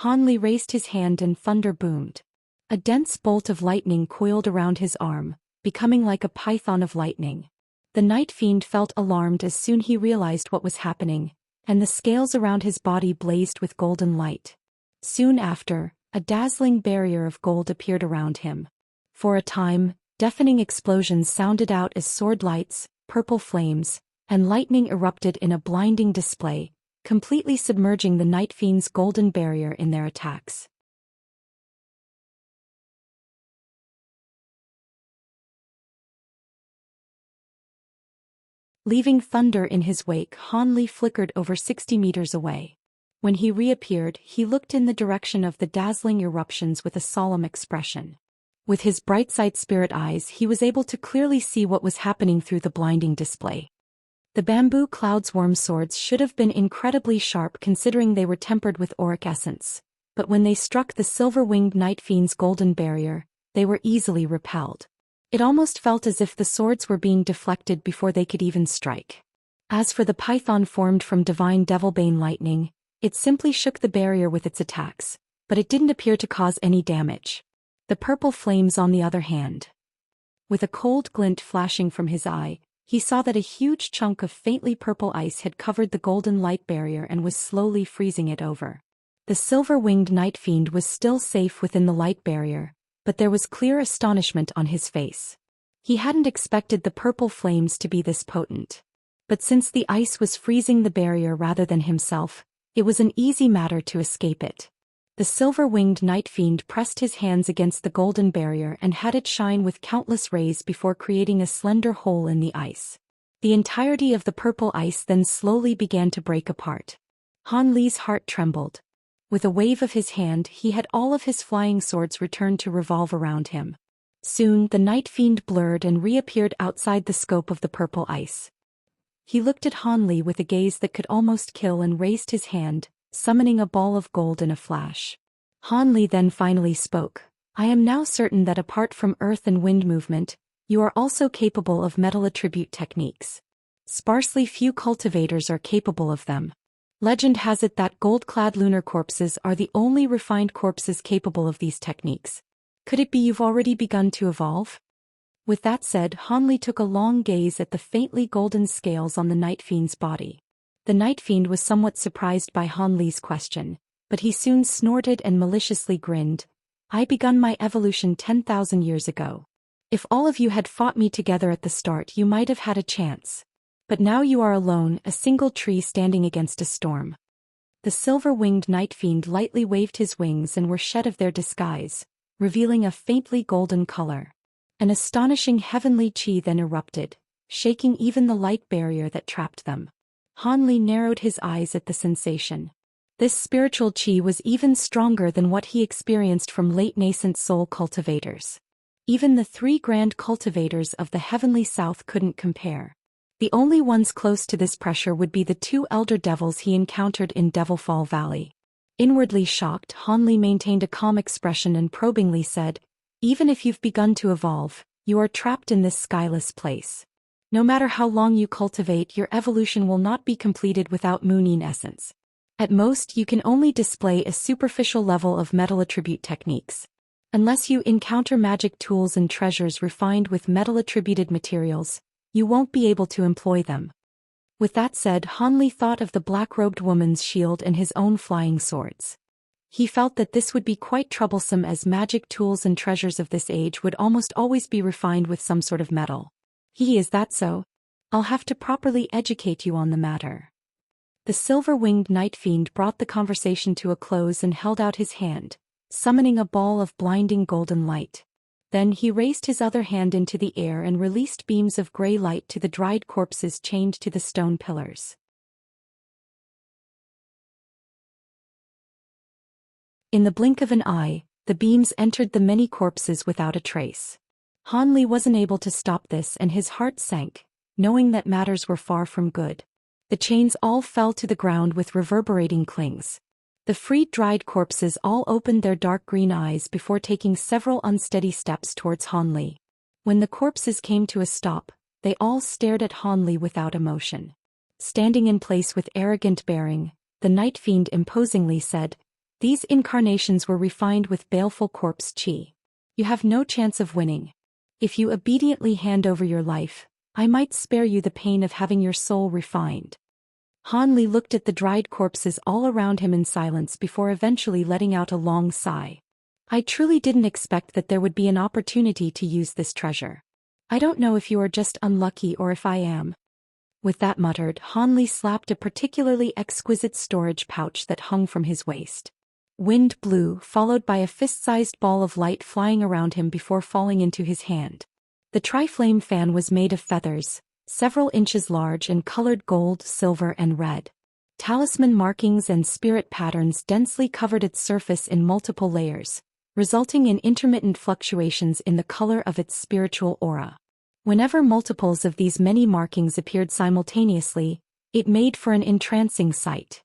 Ligh raised his hand and thunder boomed. A dense bolt of lightning coiled around his arm, becoming like a python of lightning. The Nightfiend felt alarmed as soon he realized what was happening, and the scales around his body blazed with golden light. Soon after, a dazzling barrier of gold appeared around him. For a time, deafening explosions sounded out as sword lights, purple flames, and lightning erupted in a blinding display, completely submerging the Nightfiend's golden barrier in their attacks. Leaving thunder in his wake, Ligh flickered over 60 meters away. When he reappeared, he looked in the direction of the dazzling eruptions with a solemn expression. With his bright-side spirit eyes, he was able to clearly see what was happening through the blinding display. The bamboo cloud's worm swords should have been incredibly sharp considering they were tempered with auric essence, but when they struck the silver-winged Nightfiend's golden barrier, they were easily repelled. It almost felt as if the swords were being deflected before they could even strike. As for the python formed from divine devilbane lightning, it simply shook the barrier with its attacks, but it didn't appear to cause any damage. The purple flames, on the other hand. With a cold glint flashing from his eye, he saw that a huge chunk of faintly purple ice had covered the golden light barrier and was slowly freezing it over. The silver-winged Nightfiend was still safe within the light barrier, but there was clear astonishment on his face. He hadn't expected the purple flames to be this potent. But since the ice was freezing the barrier rather than himself, it was an easy matter to escape it. The silver-winged Nightfiend pressed his hands against the golden barrier and had it shine with countless rays before creating a slender hole in the ice. The entirety of the purple ice then slowly began to break apart. Ligh's heart trembled. With a wave of his hand, he had all of his flying swords return to revolve around him. Soon, the Nightfiend blurred and reappeared outside the scope of the purple ice. He looked at Ligh with a gaze that could almost kill and raised his hand, summoning a ball of gold in a flash. Ligh then finally spoke. "I am now certain that apart from earth and wind movement, you are also capable of metal attribute techniques. Sparsely few cultivators are capable of them. Legend has it that gold-clad lunar corpses are the only refined corpses capable of these techniques. Could it be you've already begun to evolve?" With that said, Ligh took a long gaze at the faintly golden scales on the Nightfiend's body. The Nightfiend was somewhat surprised by Ligh's question, but he soon snorted and maliciously grinned. "I begun my evolution 10,000 years ago. If all of you had fought me together at the start, you might have had a chance. But now you are alone, a single tree standing against a storm." The silver-winged Nightfiend lightly waved his wings and were shed of their disguise, revealing a faintly golden color. An astonishing heavenly chi then erupted, shaking even the light barrier that trapped them. Ligh narrowed his eyes at the sensation. This spiritual chi was even stronger than what he experienced from late nascent soul cultivators. Even the 3 grand cultivators of the heavenly south couldn't compare. The only ones close to this pressure would be the 2 elder devils he encountered in Devilfall Valley. Inwardly shocked, Ligh maintained a calm expression and probingly said, "Even if you've begun to evolve, you are trapped in this skyless place. No matter how long you cultivate, your evolution will not be completed without Moonin essence. At most, you can only display a superficial level of metal attribute techniques. Unless you encounter magic tools and treasures refined with metal-attributed materials, you won't be able to employ them." With that said, Ligh thought of the black-robed woman's shield and his own flying swords. He felt that this would be quite troublesome as magic tools and treasures of this age would almost always be refined with some sort of metal. "Is that so? I'll have to properly educate you on the matter." The silver-winged Nightfiend brought the conversation to a close and held out his hand, summoning a ball of blinding golden light. Then he raised his other hand into the air and released beams of gray light to the dried corpses chained to the stone pillars. In the blink of an eye, the beams entered the many corpses without a trace. Ligh wasn't able to stop this and his heart sank, knowing that matters were far from good. The chains all fell to the ground with reverberating clings. The freed dried corpses all opened their dark green eyes before taking several unsteady steps towards Ligh. When the corpses came to a stop, they all stared at Ligh without emotion. Standing in place with arrogant bearing, the Nightfiend imposingly said, "These incarnations were refined with baleful corpse chi. You have no chance of winning. If you obediently hand over your life, I might spare you the pain of having your soul refined." Ligh looked at the dried corpses all around him in silence before eventually letting out a long sigh. "I truly didn't expect that there would be an opportunity to use this treasure. I don't know if you are just unlucky or if I am." With that muttered, Ligh slapped a particularly exquisite storage pouch that hung from his waist. Wind blew, followed by a fist-sized ball of light flying around him before falling into his hand. The Triflame fan was made of feathers, several inches large and colored gold, silver and red. Talisman markings and spirit patterns densely covered its surface in multiple layers, resulting in intermittent fluctuations in the color of its spiritual aura. Whenever multiples of these many markings appeared simultaneously, it made for an entrancing sight.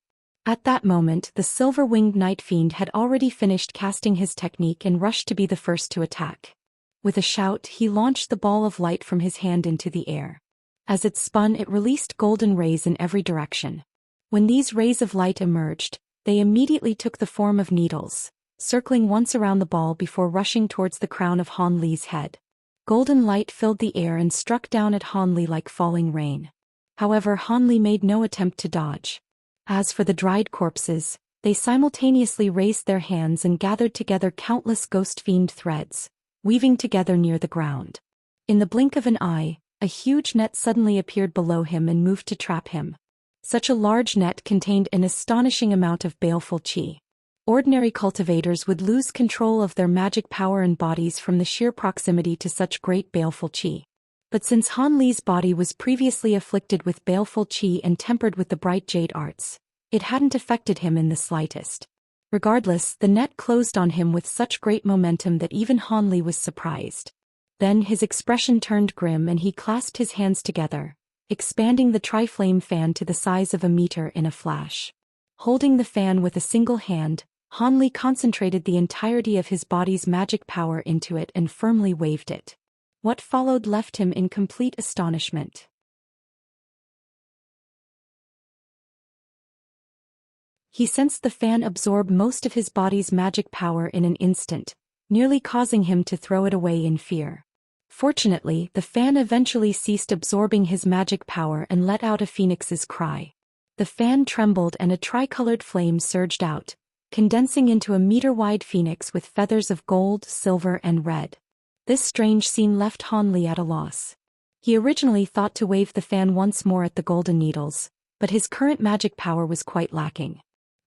At that moment, the silver-winged Nightfiend had already finished casting his technique and rushed to be the first to attack. With a shout, he launched the ball of light from his hand into the air. As it spun, it released golden rays in every direction. When these rays of light emerged, they immediately took the form of needles, circling once around the ball before rushing towards the crown of Ligh's head. Golden light filled the air and struck down at Ligh like falling rain. However, Ligh made no attempt to dodge. As for the dried corpses, they simultaneously raised their hands and gathered together countless Ghostfiend threads, weaving together near the ground. In the blink of an eye, a huge net suddenly appeared below him and moved to trap him. Such a large net contained an astonishing amount of baleful chi. Ordinary cultivators would lose control of their magic power and bodies from the sheer proximity to such great baleful chi. But since Ligh's body was previously afflicted with baleful chi and tempered with the bright jade arts, it hadn't affected him in the slightest. Regardless, the net closed on him with such great momentum that even Ligh was surprised. Then his expression turned grim and he clasped his hands together, expanding the Triflame fan to the size of a meter in a flash. Holding the fan with a single hand, Ligh concentrated the entirety of his body's magic power into it and firmly waved it. What followed left him in complete astonishment. He sensed the fan absorb most of his body's magic power in an instant, nearly causing him to throw it away in fear. Fortunately, the fan eventually ceased absorbing his magic power and let out a phoenix's cry. The fan trembled and a tricolored flame surged out, condensing into a meter-wide phoenix with feathers of gold, silver and red. This strange scene left Ligh at a loss. He originally thought to wave the fan once more at the golden needles, but his current magic power was quite lacking.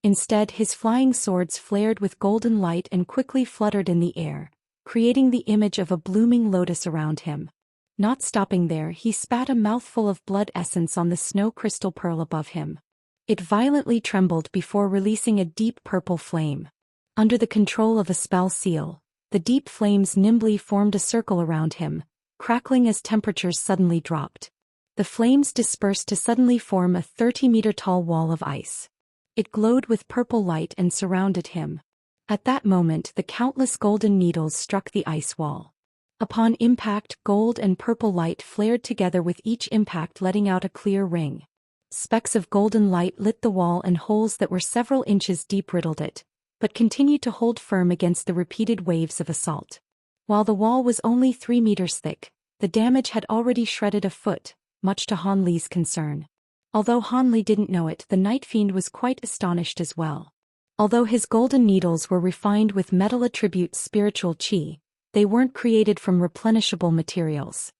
Instead, his flying swords flared with golden light and quickly fluttered in the air, creating the image of a blooming lotus around him. Not stopping there, he spat a mouthful of blood essence on the snow crystal pearl above him. It violently trembled before releasing a deep purple flame. Under the control of a spell seal, the deep flames nimbly formed a circle around him, crackling as temperatures suddenly dropped. The flames dispersed to suddenly form a 30-meter-tall wall of ice. It glowed with purple light and surrounded him. At that moment, the countless golden needles struck the ice wall. Upon impact, gold and purple light flared together, with each impact letting out a clear ring. Specks of golden light lit the wall, and holes that were several inches deep riddled it, but continued to hold firm against the repeated waves of assault. While the wall was only 3 meters thick, the damage had already shredded a foot, much to Ligh's concern. Although Ligh didn't know it, the Nightfiend was quite astonished as well. Although his golden needles were refined with metal attribute spiritual chi, they weren't created from replenishable materials.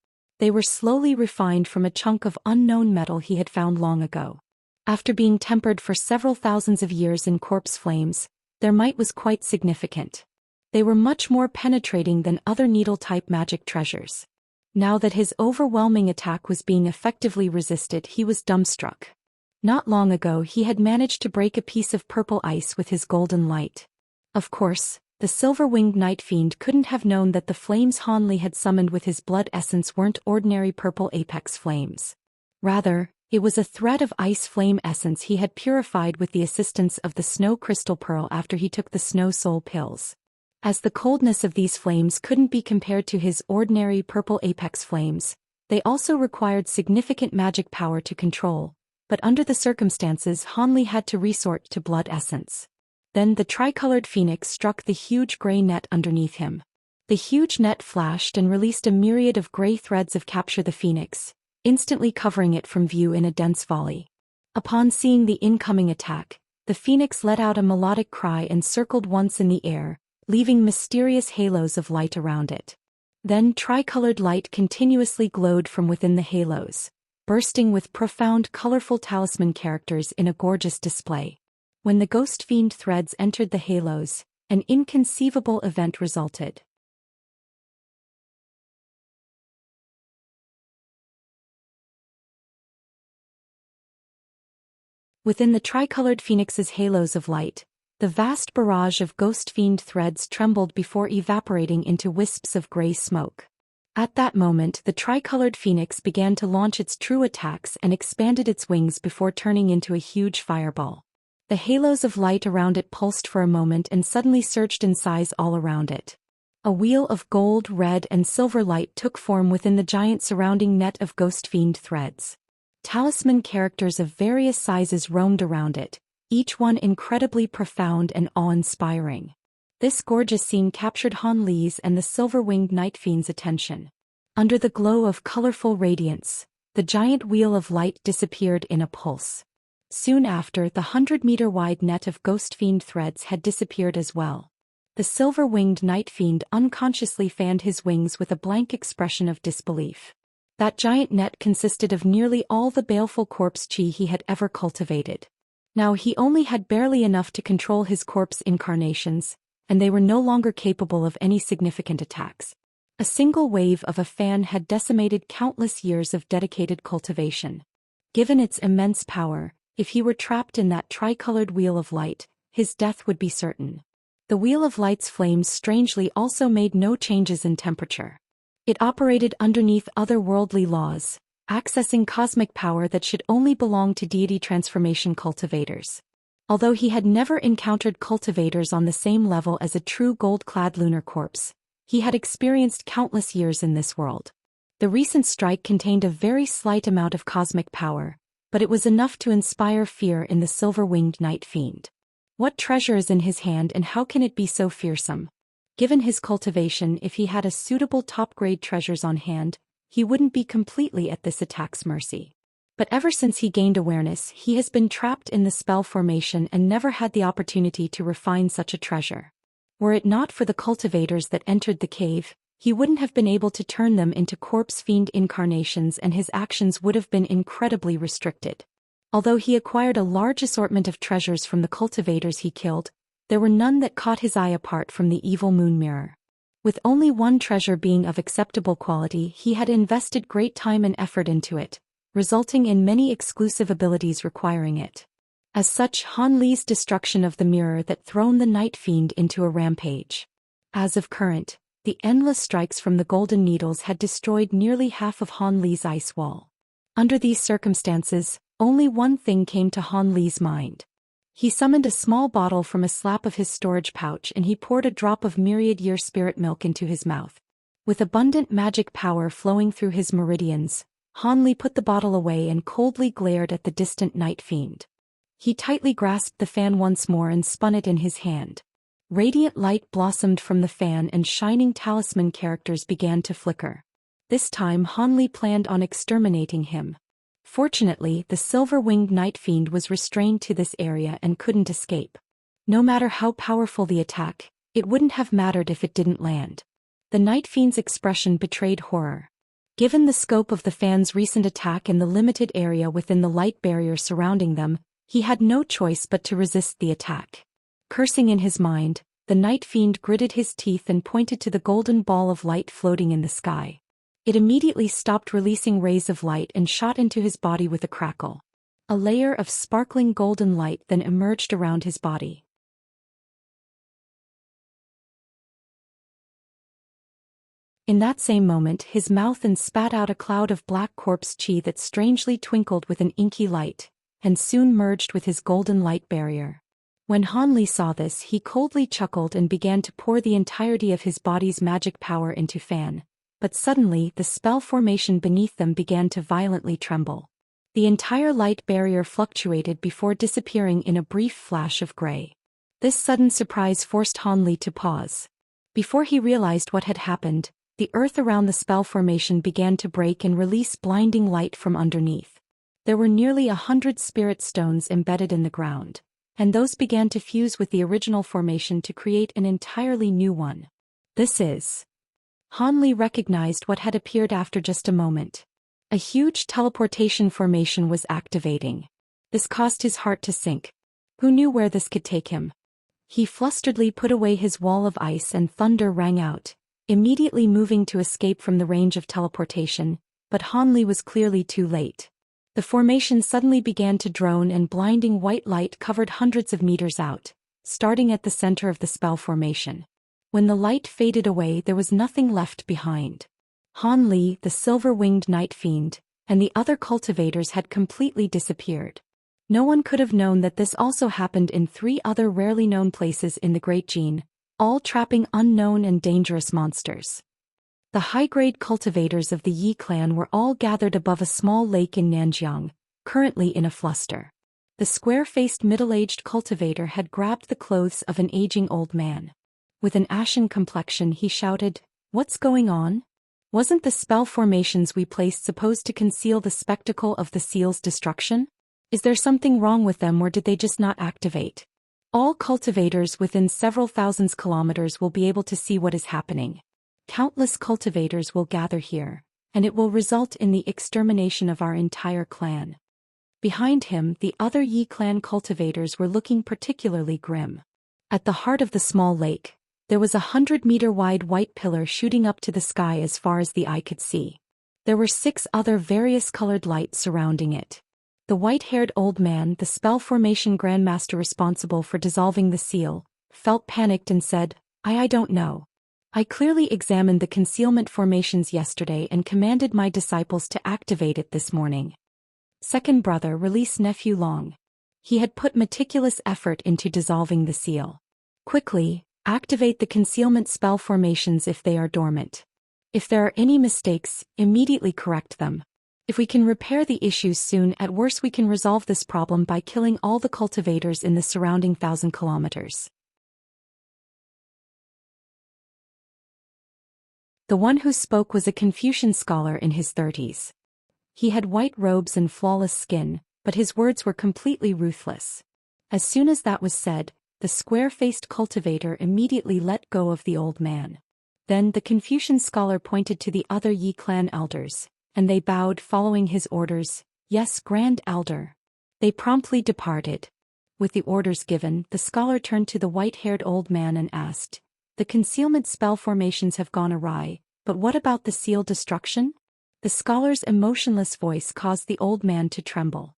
They were slowly refined from a chunk of unknown metal he had found long ago. After being tempered for several thousands of years in corpse flames, their might was quite significant. They were much more penetrating than other needle-type magic treasures. Now that his overwhelming attack was being effectively resisted, he was dumbstruck. Not long ago he had managed to break a piece of purple ice with his golden light. Of course, the silver-winged Nightfiend couldn't have known that the flames Ligh had summoned with his blood essence weren't ordinary purple apex flames. Rather, It was a thread of ice flame essence he had purified with the assistance of the snow crystal pearl after he took the snow soul pills. As the coldness of these flames couldn't be compared to his ordinary purple apex flames, they also required significant magic power to control, but under the circumstances Hanli had to resort to blood essence. Then the tricolored phoenix struck the huge gray net underneath him. The huge net flashed and released a myriad of gray threads of capture the phoenix, instantly covering it from view in a dense volley. Upon seeing the incoming attack, the phoenix let out a melodic cry and circled once in the air, leaving mysterious halos of light around it. Then tricolored light continuously glowed from within the halos, bursting with profound colorful talisman characters in a gorgeous display. When the Ghostfiend threads entered the halos, an inconceivable event resulted. Within the tricolored phoenix's halos of light, the vast barrage of Ghostfiend threads trembled before evaporating into wisps of gray smoke. At that moment the tricolored phoenix began to launch its true attacks and expanded its wings before turning into a huge fireball. The halos of light around it pulsed for a moment and suddenly surged in size all around it. A wheel of gold, red, and silver light took form within the giant surrounding net of Ghostfiend threads. Talisman characters of various sizes roamed around it, each one incredibly profound and awe-inspiring. This gorgeous scene captured Hanli's and the silver-winged Nightfiend's attention. Under the glow of colorful radiance, the giant wheel of light disappeared in a pulse. Soon after, the 100-meter-wide net of Ghostfiend threads had disappeared as well. The silver-winged Nightfiend unconsciously fanned his wings with a blank expression of disbelief. That giant net consisted of nearly all the baleful corpse chi he had ever cultivated. Now he only had barely enough to control his corpse incarnations, and they were no longer capable of any significant attacks. A single wave of a fan had decimated countless years of dedicated cultivation. Given its immense power, if he were trapped in that tricolored wheel of light, his death would be certain. The wheel of light's flames strangely also made no changes in temperature. It operated underneath otherworldly laws, accessing cosmic power that should only belong to deity transformation cultivators. Although he had never encountered cultivators on the same level as a true gold-clad lunar corpse, he had experienced countless years in this world. The recent strike contained a very slight amount of cosmic power, but it was enough to inspire fear in the silver-winged Nightfiend. What treasure is in his hand and how can it be so fearsome? Given his cultivation, if he had a suitable top-grade treasures on hand, he wouldn't be completely at this attack's mercy. But ever since he gained awareness, he has been trapped in the spell formation and never had the opportunity to refine such a treasure. Were it not for the cultivators that entered the cave, he wouldn't have been able to turn them into corpse fiend incarnations and his actions would have been incredibly restricted. Although he acquired a large assortment of treasures from the cultivators he killed, there were none that caught his eye apart from the evil moon mirror. With only one treasure being of acceptable quality, he had invested great time and effort into it, resulting in many exclusive abilities requiring it. As such, Hanli's destruction of the mirror that thrown the Nightfiend into a rampage. As of current, the endless strikes from the golden needles had destroyed nearly half of Hanli's ice wall. Under these circumstances, only one thing came to Hanli's mind. He summoned a small bottle from a slab of his storage pouch and he poured a drop of myriad-year spirit milk into his mouth. With abundant magic power flowing through his meridians, Hanli put the bottle away and coldly glared at the distant Nightfiend. He tightly grasped the fan once more and spun it in his hand. Radiant light blossomed from the fan and shining talisman characters began to flicker. This time Hanli planned on exterminating him. Fortunately, the silver-winged Nightfiend was restrained to this area and couldn't escape. No matter how powerful the attack, it wouldn't have mattered if it didn't land. The Nightfiend's expression betrayed horror. Given the scope of the fan's recent attack and the limited area within the light barrier surrounding them, he had no choice but to resist the attack. Cursing in his mind, the Nightfiend gritted his teeth and pointed to the golden ball of light floating in the sky. It immediately stopped releasing rays of light and shot into his body with a crackle. A layer of sparkling golden light then emerged around his body. In that same moment his mouth and spat out a cloud of black corpse chi that strangely twinkled with an inky light, and soon merged with his golden light barrier. When Hanli saw this he coldly chuckled and began to pour the entirety of his body's magic power into Fan, but suddenly the spell formation beneath them began to violently tremble. The entire light barrier fluctuated before disappearing in a brief flash of gray. This sudden surprise forced Hanli to pause. Before he realized what had happened, the earth around the spell formation began to break and release blinding light from underneath. There were nearly 100 spirit stones embedded in the ground, and those began to fuse with the original formation to create an entirely new one. This is... Hanli recognized what had appeared after just a moment. A huge teleportation formation was activating. This caused his heart to sink. Who knew where this could take him? He flusteredly put away his wall of ice and thunder rang out, immediately moving to escape from the range of teleportation, but Hanli was clearly too late. The formation suddenly began to drone and blinding white light covered hundreds of meters out, starting at the center of the spell formation. When the light faded away there was nothing left behind. Hanli, the silver-winged Nightfiend, and the other cultivators had completely disappeared. No one could have known that this also happened in 3 other rarely known places in the Great Gene, all trapping unknown and dangerous monsters. The high-grade cultivators of the Yi clan were all gathered above a small lake in Nanjiang, currently in a fluster. The square-faced middle-aged cultivator had grabbed the clothes of an aging old man. With an ashen complexion he shouted, "What's going on? Wasn't the spell formations we placed supposed to conceal the spectacle of the seal's destruction? Is there something wrong with them or did they just not activate? All cultivators within several thousands kilometers will be able to see what is happening. Countless cultivators will gather here, and it will result in the extermination of our entire clan." Behind him, the other Yi clan cultivators were looking particularly grim. At the heart of the small lake, there was a 100-meter-wide white pillar shooting up to the sky as far as the eye could see. There were 6 other various-colored lights surrounding it. The white-haired old man, the spell formation grandmaster responsible for dissolving the seal, felt panicked and said, I don't know. I clearly examined the concealment formations yesterday and commanded my disciples to activate it this morning. Second brother release nephew Long. He had put meticulous effort into dissolving the seal. Quickly, activate the concealment spell formations if they are dormant. If there are any mistakes, immediately correct them. If we can repair the issues soon, at worst we can resolve this problem by killing all the cultivators in the surrounding 1,000 kilometers. The one who spoke was a Confucian scholar in his 30s. He had white robes and flawless skin, but his words were completely ruthless. As soon as that was said, the square-faced cultivator immediately let go of the old man. Then the Confucian scholar pointed to the other Yi clan elders, and they bowed following his orders. Yes, Grand Elder. They promptly departed. With the orders given, the scholar turned to the white-haired old man and asked, the concealment spell formations have gone awry, but what about the seal destruction? The scholar's emotionless voice caused the old man to tremble.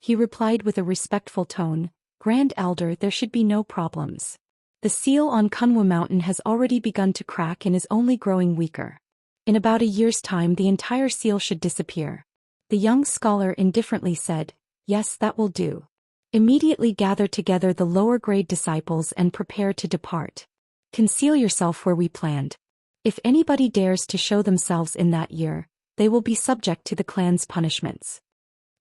He replied with a respectful tone, Grand Elder, there should be no problems. The seal on Kunwu Mountain has already begun to crack and is only growing weaker. In about a year's time the entire seal should disappear. The young scholar indifferently said, Yes, that will do. Immediately gather together the lower-grade disciples and prepare to depart. Conceal yourself where we planned. If anybody dares to show themselves in that year, they will be subject to the clan's punishments.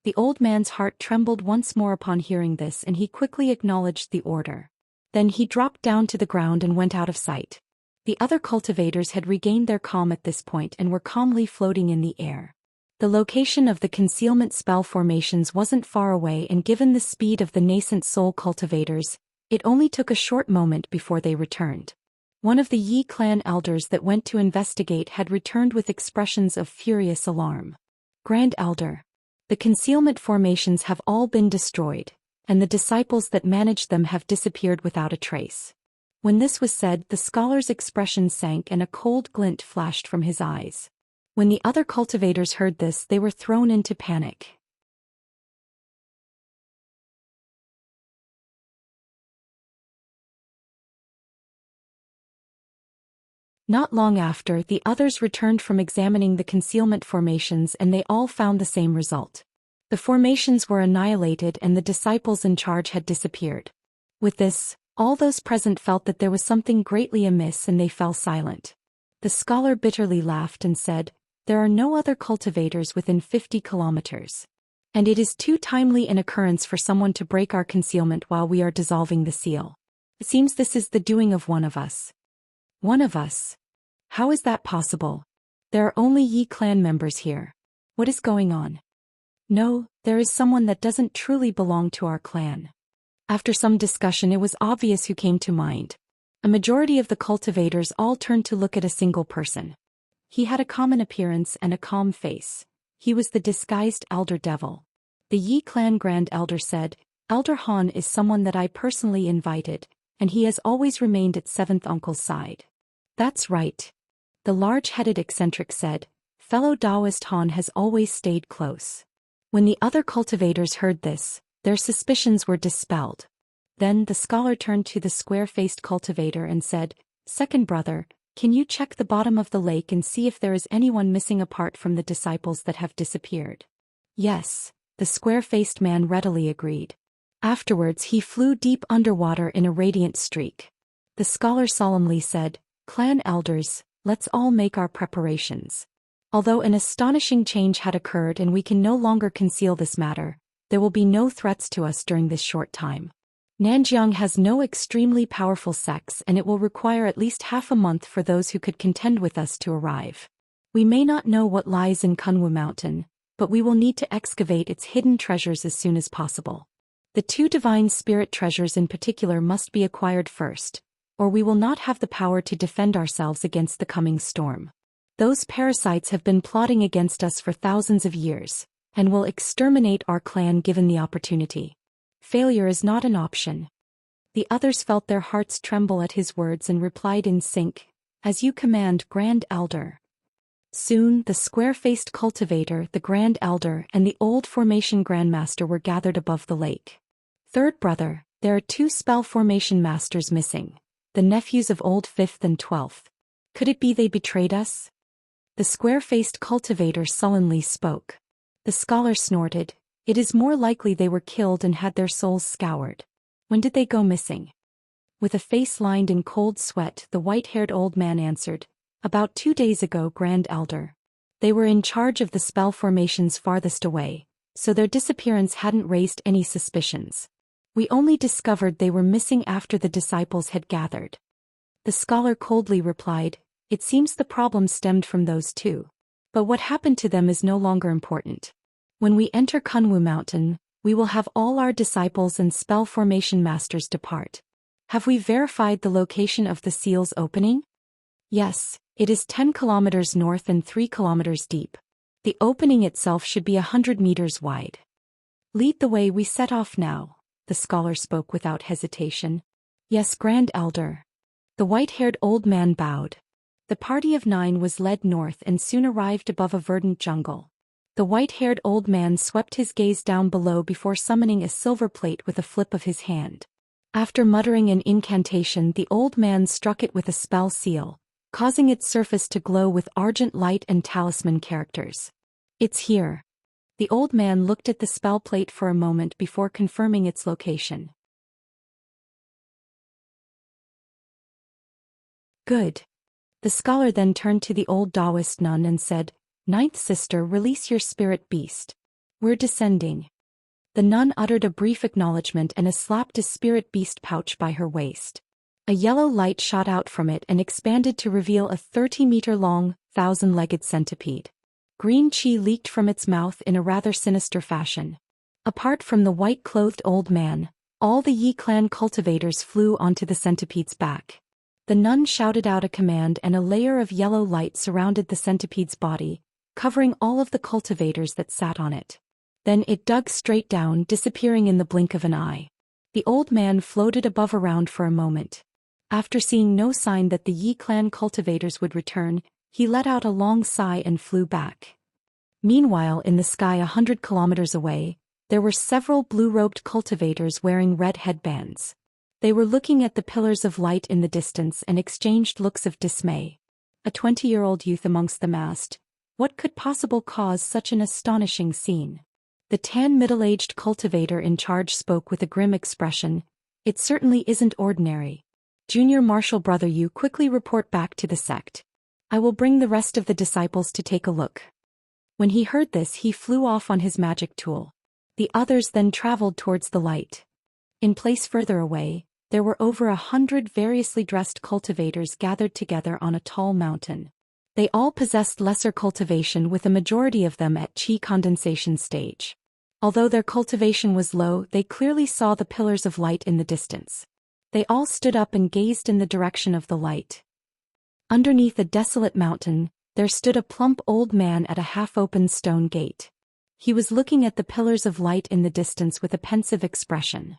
The old man's heart trembled once more upon hearing this and he quickly acknowledged the order. Then he dropped down to the ground and went out of sight. The other cultivators had regained their calm at this point and were calmly floating in the air. The location of the concealment spell formations wasn't far away, and given the speed of the nascent soul cultivators, it only took a short moment before they returned. One of the Yi clan elders that went to investigate had returned with expressions of furious alarm. Grand Elder. The concealment formations have all been destroyed, and the disciples that managed them have disappeared without a trace. When this was said, the scholar's expression sank and a cold glint flashed from his eyes. When the other cultivators heard this, they were thrown into panic. Not long after, the others returned from examining the concealment formations and they all found the same result. The formations were annihilated and the disciples in charge had disappeared. With this, all those present felt that there was something greatly amiss and they fell silent. The scholar bitterly laughed and said, "There are no other cultivators within 50 kilometers. And it is too timely an occurrence for someone to break our concealment while we are dissolving the seal. It seems this is the doing of one of us." "One of us? How is that possible? There are only Yi clan members here. What is going on?" "No, there is someone that doesn't truly belong to our clan." After some discussion, it was obvious who came to mind. A majority of the cultivators all turned to look at a single person. He had a common appearance and a calm face. He was the disguised Elder Devil. The Yi clan Grand Elder said, "Elder Han is someone that I personally invited, and he has always remained at Seventh Uncle's side." "That's right." The large-headed Eccentric said, "Fellow Taoist Han has always stayed close." When the other cultivators heard this, their suspicions were dispelled. Then the scholar turned to the square-faced cultivator and said, "Second brother, can you check the bottom of the lake and see if there is anyone missing apart from the disciples that have disappeared?" "Yes," the square-faced man readily agreed. Afterwards he flew deep underwater in a radiant streak. The scholar solemnly said, "Clan elders, let's all make our preparations." Although an astonishing change had occurred and we can no longer conceal this matter, there will be no threats to us during this short time. Nanjiang has no extremely powerful sects and it will require at least half a month for those who could contend with us to arrive. We may not know what lies in Kunwu Mountain, but we will need to excavate its hidden treasures as soon as possible. The two divine spirit treasures in particular must be acquired first, or we will not have the power to defend ourselves against the coming storm. Those parasites have been plotting against us for thousands of years, and will exterminate our clan given the opportunity. Failure is not an option. The others felt their hearts tremble at his words and replied in Cinque, "As you command, Grand Elder." Soon the square-faced cultivator, the Grand Elder, and the old formation Grandmaster were gathered above the lake. "Third brother, there are two spell formation masters missing, the nephews of old 5th and 12th. Could it be they betrayed us?" The square-faced cultivator sullenly spoke. The scholar snorted, "It is more likely they were killed and had their souls scoured. When did they go missing?" With a face lined in cold sweat, the white-haired old man answered, "About 2 days ago, Grand Elder. They were in charge of the spell formations farthest away, so their disappearance hadn't raised any suspicions. We only discovered they were missing after the disciples had gathered." The scholar coldly replied, "It seems the problem stemmed from those two. But what happened to them is no longer important. When we enter Kunwu Mountain, we will have all our disciples and spell formation masters depart. Have we verified the location of the seal's opening?" "Yes, it is 10 kilometers north and 3 kilometers deep. The opening itself should be 100 meters wide." "Lead the way, we set off now," the scholar spoke without hesitation. "Yes, Grand Elder." The white-haired old man bowed. The party of 9 was led north and soon arrived above a verdant jungle. The white-haired old man swept his gaze down below before summoning a silver plate with a flip of his hand. After muttering an incantation, the old man struck it with a spell seal, causing its surface to glow with argent light and talisman characters. "It's here." The old man looked at the spell plate for a moment before confirming its location. "Good." The scholar then turned to the old Taoist nun and said, "Ninth sister, release your spirit beast. We're descending." The nun uttered a brief acknowledgement and slapped a spirit beast pouch by her waist. A yellow light shot out from it and expanded to reveal a 30-meter-long, 1,000-legged centipede. Green chi leaked from its mouth in a rather sinister fashion. Apart from the white-clothed old man, all the Yi clan cultivators flew onto the centipede's back. The nun shouted out a command and a layer of yellow light surrounded the centipede's body, covering all of the cultivators that sat on it. Then it dug straight down, disappearing in the blink of an eye. The old man floated above around for a moment. After seeing no sign that the Yi clan cultivators would return, he let out a long sigh and flew back. Meanwhile, in the sky 100 kilometers away, there were several blue-robed cultivators wearing red headbands. They were looking at the pillars of light in the distance and exchanged looks of dismay. a 20-year-old youth amongst the massed. What could possibly cause such an astonishing scene? The tan middle-aged cultivator in charge spoke with a grim expression. It certainly isn't ordinary. Junior Marshal Brother Yu quickly report back to the sect. I will bring the rest of the disciples to take a look. When he heard this, he flew off on his magic tool. The others then traveled towards the light. In place further away, there were over 100 variously dressed cultivators gathered together on a tall mountain. They all possessed lesser cultivation, with a majority of them at Qi condensation stage. Although their cultivation was low, they clearly saw the pillars of light in the distance. They all stood up and gazed in the direction of the light. Underneath a desolate mountain, there stood a plump old man at a half-open stone gate. He was looking at the pillars of light in the distance with a pensive expression.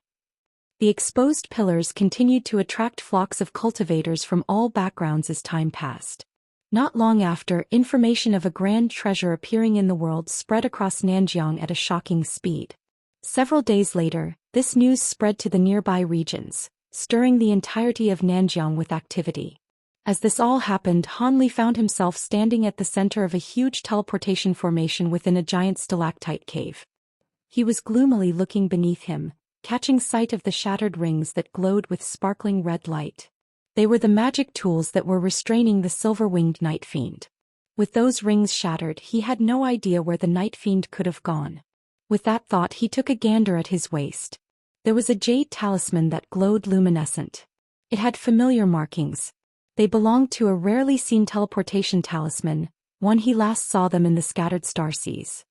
The exposed pillars continued to attract flocks of cultivators from all backgrounds as time passed. Not long after, information of a grand treasure appearing in the world spread across Nanjiang at a shocking speed. Several days later, this news spread to the nearby regions, stirring the entirety of Nanjiang with activity. As this all happened, Ligh found himself standing at the center of a huge teleportation formation within a giant stalactite cave. He was gloomily looking beneath him, catching sight of the shattered rings that glowed with sparkling red light. They were the magic tools that were restraining the silver-winged Nightfiend. With those rings shattered, he had no idea where the Nightfiend could have gone. With that thought, he took a gander at his waist. There was a jade talisman that glowed luminescent. It had familiar markings. They belonged to a rarely seen teleportation talisman, one he last saw them in the scattered starseas.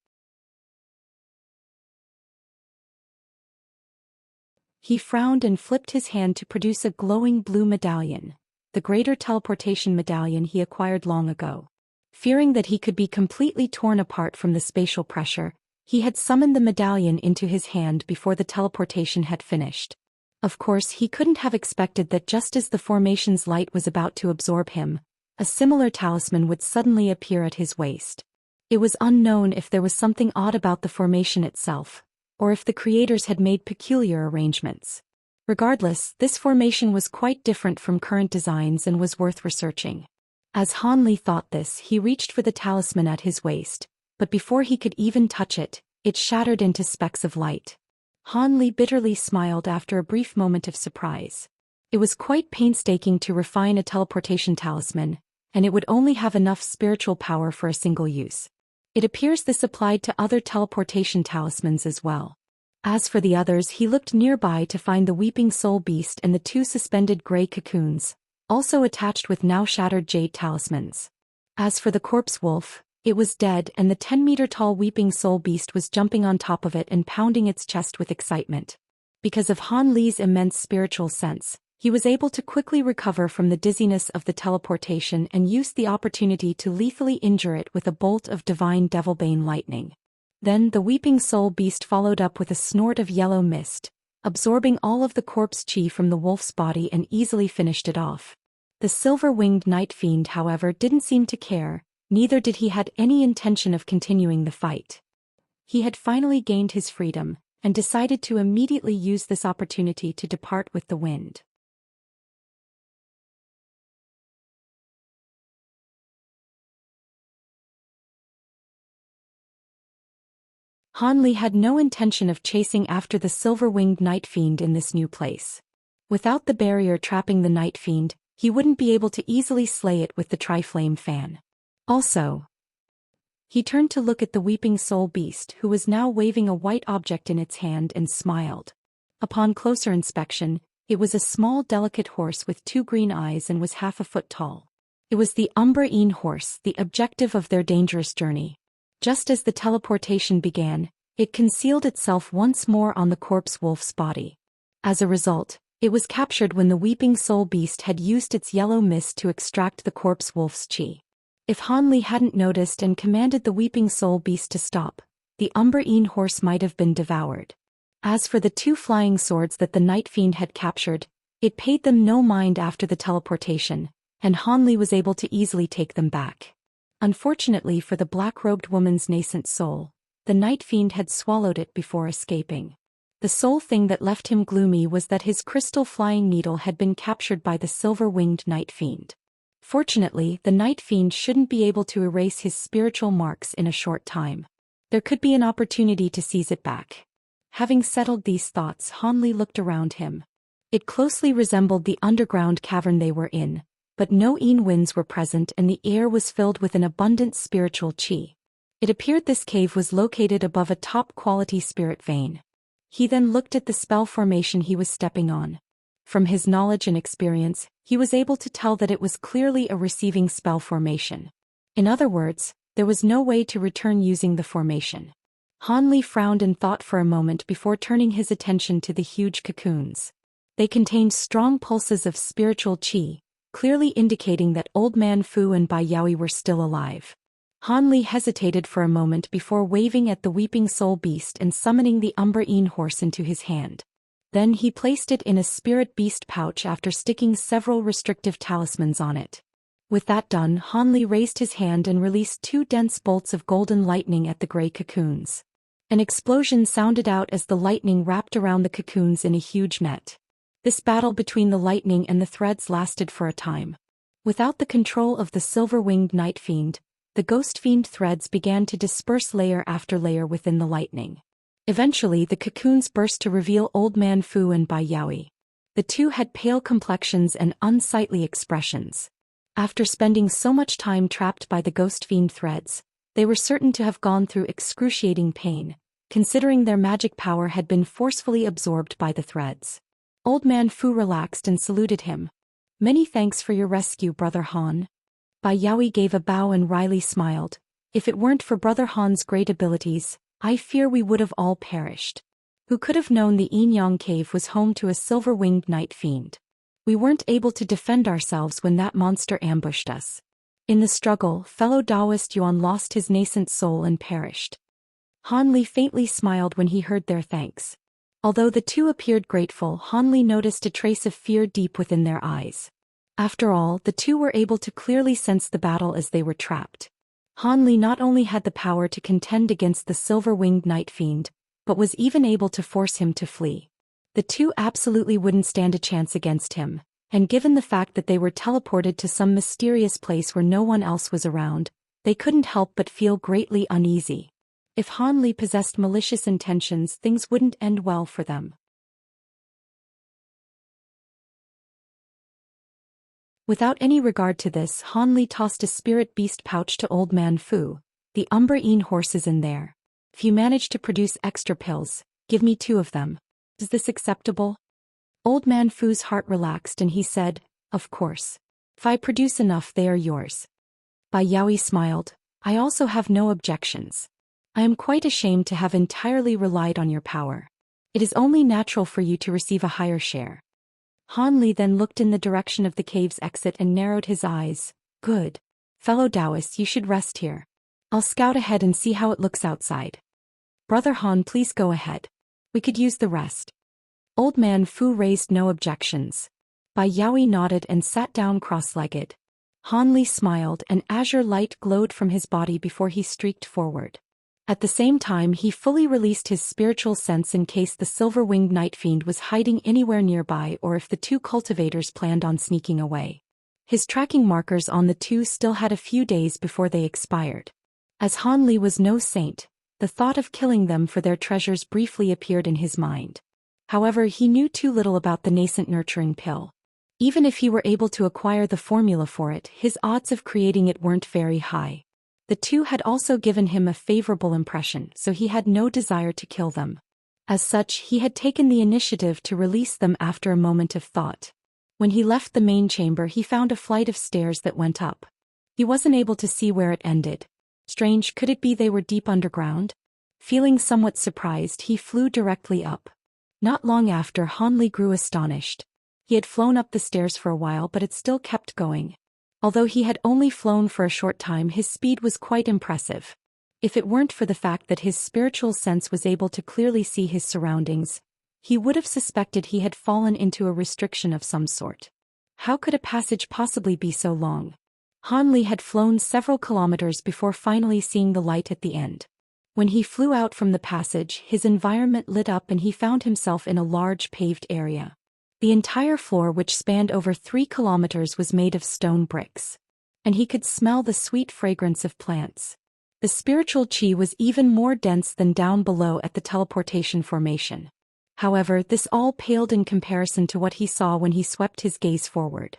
He frowned and flipped his hand to produce a glowing blue medallion, the greater teleportation medallion he acquired long ago. Fearing that he could be completely torn apart from the spatial pressure, he had summoned the medallion into his hand before the teleportation had finished. Of course, he couldn't have expected that just as the formation's light was about to absorb him, a similar talisman would suddenly appear at his waist. It was unknown if there was something odd about the formation itself, or if the creators had made peculiar arrangements. Regardless, this formation was quite different from current designs and was worth researching. As Ligh thought this, he reached for the talisman at his waist, but before he could even touch it, it shattered into specks of light. Ligh bitterly smiled after a brief moment of surprise. It was quite painstaking to refine a teleportation talisman, and it would only have enough spiritual power for a single use. It appears this applied to other teleportation talismans as well. As for the others, he looked nearby to find the Weeping Soul Beast and the two suspended gray cocoons, also attached with now shattered jade talismans. As for the corpse wolf, it was dead, and the 10-meter-tall Weeping Soul Beast was jumping on top of it and pounding its chest with excitement. Because of Li's immense spiritual sense, he was able to quickly recover from the dizziness of the teleportation and used the opportunity to lethally injure it with a bolt of divine Devilbane lightning. Then the Weeping Soul Beast followed up with a snort of yellow mist, absorbing all of the corpse chi from the wolf's body and easily finished it off. The silver-winged Nightfiend, however, didn't seem to care, neither did he had any intention of continuing the fight. He had finally gained his freedom, and decided to immediately use this opportunity to depart with the wind. Ligh had no intention of chasing after the silver-winged Nightfiend in this new place. Without the barrier trapping the Nightfiend, he wouldn't be able to easily slay it with the Triflame fan. Also, he turned to look at the Weeping Soul Beast, who was now waving a white object in its hand, and smiled. Upon closer inspection, it was a small delicate horse with 2 green eyes and was half a foot tall. It was the Umbreen horse, the objective of their dangerous journey. Just as the teleportation began, it concealed itself once more on the corpse wolf's body. As a result, it was captured when the Weeping Soul Beast had used its yellow mist to extract the corpse wolf's chi. If Ligh hadn't noticed and commanded the Weeping Soul Beast to stop, the Umbreen horse might have been devoured. As for the 2 flying swords that the Nightfiend had captured, it paid them no mind after the teleportation, and Ligh was able to easily take them back. Unfortunately for the black-robed woman's nascent soul, the Nightfiend had swallowed it before escaping. The sole thing that left him gloomy was that his crystal flying needle had been captured by the silver-winged Nightfiend. Fortunately, the Nightfiend shouldn't be able to erase his spiritual marks in a short time. There could be an opportunity to seize it back. Having settled these thoughts, Hanli looked around him. It closely resembled the underground cavern they were in, but no winds were present and the air was filled with an abundant spiritual qi. It appeared this cave was located above a top-quality spirit vein. He then looked at the spell formation he was stepping on. From his knowledge and experience, he was able to tell that it was clearly a receiving spell formation. In other words, there was no way to return using the formation. Hanli frowned and thought for a moment before turning his attention to the huge cocoons. They contained strong pulses of spiritual qi, clearly indicating that Old Man Fu and Bai Yaoi were still alive. Hanli hesitated for a moment before waving at the weeping soul beast and summoning the Umbrine horse into his hand. Then he placed it in a spirit beast pouch after sticking several restrictive talismans on it. With that done, Hanli raised his hand and released 2 dense bolts of golden lightning at the gray cocoons. An explosion sounded out as the lightning wrapped around the cocoons in a huge net. This battle between the lightning and the threads lasted for a time. Without the control of the silver-winged Nightfiend, the Ghostfiend threads began to disperse layer after layer within the lightning. Eventually the cocoons burst to reveal Old Man Fu and Bai Yaoi. The two had pale complexions and unsightly expressions. After spending so much time trapped by the Ghostfiend threads, they were certain to have gone through excruciating pain, considering their magic power had been forcefully absorbed by the threads. Old Man Fu relaxed and saluted him. "Many thanks for your rescue, Brother Han." Bai Yaoi gave a bow and wryly smiled. "If it weren't for Brother Han's great abilities, I fear we would have all perished. Who could have known the Yin-Yang cave was home to a silver-winged Nightfiend? We weren't able to defend ourselves when that monster ambushed us. In the struggle, fellow Taoist Yuan lost his nascent soul and perished." Hanli faintly smiled when he heard their thanks. Although the two appeared grateful, Hanli noticed a trace of fear deep within their eyes. After all, the two were able to clearly sense the battle as they were trapped. Hanli not only had the power to contend against the silver-winged Nightfiend, but was even able to force him to flee. The two absolutely wouldn't stand a chance against him, and given the fact that they were teleported to some mysterious place where no one else was around, they couldn't help but feel greatly uneasy. If Hanli possessed malicious intentions, things wouldn't end well for them. Without any regard to this, Hanli tossed a spirit beast pouch to Old Man Fu. "The Umbrine horse is in there. If you manage to produce extra pills, give me 2 of them. Is this acceptable?" Old Man Fu's heart relaxed and he said, "Of course. If I produce enough, they are yours." Bai Yaoi smiled. "I also have no objections. I am quite ashamed to have entirely relied on your power. It is only natural for you to receive a higher share." Hanli then looked in the direction of the cave's exit and narrowed his eyes. "Good. Fellow Taoists, you should rest here. I'll scout ahead and see how it looks outside." "Brother Han, please go ahead. We could use the rest." Old Man Fu raised no objections. Bai Yaoi nodded and sat down cross-legged. Hanli smiled and azure light glowed from his body before he streaked forward. At the same time, he fully released his spiritual sense in case the silver-winged Nightfiend was hiding anywhere nearby or if the two cultivators planned on sneaking away. His tracking markers on the two still had a few days before they expired. As Hanli was no saint, the thought of killing them for their treasures briefly appeared in his mind. However, he knew too little about the nascent nurturing pill. Even if he were able to acquire the formula for it, his odds of creating it weren't very high. The two had also given him a favorable impression, so he had no desire to kill them. As such, he had taken the initiative to release them after a moment of thought. When he left the main chamber, he found a flight of stairs that went up. He wasn't able to see where it ended. Strange, could it be they were deep underground? Feeling somewhat surprised, he flew directly up. Not long after, Hanli grew astonished. He had flown up the stairs for a while, but it still kept going. Although he had only flown for a short time, his speed was quite impressive. If it weren't for the fact that his spiritual sense was able to clearly see his surroundings, he would have suspected he had fallen into a restriction of some sort. How could a passage possibly be so long? Hanli had flown several kilometers before finally seeing the light at the end. When he flew out from the passage, his environment lit up and he found himself in a large paved area. The entire floor, which spanned over 3 kilometers, was made of stone bricks. and he could smell the sweet fragrance of plants. The spiritual chi was even more dense than down below at the teleportation formation. However, this all paled in comparison to what he saw when he swept his gaze forward.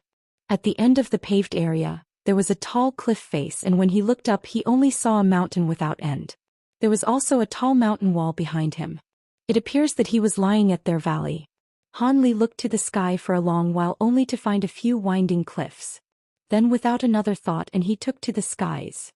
At the end of the paved area, there was a tall cliff face, and when he looked up he only saw a mountain without end. There was also a tall mountain wall behind him. It appears that he was lying at their valley. Ligh looked to the sky for a long while only to find a few winding cliffs. Then without another thought he took to the skies.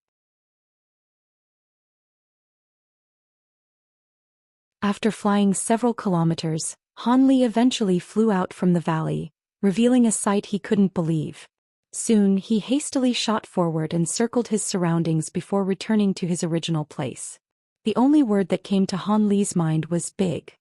After flying several kilometers, Ligh eventually flew out from the valley, revealing a sight he couldn't believe. Soon he hastily shot forward and circled his surroundings before returning to his original place. The only word that came to Ligh's mind was big.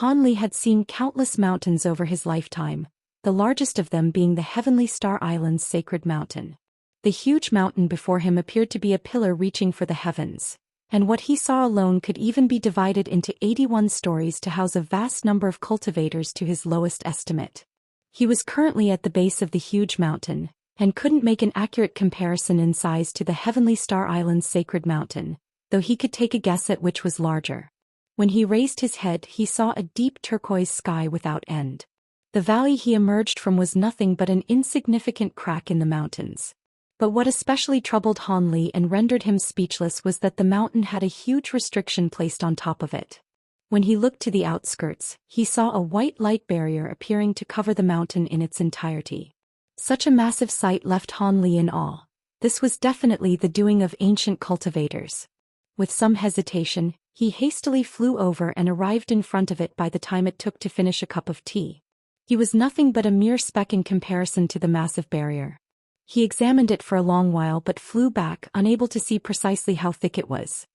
Ligh had seen countless mountains over his lifetime, the largest of them being the Heavenly Star Island's sacred mountain. The huge mountain before him appeared to be a pillar reaching for the heavens, and what he saw alone could even be divided into 81 stories to house a vast number of cultivators to his lowest estimate. He was currently at the base of the huge mountain, and couldn't make an accurate comparison in size to the Heavenly Star Island's sacred mountain, though he could take a guess at which was larger. When he raised his head he saw a deep turquoise sky without end. The valley he emerged from was nothing but an insignificant crack in the mountains. But what especially troubled Ligh and rendered him speechless was that the mountain had a huge restriction placed on top of it. When he looked to the outskirts, he saw a white light barrier appearing to cover the mountain in its entirety. Such a massive sight left Ligh in awe. This was definitely the doing of ancient cultivators. With some hesitation, he hastily flew over and arrived in front of it by the time it took to finish a cup of tea. He was nothing but a mere speck in comparison to the massive barrier. He examined it for a long while but flew back, unable to see precisely how thick it was.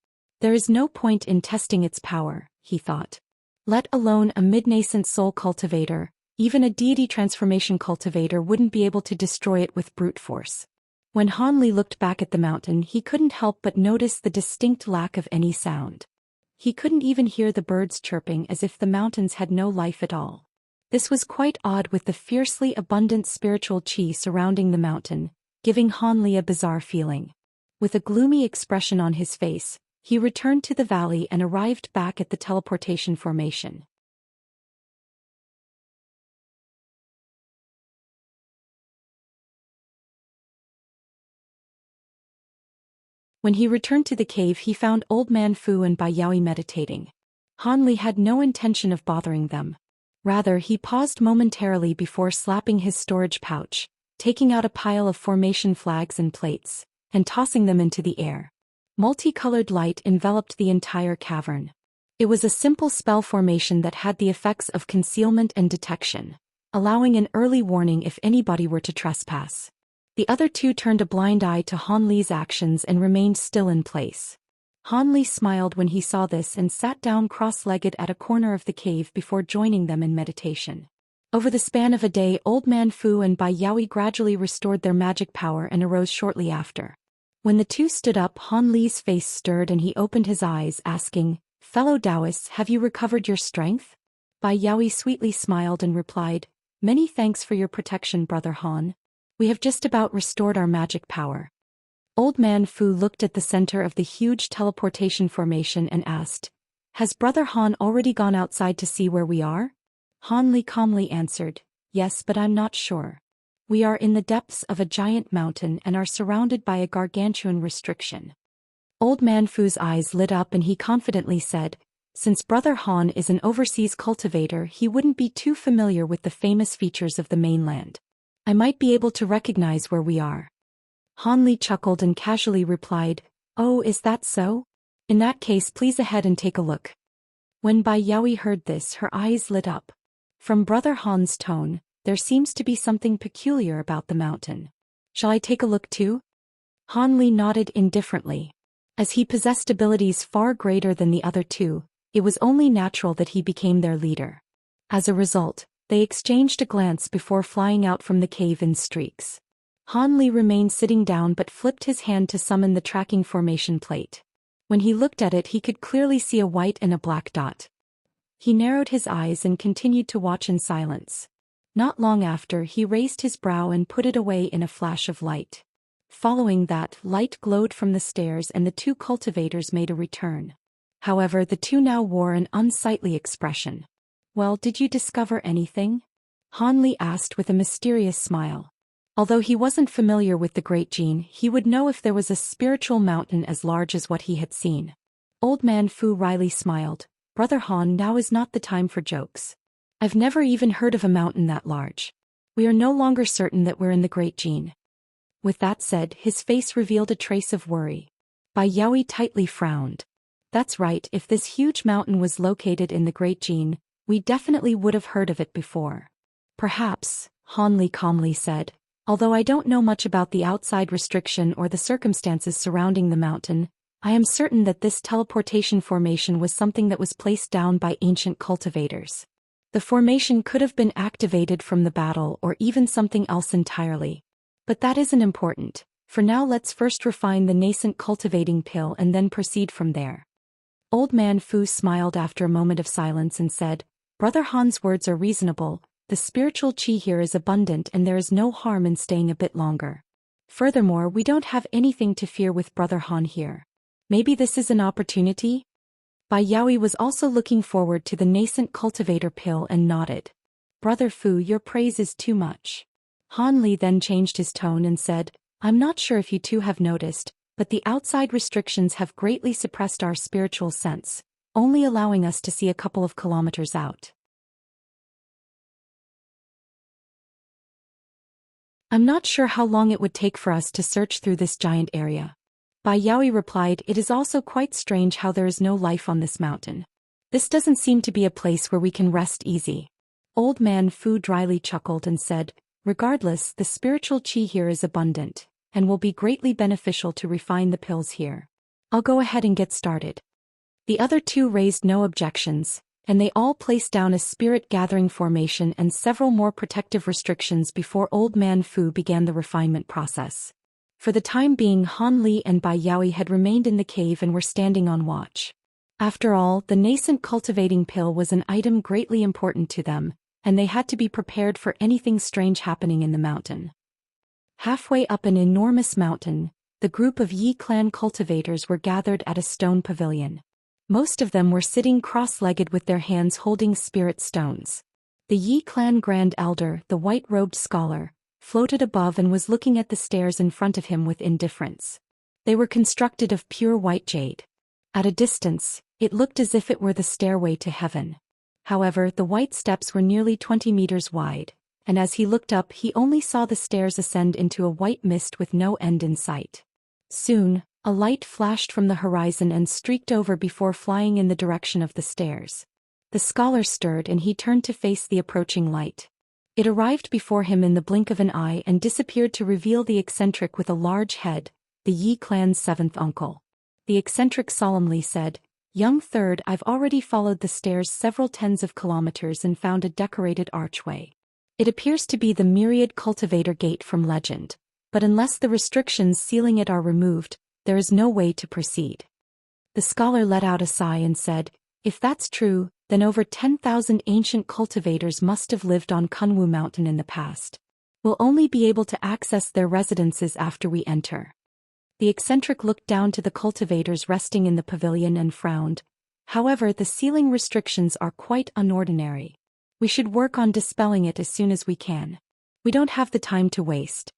There is no point in testing its power, he thought. Let alone a mid-nascent soul cultivator, even a deity transformation cultivator wouldn't be able to destroy it with brute force. When Ligh looked back at the mountain he couldn't help but notice the distinct lack of any sound. He couldn't even hear the birds chirping, as if the mountains had no life at all. This was quite odd, with the fiercely abundant spiritual chi surrounding the mountain, giving Ligh a bizarre feeling. With a gloomy expression on his face, he returned to the valley and arrived back at the teleportation formation. When he returned to the cave he found Old Man Fu and Bai Yaoi meditating. Ligh had no intention of bothering them. Rather, he paused momentarily before slapping his storage pouch, taking out a pile of formation flags and plates, and tossing them into the air. Multicolored light enveloped the entire cavern. It was a simple spell formation that had the effects of concealment and detection, allowing an early warning if anybody were to trespass. The other two turned a blind eye to Ligh's actions and remained still in place. Ligh smiled when he saw this and sat down cross-legged at a corner of the cave before joining them in meditation. Over the span of a day, Old Man Fu and Bai Yaoi gradually restored their magic power and arose shortly after. When the two stood up, Ligh's face stirred and he opened his eyes, asking, "Fellow Taoists, have you recovered your strength?" Bai Yaoi sweetly smiled and replied, "Many thanks for your protection, Brother Han. We have just about restored our magic power." Old Man Fu looked at the center of the huge teleportation formation and asked, "Has Brother Han already gone outside to see where we are?" Ligh calmly answered, "Yes, but I'm not sure. We are in the depths of a giant mountain and are surrounded by a gargantuan restriction." Old Man Fu's eyes lit up and he confidently said, "Since Brother Han is an overseas cultivator, he wouldn't be too familiar with the famous features of the mainland. I might be able to recognize where we are." Ligh chuckled and casually replied, "Oh, is that so? In that case, please ahead and take a look." When Bai Yaoi heard this, her eyes lit up. From Brother Han's tone, there seems to be something peculiar about the mountain. "Shall I take a look too?" Ligh nodded indifferently. As he possessed abilities far greater than the other two, it was only natural that he became their leader. As a result, they exchanged a glance before flying out from the cave in streaks. Ligh remained sitting down but flipped his hand to summon the tracking formation plate. When he looked at it he could clearly see a white and a black dot. He narrowed his eyes and continued to watch in silence. Not long after, he raised his brow and put it away in a flash of light. Following that, light glowed from the stairs and the two cultivators made a return. However, the two now wore an unsightly expression. "Well, did you discover anything?" Li asked with a mysterious smile. Although he wasn't familiar with the Great Gene, he would know if there was a spiritual mountain as large as what he had seen. Old Man Fu wryly smiled. "Brother Han, now is not the time for jokes. I've never even heard of a mountain that large. We are no longer certain that we're in the Great Gene." With that said, his face revealed a trace of worry. Bai Yaoi tightly frowned. "That's right, if this huge mountain was located in the Great Gene, we definitely would have heard of it before." "Perhaps," Li calmly said. "Although I don't know much about the outside restriction or the circumstances surrounding the mountain, I am certain that this teleportation formation was something that was placed down by ancient cultivators. The formation could have been activated from the battle or even something else entirely. But that isn't important. For now, let's first refine the nascent cultivating pill and then proceed from there." Old Man Fu smiled after a moment of silence and said, "Brother Han's words are reasonable. The spiritual chi here is abundant and there is no harm in staying a bit longer. Furthermore, we don't have anything to fear with Brother Han here. Maybe this is an opportunity?" Bai Yaoi was also looking forward to the nascent cultivator pill and nodded. "Brother Fu, your praise is too much." Li then changed his tone and said, "I'm not sure if you two have noticed, but the outside restrictions have greatly suppressed our spiritual sense, only allowing us to see a couple of kilometers out. I'm not sure how long it would take for us to search through this giant area." Bai Yaoi replied, "It is also quite strange how there is no life on this mountain. This doesn't seem to be a place where we can rest easy." Old Man Fu dryly chuckled and said, "Regardless, the spiritual chi here is abundant, and will be greatly beneficial to refine the pills here. I'll go ahead and get started." The other two raised no objections, and they all placed down a spirit-gathering formation and several more protective restrictions before Old Man Fu began the refinement process. For the time being, Li and Bai Yaoi had remained in the cave and were standing on watch. After all, the nascent cultivating pill was an item greatly important to them, and they had to be prepared for anything strange happening in the mountain. Halfway up an enormous mountain, the group of Yi clan cultivators were gathered at a stone pavilion. Most of them were sitting cross-legged with their hands holding spirit stones. The Yi clan Grand Elder, the white-robed scholar, floated above and was looking at the stairs in front of him with indifference. They were constructed of pure white jade. At a distance, it looked as if it were the stairway to heaven. However, the white steps were nearly 20 meters wide, and as he looked up he only saw the stairs ascend into a white mist with no end in sight. Soon, a light flashed from the horizon and streaked over before flying in the direction of the stairs. The scholar stirred and he turned to face the approaching light. It arrived before him in the blink of an eye and disappeared to reveal the eccentric with a large head, the Yi clan's seventh uncle. The eccentric solemnly said, "Young third, I've already followed the stairs several tens of kilometers and found a decorated archway. It appears to be the myriad cultivator gate from legend, but unless the restrictions sealing it are removed, there is no way to proceed." The scholar let out a sigh and said, "If that's true, then over 10,000 ancient cultivators must have lived on Kunwu Mountain in the past. We'll only be able to access their residences after we enter." The eccentric looked down to the cultivators resting in the pavilion and frowned. "However, the sealing restrictions are quite unordinary. We should work on dispelling it as soon as we can. We don't have the time to waste."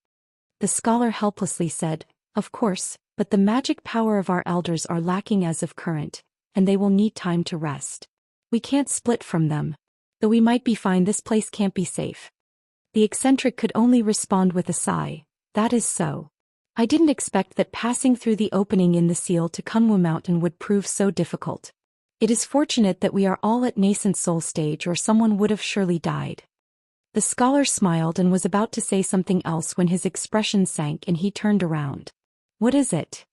The scholar helplessly said, "Of course, but the magic power of our elders are lacking as of current, and they will need time to rest. We can't split from them. Though we might be fine, this place can't be safe." The eccentric could only respond with a sigh. "That is so. I didn't expect that passing through the opening in the seal to Kunwu Mountain would prove so difficult. It is fortunate that we are all at nascent soul stage or someone would have surely died." The scholar smiled and was about to say something else when his expression sank and he turned around. "What is it?"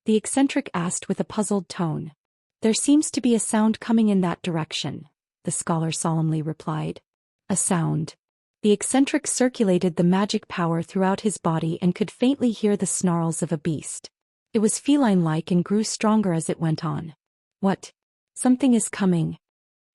the eccentric asked with a puzzled tone. "There seems to be a sound coming in that direction," the scholar solemnly replied. A sound. The eccentric circulated the magic power throughout his body and could faintly hear the snarls of a beast. It was feline-like and grew stronger as it went on. "What? Something is coming."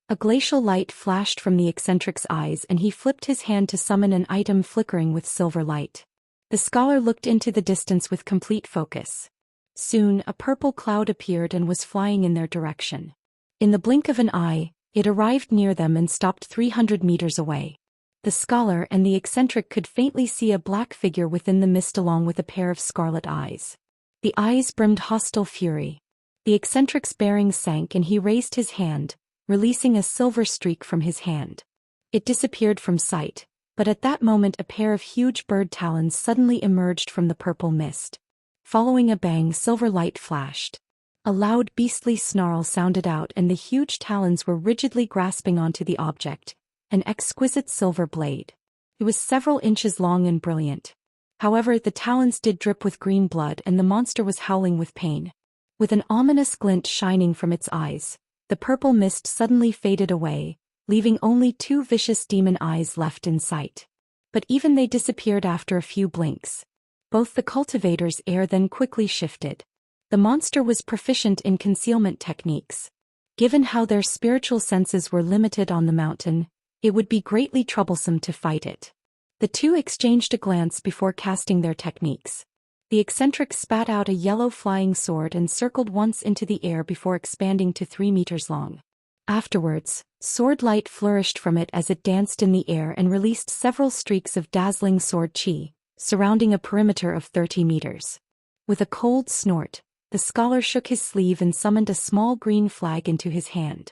A glacial light flashed from the eccentric's eyes and he flipped his hand to summon an item flickering with silver light. The scholar looked into the distance with complete focus. Soon, a purple cloud appeared and was flying in their direction. In the blink of an eye, it arrived near them and stopped 300 meters away. The scholar and the eccentric could faintly see a black figure within the mist along with a pair of scarlet eyes. The eyes brimmed hostile fury. The eccentric's bearing sank and he raised his hand, releasing a silver streak from his hand. It disappeared from sight, but at that moment a pair of huge bird talons suddenly emerged from the purple mist. Following a bang, silver light flashed. A loud beastly snarl sounded out and the huge talons were rigidly grasping onto the object, an exquisite silver blade. It was several inches long and brilliant. However, the talons did drip with green blood and the monster was howling with pain. With an ominous glint shining from its eyes, the purple mist suddenly faded away, leaving only two vicious demon eyes left in sight. But even they disappeared after a few blinks. Both the cultivator's air then quickly shifted. The monster was proficient in concealment techniques. Given how their spiritual senses were limited on the mountain, it would be greatly troublesome to fight it. The two exchanged a glance before casting their techniques. The eccentric spat out a yellow flying sword and circled once into the air before expanding to 3 meters long. Afterwards, sword light flourished from it as it danced in the air and released several streaks of dazzling sword chi, surrounding a perimeter of 30 meters. With a cold snort, the scholar shook his sleeve and summoned a small green flag into his hand.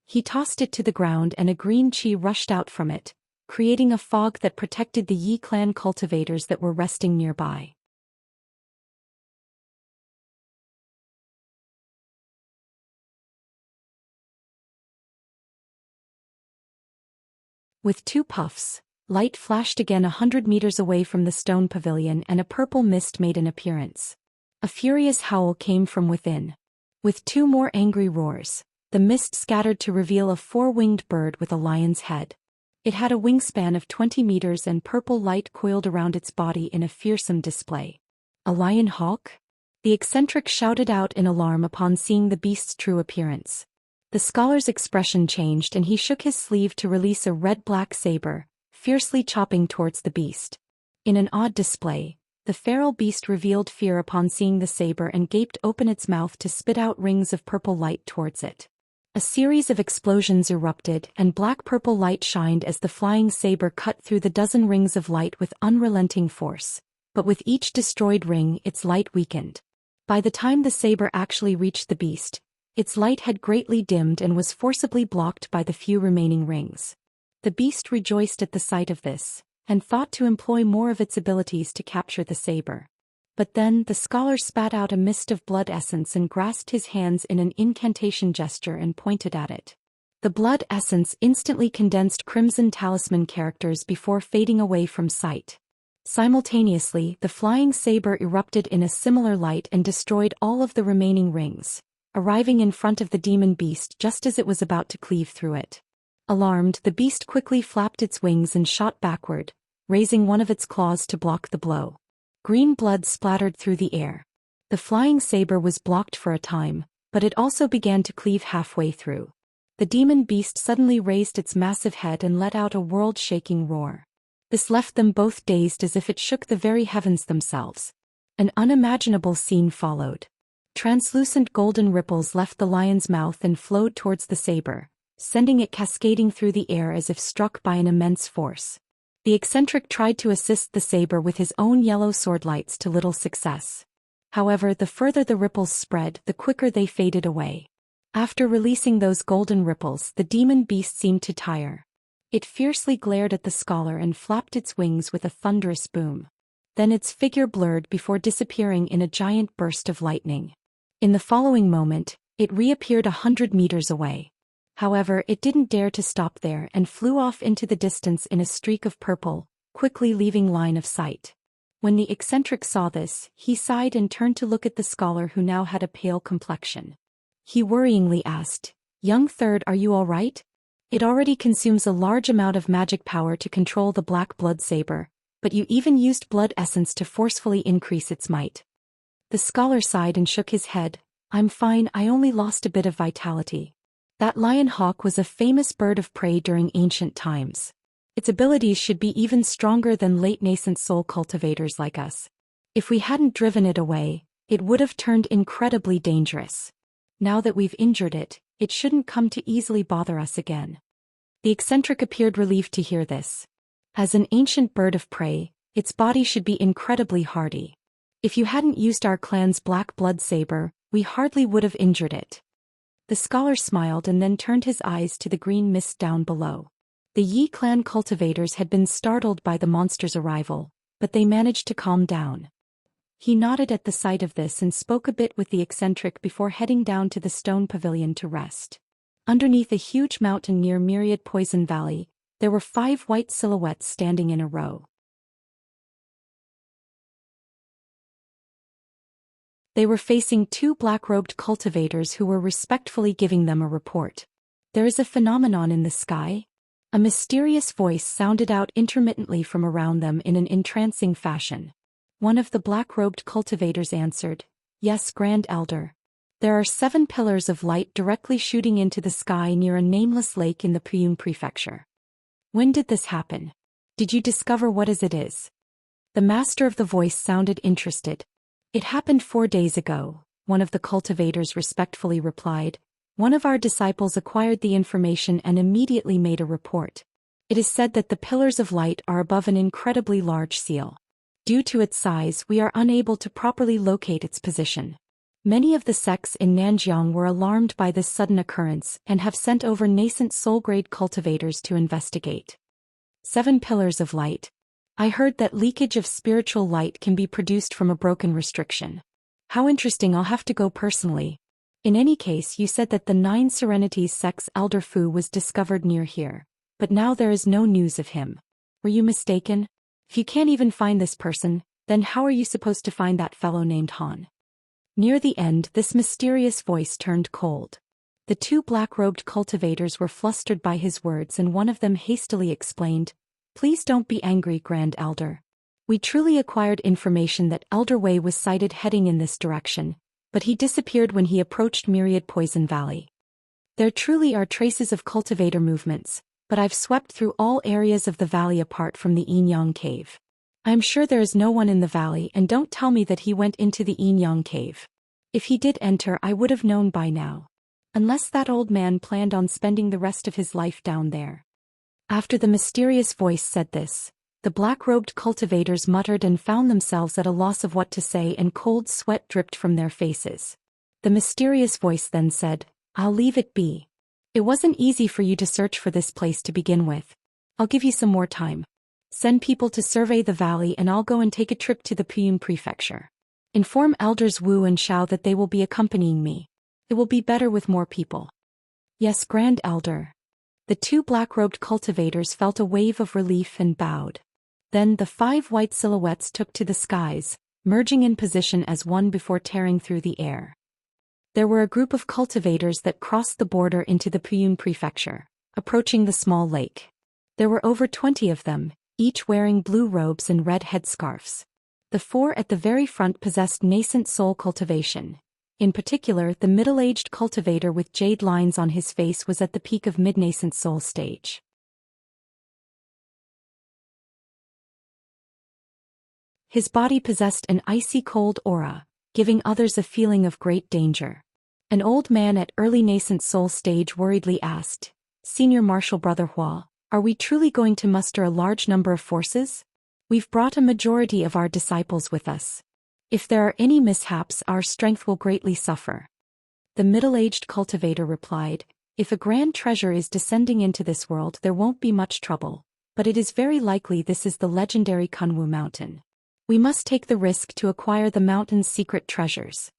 He tossed it to the ground and a green chi rushed out from it, creating a fog that protected the Yi clan cultivators that were resting nearby. With two puffs, light flashed again 100 meters away from the stone pavilion and a purple mist made an appearance. A furious howl came from within. With two more angry roars, the mist scattered to reveal a four-winged bird with a lion's head. It had a wingspan of 20 meters and purple light coiled around its body in a fearsome display. A lion hawk? The eccentric shouted out in alarm upon seeing the beast's true appearance. The scholar's expression changed and he shook his sleeve to release a red-black saber, fiercely chopping towards the beast. In an odd display, the feral beast revealed fear upon seeing the saber and gaped open its mouth to spit out rings of purple light towards it. A series of explosions erupted and black-purple light shined as the flying saber cut through the dozen rings of light with unrelenting force, but with each destroyed ring its light weakened. By the time the saber actually reached the beast, its light had greatly dimmed and was forcibly blocked by the few remaining rings. The beast rejoiced at the sight of this, and thought to employ more of its abilities to capture the saber. But then the scholar spat out a mist of blood essence and grasped his hands in an incantation gesture and pointed at it. The blood essence instantly condensed crimson talisman characters before fading away from sight. Simultaneously, the flying saber erupted in a similar light and destroyed all of the remaining rings, arriving in front of the demon beast just as it was about to cleave through it. Alarmed, the beast quickly flapped its wings and shot backward, raising one of its claws to block the blow. Green blood splattered through the air. The flying saber was blocked for a time, but it also began to cleave halfway through. The demon beast suddenly raised its massive head and let out a world-shaking roar. This left them both dazed as if it shook the very heavens themselves. An unimaginable scene followed. Translucent golden ripples left the lion's mouth and flowed towards the saber, sending it cascading through the air as if struck by an immense force. The eccentric tried to assist the saber with his own yellow sword lights to little success. However, the further the ripples spread, the quicker they faded away. After releasing those golden ripples, the demon beast seemed to tire. It fiercely glared at the scholar and flapped its wings with a thunderous boom. Then its figure blurred before disappearing in a giant burst of lightning. In the following moment, it reappeared 100 meters away. However, it didn't dare to stop there and flew off into the distance in a streak of purple, quickly leaving line of sight. When the eccentric saw this, he sighed and turned to look at the scholar who now had a pale complexion. He worryingly asked, "Young third, are you all right? It already consumes a large amount of magic power to control the black blood saber, but you even used blood essence to forcefully increase its might." The scholar sighed and shook his head. "I'm fine, I only lost a bit of vitality." That lion hawk was a famous bird of prey during ancient times. Its abilities should be even stronger than late nascent soul cultivators like us. If we hadn't driven it away, it would have turned incredibly dangerous. Now that we've injured it, it shouldn't come to easily bother us again. The Eccentric appeared relieved to hear this. As an ancient bird of prey, its body should be incredibly hardy. If you hadn't used our clan's black blood saber, we hardly would have injured it. The scholar smiled and then turned his eyes to the green mist down below. The Yi clan cultivators had been startled by the monster's arrival, but they managed to calm down. He nodded at the sight of this and spoke a bit with the Eccentric before heading down to the stone pavilion to rest. Underneath a huge mountain near Myriad Poison Valley, there were 5 white silhouettes standing in a row. They were facing 2 black-robed cultivators who were respectfully giving them a report. "There is a phenomenon in the sky?" A mysterious voice sounded out intermittently from around them in an entrancing fashion. One of the black-robed cultivators answered, "Yes, Grand Elder. There are 7 pillars of light directly shooting into the sky near a nameless lake in the Puyun prefecture." "When did this happen? Did you discover what it is?" The master of the voice sounded interested. "It happened 4 days ago," one of the cultivators respectfully replied. "One of our disciples acquired the information and immediately made a report. It is said that the pillars of light are above an incredibly large seal. Due to its size, we are unable to properly locate its position. Many of the sects in Nanjiang were alarmed by this sudden occurrence and have sent over nascent soul-grade cultivators to investigate." 7 pillars of light. I heard that leakage of spiritual light can be produced from a broken restriction. How interesting, I'll have to go personally. In any case, you said that the 9 Serenities sect's Elder Fu was discovered near here, but now there is no news of him. Were you mistaken? If you can't even find this person, then how are you supposed to find that fellow named Han? Near the end, this mysterious voice turned cold. The 2 black-robed cultivators were flustered by his words and one of them hastily explained, "Please don't be angry, Grand Elder. We truly acquired information that Elder Wei was sighted heading in this direction, but he disappeared when he approached Myriad Poison Valley. There truly are traces of cultivator movements, but I've swept through all areas of the valley apart from the Yin-Yang Cave. I am sure there is no one in the valley, and don't tell me that he went into the Yin-Yang Cave. If he did enter, I would have known by now. Unless that old man planned on spending the rest of his life down there." After the mysterious voice said this, the black-robed cultivators muttered and found themselves at a loss of what to say, and cold sweat dripped from their faces. The mysterious voice then said, "I'll leave it be. It wasn't easy for you to search for this place to begin with. I'll give you some more time. Send people to survey the valley and I'll go and take a trip to the Puyun prefecture. Inform Elders Wu and Xiao that they will be accompanying me. It will be better with more people." "Yes, Grand Elder." The 2 black-robed cultivators felt a wave of relief and bowed. Then the 5 white silhouettes took to the skies, merging in position as one before tearing through the air. There were a group of cultivators that crossed the border into the Puyun prefecture, approaching the small lake. There were over 20 of them, each wearing blue robes and red headscarves. The 4 at the very front possessed nascent soul cultivation. In particular, the middle-aged cultivator with jade lines on his face was at the peak of mid-nascent soul stage. His body possessed an icy cold aura, giving others a feeling of great danger. An old man at early nascent soul stage worriedly asked, "Senior Marshal Brother Hua, are we truly going to muster a large number of forces? We've brought a majority of our disciples with us. If there are any mishaps, our strength will greatly suffer." The middle-aged cultivator replied, "If a grand treasure is descending into this world, there won't be much trouble, but it is very likely this is the legendary Kunwu mountain. We must take the risk to acquire the mountain's secret treasures."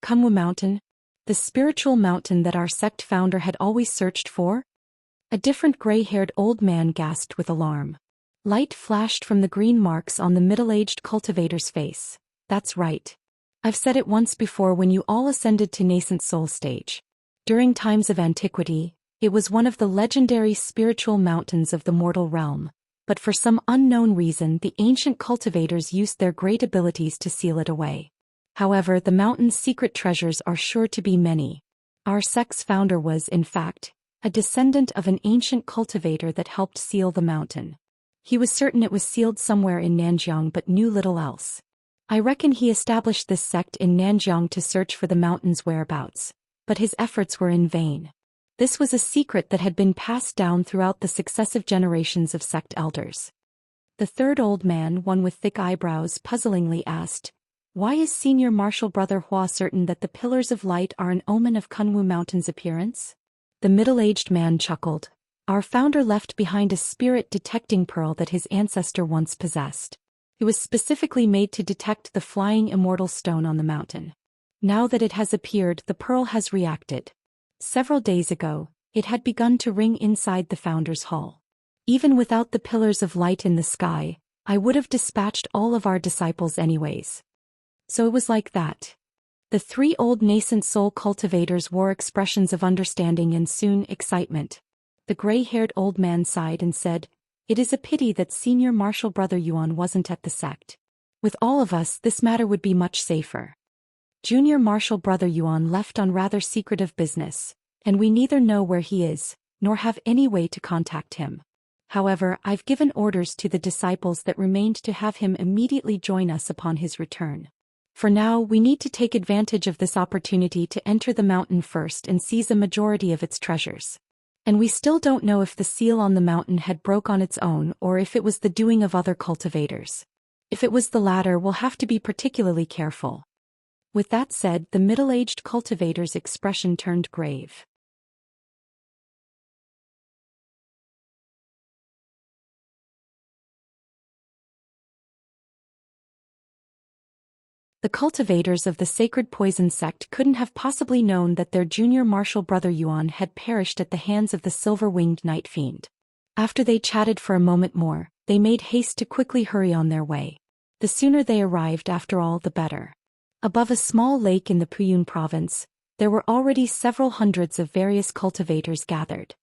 Kunwu Mountain? The spiritual mountain that our sect founder had always searched for? A different gray-haired old man gasped with alarm. Light flashed from the green marks on the middle-aged cultivator's face. "That's right. I've said it once before when you all ascended to nascent soul stage. During times of antiquity, it was one of the legendary spiritual mountains of the mortal realm, but for some unknown reason the ancient cultivators used their great abilities to seal it away. However, the mountain's secret treasures are sure to be many. Our sect's founder was, in fact, a descendant of an ancient cultivator that helped seal the mountain. He was certain it was sealed somewhere in Nanjiang but knew little else. I reckon he established this sect in Nanjiang to search for the mountain's whereabouts, but his efforts were in vain. This was a secret that had been passed down throughout the successive generations of sect elders. The third old man, one with thick eyebrows, puzzlingly asked, "Why is Senior Martial Brother Hua certain that the Pillars of Light are an omen of Kunwu Mountain's appearance?" The middle-aged man chuckled. "Our founder left behind a spirit-detecting pearl that his ancestor once possessed. It was specifically made to detect the flying immortal stone on the mountain. Now that it has appeared, the pearl has reacted. Several days ago, it had begun to ring inside the founder's hull. Even without the Pillars of Light in the sky, I would have dispatched all of our disciples anyways." So it was like that. The three old nascent soul cultivators wore expressions of understanding and soon excitement. The gray-haired old man sighed and said, "It is a pity that Senior Martial Brother Yuan wasn't at the sect. With all of us, this matter would be much safer. Junior Martial Brother Yuan left on rather secretive business, and we neither know where he is, nor have any way to contact him. However, I've given orders to the disciples that remained to have him immediately join us upon his return. For now, we need to take advantage of this opportunity to enter the mountain first and seize a majority of its treasures. And we still don't know if the seal on the mountain had broke on its own or if it was the doing of other cultivators. If it was the latter, we'll have to be particularly careful." With that said, the middle-aged cultivator's expression turned grave. The cultivators of the Sacred Poison sect couldn't have possibly known that their junior martial brother Yuan had perished at the hands of the silver-winged Nightfiend. After they chatted for a moment more, they made haste to quickly hurry on their way. The sooner they arrived, after all, the better. Above a small lake in the Puyun province, there were already several hundreds of various cultivators gathered.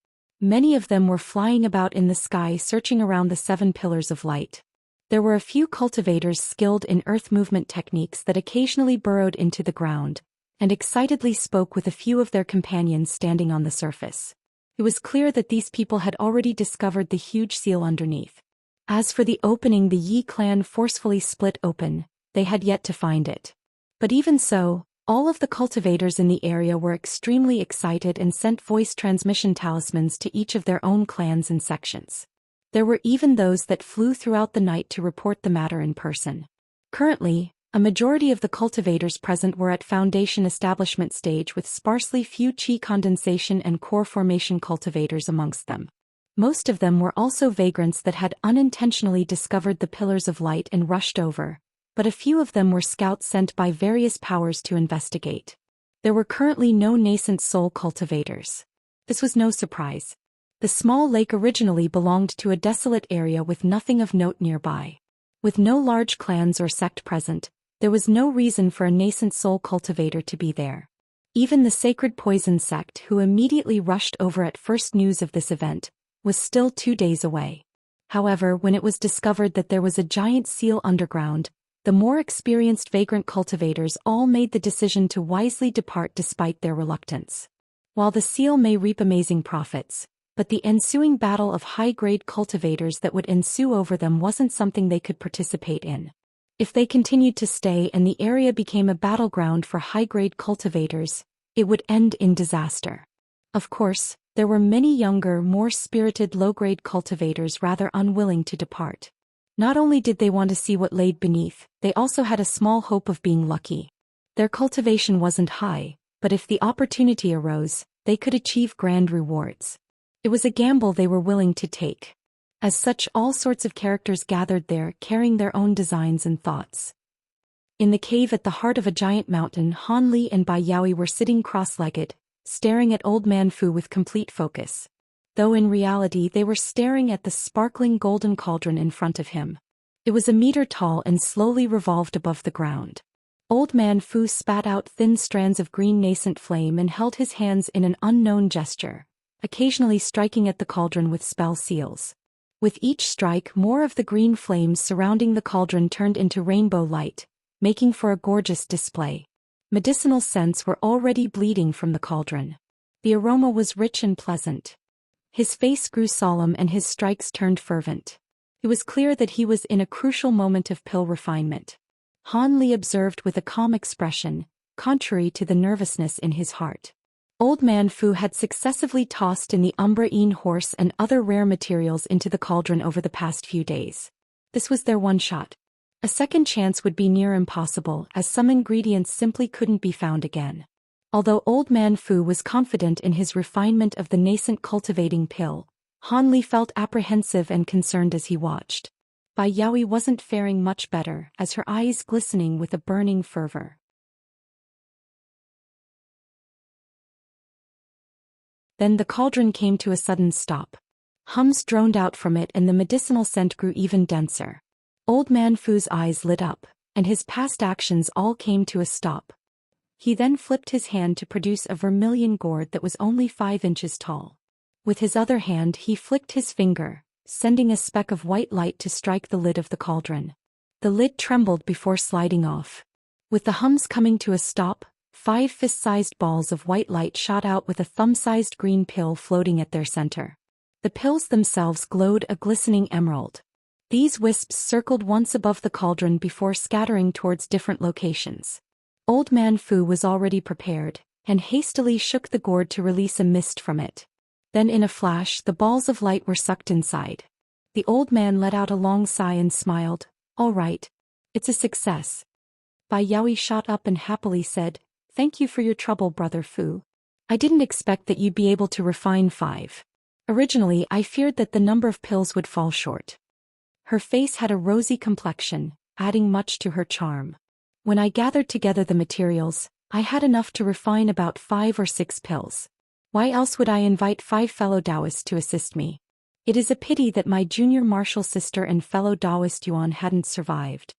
Many of them were flying about in the sky searching around the 7 Pillars of Light. There were a few cultivators skilled in earth movement techniques that occasionally burrowed into the ground, and excitedly spoke with a few of their companions standing on the surface. It was clear that these people had already discovered the huge seal underneath. As for the opening the Yi clan forcefully split open, they had yet to find it. But even so, all of the cultivators in the area were extremely excited and sent voice transmission talismans to each of their own clans and sections. There were even those that flew throughout the night to report the matter in person. Currently, a majority of the cultivators present were at foundation establishment stage, with sparsely few Qi condensation and core formation cultivators amongst them. Most of them were also vagrants that had unintentionally discovered the Pillars of Light and rushed over, but a few of them were scouts sent by various powers to investigate. There were currently no nascent soul cultivators. This was no surprise. The small lake originally belonged to a desolate area with nothing of note nearby. With no large clans or sect present, there was no reason for a nascent soul cultivator to be there. Even the Sacred Poison sect, who immediately rushed over at first news of this event, was still 2 days away. However, when it was discovered that there was a giant seal underground, the more experienced vagrant cultivators all made the decision to wisely depart despite their reluctance. While the seal may reap amazing profits, but the ensuing battle of high-grade cultivators that would ensue over them wasn't something they could participate in. If they continued to stay and the area became a battleground for high-grade cultivators, it would end in disaster. Of course, there were many younger, more spirited low-grade cultivators rather unwilling to depart. Not only did they want to see what laid beneath, they also had a small hope of being lucky. Their cultivation wasn't high, but if the opportunity arose, they could achieve grand rewards. It was a gamble they were willing to take. As such, all sorts of characters gathered there, carrying their own designs and thoughts. In the cave at the heart of a giant mountain, Han Li and Bai Yaoi were sitting cross-legged, staring at Old Man Fu with complete focus. Though in reality they were staring at the sparkling golden cauldron in front of him. It was a meter tall and slowly revolved above the ground. Old Man Fu spat out thin strands of green nascent flame and held his hands in an unknown gesture, occasionally striking at the cauldron with spell seals. With each strike, more of the green flames surrounding the cauldron turned into rainbow light, making for a gorgeous display. Medicinal scents were already bleeding from the cauldron. The aroma was rich and pleasant. His face grew solemn and his strikes turned fervent. It was clear that he was in a crucial moment of pill refinement. Han Li observed with a calm expression, contrary to the nervousness in his heart. Old Man Fu had successively tossed in the Umbra'ine horse and other rare materials into the cauldron over the past few days. This was their one shot. A second chance would be near impossible, as some ingredients simply couldn't be found again. Although Old Man Fu was confident in his refinement of the nascent cultivating pill, Han Li felt apprehensive and concerned as he watched. Bai Yaoi wasn't faring much better, as her eyes glistening with a burning fervor. Then the cauldron came to a sudden stop. Hums droned out from it and the medicinal scent grew even denser. Old Man Fu's eyes lit up, and his past actions all came to a stop. He then flipped his hand to produce a vermilion gourd that was only 5 inches tall. With his other hand he flicked his finger, sending a speck of white light to strike the lid of the cauldron. The lid trembled before sliding off. With the hums coming to a stop, 5 fist-sized balls of white light shot out with a thumb-sized green pill floating at their center. The pills themselves glowed a glistening emerald. These wisps circled once above the cauldron before scattering towards different locations. Old Man Fu was already prepared, and hastily shook the gourd to release a mist from it. Then in a flash the balls of light were sucked inside. The old man let out a long sigh and smiled, "All right. It's a success." Bai Yaoi shot up and happily said, "Thank you for your trouble, Brother Fu. I didn't expect that you'd be able to refine 5. Originally I feared that the number of pills would fall short." Her face had a rosy complexion, adding much to her charm. "When I gathered together the materials, I had enough to refine about 5 or 6 pills. Why else would I invite 5 fellow Taoists to assist me? It is a pity that my junior martial sister and fellow Taoist Yuan hadn't survived."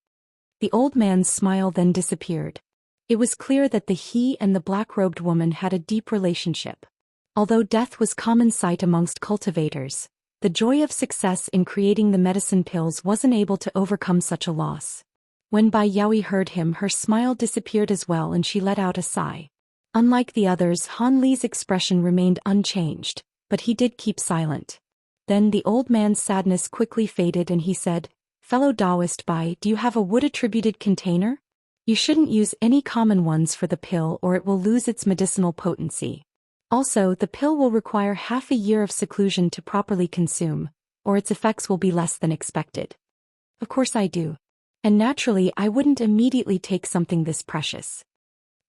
The old man's smile then disappeared. It was clear that he and the black-robed woman had a deep relationship. Although death was common sight amongst cultivators, the joy of success in creating the medicine pills wasn't able to overcome such a loss. When Bai Yaoi heard him, her smile disappeared as well and she let out a sigh. Unlike the others, Han Li's expression remained unchanged, but he did keep silent. Then the old man's sadness quickly faded and he said, "Fellow Taoist Bai, do you have a wood-attributed container? You shouldn't use any common ones for the pill or it will lose its medicinal potency. Also, the pill will require half a year of seclusion to properly consume, or its effects will be less than expected." "Of course I do. And naturally I wouldn't immediately take something this precious."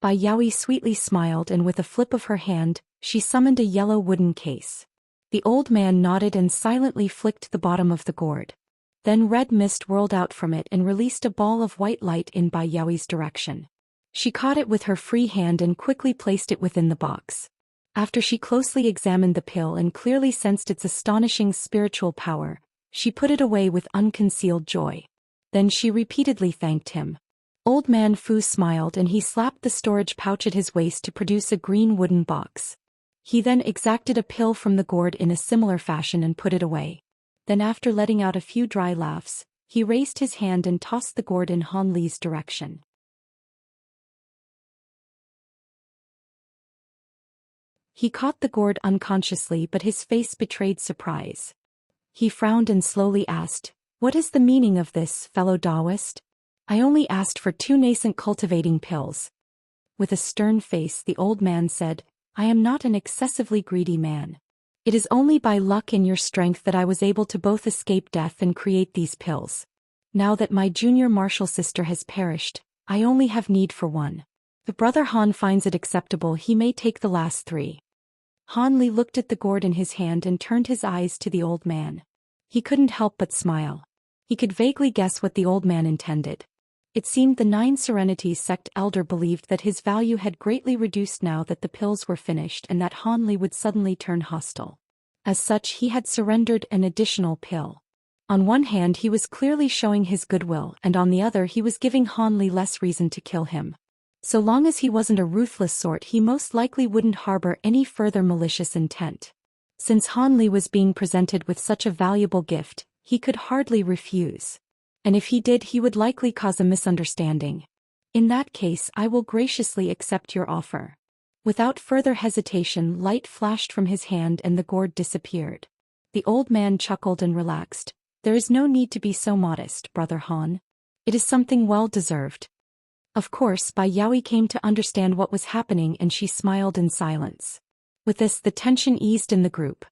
Bai Yaoi sweetly smiled and with a flip of her hand, she summoned a yellow wooden case. The old man nodded and silently flicked the bottom of the gourd. Then red mist whirled out from it and released a ball of white light in Bai Yaoi's direction. She caught it with her free hand and quickly placed it within the box. After she closely examined the pill and clearly sensed its astonishing spiritual power, she put it away with unconcealed joy. Then she repeatedly thanked him. Old Man Fu smiled and he slapped the storage pouch at his waist to produce a green wooden box. He then exacted a pill from the gourd in a similar fashion and put it away. Then after letting out a few dry laughs, he raised his hand and tossed the gourd in Han Li's direction. He caught the gourd unconsciously but his face betrayed surprise. He frowned and slowly asked, "What is the meaning of this, fellow Taoist? I only asked for 2 nascent cultivating pills." With a stern face the old man said, "I am not an excessively greedy man. It is only by luck and your strength that I was able to both escape death and create these pills. Now that my junior martial sister has perished, I only have need for 1. If Brother Han finds it acceptable, he may take the last 3. Han Li looked at the gourd in his hand and turned his eyes to the old man. He couldn't help but smile. He could vaguely guess what the old man intended. It seemed the 9 Serenities sect elder believed that his value had greatly reduced now that the pills were finished and that Han Li would suddenly turn hostile. As such, he had surrendered an additional pill. On one hand he was clearly showing his goodwill and on the other he was giving Han Li less reason to kill him. So long as he wasn't a ruthless sort, he most likely wouldn't harbor any further malicious intent. Since Han Li was being presented with such a valuable gift, he could hardly refuse. And if he did, he would likely cause a misunderstanding. In that case I will graciously accept your offer. Without further hesitation, light flashed from his hand and the gourd disappeared. The old man chuckled and relaxed. There is no need to be so modest, Brother Han. It is something well deserved. Of course, Bai Yaoi came to understand what was happening and she smiled in silence. With this, the tension eased in the group.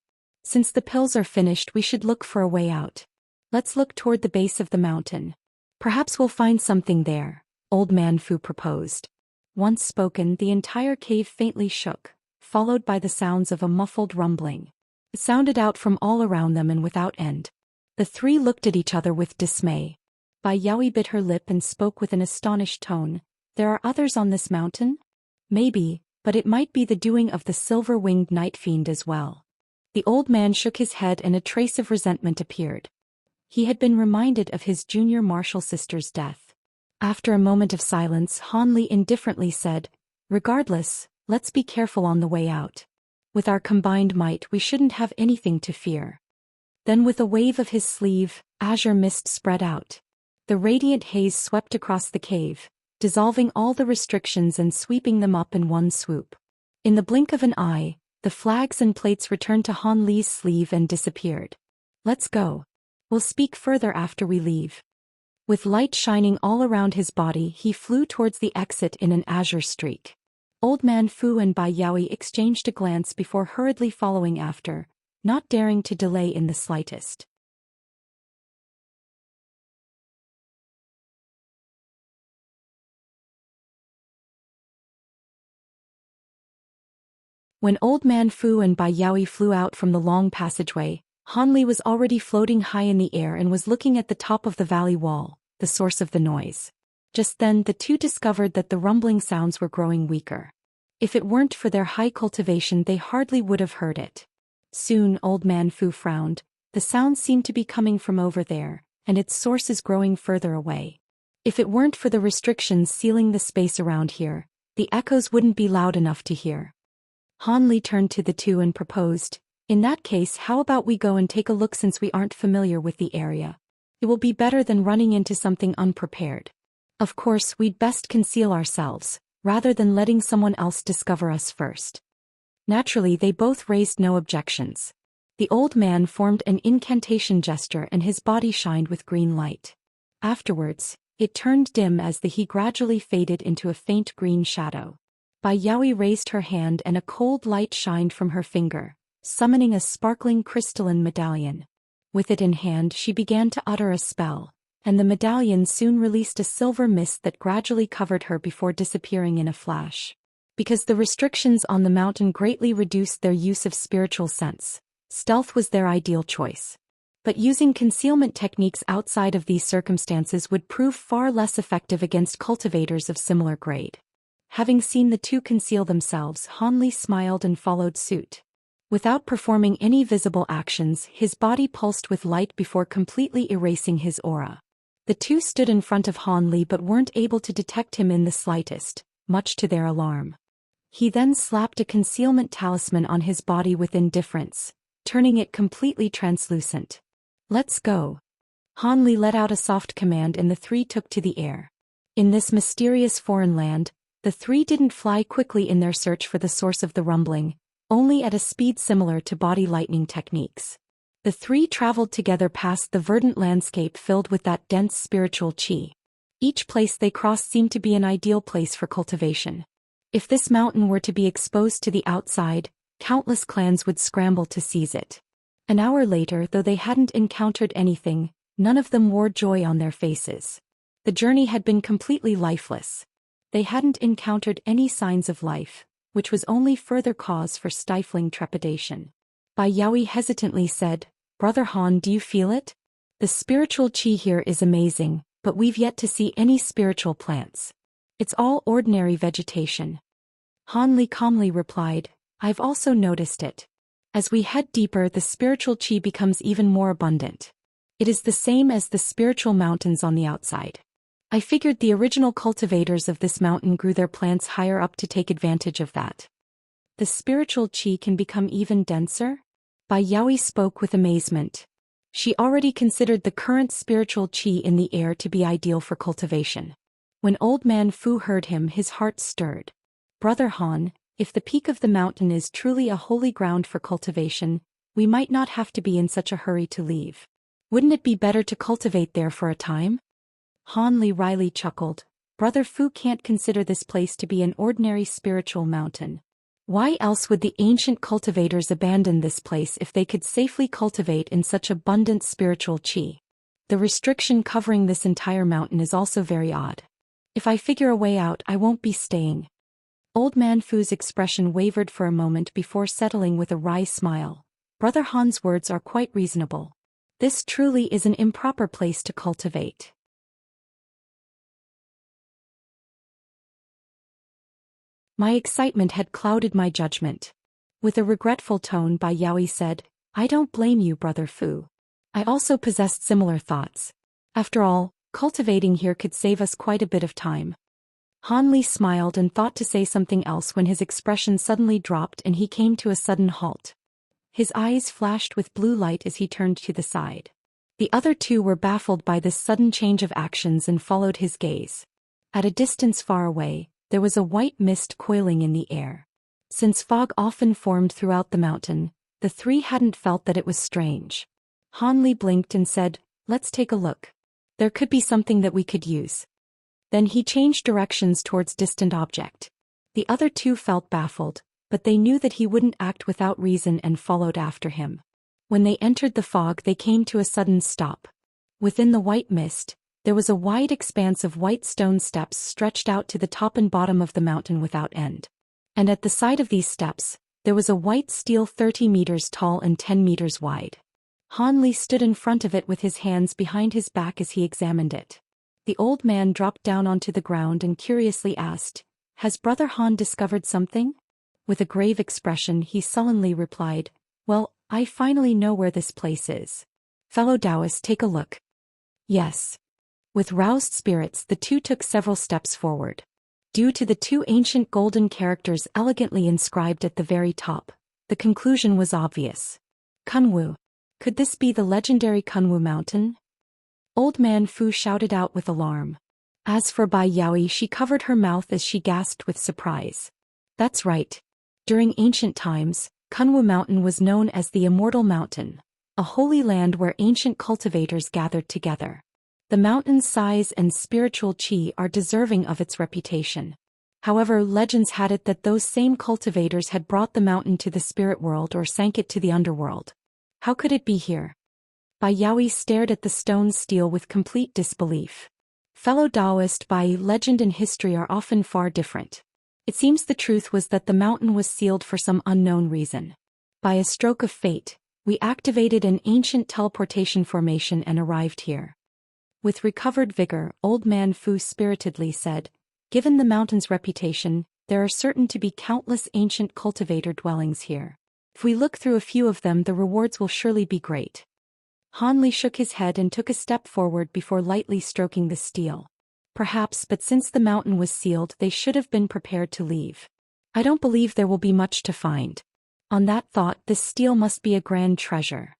Since the pills are finished, we should look for a way out. Let's look toward the base of the mountain. Perhaps we'll find something there, Old Man Fu proposed. Once spoken, the entire cave faintly shook, followed by the sounds of a muffled rumbling. It sounded out from all around them and without end. The three looked at each other with dismay. Bai Yaoi bit her lip and spoke with an astonished tone. There are others on this mountain? Maybe, but it might be the doing of the silver-winged Nightfiend as well. The old man shook his head and a trace of resentment appeared. He had been reminded of his junior martial sister's death. After a moment of silence, Han Li indifferently said, "Regardless, let's be careful on the way out. With our combined might we shouldn't have anything to fear." Then with a wave of his sleeve, azure mist spread out. The radiant haze swept across the cave, dissolving all the restrictions and sweeping them up in one swoop. In the blink of an eye, the flags and plates returned to Han Li's sleeve and disappeared. "Let's go. We'll speak further after we leave." With light shining all around his body, he flew towards the exit in an azure streak. Old Man Fu and Bai Yaoi exchanged a glance before hurriedly following after, not daring to delay in the slightest. When Old Man Fu and Bai Yaoi flew out from the long passageway, Han Li was already floating high in the air and was looking at the top of the valley wall, the source of the noise. Just then the two discovered that the rumbling sounds were growing weaker. If it weren't for their high cultivation they hardly would have heard it. Soon Old Man Fu frowned. The sound seemed to be coming from over there, and its source is growing further away. If it weren't for the restrictions sealing the space around here, the echoes wouldn't be loud enough to hear. Han Li turned to the two and proposed, "In that case, how about we go and take a look since we aren't familiar with the area? It will be better than running into something unprepared. Of course, we'd best conceal ourselves, rather than letting someone else discover us first." Naturally, they both raised no objections. The old man formed an incantation gesture and his body shined with green light. Afterwards, it turned dim as the he gradually faded into a faint green shadow. Bai Yaoi raised her hand and a cold light shined from her finger, summoning a sparkling crystalline medallion. With it in hand, she began to utter a spell, and the medallion soon released a silver mist that gradually covered her before disappearing in a flash. Because the restrictions on the mountain greatly reduced their use of spiritual sense, stealth was their ideal choice. But using concealment techniques outside of these circumstances would prove far less effective against cultivators of similar grade. Having seen the two conceal themselves, Han Li smiled and followed suit. Without performing any visible actions, his body pulsed with light before completely erasing his aura. The two stood in front of Han Li but weren't able to detect him in the slightest, much to their alarm. He then slapped a concealment talisman on his body with indifference, turning it completely translucent. "Let's go." Han Li let out a soft command and the three took to the air. In this mysterious foreign land, the three didn't fly quickly in their search for the source of the rumbling, only at a speed similar to body lightning techniques. The three traveled together past the verdant landscape filled with that dense spiritual qi. Each place they crossed seemed to be an ideal place for cultivation. If this mountain were to be exposed to the outside, countless clans would scramble to seize it. An hour later, though they hadn't encountered anything, none of them wore joy on their faces. The journey had been completely lifeless. They hadn't encountered any signs of life, which was only further cause for stifling trepidation. Bai Yaoi hesitantly said, "Brother Han, do you feel it? The spiritual qi here is amazing, but we've yet to see any spiritual plants. It's all ordinary vegetation." Han Li calmly replied, "I've also noticed it. As we head deeper, the spiritual qi becomes even more abundant. It is the same as the spiritual mountains on the outside. I figured the original cultivators of this mountain grew their plants higher up to take advantage of that." "The spiritual qi can become even denser?" Bai Yaoi spoke with amazement. She already considered the current spiritual qi in the air to be ideal for cultivation. When Old Man Fu heard him, his heart stirred. Brother Han, if the peak of the mountain is truly a holy ground for cultivation, we might not have to be in such a hurry to leave. Wouldn't it be better to cultivate there for a time? Han Li wryly chuckled. Brother Fu can't consider this place to be an ordinary spiritual mountain. Why else would the ancient cultivators abandon this place if they could safely cultivate in such abundant spiritual qi? The restriction covering this entire mountain is also very odd. If I figure a way out, I won't be staying. Old Man Fu's expression wavered for a moment before settling with a wry smile. Brother Han's words are quite reasonable. This truly is an improper place to cultivate. My excitement had clouded my judgment. With a regretful tone, Bai Yaoi said, I don't blame you, Brother Fu. I also possessed similar thoughts. After all, cultivating here could save us quite a bit of time. Han Li smiled and thought to say something else when his expression suddenly dropped and he came to a sudden halt. His eyes flashed with blue light as he turned to the side. The other two were baffled by this sudden change of actions and followed his gaze. At a distance far away, there was a white mist coiling in the air. Since fog often formed throughout the mountain, the three hadn't felt that it was strange. Han Li blinked and said, Let's take a look. There could be something that we could use. Then he changed directions towards distant object. The other two felt baffled, but they knew that he wouldn't act without reason and followed after him. When they entered the fog, they came to a sudden stop. Within the white mist, there was a wide expanse of white stone steps stretched out to the top and bottom of the mountain without end. And at the side of these steps, there was a white stele 30 meters tall and 10 meters wide. Han Li stood in front of it with his hands behind his back as he examined it. The old man dropped down onto the ground and curiously asked, Has Brother Han discovered something? With a grave expression, he sullenly replied, Well, I finally know where this place is. Fellow Taoists, take a look. Yes. With roused spirits, the two took several steps forward. Due to the two ancient golden characters elegantly inscribed at the very top, the conclusion was obvious. Kunwu. Could this be the legendary Kunwu mountain? Old Man Fu shouted out with alarm. As for Bai Yaoi, she covered her mouth as she gasped with surprise. That's right. During ancient times, Kunwu Mountain was known as the Immortal Mountain, a holy land where ancient cultivators gathered together. The mountain's size and spiritual qi are deserving of its reputation. However, legends had it that those same cultivators had brought the mountain to the spirit world or sank it to the underworld. How could it be here? Bai Yaoi stared at the stone stele with complete disbelief. Fellow Taoist, Bai, legend and history are often far different. It seems the truth was that the mountain was sealed for some unknown reason. By a stroke of fate, we activated an ancient teleportation formation and arrived here. With recovered vigor, Old Man Fu spiritedly said, Given the mountain's reputation, there are certain to be countless ancient cultivator dwellings here. If we look through a few of them, the rewards will surely be great. Han Li shook his head and took a step forward before lightly stroking the stele. Perhaps, but since the mountain was sealed, they should have been prepared to leave. I don't believe there will be much to find. On that thought, this stele must be a grand treasure.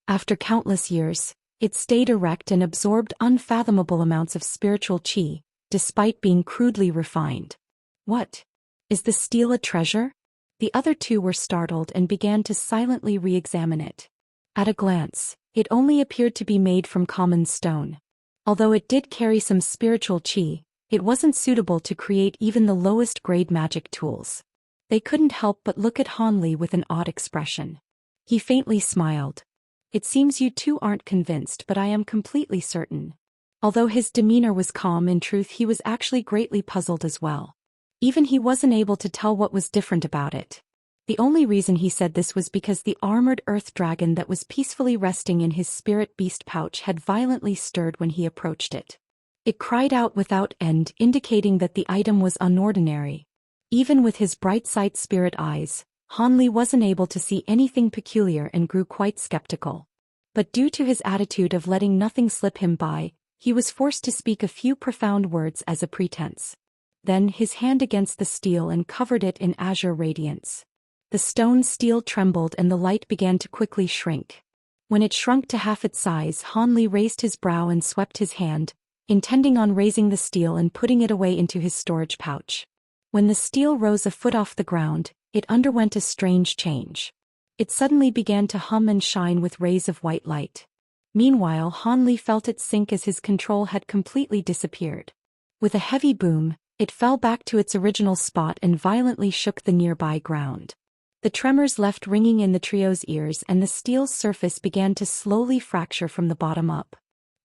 After countless years, it stayed erect and absorbed unfathomable amounts of spiritual qi, despite being crudely refined. What? Is the stele a treasure? The other two were startled and began to silently re-examine it. At a glance, it only appeared to be made from common stone. Although it did carry some spiritual qi, it wasn't suitable to create even the lowest grade magic tools. They couldn't help but look at Han Li with an odd expression. He faintly smiled. It seems you two aren't convinced, but I am completely certain. Although his demeanor was calm, in truth he was actually greatly puzzled as well. Even he wasn't able to tell what was different about it. The only reason he said this was because the armored earth dragon that was peacefully resting in his spirit beast pouch had violently stirred when he approached it. It cried out without end, indicating that the item was unordinary. Even with his bright sight spirit eyes, Han Li wasn't able to see anything peculiar and grew quite skeptical. But due to his attitude of letting nothing slip him by, he was forced to speak a few profound words as a pretense. Then his hand against the stele and covered it in azure radiance. The stone stele trembled and the light began to quickly shrink. When it shrunk to half its size, Ligh raised his brow and swept his hand, intending on raising the stele and putting it away into his storage pouch. When the stele rose a foot off the ground, it underwent a strange change. It suddenly began to hum and shine with rays of white light. Meanwhile, Ligh felt it sink as his control had completely disappeared. With a heavy boom, it fell back to its original spot and violently shook the nearby ground. The tremors left ringing in the trio's ears, and the stele's surface began to slowly fracture from the bottom up.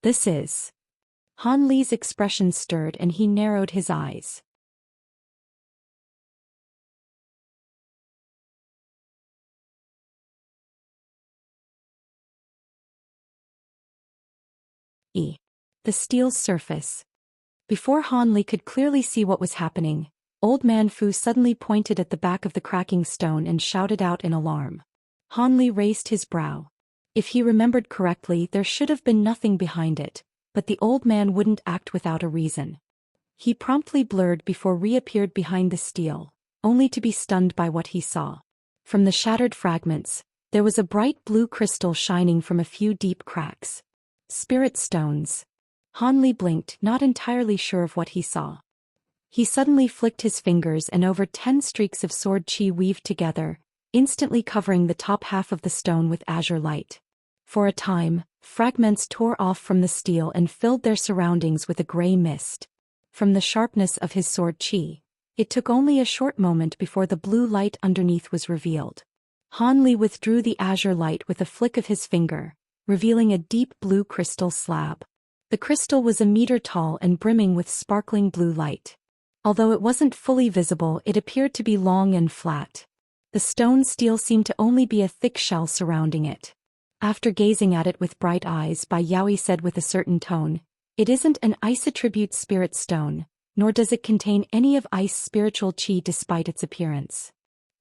This is... Ligh's expression stirred and he narrowed his eyes. The stele's surface. Before Ligh could clearly see what was happening, Old Man Fu suddenly pointed at the back of the cracking stone and shouted out in alarm. Ligh raised his brow. If he remembered correctly, there should have been nothing behind it, but the old man wouldn't act without a reason. He promptly blurred before reappeared behind the stele, only to be stunned by what he saw. From the shattered fragments, there was a bright blue crystal shining from a few deep cracks. Spirit stones. Ligh blinked, not entirely sure of what he saw. He suddenly flicked his fingers and over 10 streaks of sword chi weaved together, instantly covering the top half of the stone with azure light. For a time, fragments tore off from the stele and filled their surroundings with a gray mist. From the sharpness of his sword chi, it took only a short moment before the blue light underneath was revealed. Ligh withdrew the azure light with a flick of his finger, revealing a deep blue crystal slab. The crystal was a meter tall and brimming with sparkling blue light. Although it wasn't fully visible, it appeared to be long and flat. The stone stele seemed to only be a thick shell surrounding it. After gazing at it with bright eyes, Bai Yaoi said with a certain tone, "It isn't an ice attribute spirit stone, nor does it contain any of ice spiritual chi despite its appearance.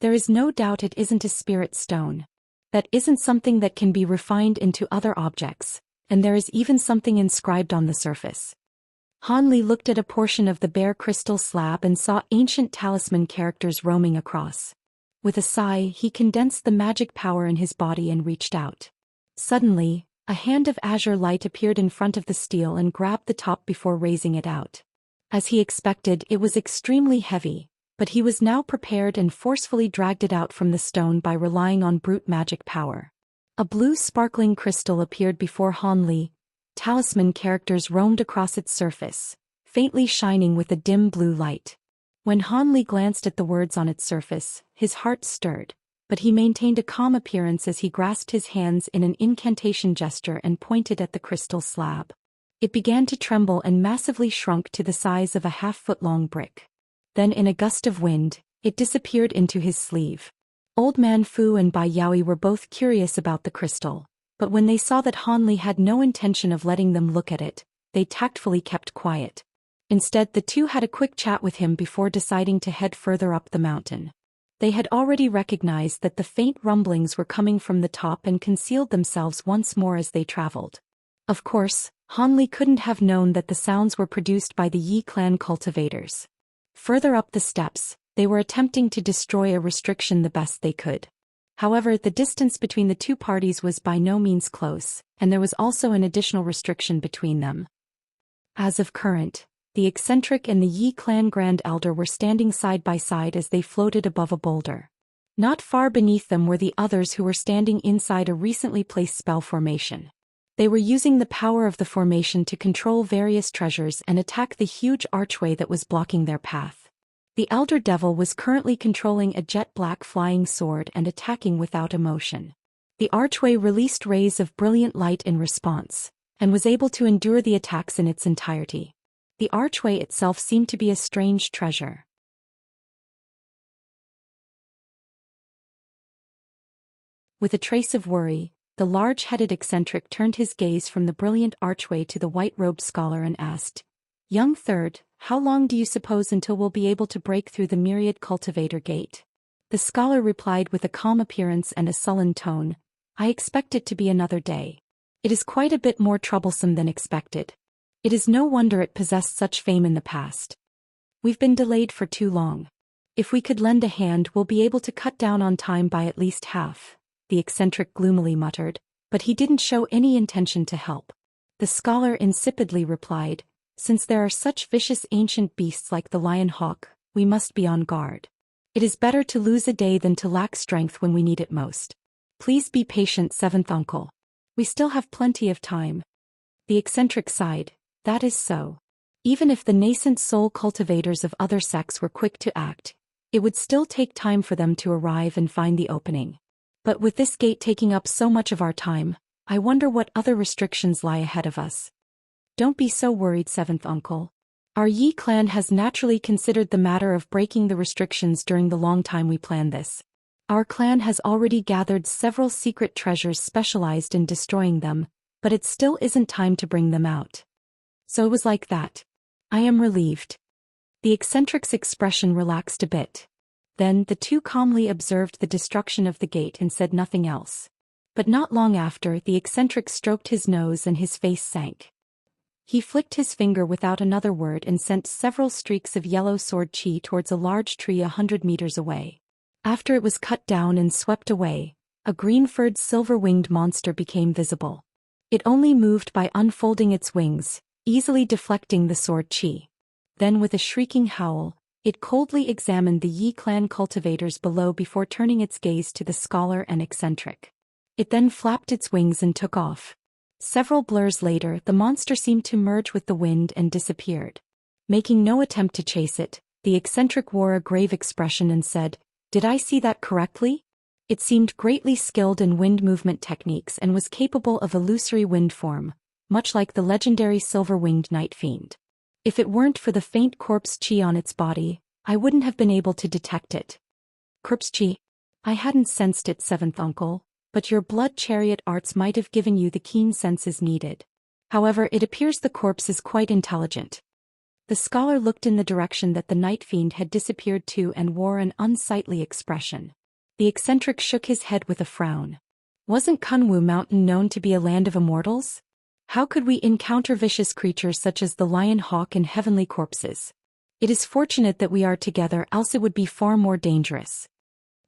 There is no doubt it isn't a spirit stone. That isn't something that can be refined into other objects, and there is even something inscribed on the surface." Ligh looked at a portion of the bare crystal slab and saw ancient talisman characters roaming across. With a sigh, he condensed the magic power in his body and reached out. Suddenly, a hand of azure light appeared in front of the stele and grabbed the top before raising it out. As he expected, it was extremely heavy, but he was now prepared and forcefully dragged it out from the stone by relying on brute magic power. A blue sparkling crystal appeared before Ligh. Talisman characters roamed across its surface, faintly shining with a dim blue light. When Ligh glanced at the words on its surface, his heart stirred, but he maintained a calm appearance as he grasped his hands in an incantation gesture and pointed at the crystal slab. It began to tremble and massively shrunk to the size of a half-foot-long brick. Then in a gust of wind, it disappeared into his sleeve. Old Man Fu and Bai Yaoi were both curious about the crystal, but when they saw that Ligh had no intention of letting them look at it, they tactfully kept quiet. Instead, the two had a quick chat with him before deciding to head further up the mountain. They had already recognized that the faint rumblings were coming from the top and concealed themselves once more as they traveled. Of course, Ligh couldn't have known that the sounds were produced by the Yi clan cultivators. Further up the steps, they were attempting to destroy a restriction the best they could. However, the distance between the two parties was by no means close, and there was also an additional restriction between them. As of current, the Eccentric and the Yi clan Grand Elder were standing side by side as they floated above a boulder. Not far beneath them were the others who were standing inside a recently placed spell formation. They were using the power of the formation to control various treasures and attack the huge archway that was blocking their path. The Elder Devil was currently controlling a jet-black flying sword and attacking without emotion. The archway released rays of brilliant light in response, and was able to endure the attacks in its entirety. The archway itself seemed to be a strange treasure. With a trace of worry, the large-headed Eccentric turned his gaze from the brilliant archway to the white-robed scholar and asked, "Young Third, how long do you suppose until we'll be able to break through the myriad cultivator gate?" The scholar replied with a calm appearance and a sullen tone, "I expect it to be another day. It is quite a bit more troublesome than expected. It is no wonder it possessed such fame in the past. We've been delayed for too long. If we could lend a hand, we'll be able to cut down on time by at least half," the Eccentric gloomily muttered, but he didn't show any intention to help. The scholar insipidly replied, "Since there are such vicious ancient beasts like the lion hawk, we must be on guard. It is better to lose a day than to lack strength when we need it most. Please be patient, seventh uncle. We still have plenty of time." The eccentric sighed. "That is so. Even if the nascent soul cultivators of other sects were quick to act, it would still take time for them to arrive and find the opening. But with this gate taking up so much of our time, I wonder what other restrictions lie ahead of us." "Don't be so worried, seventh uncle. Our Yi clan has naturally considered the matter of breaking the restrictions during the long time we planned this. Our clan has already gathered several secret treasures specialized in destroying them, but it still isn't time to bring them out." "So it was like that. I am relieved." The eccentric's expression relaxed a bit. Then the two calmly observed the destruction of the gate and said nothing else. But not long after, the eccentric stroked his nose and his face sank. He flicked his finger without another word and sent several streaks of yellow sword chi towards a large tree 100 meters away. After it was cut down and swept away, a green-furred silver-winged monster became visible. It only moved by unfolding its wings, easily deflecting the sword chi. Then with a shrieking howl, it coldly examined the Yi clan cultivators below before turning its gaze to the scholar and eccentric. It then flapped its wings and took off. Several blurs later, the monster seemed to merge with the wind and disappeared. Making no attempt to chase it, the eccentric wore a grave expression and said, "Did I see that correctly?" It seemed greatly skilled in wind movement techniques and was capable of illusory wind form, much like the legendary silver-winged Nightfiend. If it weren't for the faint corpse chi on its body, I wouldn't have been able to detect it. "Corpse chi? I hadn't sensed it, seventh uncle, but your blood chariot arts might have given you the keen senses needed. However, it appears the corpse is quite intelligent." The scholar looked in the direction that the Nightfiend had disappeared to and wore an unsightly expression. The eccentric shook his head with a frown. Wasn't Kunwu Mountain known to be a land of immortals? How could we encounter vicious creatures such as the lion hawk and heavenly corpses? It is fortunate that we are together, else it would be far more dangerous.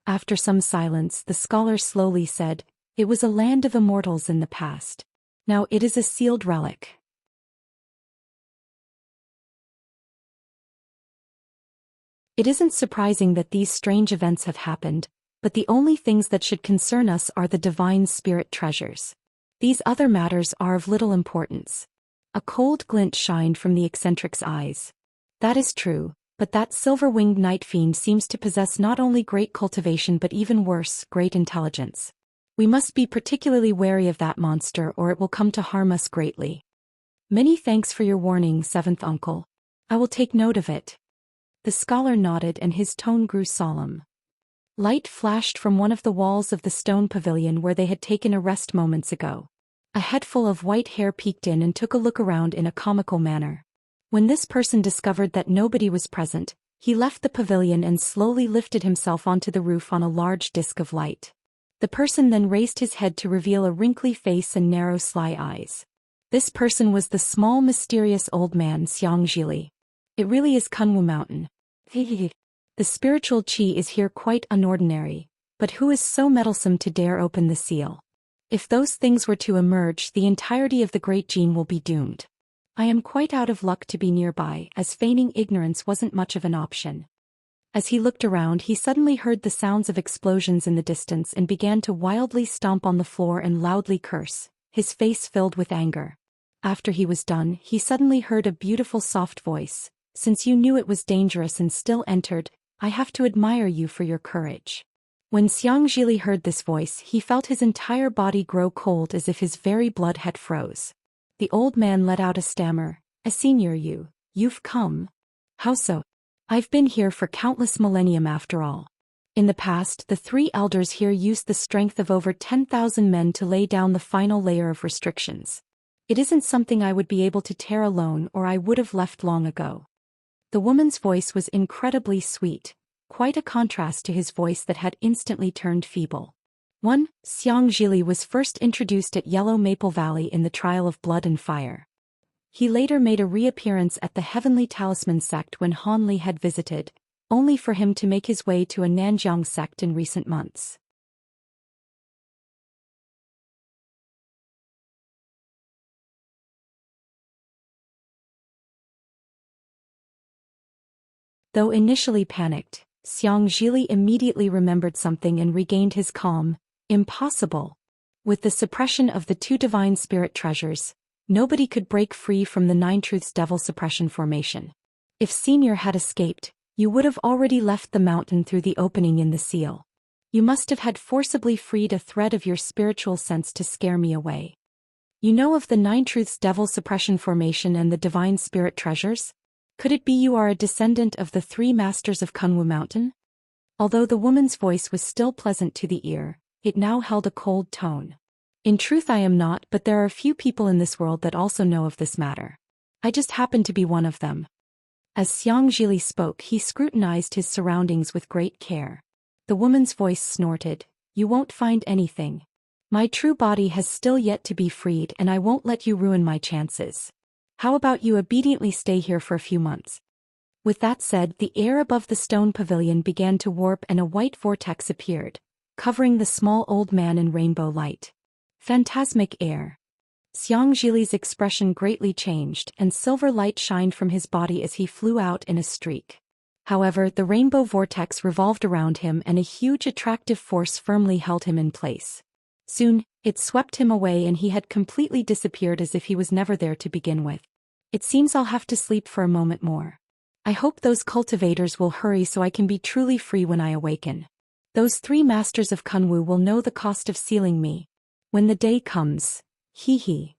After some silence, the scholar slowly said, "It was a land of immortals in the past. Now it is a sealed relic." It isn't surprising that these strange events have happened, but the only things that should concern us are the divine spirit treasures. These other matters are of little importance. A cold glint shined from the eccentric's eyes. "That is true, but that silver-winged Nightfiend seems to possess not only great cultivation but even worse, great intelligence. We must be particularly wary of that monster or it will come to harm us greatly." "Many thanks for your warning, seventh uncle. I will take note of it." The scholar nodded and his tone grew solemn. Light flashed from one of the walls of the stone pavilion where they had taken a rest moments ago. A headful of white hair peeked in and took a look around in a comical manner. When this person discovered that nobody was present, he left the pavilion and slowly lifted himself onto the roof on a large disk of light. The person then raised his head to reveal a wrinkly face and narrow sly eyes. This person was the small mysterious old man Xianxia. "It really is Kunwu Mountain. Hehehe. The spiritual chi is here quite unordinary, but who is so meddlesome to dare open the seal? If those things were to emerge, the entirety of the great gene will be doomed. I am quite out of luck to be nearby, as feigning ignorance wasn't much of an option." As he looked around, he suddenly heard the sounds of explosions in the distance and began to wildly stomp on the floor and loudly curse, his face filled with anger. After he was done, he suddenly heard a beautiful soft voice. "Since you knew it was dangerous and still entered, I have to admire you for your courage." When Xianxia heard this voice, he felt his entire body grow cold as if his very blood had froze. The old man let out a stammer. Senior, you've come. How so?" "I've been here for countless millennium after all. In the past, the three elders here used the strength of over 10,000 men to lay down the final layer of restrictions. It isn't something I would be able to tear alone or I would have left long ago." The woman's voice was incredibly sweet, quite a contrast to his voice that had instantly turned feeble. Xianxia was first introduced at Yellow Maple Valley in the Trial of Blood and Fire. He later made a reappearance at the Heavenly Talisman sect when Li had visited, only for him to make his way to a Nanjiang sect in recent months. Though initially panicked, Xianxia immediately remembered something and regained his calm. Impossible. With the suppression of the 2 divine spirit treasures, nobody could break free from the 9 Truths Devil Suppression formation. If Senior had escaped, you would have already left the mountain through the opening in the seal. You must have had forcibly freed a thread of your spiritual sense to scare me away. You know of the 9 Truths Devil Suppression formation and the divine spirit treasures? Could it be you are a descendant of the 3 masters of Kunwu Mountain? Although the woman's voice was still pleasant to the ear, it now held a cold tone. In truth I am not, but there are few people in this world that also know of this matter. I just happen to be one of them. As Xianxia spoke, he scrutinized his surroundings with great care. The woman's voice snorted, "You won't find anything. My true body has still yet to be freed and I won't let you ruin my chances. How about you obediently stay here for a few months?" With that said, the air above the stone pavilion began to warp and a white vortex appeared, covering the small old man in rainbow light. Phantasmic Air. Xianxia's expression greatly changed and silver light shined from his body as he flew out in a streak. However, the rainbow vortex revolved around him and a huge attractive force firmly held him in place. Soon, it swept him away and he had completely disappeared as if he was never there to begin with. It seems I'll have to sleep for a moment more. I hope those cultivators will hurry so I can be truly free when I awaken. Those 3 masters of Kunwu will know the cost of sealing me. When the day comes. Hee.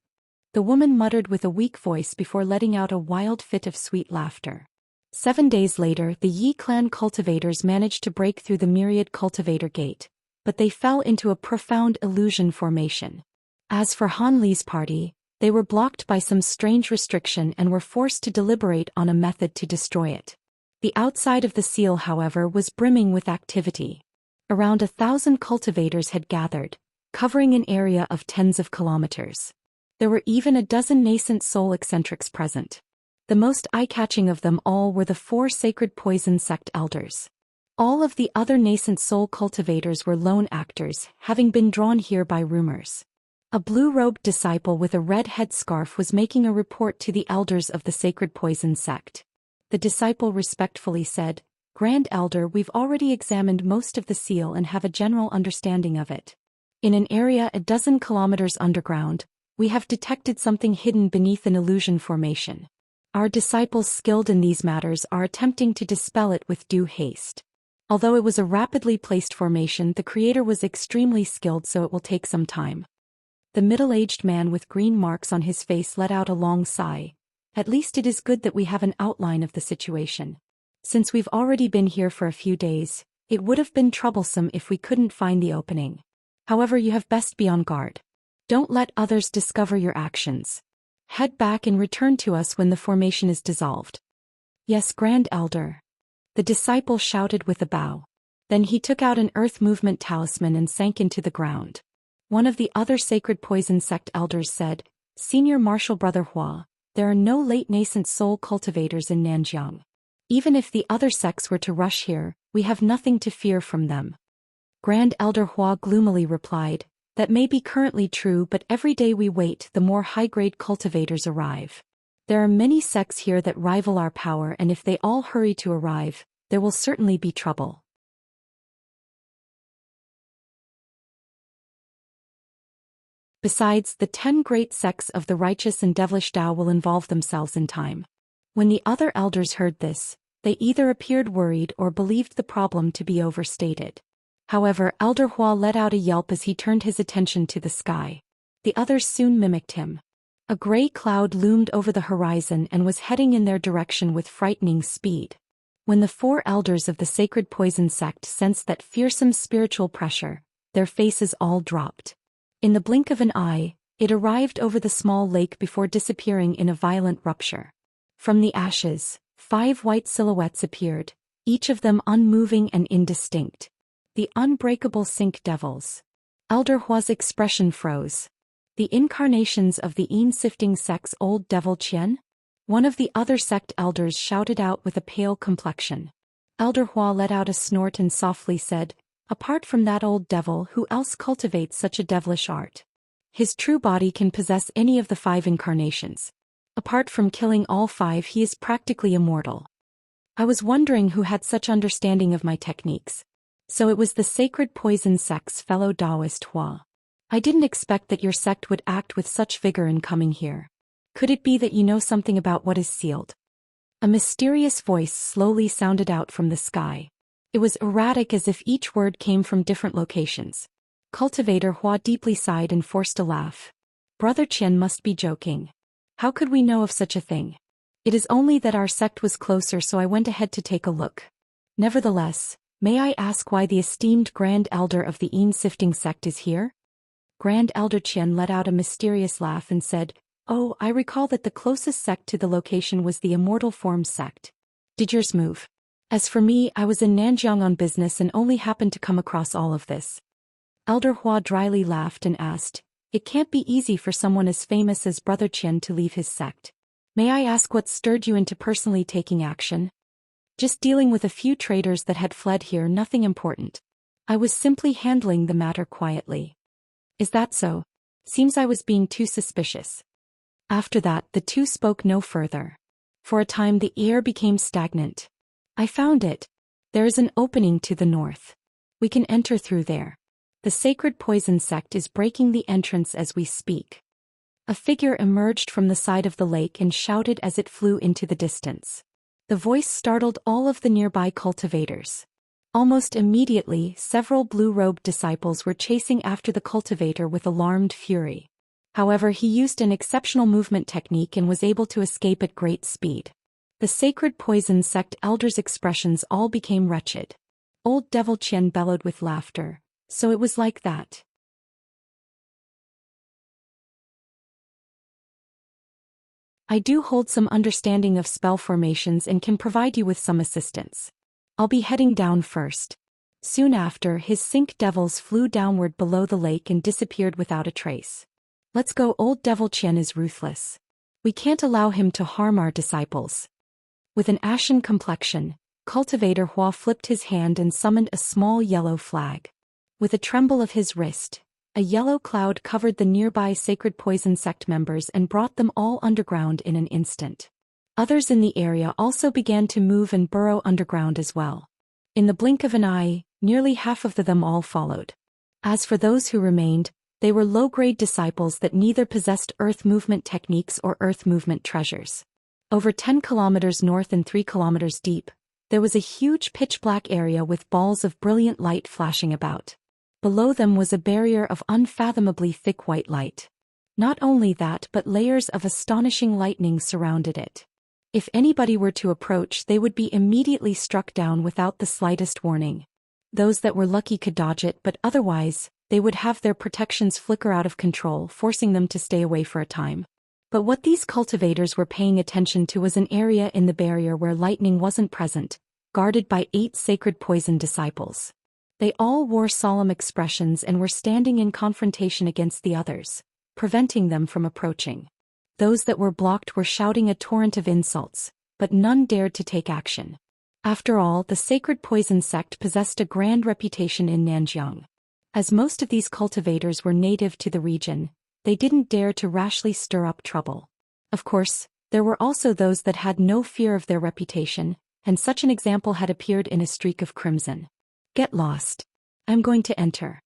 The woman muttered with a weak voice before letting out a wild fit of sweet laughter. 7 days later, the Yi clan cultivators managed to break through the myriad cultivator gate, but they fell into a profound illusion formation. As for Han Li's party, they were blocked by some strange restriction and were forced to deliberate on a method to destroy it. The outside of the seal, however, was brimming with activity. Around 1,000 cultivators had gathered, covering an area of tens of kilometers. There were even a dozen nascent soul eccentrics present. The most eye-catching of them all were the 4 sacred poison sect elders. All of the other nascent soul cultivators were lone actors, having been drawn here by rumors. A blue-robed disciple with a red headscarf was making a report to the elders of the sacred poison sect. The disciple respectfully said, "Grand Elder, we've already examined most of the seal and have a general understanding of it. In an area a dozen kilometers underground, we have detected something hidden beneath an illusion formation. Our disciples skilled in these matters are attempting to dispel it with due haste. Although it was a rapidly placed formation, the creator was extremely skilled, so it will take some time." The middle-aged man with green marks on his face let out a long sigh. "At least it is good that we have an outline of the situation. Since we've already been here for a few days, it would have been troublesome if we couldn't find the opening. However, you have best be on guard. Don't let others discover your actions. Head back and return to us when the formation is dissolved." "Yes, Grand Elder." The disciple shouted with a bow. Then he took out an earth movement talisman and sank into the ground. One of the other sacred poison sect elders said, "Senior Martial Brother Hua, there are no late nascent soul cultivators in Nanjiang. Even if the other sects were to rush here, we have nothing to fear from them." Grand Elder Hua gloomily replied, "That may be currently true, but every day we wait, the more high-grade cultivators arrive. There are many sects here that rival our power, and if they all hurry to arrive, there will certainly be trouble." Besides, the 10 great sects of the righteous and devilish Tao will involve themselves in time. When the other elders heard this, they either appeared worried or believed the problem to be overstated. However, Elder Hua let out a yelp as he turned his attention to the sky. The others soon mimicked him. A gray cloud loomed over the horizon and was heading in their direction with frightening speed. When the 4 elders of the sacred poison sect sensed that fearsome spiritual pressure, their faces all dropped. In the blink of an eye, it arrived over the small lake before disappearing in a violent rupture. From the ashes, 5 white silhouettes appeared, each of them unmoving and indistinct. The unbreakable Cinque devils. Elder Hua's expression froze. The incarnations of the sifting sect's old devil Qian? One of the other sect elders shouted out with a pale complexion. Elder Hua let out a snort and softly said, "Apart from that old devil, who else cultivates such a devilish art? His true body can possess any of the 5 incarnations. Apart from killing all 5, he is practically immortal." I was wondering who had such understanding of my techniques. So it was the Sacred Poison Sect's fellow Taoist Hua. I didn't expect that your sect would act with such vigor in coming here. Could it be that you know something about what is sealed? A mysterious voice slowly sounded out from the sky. It was erratic as if each word came from different locations. Cultivator Hua deeply sighed and forced a laugh. Brother Qian must be joking. How could we know of such a thing? It is only that our sect was closer, so I went ahead to take a look. Nevertheless, may I ask why the esteemed Grand Elder of the Sifting sect is here? Grand Elder Qian let out a mysterious laugh and said, "Oh, I recall that the closest sect to the location was the Immortal Forms sect. Did yours move? As for me, I was in Nanjiang on business and only happened to come across all of this." Elder Hua dryly laughed and asked, "It can't be easy for someone as famous as Brother Qian to leave his sect. May I ask what stirred you into personally taking action?" "Just dealing with a few traitors that had fled here, nothing important. I was simply handling the matter quietly." "Is that so? Seems I was being too suspicious." After that, the two spoke no further. For a time the air became stagnant. "I found it. There is an opening to the north. We can enter through there. The Sacred Poison Sect is breaking the entrance as we speak." A figure emerged from the side of the lake and shouted as it flew into the distance. The voice startled all of the nearby cultivators. Almost immediately, several blue-robed disciples were chasing after the cultivator with alarmed fury. However, he used an exceptional movement technique and was able to escape at great speed. The Sacred Poison Sect elders' expressions all became wretched. Old Devil Qian bellowed with laughter. "So it was like that. I do hold some understanding of spell formations and can provide you with some assistance. I'll be heading down first." Soon after, his Cinque devils flew downward below the lake and disappeared without a trace. "Let's go, Old Devil Qian is ruthless. We can't allow him to harm our disciples." With an ashen complexion, Cultivator Hua flipped his hand and summoned a small yellow flag. With a tremble of his wrist, a yellow cloud covered the nearby Sacred Poison Sect members and brought them all underground in an instant. Others in the area also began to move and burrow underground as well. In the blink of an eye, nearly half of them all followed. As for those who remained, they were low-grade disciples that neither possessed earth movement techniques or earth movement treasures. Over 10 kilometers north and 3 kilometers deep, there was a huge pitch-black area with balls of brilliant light flashing about. Below them was a barrier of unfathomably thick white light. Not only that, but layers of astonishing lightning surrounded it. If anybody were to approach, they would be immediately struck down without the slightest warning. Those that were lucky could dodge it, but otherwise, they would have their protections flicker out of control, forcing them to stay away for a time. But what these cultivators were paying attention to was an area in the barrier where lightning wasn't present, guarded by 8 sacred poison disciples. They all wore solemn expressions and were standing in confrontation against the others, preventing them from approaching. Those that were blocked were shouting a torrent of insults, but none dared to take action. After all, the Sacred Poison Sect possessed a grand reputation in Nanjiang. As most of these cultivators were native to the region, they didn't dare to rashly stir up trouble. Of course, there were also those that had no fear of their reputation, and such an example had appeared in a streak of crimson. "Get lost. I'm going to enter."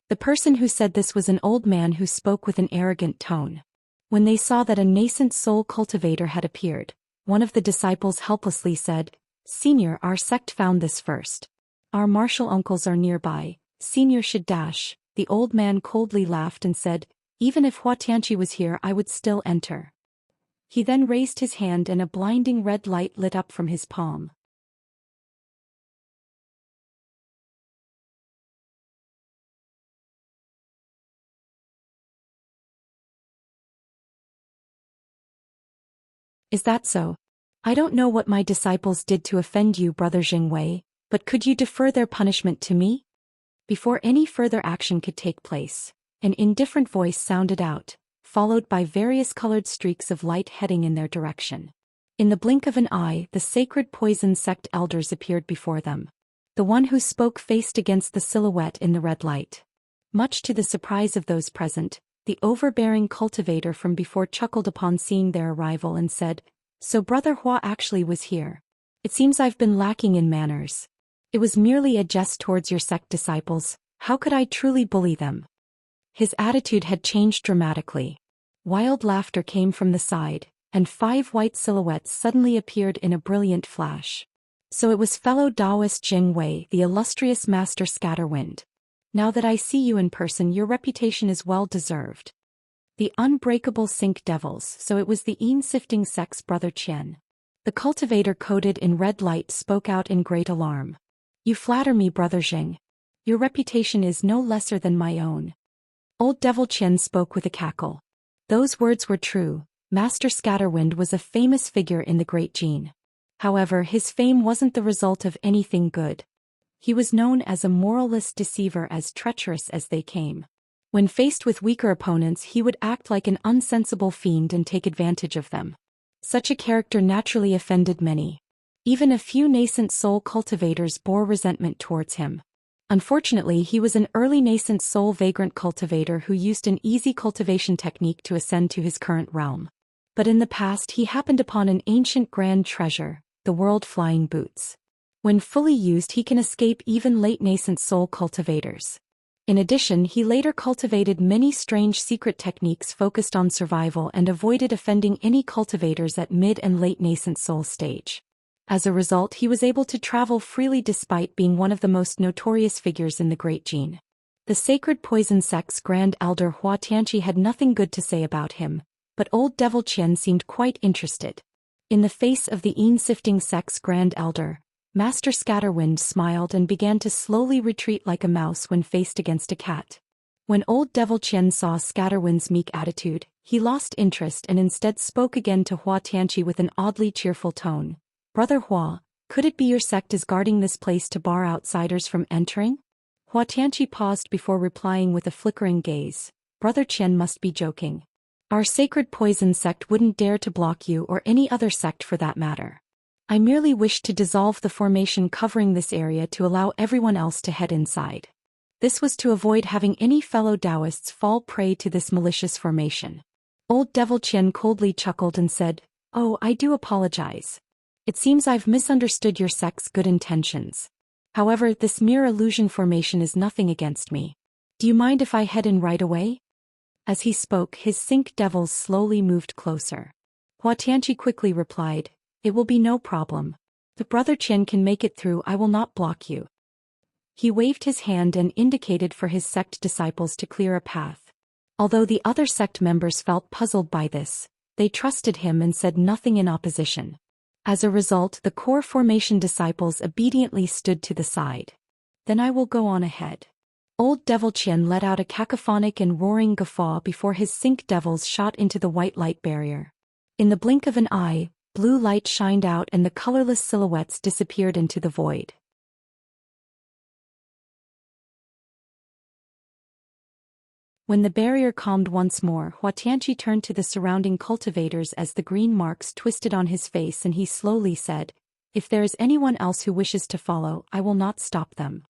The person who said this was an old man who spoke with an arrogant tone. When they saw that a nascent soul cultivator had appeared, one of the disciples helplessly said, "Senior, our sect found this first. Our martial uncles are nearby. Senior should dash." The old man coldly laughed and said, "Even if Hua Tianqi was here, I would still enter." He then raised his hand and a blinding red light lit up from his palm. "Is that so? I don't know what my disciples did to offend you, Brother Jingwei, but could you defer their punishment to me?" Before any further action could take place, an indifferent voice sounded out, followed by various colored streaks of light heading in their direction. In the blink of an eye, the Sacred Poison Sect elders appeared before them. The one who spoke faced against the silhouette in the red light. Much to the surprise of those present, the overbearing cultivator from before chuckled upon seeing their arrival and said, "So Brother Hua actually was here. It seems I've been lacking in manners. It was merely a jest towards your sect disciples. How could I truly bully them? His attitude had changed dramatically. Wild laughter came from the side, and 5 white silhouettes suddenly appeared in a brilliant flash. So it was fellow Taoist Jing Wei, the illustrious Master Scatterwind. Now that I see you in person, your reputation is well deserved. The unbreakable Cinque devils, so it was the Een-sifting sect's brother Qian. The cultivator coated in red light spoke out in great alarm. You flatter me, brother Jing. Your reputation is no lesser than my own. Old Devil Qian spoke with a cackle. Those words were true. Master Scatterwind was a famous figure in the Great Gene. However, his fame wasn't the result of anything good. He was known as a moralless deceiver, as treacherous as they came. When faced with weaker opponents, he would act like an unsensible fiend and take advantage of them. Such a character naturally offended many. Even a few nascent soul cultivators bore resentment towards him. Unfortunately, he was an early nascent soul vagrant cultivator who used an easy cultivation technique to ascend to his current realm. But in the past he happened upon an ancient grand treasure, the world-flying boots. When fully used, he can escape even late nascent soul cultivators. In addition, he later cultivated many strange secret techniques focused on survival and avoided offending any cultivators at mid and late nascent soul stage. As a result, he was able to travel freely despite being one of the most notorious figures in the Great Gene. The Sacred Poison Sect's Grand Elder Hua Tianqi had nothing good to say about him, but Old Devil Qian seemed quite interested. In the face of the Een-sifting sect's Grand Elder, Master Scatterwind smiled and began to slowly retreat like a mouse when faced against a cat. When Old Devil Qian saw Scatterwind's meek attitude, he lost interest and instead spoke again to Hua Tianqi with an oddly cheerful tone. Brother Hua, could it be your sect is guarding this place to bar outsiders from entering? Hua Tianqi paused before replying with a flickering gaze. Brother Qian must be joking. Our Sacred Poison sect wouldn't dare to block you or any other sect for that matter. I merely wished to dissolve the formation covering this area to allow everyone else to head inside. This was to avoid having any fellow Taoists fall prey to this malicious formation. Old Devil Qian coldly chuckled and said, "Oh, I do apologize. It seems I've misunderstood your sect's good intentions. However, this mere illusion formation is nothing against me. Do you mind if I head in right away?" As he spoke, his Cinque devils slowly moved closer. Hua Tianqi quickly replied, "It will be no problem. The brother Qian can make it through. I will not block you." He waved his hand and indicated for his sect disciples to clear a path. Although the other sect members felt puzzled by this, they trusted him and said nothing in opposition. As a result, the core formation disciples obediently stood to the side. "Then I will go on ahead." Old Devil Qian let out a cacophonic and roaring guffaw before his Cinque devils shot into the white light barrier. In the blink of an eye, blue light shined out and the colorless silhouettes disappeared into the void. When the barrier calmed once more, Hua Tianqi turned to the surrounding cultivators as the green marks twisted on his face, and he slowly said, "If there is anyone else who wishes to follow, I will not stop them."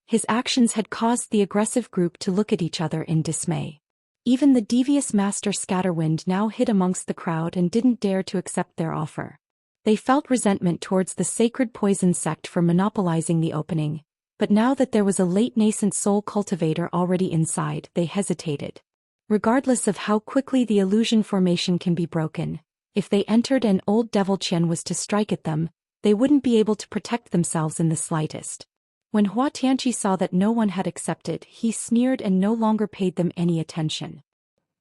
His actions had caused the aggressive group to look at each other in dismay. Even the devious Master Scatterwind now hid amongst the crowd and didn't dare to accept their offer. They felt resentment towards the Sacred Poison sect for monopolizing the opening. But now that there was a late nascent soul cultivator already inside, they hesitated. Regardless of how quickly the illusion formation can be broken, if they entered and Old Devil Qian was to strike at them, they wouldn't be able to protect themselves in the slightest. When Hua Tianqi saw that no one had accepted, he sneered and no longer paid them any attention.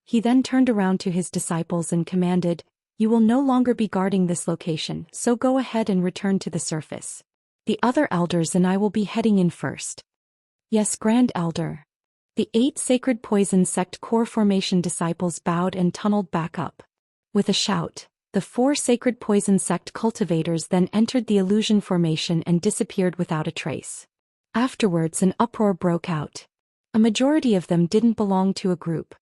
He then turned around to his disciples and commanded, "You will no longer be guarding this location, so go ahead and return to the surface. The other elders and I will be heading in first." "Yes, Grand Elder." The 8 Sacred Poison sect core formation disciples bowed and tunneled back up. With a shout, the 4 Sacred Poison sect cultivators then entered the illusion formation and disappeared without a trace. Afterwards, an uproar broke out. A majority of them didn't belong to a group.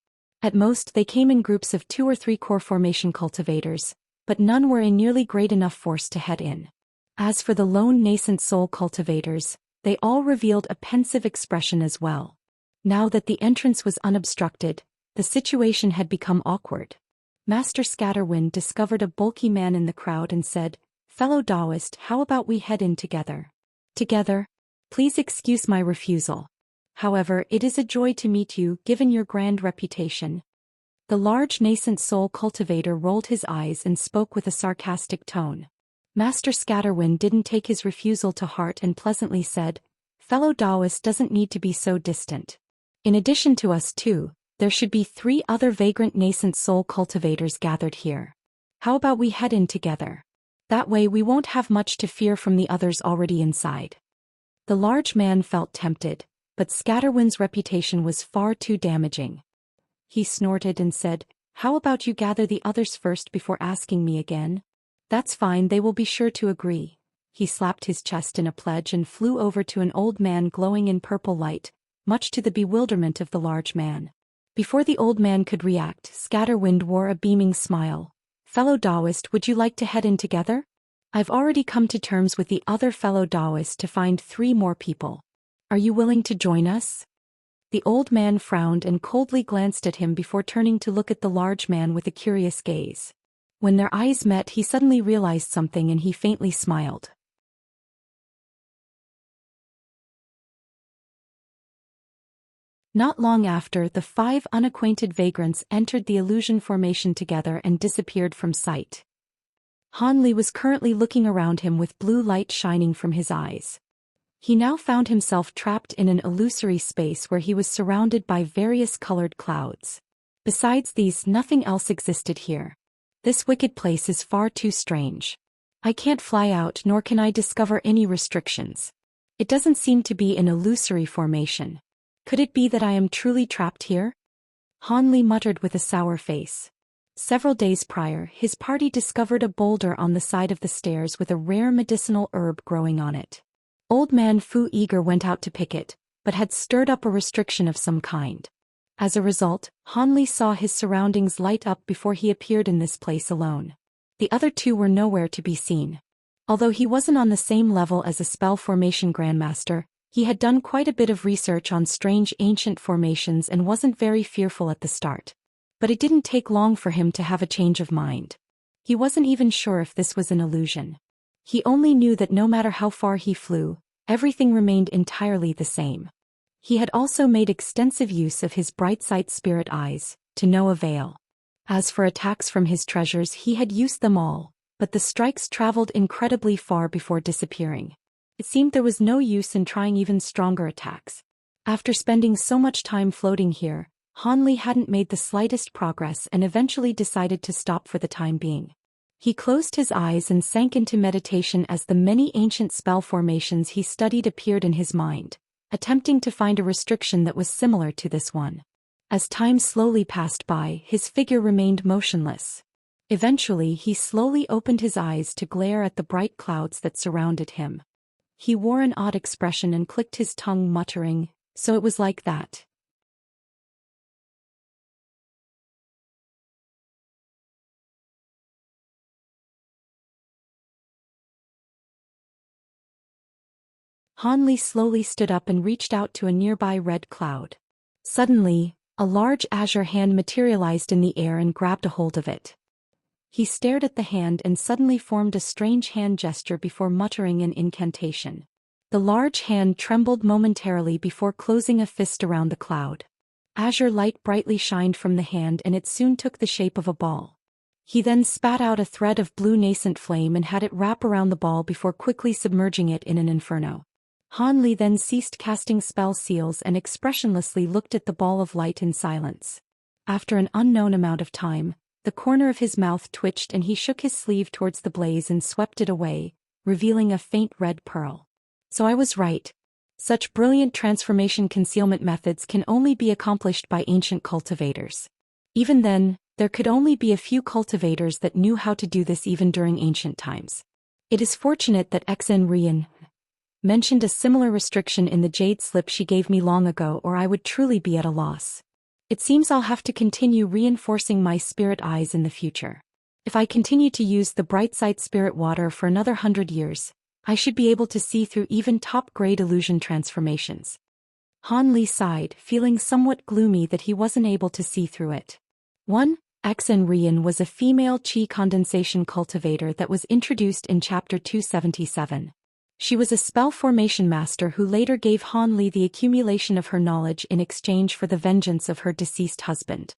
At most, they came in groups of 2 or 3 core formation cultivators, but none were in nearly great enough force to head in. As for the lone nascent soul cultivators, they all revealed a pensive expression as well. Now that the entrance was unobstructed, the situation had become awkward. Master Scatterwind discovered a bulky man in the crowd and said, Fellow Taoist, how about we head in together? Together? Please excuse my refusal. However, it is a joy to meet you, given your grand reputation. The large nascent soul cultivator rolled his eyes and spoke with a sarcastic tone. Master Scatterwind didn't take his refusal to heart and pleasantly said, Fellow Taoist doesn't need to be so distant. In addition to us two, there should be 3 other vagrant nascent soul cultivators gathered here. How about we head in together? That way we won't have much to fear from the others already inside. The large man felt tempted, but Scatterwind's reputation was far too damaging. He snorted and said, How about you gather the others first before asking me again? That's fine, they will be sure to agree. He slapped his chest in a pledge and flew over to an old man glowing in purple light, much to the bewilderment of the large man. Before the old man could react, Scatterwind wore a beaming smile. Fellow Taoist, would you like to head in together? I've already come to terms with the other fellow Taoist to find 3 more people. Are you willing to join us? The old man frowned and coldly glanced at him before turning to look at the large man with a curious gaze. When their eyes met, he suddenly realized something and he faintly smiled. Not long after, the 5 unacquainted vagrants entered the illusion formation together and disappeared from sight. Ligh was currently looking around him with blue light shining from his eyes. He now found himself trapped in an illusory space where he was surrounded by various colored clouds. Besides these, nothing else existed here. This wicked place is far too strange. I can't fly out, nor can I discover any restrictions. It doesn't seem to be an illusory formation. Could it be that I am truly trapped here? Ligh muttered with a sour face. Several days prior, his party discovered a boulder on the side of the stairs with a rare medicinal herb growing on it. Old Man Fu Eager went out to pick it, but had stirred up a restriction of some kind. As a result, Ligh saw his surroundings light up before he appeared in this place alone. The other 2 were nowhere to be seen. Although he wasn't on the same level as a spell formation grandmaster, he had done quite a bit of research on strange ancient formations and wasn't very fearful at the start. But it didn't take long for him to have a change of mind. He wasn't even sure if this was an illusion. He only knew that no matter how far he flew, everything remained entirely the same. He had also made extensive use of his bright sight spirit eyes, to no avail. As for attacks from his treasures, he had used them all, but the strikes traveled incredibly far before disappearing. It seemed there was no use in trying even stronger attacks. After spending so much time floating here, Ligh hadn't made the slightest progress and eventually decided to stop for the time being. He closed his eyes and sank into meditation as the many ancient spell formations he studied appeared in his mind, attempting to find a restriction that was similar to this one. As time slowly passed by, his figure remained motionless. Eventually, he slowly opened his eyes to glare at the bright clouds that surrounded him. He wore an odd expression and clicked his tongue, muttering, "So it was like that." Ligh slowly stood up and reached out to a nearby red cloud. Suddenly, a large azure hand materialized in the air and grabbed a hold of it. He stared at the hand and suddenly formed a strange hand gesture before muttering an incantation. The large hand trembled momentarily before closing a fist around the cloud. Azure light brightly shined from the hand and it soon took the shape of a ball. He then spat out a thread of blue nascent flame and had it wrap around the ball before quickly submerging it in an inferno. Ligh then ceased casting spell seals and expressionlessly looked at the ball of light in silence. After an unknown amount of time, the corner of his mouth twitched and he shook his sleeve towards the blaze and swept it away, revealing a faint red pearl. So I was right. Such brilliant transformation concealment methods can only be accomplished by ancient cultivators. Even then, there could only be a few cultivators that knew how to do this even during ancient times. It is fortunate that Eccentric mentioned a similar restriction in the jade slip she gave me long ago, or I would truly be at a loss. It seems I'll have to continue reinforcing my spirit eyes in the future. If I continue to use the bright sight spirit water for another 100 years, I should be able to see through even top-grade illusion transformations. Ligh sighed, feeling somewhat gloomy that he wasn't able to see through it. Eccentric was a female chi condensation cultivator that was introduced in Chapter 277. She was a spell formation master who later gave Han Li the accumulation of her knowledge in exchange for the vengeance of her deceased husband.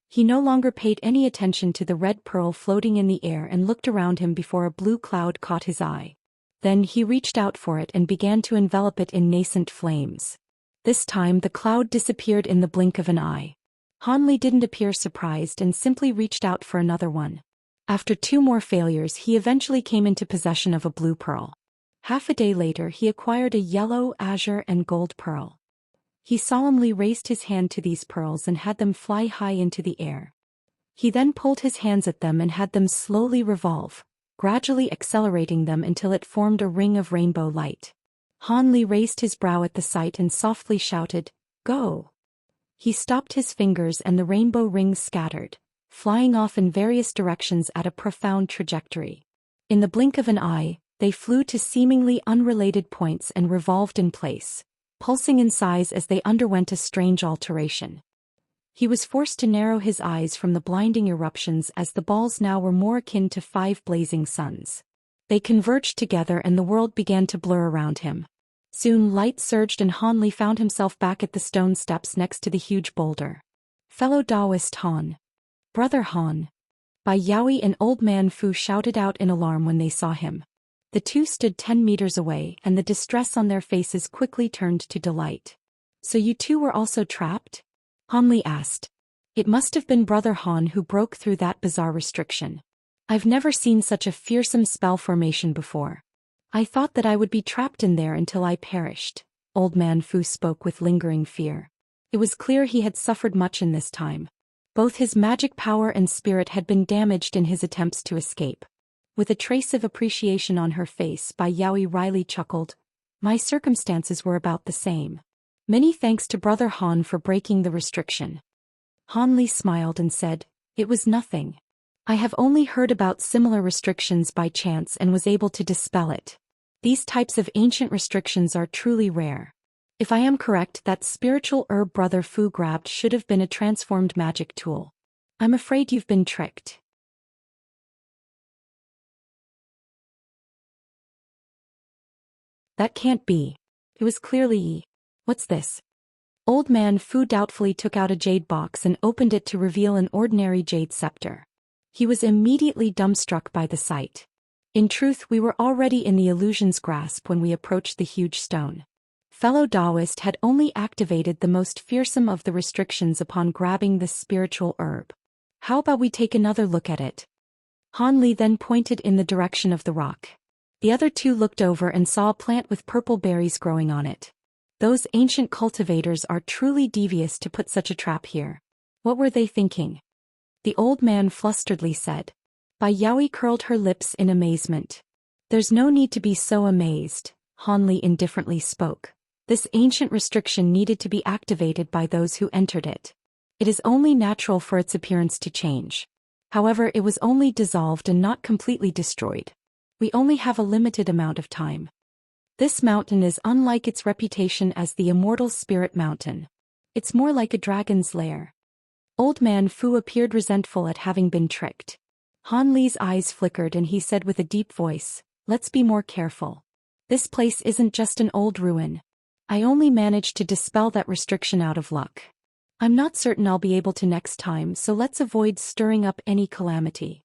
He no longer paid any attention to the red pearl floating in the air and looked around him before a blue cloud caught his eye. Then he reached out for it and began to envelop it in nascent flames. This time the cloud disappeared in the blink of an eye. Han Li didn't appear surprised and simply reached out for another one. After 2 more failures, he eventually came into possession of a blue pearl. Half a day later he acquired a yellow, azure and gold pearl. He solemnly raised his hand to these pearls and had them fly high into the air. He then pulled his hands at them and had them slowly revolve, gradually accelerating them until it formed a ring of rainbow light. Han Li raised his brow at the sight and softly shouted, "Go!" He stopped his fingers and the rainbow rings scattered, flying off in various directions at a profound trajectory. In the blink of an eye, they flew to seemingly unrelated points and revolved in place, pulsing in size as they underwent a strange alteration. He was forced to narrow his eyes from the blinding eruptions as the balls now were more akin to 5 blazing suns. They converged together and the world began to blur around him. Soon light surged and Han Li found himself back at the stone steps next to the huge boulder. "Fellow Taoist Han. Brother Han." Bai Yaoi and Old Man Fu shouted out in alarm when they saw him. The two stood 10 meters away and the distress on their faces quickly turned to delight. "So you two were also trapped?" Han Li asked. "It must have been Brother Han who broke through that bizarre restriction. I've never seen such a fearsome spell formation before. I thought that I would be trapped in there until I perished." Old Man Fu spoke with lingering fear. It was clear he had suffered much in this time. Both his magic power and spirit had been damaged in his attempts to escape. With a trace of appreciation on her face, Bai Yaoi wryly chuckled. "My circumstances were about the same. Many thanks to Brother Han for breaking the restriction." Han Li smiled and said, "It was nothing. I have only heard about similar restrictions by chance and was able to dispel it. These types of ancient restrictions are truly rare. If I am correct, that spiritual herb Brother Fu grabbed should have been a transformed magic tool. I'm afraid you've been tricked." "That can't be. It was clearly Yi. What's this?" Old Man Fu doubtfully took out a jade box and opened it to reveal an ordinary jade scepter. He was immediately dumbstruck by the sight. In truth, we were already in the illusion's grasp when we approached the huge stone. Fellow Taoist had only activated the most fearsome of the restrictions upon grabbing this spiritual herb. "How about we take another look at it?" Han Li then pointed in the direction of the rock. The other two looked over and saw a plant with purple berries growing on it. Those ancient cultivators are truly devious to put such a trap here. What were they thinking? The old man flusteredly said. Bai Yaoi curled her lips in amazement. "There's no need to be so amazed," Han Li indifferently spoke. "This ancient restriction needed to be activated by those who entered it. It is only natural for its appearance to change. However, it was only dissolved and not completely destroyed. We only have a limited amount of time. This mountain is unlike its reputation as the immortal spirit mountain. It's more like a dragon's lair." Old Man Fu appeared resentful at having been tricked. Han Li's eyes flickered and he said with a deep voice, "Let's be more careful. This place isn't just an old ruin. I only managed to dispel that restriction out of luck. I'm not certain I'll be able to next time, so let's avoid stirring up any calamity."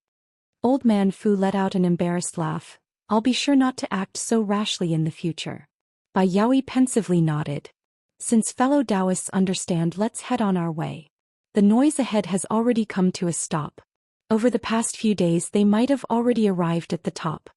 Old Man Fu let out an embarrassed laugh. "I'll be sure not to act so rashly in the future." Bai Yaoi pensively nodded. "Since fellow Taoists understand, let's head on our way. The noise ahead has already come to a stop. Over the past few days they might have already arrived at the top."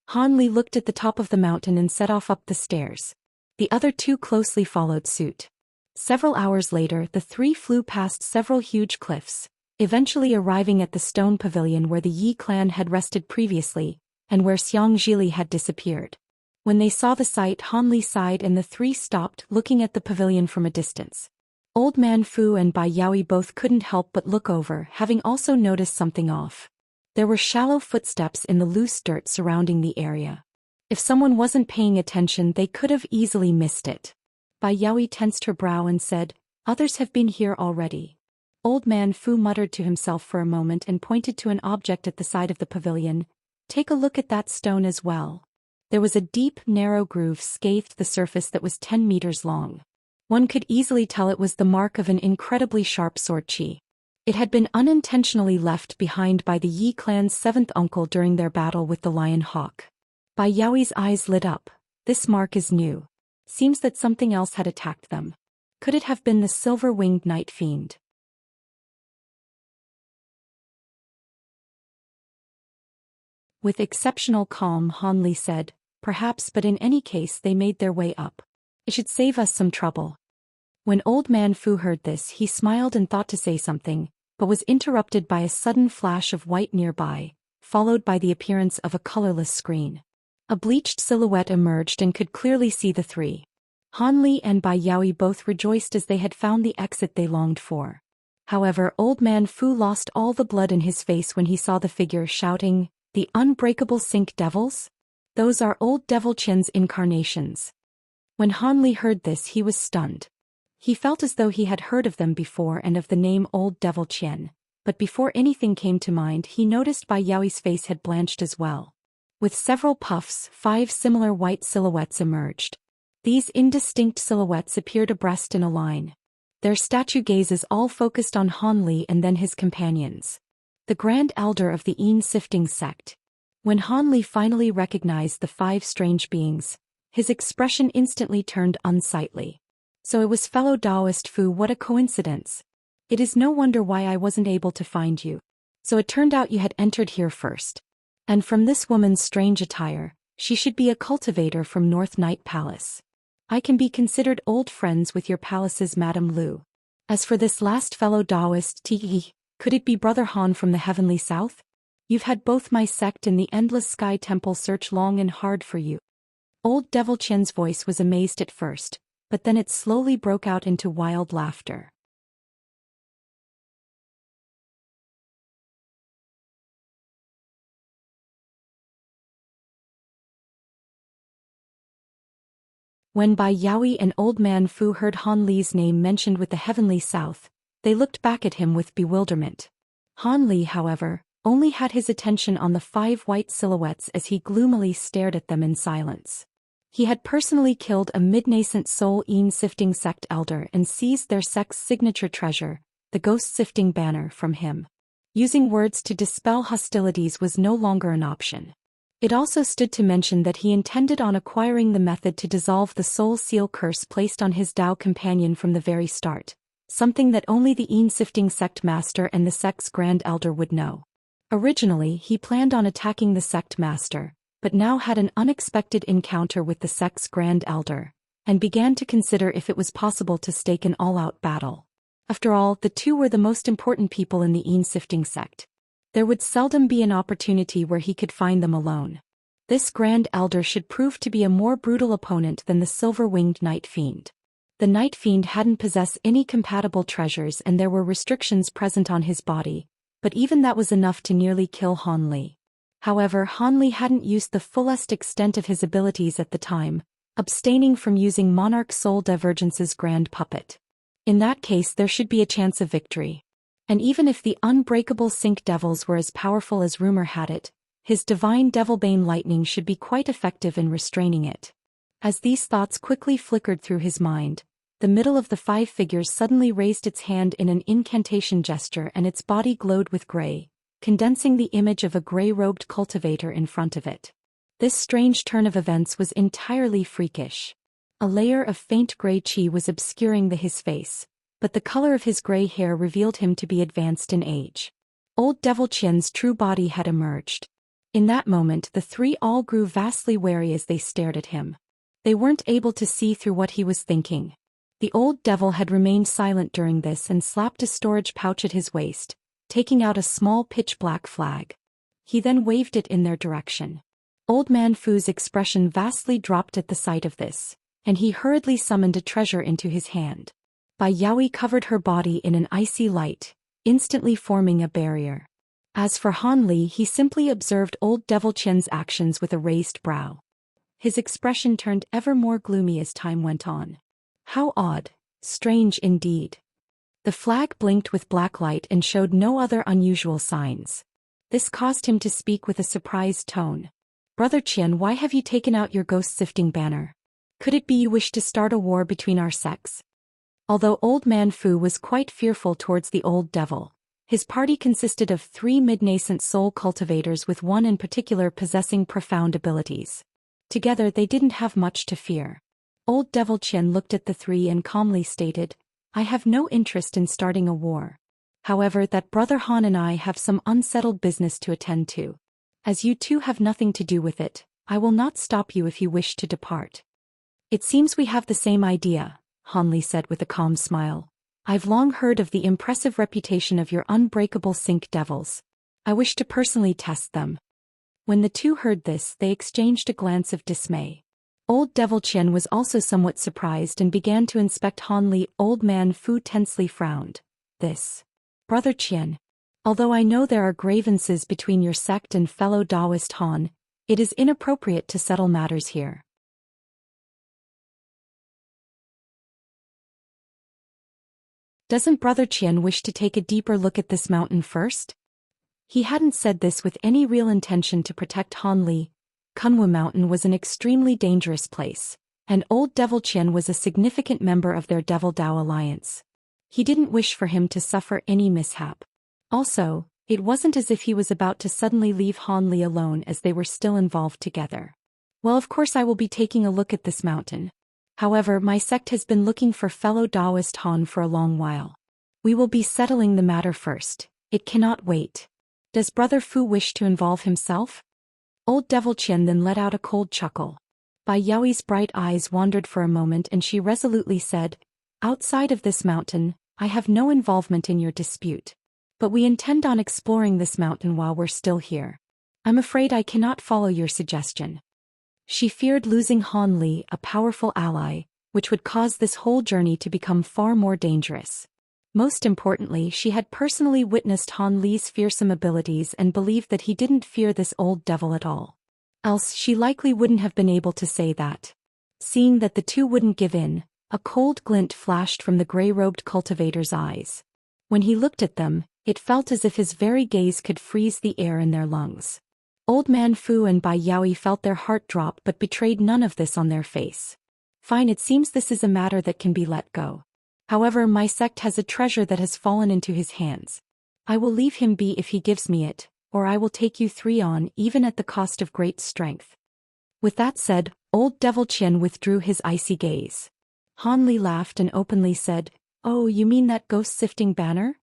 Han Li looked at the top of the mountain and set off up the stairs. The other two closely followed suit. Several hours later the three flew past several huge cliffs, eventually arriving at the stone pavilion where the Yi clan had rested previously, and where Xianxia had disappeared. When they saw the sight, Han Li sighed and the three stopped, looking at the pavilion from a distance. Old Man Fu and Bai Yaoi both couldn't help but look over, having also noticed something off. There were shallow footsteps in the loose dirt surrounding the area. If someone wasn't paying attention, they could have easily missed it. Bai Yaoi tensed her brow and said, "Others have been here already." Old Man Fu muttered to himself for a moment and pointed to an object at the side of the pavilion. "Take a look at that stone as well." There was a deep, narrow groove scathed the surface that was 10 meters long. One could easily tell it was the mark of an incredibly sharp sword chi. It had been unintentionally left behind by the Yi clan's seventh uncle during their battle with the Lion Hawk. Bai Yaoi's eyes lit up. "This mark is new. Seems that something else had attacked them. Could it have been the silver-winged Nightfiend?" With exceptional calm, Han Li said, "Perhaps, but in any case they made their way up. It should save us some trouble." When Old Man Fu heard this, he smiled and thought to say something, but was interrupted by a sudden flash of white nearby, followed by the appearance of a colorless screen. A bleached silhouette emerged and could clearly see the three. Han Li and Bai Yaoi both rejoiced as they had found the exit they longed for. However, Old Man Fu lost all the blood in his face when he saw the figure, shouting, "The unbreakable Cinque devils? Those are old Devil Qian's incarnations." When Han Li heard this, he was stunned. He felt as though he had heard of them before and of the name Old Devil Qian, but before anything came to mind, he noticed Bai Yaoi's face had blanched as well. With several puffs, 5 similar white silhouettes emerged. These indistinct silhouettes appeared abreast in a line. Their statue gazes all focused on Han Li and then his companions. The Grand Elder of the Sifting sect. When Han Li finally recognized the 5 strange beings, his expression instantly turned unsightly. "So it was fellow Taoist Fu, what a coincidence. It is no wonder why I wasn't able to find you. So it turned out you had entered here first. And from this woman's strange attire, she should be a cultivator from North Night Palace. I can be considered old friends with your palace's Madame Lu. As for this last fellow Taoist Ti, could it be Brother Han from the Heavenly South? You've had both my sect and the Endless Sky Temple search long and hard for you." Old Devil Qian's voice was amazed at first, but then it slowly broke out into wild laughter. When Bai Yaoi and Old Man Fu heard Han Li's name mentioned with the Heavenly South, they looked back at him with bewilderment. Han Li, however, only had his attention on the 5 white silhouettes as he gloomily stared at them in silence. He had personally killed a mid-nascent soul sifting sect elder and seized their sect's signature treasure, the ghost-sifting banner, from him. Using words to dispel hostilities was no longer an option. It also stood to mention that he intended on acquiring the method to dissolve the soul seal curse placed on his Dao companion from the very start, something that only the sifting sect master and the sect's grand elder would know. Originally, he planned on attacking the sect master, but now had an unexpected encounter with the sect's grand elder, and began to consider if it was possible to stake an all-out battle. After all, the two were the most important people in the sifting sect. There would seldom be an opportunity where he could find them alone. This grand elder should prove to be a more brutal opponent than the silver-winged Nightfiend. The Nightfiend hadn't possessed any compatible treasures and there were restrictions present on his body, but even that was enough to nearly kill Han Li. However, Han Li hadn't used the fullest extent of his abilities at the time, abstaining from using Monarch Soul Divergence's grand puppet. In that case, there should be a chance of victory. And even if the unbreakable Cinque devils were as powerful as rumor had it, his divine Devilbane lightning should be quite effective in restraining it. As these thoughts quickly flickered through his mind, the middle of the 5 figures suddenly raised its hand in an incantation gesture and its body glowed with gray, condensing the image of a gray-robed cultivator in front of it. This strange turn of events was entirely freakish. A layer of faint gray chi was obscuring his face, but the color of his gray hair revealed him to be advanced in age. Old Devil Qian's true body had emerged. In that moment, the 3 all grew vastly wary as they stared at him. They weren't able to see through what he was thinking. The old devil had remained silent during this and slapped a storage pouch at his waist, taking out a small pitch-black flag. He then waved it in their direction. Old Man Fu's expression vastly dropped at the sight of this, and he hurriedly summoned a treasure into his hand. Bai Yaoi covered her body in an icy light, instantly forming a barrier. As for Han Li, he simply observed Old Devil Qian's actions with a raised brow. His expression turned ever more gloomy as time went on. How odd, strange indeed. The flag blinked with black light and showed no other unusual signs. This caused him to speak with a surprised tone. Brother Qian, why have you taken out your ghost-sifting banner? Could it be you wish to start a war between our sects? Although Old Man Fu was quite fearful towards the old devil, his party consisted of 3 mid-nascent soul cultivators with one in particular possessing profound abilities. Together they didn't have much to fear. Old Devil Qian looked at the 3 and calmly stated, I have no interest in starting a war. However, that Brother Han and I have some unsettled business to attend to. As you two have nothing to do with it, I will not stop you if you wish to depart. It seems we have the same idea, Han Li said with a calm smile. I've long heard of the impressive reputation of your unbreakable Cinque devils. I wish to personally test them. When the two heard this, they exchanged a glance of dismay. Old Devil Qian was also somewhat surprised and began to inspect Han Li. Old Man Fu tensely frowned. This. Brother Qian. Although I know there are grievances between your sect and fellow Taoist Han, it is inappropriate to settle matters here. Doesn't Brother Qian wish to take a deeper look at this mountain first? He hadn't said this with any real intention to protect Han Li. Kunwu Mountain was an extremely dangerous place, and Old Devil Qian was a significant member of their Devil Dao alliance. He didn't wish for him to suffer any mishap. Also, it wasn't as if he was about to suddenly leave Han Li alone as they were still involved together. Well, of course I will be taking a look at this mountain. However, my sect has been looking for fellow Taoist Han for a long while. We will be settling the matter first. It cannot wait. Does Brother Fu wish to involve himself? Old Devil Qian then let out a cold chuckle. Bai Yaoi's bright eyes wandered for a moment and she resolutely said, outside of this mountain, I have no involvement in your dispute. But we intend on exploring this mountain while we're still here. I'm afraid I cannot follow your suggestion. She feared losing Han Li, a powerful ally, which would cause this whole journey to become far more dangerous. Most importantly, she had personally witnessed Han Li's fearsome abilities and believed that he didn't fear this old devil at all. Else she likely wouldn't have been able to say that. Seeing that the two wouldn't give in, a cold glint flashed from the gray-robed cultivator's eyes. When he looked at them, it felt as if his very gaze could freeze the air in their lungs. Old Man Fu and Bai Yaoi felt their heart drop but betrayed none of this on their face. Fine, it seems this is a matter that can be let go. However, my sect has a treasure that has fallen into his hands. I will leave him be if he gives me it, or I will take you 3 on, even at the cost of great strength. With that said, Old Devil Qian withdrew his icy gaze. Han Li laughed and openly said, Oh, you mean that ghost-sifting banner?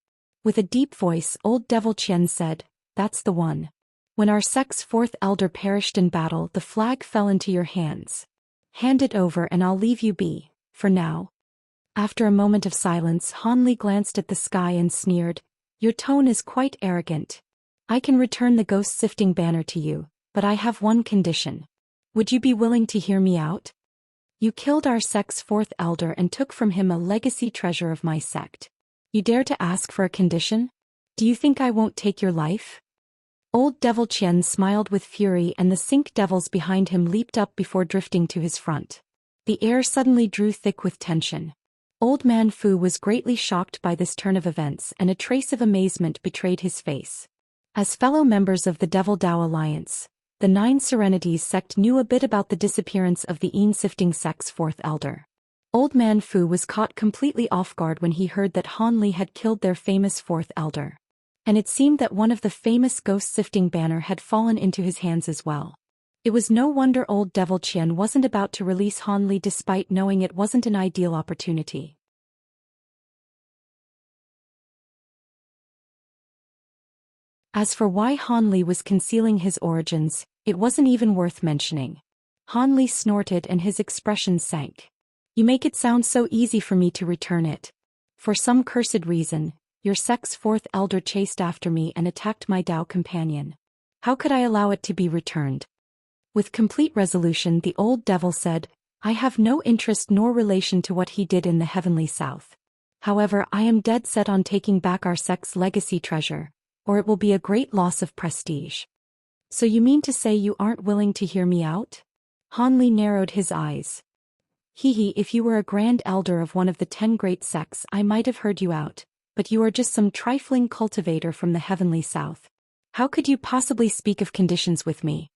With a deep voice, Old Devil Qian said, That's the one. When our sect's 4th elder perished in battle, the flag fell into your hands. Hand it over and I'll leave you be, for now. After a moment of silence, Han Li glanced at the sky and sneered, Your tone is quite arrogant. I can return the ghost-sifting banner to you, but I have one condition. Would you be willing to hear me out? You killed our sect's 4th elder and took from him a legacy treasure of my sect. You dare to ask for a condition? Do you think I won't take your life? Old Devil Qian smiled with fury and the Cinque devils behind him leaped up before drifting to his front. The air suddenly drew thick with tension. Old Man Fu was greatly shocked by this turn of events and a trace of amazement betrayed his face. As fellow members of the Devil Dao Alliance, the 9 Serenities sect knew a bit about the disappearance of the Sifting sect's 4th elder. Old Man Fu was caught completely off guard when he heard that Han Li had killed their famous 4th elder. And it seemed that one of the famous ghost-sifting banner had fallen into his hands as well. It was no wonder Old Devil Qian wasn't about to release Han Li despite knowing it wasn't an ideal opportunity. As for why Han Li was concealing his origins, it wasn't even worth mentioning. Han Li snorted and his expression sank. You make it sound so easy for me to return it. For some cursed reason, your sect's 4th elder chased after me and attacked my Dao companion. How could I allow it to be returned? With complete resolution, the old devil said, I have no interest nor relation to what he did in the heavenly south. However, I am dead set on taking back our sect's legacy treasure, or it will be a great loss of prestige. So you mean to say you aren't willing to hear me out? Han Li narrowed his eyes. If you were a grand elder of one of the 10 great sects, I might have heard you out, but you are just some trifling cultivator from the heavenly south. How could you possibly speak of conditions with me?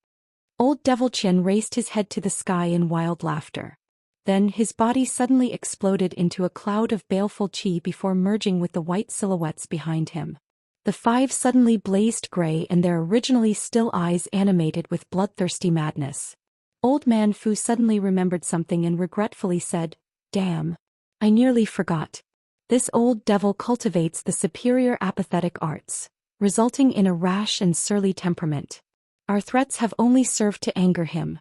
Old Devil Qian raised his head to the sky in wild laughter. Then his body suddenly exploded into a cloud of baleful qi before merging with the white silhouettes behind him. The five suddenly blazed gray and their originally still eyes animated with bloodthirsty madness. Old Man Fu suddenly remembered something and regretfully said, "Damn. I nearly forgot. This old devil cultivates the superior apathetic arts, resulting in a rash and surly temperament. Our threats have only served to anger him."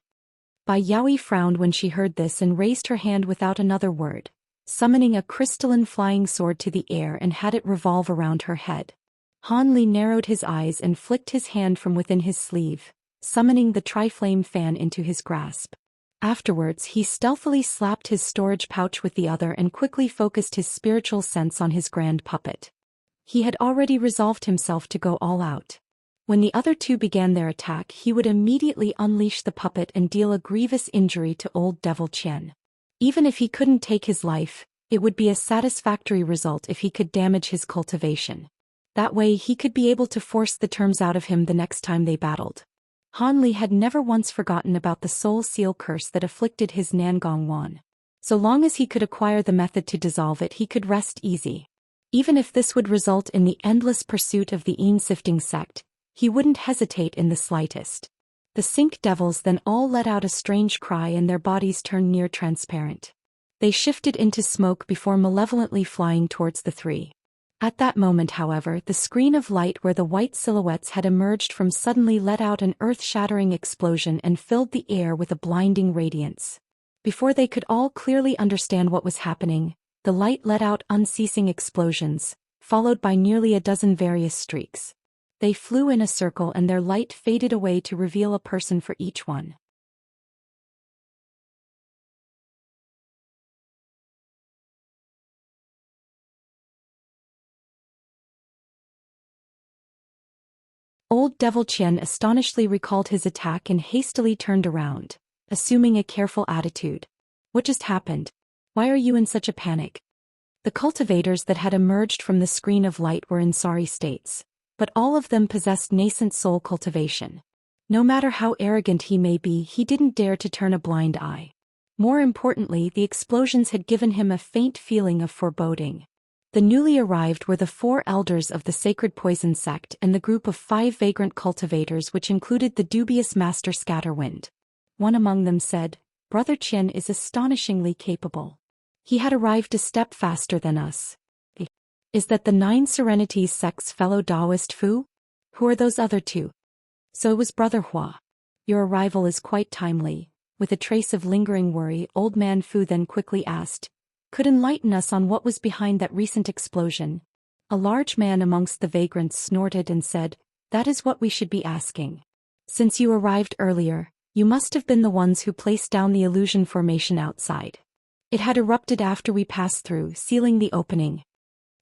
Bai Yaoi frowned when she heard this and raised her hand without another word, summoning a crystalline flying sword to the air and had it revolve around her head. Han Li narrowed his eyes and flicked his hand from within his sleeve, summoning the Triflame fan into his grasp. Afterwards he stealthily slapped his storage pouch with the other and quickly focused his spiritual sense on his grand puppet. He had already resolved himself to go all out. When the other two began their attack, he would immediately unleash the puppet and deal a grievous injury to Old Devil Qian. Even if he couldn't take his life, it would be a satisfactory result if he could damage his cultivation. That way he could be able to force the terms out of him the next time they battled. Han Li had never once forgotten about the soul seal curse that afflicted his Nangong Wan. So long as he could acquire the method to dissolve it, he could rest easy. Even if this would result in the endless pursuit of the Een-sifting sect, he wouldn't hesitate in the slightest. The Cinque devils then all let out a strange cry and their bodies turned near transparent. They shifted into smoke before malevolently flying towards the three. At that moment, however, the screen of light where the white silhouettes had emerged from suddenly let out an earth-shattering explosion and filled the air with a blinding radiance. Before they could all clearly understand what was happening, the light let out unceasing explosions, followed by nearly a dozen various streaks. They flew in a circle and their light faded away to reveal a person for each one. Old Devil Qian astonishedly recalled his attack and hastily turned around, assuming a careful attitude. "What just happened? Why are you in such a panic?" The cultivators that had emerged from the screen of light were in sorry states, but all of them possessed nascent soul cultivation. No matter how arrogant he may be, he didn't dare to turn a blind eye. More importantly, the explosions had given him a faint feeling of foreboding. The newly arrived were the 4 elders of the Sacred Poison sect and the group of 5 vagrant cultivators, which included the dubious Master Scatterwind. One among them said, "Brother Qian is astonishingly capable. He had arrived a step faster than us. Is that the 9 Serenities sect's fellow Taoist Fu? Who are those other 2? So it was Brother Hua. Your arrival is quite timely." With a trace of lingering worry, Old Man Fu then quickly asked, "Could enlighten us on what was behind that recent explosion?" A large man amongst the vagrants snorted and said, "That is what we should be asking. Since you arrived earlier, you must have been the ones who placed down the illusion formation outside. It had erupted after we passed through, sealing the opening."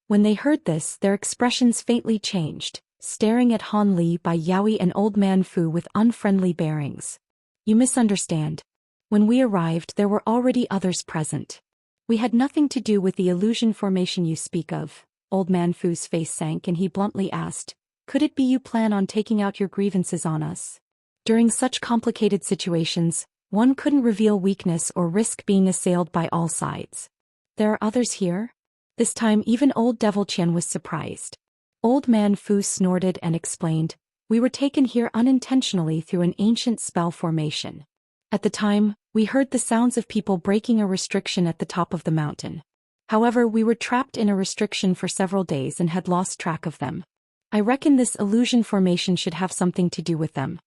When they heard this, their expressions faintly changed, staring at Han Li, Bai Yaoi and Old Man Fu with unfriendly bearings. "You misunderstand. When we arrived, there were already others present. We had nothing to do with the illusion formation you speak of." Old Man Fu's face sank and he bluntly asked, "Could it be you plan on taking out your grievances on us? During such complicated situations, one couldn't reveal weakness or risk being assailed by all sides. There are others here?" This time even Old Devil Qian was surprised. Old Man Fu snorted and explained, "We were taken here unintentionally through an ancient spell formation. At the time, we heard the sounds of people breaking a restriction at the top of the mountain. However, we were trapped in a restriction for several days and had lost track of them. I reckon this illusion formation should have something to do with them."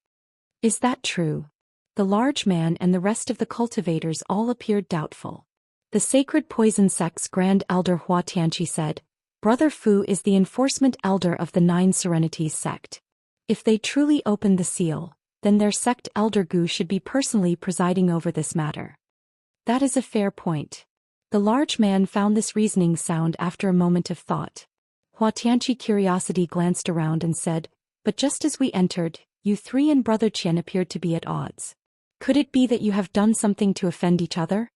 "Is that true?" The large man and the rest of the cultivators all appeared doubtful. The Sacred Poison sect's Grand Elder Hua Tianqi said, "Brother Fu is the enforcement elder of the 9 Serenities sect. If they truly opened the seal, then their sect elder Gu should be personally presiding over this matter." "That is a fair point." The large man found this reasoning sound after a moment of thought. Hua Tianqi curiosity glanced around and said, "But just as we entered, you 3 and Brother Qian appeared to be at odds. Could it be that you have done something to offend each other?"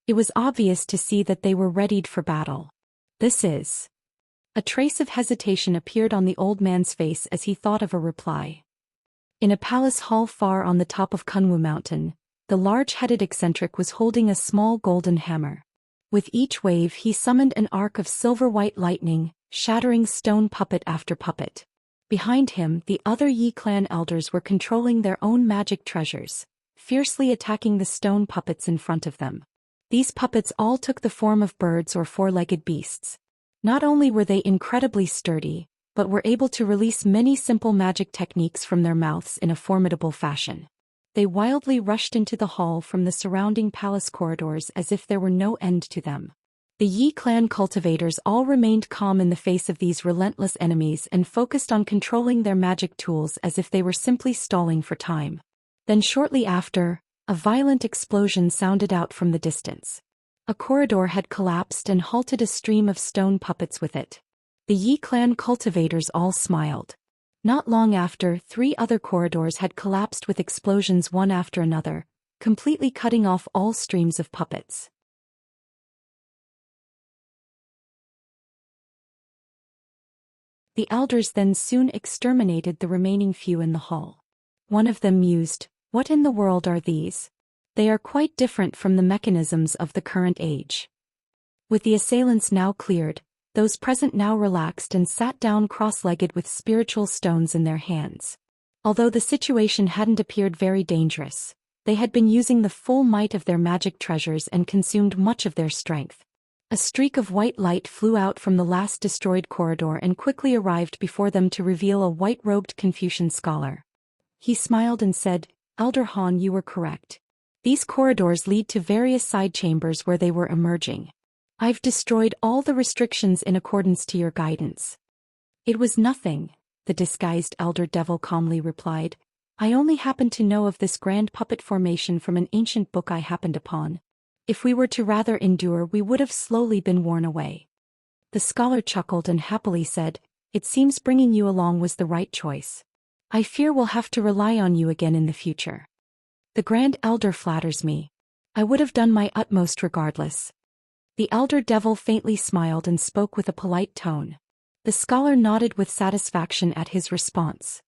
It was obvious to see that they were readied for battle. "This is A trace of hesitation appeared on the old man's face as he thought of a reply. In a palace hall far on the top of Kunwu Mountain, the large-headed eccentric was holding a small golden hammer. With each wave he summoned an arc of silver-white lightning, shattering stone puppet after puppet. Behind him, the other Yi clan elders were controlling their own magic treasures, fiercely attacking the stone puppets in front of them. These puppets all took the form of birds or four-legged beasts. Not only were they incredibly sturdy, but were able to release many simple magic techniques from their mouths in a formidable fashion. They wildly rushed into the hall from the surrounding palace corridors as if there were no end to them. The Yi clan cultivators all remained calm in the face of these relentless enemies and focused on controlling their magic tools as if they were simply stalling for time. Then shortly after, a violent explosion sounded out from the distance. A corridor had collapsed and halted a stream of stone puppets with it. The Yi clan cultivators all smiled. Not long after, 3 other corridors had collapsed with explosions one after another, completely cutting off all streams of puppets. The elders then soon exterminated the remaining few in the hall. One of them mused, "What in the world are these? They are quite different from the mechanisms of the current age." With the assailants now cleared, those present now relaxed and sat down cross-legged with spiritual stones in their hands. Although the situation hadn't appeared very dangerous, they had been using the full might of their magic treasures and consumed much of their strength. A streak of white light flew out from the last destroyed corridor and quickly arrived before them to reveal a white-robed Confucian scholar. He smiled and said, "Elder Han, you were correct. These corridors lead to various side chambers where they were emerging. I've destroyed all the restrictions in accordance to your guidance." "It was nothing," the disguised elder devil calmly replied. "I only happened to know of this grand puppet formation from an ancient book I happened upon. If we were to rather endure, we would have slowly been worn away." The scholar chuckled and happily said, "It seems bringing you along was the right choice. I fear we'll have to rely on you again in the future." "The Grand Elder flatters me. I would have done my utmost regardless." The elder devil faintly smiled and spoke with a polite tone. The scholar nodded with satisfaction at his response.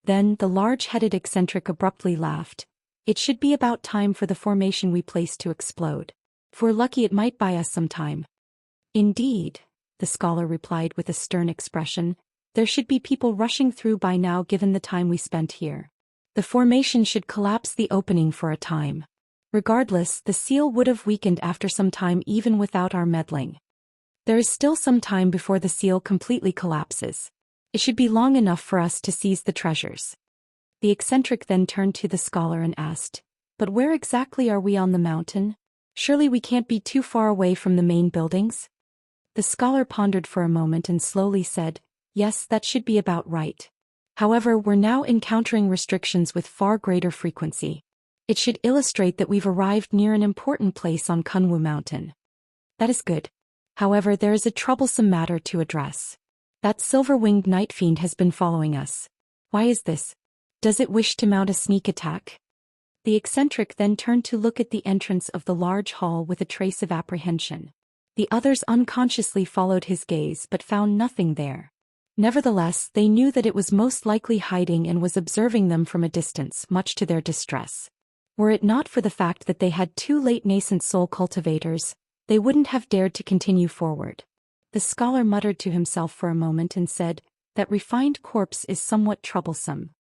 Then the large-headed eccentric abruptly laughed. "It should be about time for the formation we placed to explode. If we're lucky, it might buy us some time." "Indeed," the scholar replied with a stern expression. "There should be people rushing through by now given the time we spent here. The formation should collapse the opening for a time. Regardless, the seal would have weakened after some time even without our meddling. There is still some time before the seal completely collapses. It should be long enough for us to seize the treasures." The eccentric then turned to the scholar and asked, "But where exactly are we on the mountain? Surely we can't be too far away from the main buildings?" The scholar pondered for a moment and slowly said, "Yes, that should be about right. However, we're now encountering restrictions with far greater frequency. It should illustrate that we've arrived near an important place on Kunwu Mountain." "That is good. However, there is a troublesome matter to address. That silver-winged Nightfiend has been following us. Why is this? Does it wish to mount a sneak attack?" The eccentric then turned to look at the entrance of the large hall with a trace of apprehension. The others unconsciously followed his gaze but found nothing there. Nevertheless, they knew that it was most likely hiding and was observing them from a distance, much to their distress. Were it not for the fact that they had 2 late nascent soul cultivators, they wouldn't have dared to continue forward. The scholar muttered to himself for a moment and said, "That refined corpse is somewhat troublesome.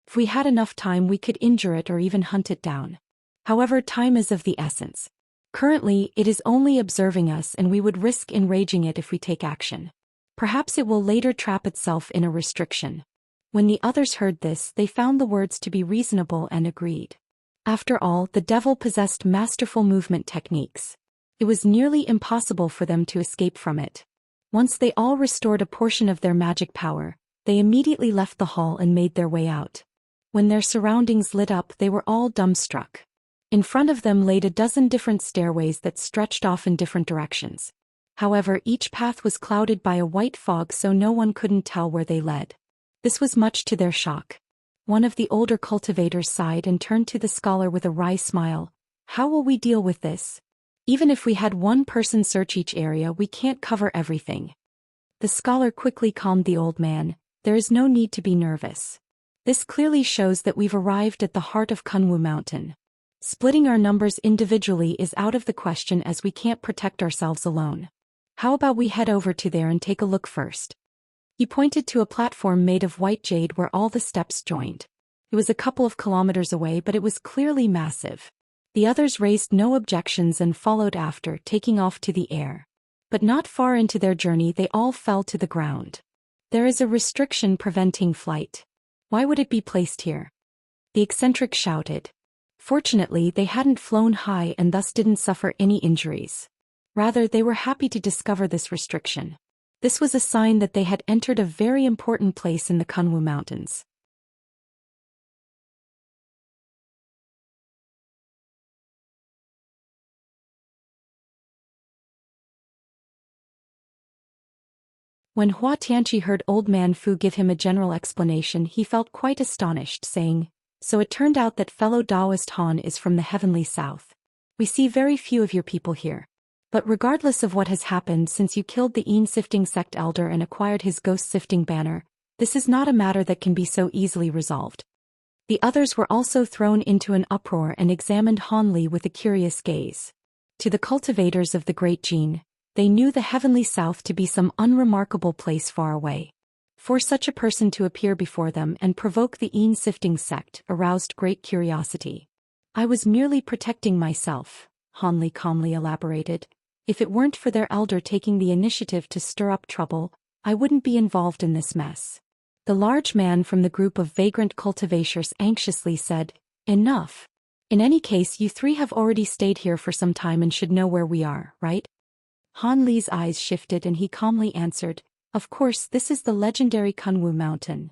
If we had enough time we could injure it or even hunt it down. However, time is of the essence. Currently, it is only observing us and we would risk enraging it if we take action. Perhaps it will later trap itself in a restriction." When the others heard this, they found the words to be reasonable and agreed. After all, the devil possessed masterful movement techniques. It was nearly impossible for them to escape from it. Once they all restored a portion of their magic power, they immediately left the hall and made their way out. When their surroundings lit up, they were all dumbstruck. In front of them laid a dozen different stairways that stretched off in different directions. However, each path was clouded by a white fog so no one couldn't tell where they led. This was much to their shock. One of the older cultivators sighed and turned to the scholar with a wry smile. "How will we deal with this?" Even if we had one person search each area, we can't cover everything. The scholar quickly calmed the old man. There is no need to be nervous. This clearly shows that we've arrived at the heart of Kunwu Mountain. Splitting our numbers individually is out of the question as we can't protect ourselves alone. How about we head over to there and take a look first? He pointed to a platform made of white jade where all the steps joined. It was a couple of kilometers away, but it was clearly massive. The others raised no objections and followed after, taking off to the air. But not far into their journey they all fell to the ground. There is a restriction preventing flight. Why would it be placed here? The Eccentric shouted. Fortunately, they hadn't flown high and thus didn't suffer any injuries. Rather, they were happy to discover this restriction. This was a sign that they had entered a very important place in the Kunwu Mountains. When Hua Tianqi heard Old Man Fu give him a general explanation, he felt quite astonished, saying, "So it turned out that fellow Taoist Han is from the heavenly south. We see very few of your people here. But regardless of what has happened since you killed the Een-sifting sect elder and acquired his ghost-sifting banner, this is not a matter that can be so easily resolved." The others were also thrown into an uproar and examined Han Li with a curious gaze. To the cultivators of the Great Gene, they knew the heavenly south to be some unremarkable place far away. For such a person to appear before them and provoke the Een-sifting sect aroused great curiosity. "I was merely protecting myself," Han Li calmly elaborated. "If it weren't for their elder taking the initiative to stir up trouble, I wouldn't be involved in this mess." The large man from the group of vagrant cultivators anxiously said, "Enough. In any case, you three have already stayed here for some time and should know where we are, right?" Han Li's eyes shifted and he calmly answered, "Of course, this is the legendary Kunwu Mountain."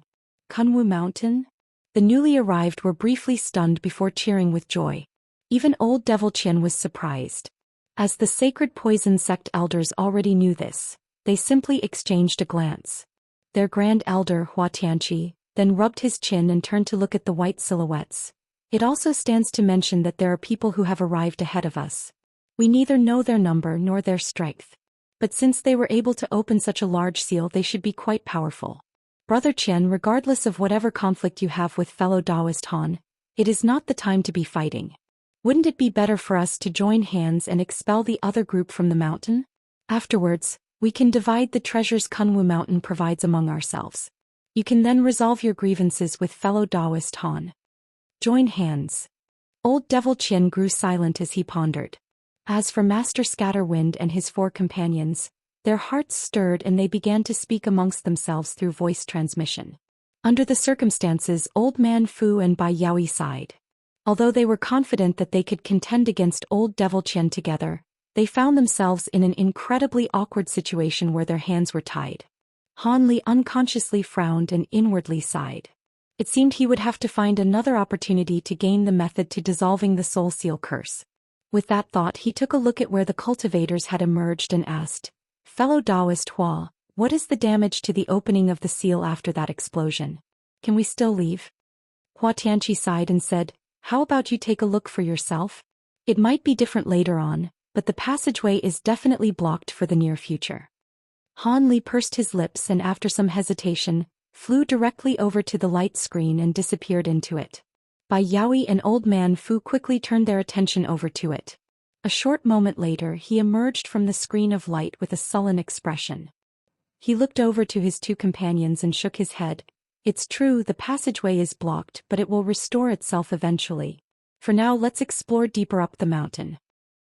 Kunwu Mountain? The newly arrived were briefly stunned before cheering with joy. Even old Devil Qian was surprised. As the sacred poison sect elders already knew this, they simply exchanged a glance. Their grand elder, Hua Tianqi, then rubbed his chin and turned to look at the white silhouettes. "It also stands to mention that there are people who have arrived ahead of us. We neither know their number nor their strength. But since they were able to open such a large seal, they should be quite powerful. Brother Qian, regardless of whatever conflict you have with fellow Taoist Han, it is not the time to be fighting. Wouldn't it be better for us to join hands and expel the other group from the mountain? Afterwards, we can divide the treasures Kunwu Mountain provides among ourselves. You can then resolve your grievances with fellow Taoist Han." Join hands. Old Devil Qian grew silent as he pondered. As for Master Scatterwind and his 4 companions, their hearts stirred and they began to speak amongst themselves through voice transmission. Under the circumstances, Old Man Fu and Bai Yaoi sighed. Although they were confident that they could contend against Old Devil Qian together, they found themselves in an incredibly awkward situation where their hands were tied. Han Li unconsciously frowned and inwardly sighed. It seemed he would have to find another opportunity to gain the method to dissolving the Soul Seal curse. With that thought, he took a look at where the cultivators had emerged and asked, "Fellow Taoist Hua, what is the damage to the opening of the seal after that explosion? Can we still leave?" Hua Tianqi sighed and said, "How about you take a look for yourself? It might be different later on, but the passageway is definitely blocked for the near future." Han Li pursed his lips and after some hesitation, flew directly over to the light screen and disappeared into it. Bai Yaoi and Old Man Fu quickly turned their attention over to it. A short moment later, he emerged from the screen of light with a sullen expression. He looked over to his 2 companions and shook his head. "It's true, the passageway is blocked, but it will restore itself eventually. For now, let's explore deeper up the mountain."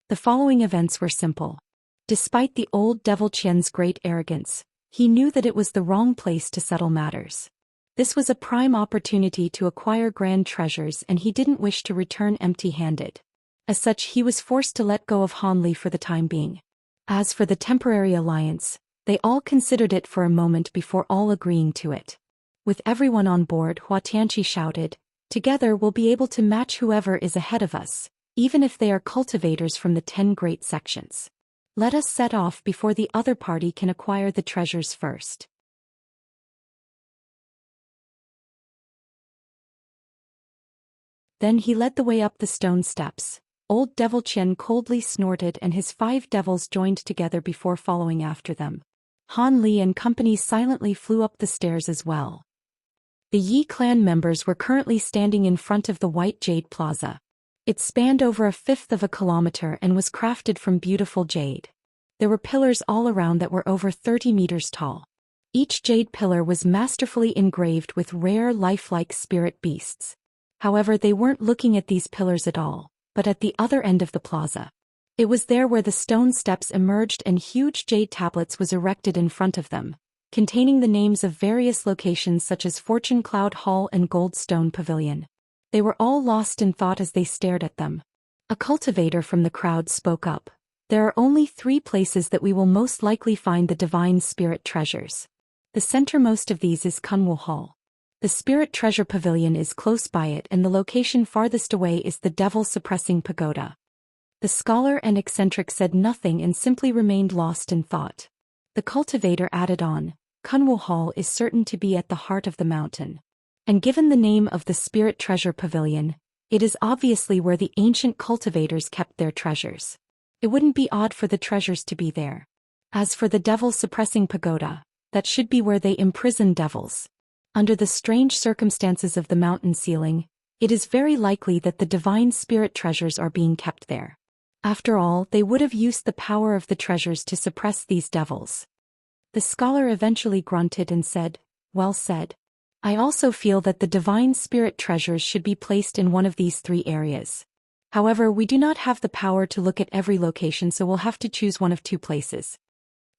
The following events were simple. Despite the old Devil Qian's great arrogance, he knew that it was the wrong place to settle matters. This was a prime opportunity to acquire grand treasures and he didn't wish to return empty-handed. As such, he was forced to let go of Han Li for the time being. As for the temporary alliance, they all considered it for a moment before all agreeing to it. With everyone on board, Hua Tianqi shouted, "Together we'll be able to match whoever is ahead of us, even if they are cultivators from the 10 great sections. Let us set off before the other party can acquire the treasures first." Then he led the way up the stone steps. Old Devil Qian coldly snorted and his 5 devils joined together before following after them. Han Li and company silently flew up the stairs as well. The Yi clan members were currently standing in front of the White Jade Plaza. It spanned over 1/5 of a kilometer and was crafted from beautiful jade. There were pillars all around that were over 30 meters tall. Each jade pillar was masterfully engraved with rare lifelike spirit beasts. However, they weren't looking at these pillars at all, but at the other end of the plaza. It was there where the stone steps emerged and huge jade tablets was erected in front of them, containing the names of various locations such as Fortune Cloud Hall and Goldstone Pavilion. They were all lost in thought as they stared at them. A cultivator from the crowd spoke up. There are only 3 places that we will most likely find the divine spirit treasures. The centermost of these is Kunwu Hall. The Spirit Treasure Pavilion is close by it and the location farthest away is the Devil-Suppressing Pagoda. The scholar and Eccentric said nothing and simply remained lost in thought. The cultivator added on, Kunwu Hall is certain to be at the heart of the mountain. And given the name of the Spirit Treasure Pavilion, it is obviously where the ancient cultivators kept their treasures. It wouldn't be odd for the treasures to be there. As for the Devil-Suppressing Pagoda, that should be where they imprison devils. Under the strange circumstances of the mountain ceiling, it is very likely that the divine spirit treasures are being kept there. After all, they would have used the power of the treasures to suppress these devils. The scholar eventually grunted and said, "Well said. I also feel that the divine spirit treasures should be placed in one of these 3 areas. However, we do not have the power to look at every location, so we'll have to choose one of 2 places."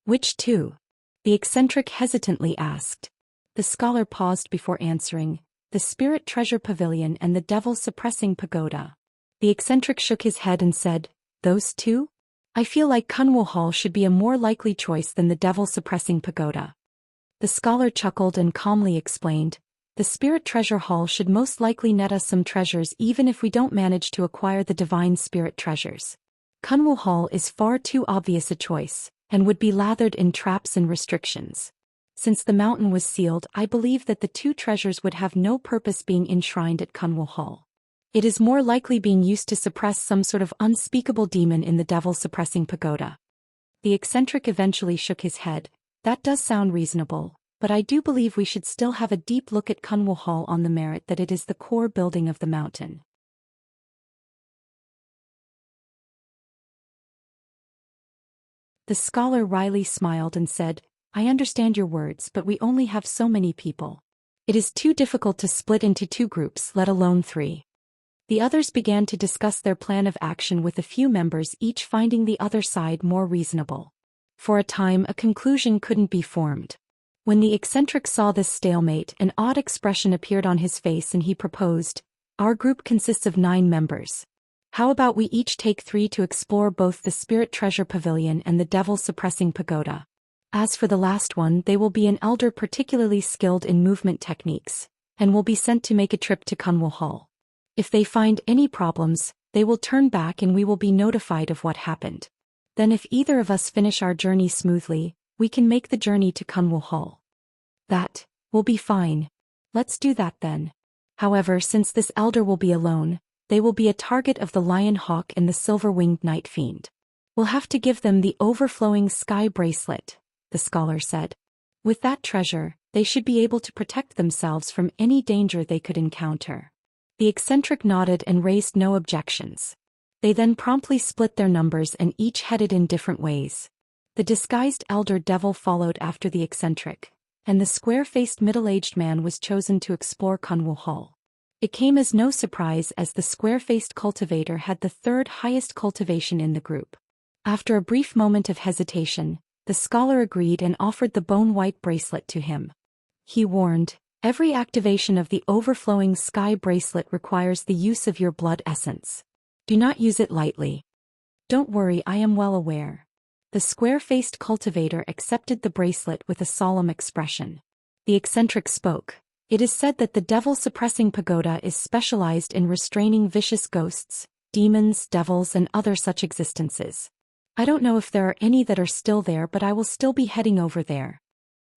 "Which 2? The Eccentric hesitantly asked. The scholar paused before answering, "The Spirit Treasure Pavilion and the Devil-Suppressing Pagoda." The Eccentric shook his head and said, "Those 2? I feel like Kunwu Hall should be a more likely choice than the Devil-Suppressing Pagoda." The scholar chuckled and calmly explained, "The Spirit Treasure Hall should most likely net us some treasures even if we don't manage to acquire the divine spirit treasures. Kunwu Hall is far too obvious a choice, and would be lathered in traps and restrictions. Since the mountain was sealed, I believe that the 2 treasures would have no purpose being enshrined at Kunwu Hall. It is more likely being used to suppress some sort of unspeakable demon in the Devil-Suppressing Pagoda." The Eccentric eventually shook his head. "That does sound reasonable, but I do believe we should still have a deep look at Kunwu Hall on the merit that it is the core building of the mountain." The scholar wryly smiled and said, "I understand your words, but we only have so many people. It is too difficult to split into 2 groups, let alone 3. The others began to discuss their plan of action with a few members each finding the other side more reasonable. For a time a conclusion couldn't be formed. When the Eccentric saw this stalemate, an odd expression appeared on his face and he proposed, "Our group consists of 9 members. How about we each take 3 to explore both the Spirit Treasure Pavilion and the Devil-Suppressing Pagoda? As for the last one, they will be an elder particularly skilled in movement techniques, and will be sent to make a trip to Kunwu Hall. If they find any problems, they will turn back and we will be notified of what happened. Then if either of us finish our journey smoothly, we can make the journey to Kunwu Hall." "That will be fine. Let's do that then. However, since this elder will be alone, they will be a target of the Lion Hawk and the Silver-Winged Nightfiend. We'll have to give them the Overflowing Sky Bracelet," the scholar said. "With that treasure, they should be able to protect themselves from any danger they could encounter." The Eccentric nodded and raised no objections. They then promptly split their numbers and each headed in different ways. The disguised elder devil followed after the Eccentric, and the square-faced middle-aged man was chosen to explore Kunwu Hall. It came as no surprise as the square-faced cultivator had the 3rd highest cultivation in the group. After a brief moment of hesitation, the scholar agreed and offered the bone-white bracelet to him. He warned, "Every activation of the Overflowing Sky Bracelet requires the use of your blood essence. Do not use it lightly." "Don't worry, I am well aware." The square-faced cultivator accepted the bracelet with a solemn expression. The Eccentric spoke. "It is said that the Devil-Suppressing Pagoda is specialized in restraining vicious ghosts, demons, devils and other such existences. I don't know if there are any that are still there, but I will still be heading over there."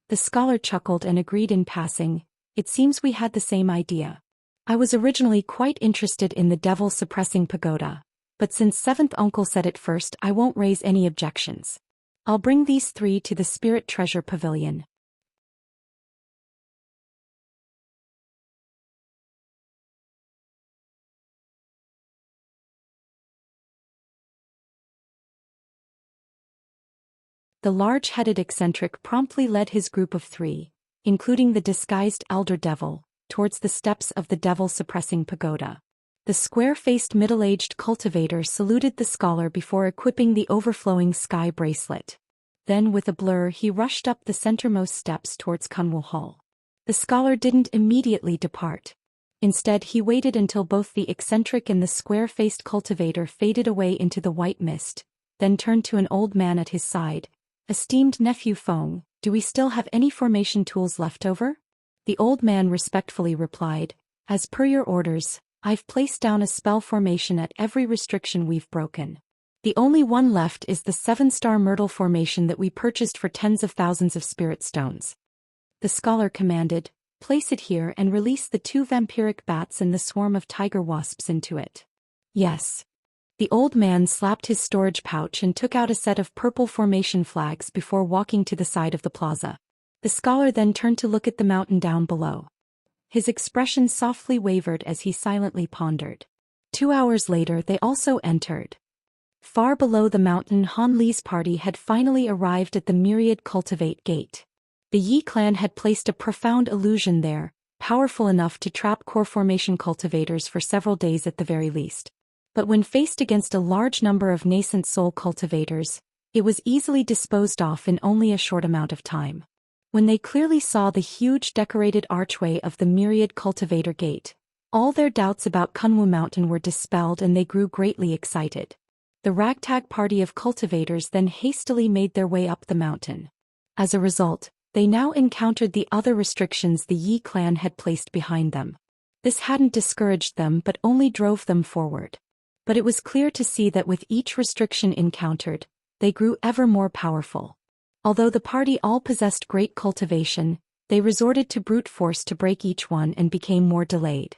The scholar chuckled and agreed in passing, "It seems we had the same idea. I was originally quite interested in the Devil-Suppressing Pagoda, But since seventh uncle said it first, I won't raise any objections. I'll bring these 3 to the Spirit Treasure Pavilion. The large-headed Eccentric promptly led his group of 3, including the disguised Elder Devil, towards the steps of the devil-suppressing pagoda. The square-faced middle-aged cultivator saluted the scholar before equipping the overflowing sky bracelet. Then with a blur he rushed up the centermost steps towards Kunwu Hall. The scholar didn't immediately depart. Instead he waited until both the Eccentric and the square-faced cultivator faded away into the white mist, then turned to an old man at his side. Esteemed nephew Feng, do we still have any formation tools left over? The old man respectfully replied, as per your orders, I've placed down a spell formation at every restriction we've broken. The only one left is the 7-star Myrtle formation that we purchased for tens of thousands of spirit stones. The scholar commanded, place it here and release the 2 vampiric bats and the swarm of tiger wasps into it. Yes. The old man slapped his storage pouch and took out a set of purple formation flags before walking to the side of the plaza. The scholar then turned to look at the mountain down below. His expression softly wavered as he silently pondered. 2 hours later they also entered. Far below the mountain, Han Li's party had finally arrived at the myriad Cultivate gate. The Yi clan had placed a profound illusion there, powerful enough to trap core formation cultivators for several days at the very least. But when faced against a large number of nascent soul cultivators, it was easily disposed of in only a short amount of time. When they clearly saw the huge decorated archway of the myriad cultivator gate, all their doubts about Kunwu Mountain were dispelled and they grew greatly excited. The ragtag party of cultivators then hastily made their way up the mountain. As a result, they now encountered the other restrictions the Yi clan had placed behind them. This hadn't discouraged them but only drove them forward. But it was clear to see that with each restriction encountered, they grew ever more powerful. Although the party all possessed great cultivation, they resorted to brute force to break each one and became more delayed.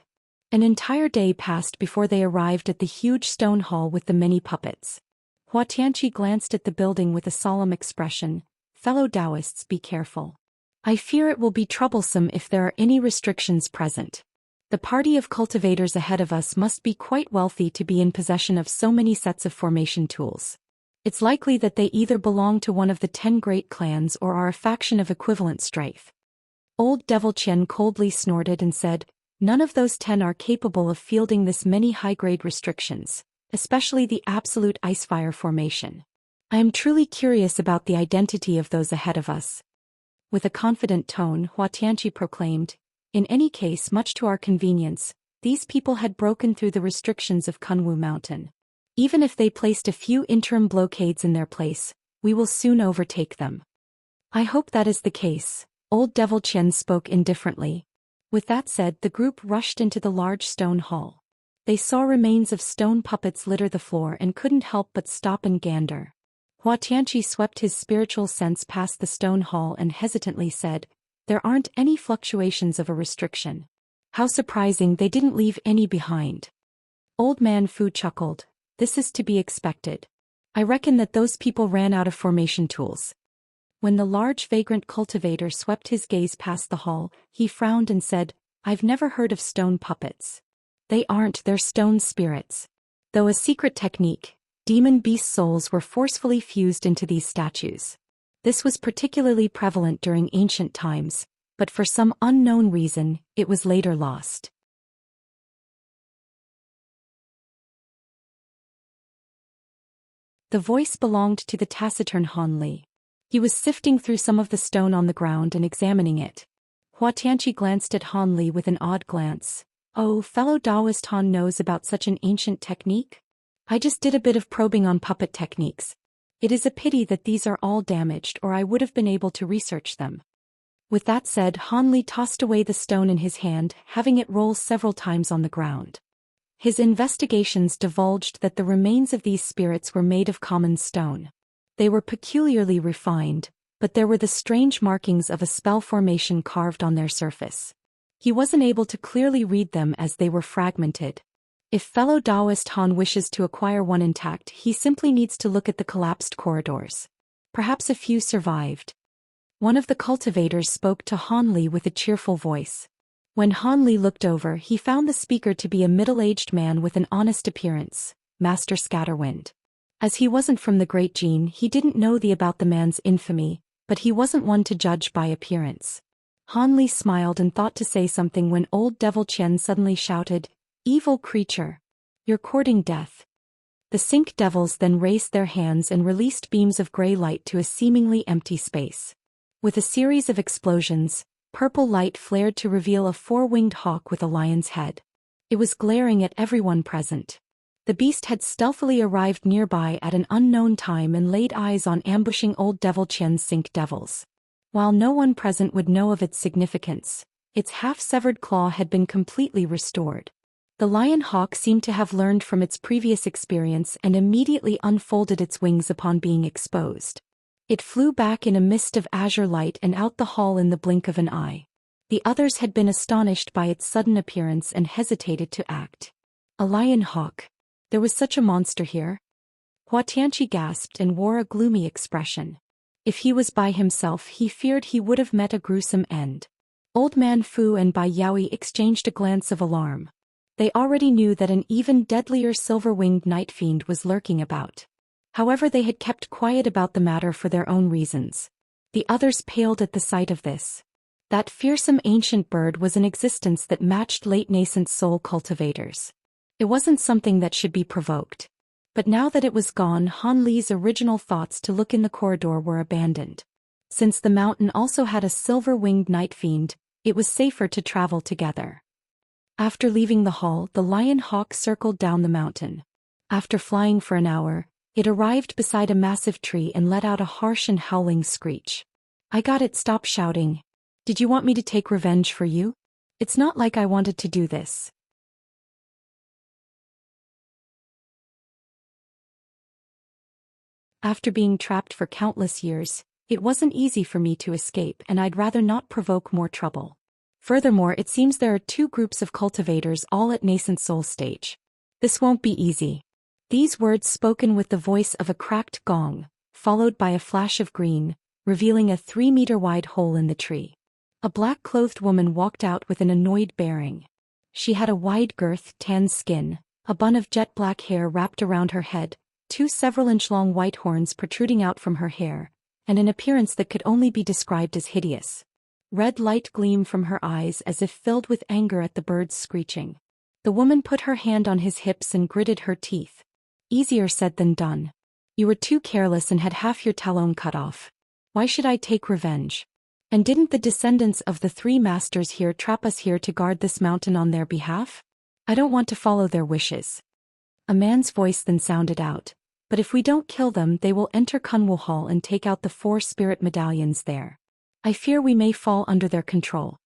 An entire day passed before they arrived at the huge stone hall with the many puppets. Hua Tianqi glanced at the building with a solemn expression. Fellow Taoists, be careful. I fear it will be troublesome if there are any restrictions present. The party of cultivators ahead of us must be quite wealthy to be in possession of so many sets of formation tools. It's likely that they either belong to one of the 10 great clans or are a faction of equivalent strife. Old Devil Qian coldly snorted and said, none of those 10 are capable of fielding this many high-grade restrictions, especially the absolute Icefire formation. I am truly curious about the identity of those ahead of us. With a confident tone, Hua Tianqi proclaimed, in any case, much to our convenience, these people had broken through the restrictions of Kunwu Mountain. Even if they placed a few interim blockades in their place, we will soon overtake them. I hope that is the case, Old Devil Qian spoke indifferently. With that said, the group rushed into the large stone hall. They saw remains of stone puppets litter the floor and couldn't help but stop and gander. Hua Tianqi swept his spiritual sense past the stone hall and hesitantly said, there aren't any fluctuations of a restriction. How surprising they didn't leave any behind. Old Man Fu chuckled, this is to be expected. I reckon that those people ran out of formation tools. When the large vagrant cultivator swept his gaze past the hall, he frowned and said, I've never heard of stone puppets. They aren't, they're stone spirits. Though a secret technique, demon beast souls were forcefully fused into these statues. This was particularly prevalent during ancient times, but for some unknown reason, it was later lost. The voice belonged to the taciturn Han Li. He was sifting through some of the stone on the ground and examining it. Hua Tianqi glanced at Han Li with an odd glance. Oh, fellow Taoist Han knows about such an ancient technique? I just did a bit of probing on puppet techniques. It is a pity that these are all damaged, or I would have been able to research them. With that said, Han Li tossed away the stone in his hand, having it roll several times on the ground. His investigations divulged that the remains of these spirits were made of common stone. They were peculiarly refined, but there were the strange markings of a spell formation carved on their surface. He wasn't able to clearly read them as they were fragmented. If fellow Taoist Han wishes to acquire one intact, he simply needs to look at the collapsed corridors. Perhaps a few survived. One of the cultivators spoke to Han Li with a cheerful voice. When Han Li looked over, he found the speaker to be a middle-aged man with an honest appearance, Master Scatterwind. As he wasn't from the Great Gene, he didn't know about the man's infamy, but he wasn't one to judge by appearance. Han Li smiled and thought to say something when old Devil Qian suddenly shouted, "Evil creature! You're courting death." The Cinque devils then raised their hands and released beams of gray light to a seemingly empty space. With a series of explosions, purple light flared to reveal a four-winged hawk with a lion's head. It was glaring at everyone present. The beast had stealthily arrived nearby at an unknown time and laid eyes on ambushing old Devil Qian's Cinque devils. While no one present would know of its significance, its half-severed claw had been completely restored. The lion hawk seemed to have learned from its previous experience and immediately unfolded its wings upon being exposed. It flew back in a mist of azure light and out the hall in the blink of an eye. The others had been astonished by its sudden appearance and hesitated to act. A lion hawk. There was such a monster here? Hua Tianqi gasped and wore a gloomy expression. If he was by himself, he feared he would have met a gruesome end. Old Man Fu and Bai Yaoi exchanged a glance of alarm. They already knew that an even deadlier silver-winged Nightfiend was lurking about. However, they had kept quiet about the matter for their own reasons. The others paled at the sight of this. That fearsome ancient bird was an existence that matched late nascent soul cultivators. It wasn't something that should be provoked. But now that it was gone, Han Li's original thoughts to look in the corridor were abandoned. Since the mountain also had a silver-winged Nightfiend, it was safer to travel together. After leaving the hall, the lion hawk circled down the mountain. After flying for an hour, it arrived beside a massive tree and let out a harsh and howling screech. "I got it, stop shouting. Did you want me to take revenge for you? It's not like I wanted to do this." After being trapped for countless years, it wasn't easy for me to escape, and I'd rather not provoke more trouble. Furthermore, it seems there are two groups of cultivators all at nascent soul stage. This won't be easy. These words spoken with the voice of a cracked gong, followed by a flash of green, revealing a 3-meter-wide hole in the tree. A black-clothed woman walked out with an annoyed bearing. She had a wide-girth, tan skin, a bun of jet-black hair wrapped around her head, two several-inch-long white horns protruding out from her hair, and an appearance that could only be described as hideous. Red light gleamed from her eyes as if filled with anger at the bird's screeching. The woman put her hand on his hips and gritted her teeth. "Easier said than done. You were too careless and had half your talon cut off. Why should I take revenge? And didn't the descendants of the three masters here trap us here to guard this mountain on their behalf? I don't want to follow their wishes." A man's voice then sounded out. "But if we don't kill them, they will enter Kunwu Hall and take out the 4 spirit medallions there. I fear we may fall under their control."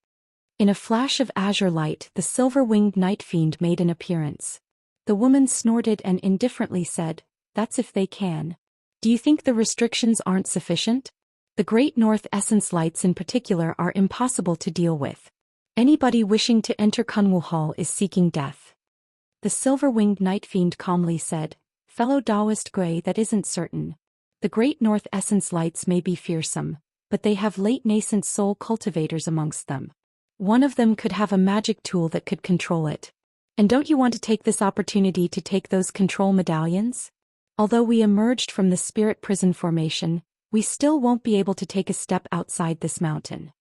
In a flash of azure light, the silver-winged Nightfiend made an appearance. The woman snorted and indifferently said, "That's if they can. Do you think the restrictions aren't sufficient? The Great North Essence Lights in particular are impossible to deal with. Anybody wishing to enter Kunwu Hall is seeking death." The silver-winged Nightfiend calmly said, "Fellow Taoist Gray, that isn't certain. The Great North Essence Lights may be fearsome, but they have late nascent soul cultivators amongst them. One of them could have a magic tool that could control it. And don't you want to take this opportunity to take those control medallions? Although we emerged from the spirit prison formation, we still won't be able to take a step outside this mountain."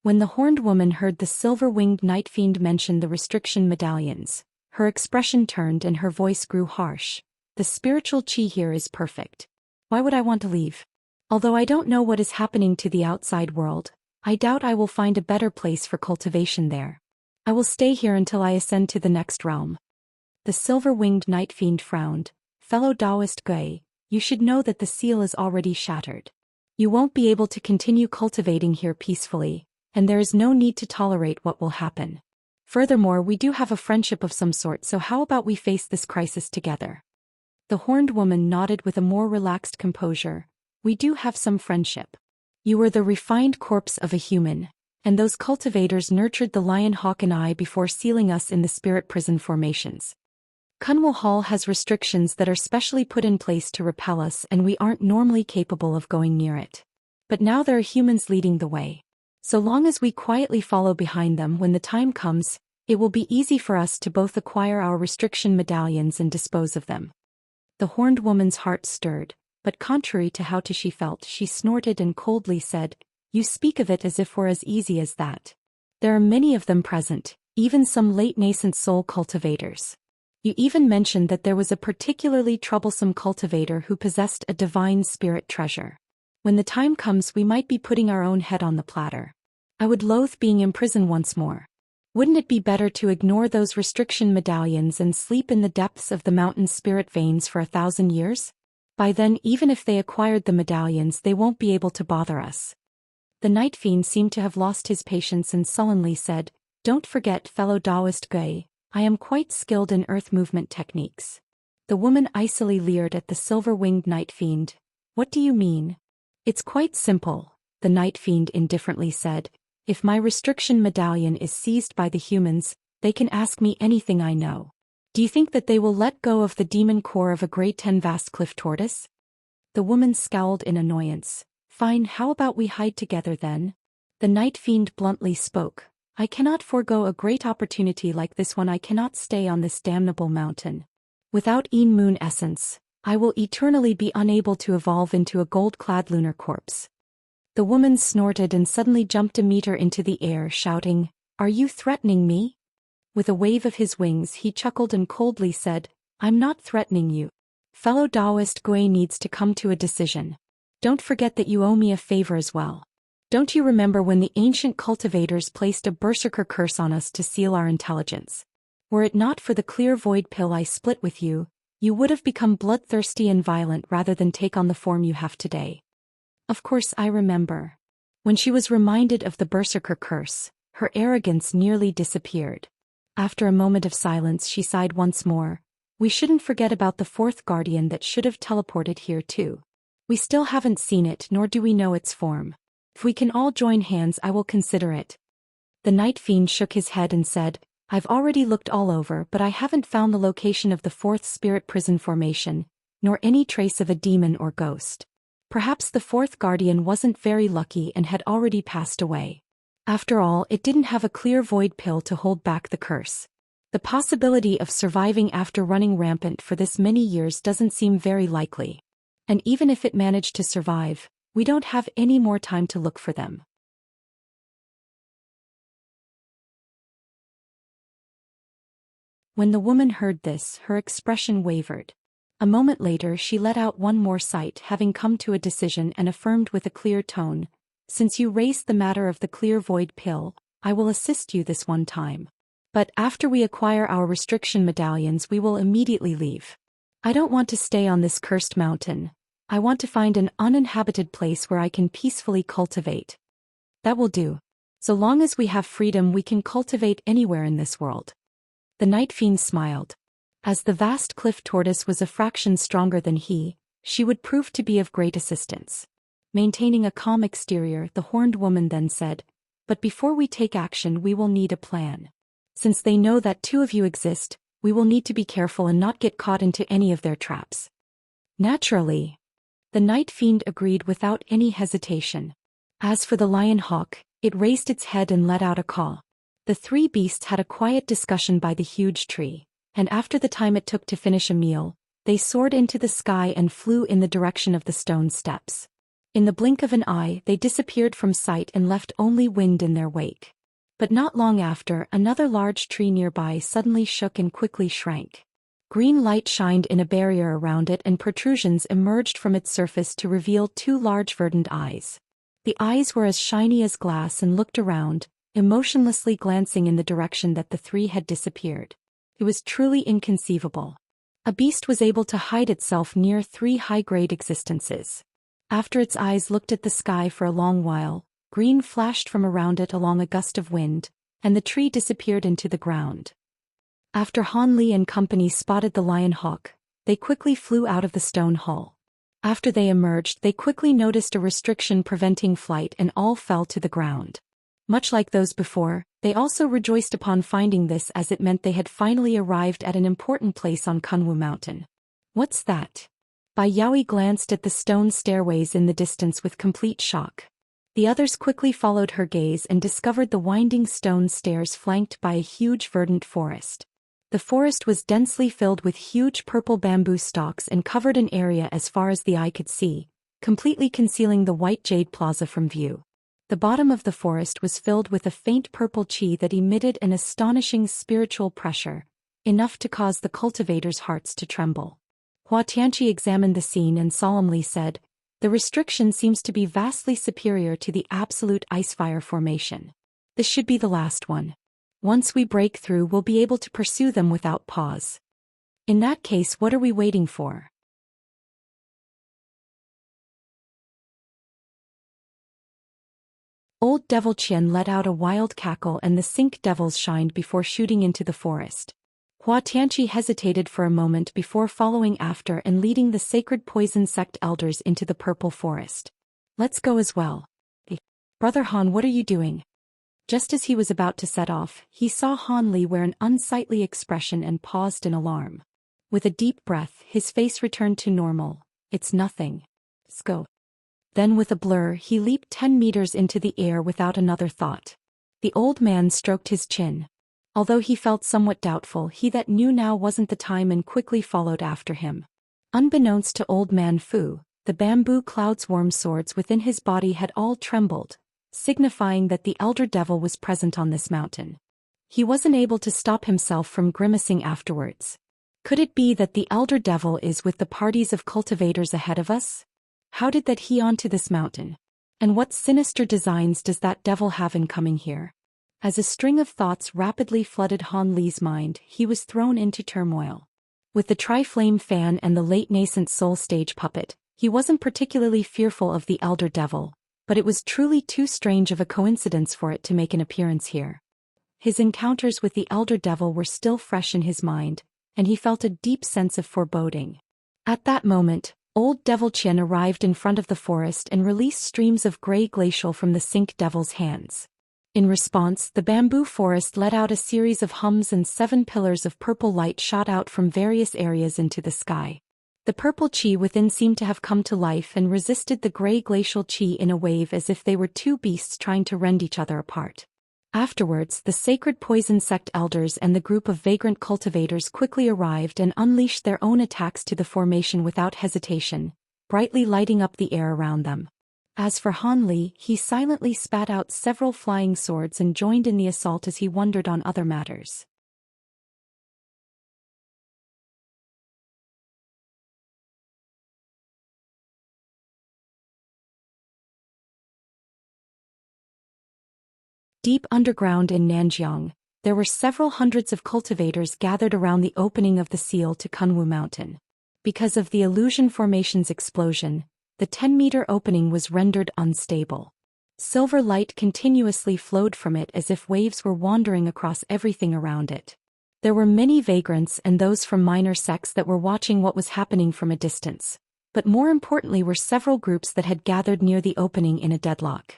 When the horned woman heard the silver-winged Nightfiend mention the restriction medallions, her expression turned and her voice grew harsh. "The spiritual chi here is perfect. Why would I want to leave? Although I don't know what is happening to the outside world, I doubt I will find a better place for cultivation there. I will stay here until I ascend to the next realm." The silver-winged Nightfiend frowned. "Fellow Taoist Gui, you should know that the seal is already shattered. You won't be able to continue cultivating here peacefully, and there is no need to tolerate what will happen. Furthermore, we do have a friendship of some sort, so how about we face this crisis together?" The horned woman nodded with a more relaxed composure. We do have some friendship. You were the refined corpse of a human, and those cultivators nurtured the lion hawk and I before sealing us in the spirit prison formations. Kunwu Hall has restrictions that are specially put in place to repel us, and we aren't normally capable of going near it. But now there are humans leading the way. So long as we quietly follow behind them when the time comes, it will be easy for us to both acquire our restriction medallions and dispose of them. The horned woman's heart stirred, but contrary to how she felt, she snorted and coldly said, "You speak of it as if we're as easy as that. There are many of them present, even some late nascent soul cultivators. You even mentioned that there was a particularly troublesome cultivator who possessed a divine spirit treasure. When the time comes, we might be putting our own head on the platter. I would loathe being imprisoned once more. Wouldn't it be better to ignore those restriction medallions and sleep in the depths of the mountain spirit veins for 1,000 years? By then, even if they acquired the medallions, they won't be able to bother us." The Nightfiend seemed to have lost his patience and sullenly said, "Don't forget, fellow Taoist Gui, I am quite skilled in earth movement techniques." The woman icily leered at the silver-winged Nightfiend. "What do you mean?" "It's quite simple," the Nightfiend indifferently said. "If my restriction medallion is seized by the humans, they can ask me anything I know. Do you think that they will let go of the demon core of a great 10 vast cliff tortoise?" The woman scowled in annoyance. "Fine, how about we hide together then?" The Nightfiend bluntly spoke. "I cannot forego a great opportunity like this one. I cannot stay on this damnable mountain. Without Een Moon essence, I will eternally be unable to evolve into a gold-clad lunar corpse." The woman snorted and suddenly jumped a meter into the air, shouting, "Are you threatening me?" With a wave of his wings, he chuckled and coldly said, "I'm not threatening you. Fellow Taoist Gui needs to come to a decision. Don't forget that you owe me a favor as well. Don't you remember when the ancient cultivators placed a berserker curse on us to seal our intelligence? Were it not for the clear void pill I split with you, you would have become bloodthirsty and violent rather than take on the form you have today." "Of course I remember." When she was reminded of the berserker curse, her arrogance nearly disappeared. After a moment of silence, she sighed once more. "We shouldn't forget about the fourth guardian that should have teleported here too. We still haven't seen it, nor do we know its form. If we can all join hands, I will consider it." The Nightfiend shook his head and said, "I've already looked all over, but I haven't found the location of the fourth spirit prison formation, nor any trace of a demon or ghost. Perhaps the fourth guardian wasn't very lucky and had already passed away. After all, it didn't have a clear void pill to hold back the curse. The possibility of surviving after running rampant for this many years doesn't seem very likely. And even if it managed to survive, we don't have any more time to look for them." When the woman heard this, her expression wavered. A moment later, she let out one more sigh, having come to a decision, and affirmed with a clear tone, "Since you raised the matter of the clear void pill, I will assist you this one time. But after we acquire our restriction medallions, we will immediately leave. I don't want to stay on this cursed mountain. I want to find an uninhabited place where I can peacefully cultivate." "That will do. So long as we have freedom, we can cultivate anywhere in this world." The Nightfiend smiled. As the vast cliff tortoise was a fraction stronger than he, she would prove to be of great assistance. Maintaining a calm exterior, the horned woman then said, "But before we take action, we will need a plan. Since they know that two of you exist, we will need to be careful and not get caught into any of their traps." "Naturally." The Nightfiend agreed without any hesitation. As for the lion hawk, it raised its head and let out a caw. The three beasts had a quiet discussion by the huge tree, and after the time it took to finish a meal, they soared into the sky and flew in the direction of the stone steps. In the blink of an eye, they disappeared from sight and left only wind in their wake. But not long after, another large tree nearby suddenly shook and quickly shrank. Green light shined in a barrier around it, and protrusions emerged from its surface to reveal two large verdant eyes. The eyes were as shiny as glass and looked around, emotionlessly glancing in the direction that the three had disappeared. It was truly inconceivable. A beast was able to hide itself near three high-grade existences. After its eyes looked at the sky for a long while, green flashed from around it along a gust of wind, and the tree disappeared into the ground. After Han Li and company spotted the lion hawk, they quickly flew out of the stone hull. After they emerged, they quickly noticed a restriction preventing flight and all fell to the ground. Much like those before, they also rejoiced upon finding this as it meant they had finally arrived at an important place on Kunwu Mountain. What's that? Bai Yaoi glanced at the stone stairways in the distance with complete shock. The others quickly followed her gaze and discovered the winding stone stairs flanked by a huge verdant forest. The forest was densely filled with huge purple bamboo stalks and covered an area as far as the eye could see, completely concealing the white jade plaza from view. The bottom of the forest was filled with a faint purple chi that emitted an astonishing spiritual pressure, enough to cause the cultivators' hearts to tremble. Hua Tianqi examined the scene and solemnly said, "The restriction seems to be vastly superior to the absolute icefire formation. This should be the last one. Once we break through, we'll be able to pursue them without pause. In that case, what are we waiting for?" Old Devil Qian let out a wild cackle and the Cinque devils shined before shooting into the forest. Hua Tianqi hesitated for a moment before following after and leading the sacred poison sect elders into the purple forest. "Let's go as well." "Brother Han, what are you doing?" Just as he was about to set off, he saw Han Li wear an unsightly expression and paused in alarm. With a deep breath, his face returned to normal. "It's nothing. Let's go." Then with a blur, he leaped 10 meters into the air without another thought. The old man stroked his chin. Although he felt somewhat doubtful, he that knew now wasn't the time and quickly followed after him. Unbeknownst to old man Fu, the bamboo cloud's worm swords within his body had all trembled, signifying that the elder devil was present on this mountain. He wasn't able to stop himself from grimacing afterwards. Could it be that the elder devil is with the parties of cultivators ahead of us? How did that he onto this mountain? And what sinister designs does that devil have in coming here? As a string of thoughts rapidly flooded Han Li's mind, he was thrown into turmoil. With the Triflame fan and the late nascent soul stage puppet, he wasn't particularly fearful of the elder devil, but it was truly too strange of a coincidence for it to make an appearance here. His encounters with the elder devil were still fresh in his mind, and he felt a deep sense of foreboding. At that moment, Old Devil Qian arrived in front of the forest and released streams of gray glacial from the Cinque devil's hands. In response, the bamboo forest let out a series of hums and 7 pillars of purple light shot out from various areas into the sky. The purple chi within seemed to have come to life and resisted the gray glacial chi in a wave as if they were two beasts trying to rend each other apart. Afterwards, the sacred poison sect elders and the group of vagrant cultivators quickly arrived and unleashed their own attacks to the formation without hesitation, brightly lighting up the air around them. As for Han Li, he silently spat out several flying swords and joined in the assault as he wondered on other matters. Deep underground in Nanjiang, there were several hundreds of cultivators gathered around the opening of the seal to Kunwu Mountain. Because of the illusion formation's explosion, the 10-meter opening was rendered unstable. Silver light continuously flowed from it as if waves were wandering across everything around it. There were many vagrants and those from minor sects that were watching what was happening from a distance, but more importantly were several groups that had gathered near the opening in a deadlock.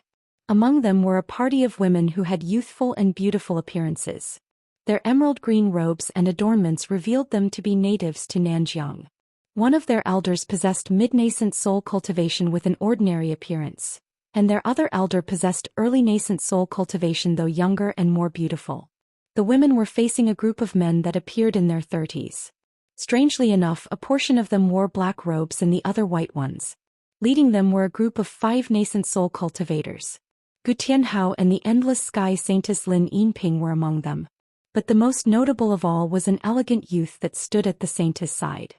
Among them were a party of women who had youthful and beautiful appearances. Their emerald green robes and adornments revealed them to be natives to Nanjiang. One of their elders possessed mid-nascent soul cultivation with an ordinary appearance, and their other elder possessed early nascent soul cultivation though younger and more beautiful. The women were facing a group of men that appeared in their 30s. Strangely enough, a portion of them wore black robes and the other white ones. Leading them were a group of 5 nascent soul cultivators. Gu Tianhao and the Endless Sky Saintess Lin Yinping were among them. But the most notable of all was an elegant youth that stood at the saintess' side.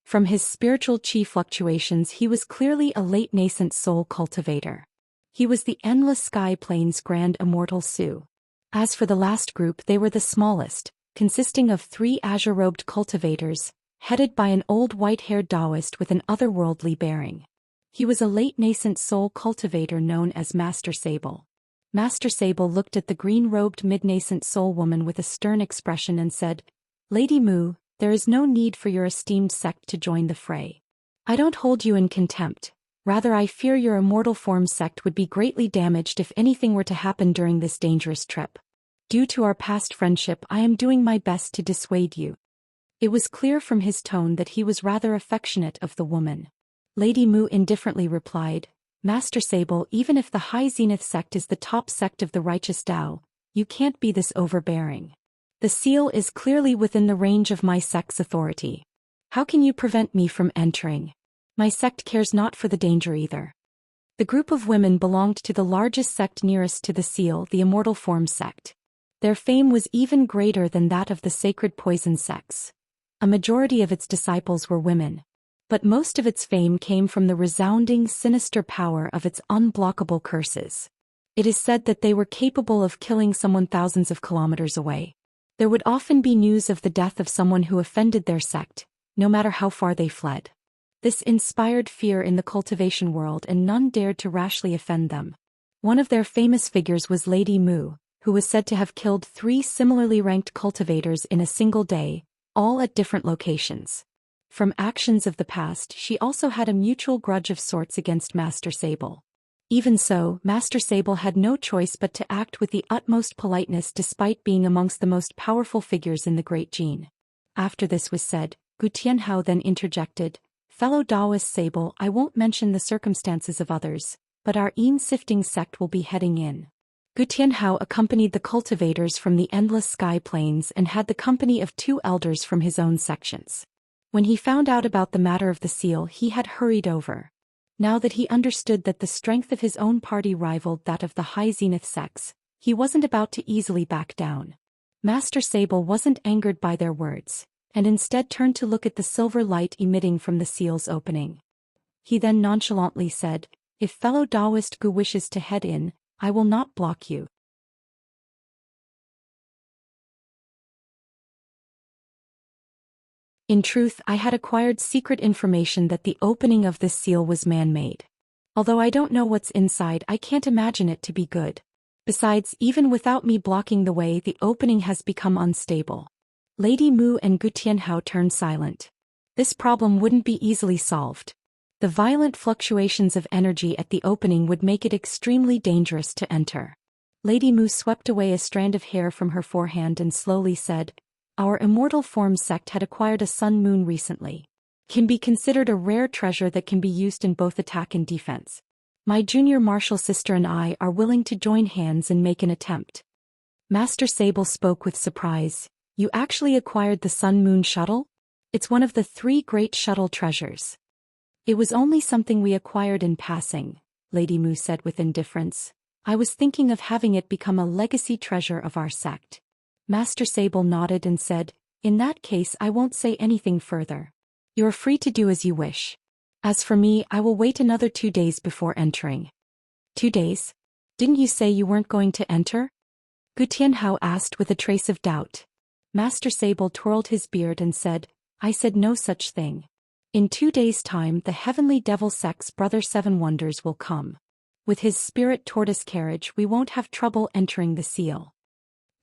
From his spiritual chi fluctuations, he was clearly a late nascent soul cultivator. He was the Endless Sky Plains Grand Immortal Su. As for the last group, they were the smallest, consisting of 3 azure-robed cultivators, headed by an old white-haired Taoist with an otherworldly bearing. He was a late nascent soul cultivator known as Master Sable. Master Sable looked at the green-robed mid-nascent soul woman with a stern expression and said, "Lady Mu, there is no need for your esteemed sect to join the fray. I don't hold you in contempt, rather I fear your immortal form sect would be greatly damaged if anything were to happen during this dangerous trip. Due to our past friendship I am doing my best to dissuade you. It was clear from his tone that he was rather affectionate of the woman. Lady Mu indifferently replied, Master Sable, even if the High Zenith sect is the top sect of the righteous Tao, you can't be this overbearing. The seal is clearly within the range of my sect's authority. How can you prevent me from entering? My sect cares not for the danger either. The group of women belonged to the largest sect nearest to the seal, the Immortal Form sect. Their fame was even greater than that of the Sacred Poison sects. A majority of its disciples were women. But most of its fame came from the resounding, sinister power of its unblockable curses. It is said that they were capable of killing someone thousands of kilometers away. There would often be news of the death of someone who offended their sect, no matter how far they fled. This inspired fear in the cultivation world, and none dared to rashly offend them. One of their famous figures was Lady Mu, who was said to have killed 3 similarly ranked cultivators in a single day, all at different locations. From actions of the past, she also had a mutual grudge of sorts against Master Sable. Even so, Master Sable had no choice but to act with the utmost politeness despite being amongst the most powerful figures in the Great Gene. After this was said, Gu Tianhao then interjected, Fellow Taoist Sable, I won't mention the circumstances of others, but our Sifting sect will be heading in. Gu Tianhao accompanied the cultivators from the endless sky plains and had the company of 2 elders from his own sections. When he found out about the matter of the seal, he had hurried over. Now that he understood that the strength of his own party rivaled that of the High Zenith sects, he wasn't about to easily back down. Master Sable wasn't angered by their words, and instead turned to look at the silver light emitting from the seal's opening. He then nonchalantly said, If fellow Taoist Gu wishes to head in, I will not block you. In truth, I had acquired secret information that the opening of this seal was man-made. Although I don't know what's inside, I can't imagine it to be good. Besides, even without me blocking the way, the opening has become unstable. Lady Mu and Gu Tianhao turned silent. This problem wouldn't be easily solved. The violent fluctuations of energy at the opening would make it extremely dangerous to enter. Lady Mu swept away a strand of hair from her forehand and slowly said, Our Immortal Form sect had acquired a sun-moon recently. Can be considered a rare treasure that can be used in both attack and defense. My junior martial sister and I are willing to join hands and make an attempt. Master Sable spoke with surprise. You actually acquired the sun-moon shuttle? It's one of the 3 great shuttle treasures. It was only something we acquired in passing, Lady Mu said with indifference. I was thinking of having it become a legacy treasure of our sect. Master Sable nodded and said, In that case I won't say anything further. You're free to do as you wish. As for me, I will wait another 2 days before entering. 2 days? Didn't you say you weren't going to enter? Gu Tianhao asked with a trace of doubt. Master Sable twirled his beard and said, I said no such thing. In 2 days' time the Heavenly Devil Sect's Brother 7 Wonders will come. With his spirit tortoise carriage we won't have trouble entering the seal.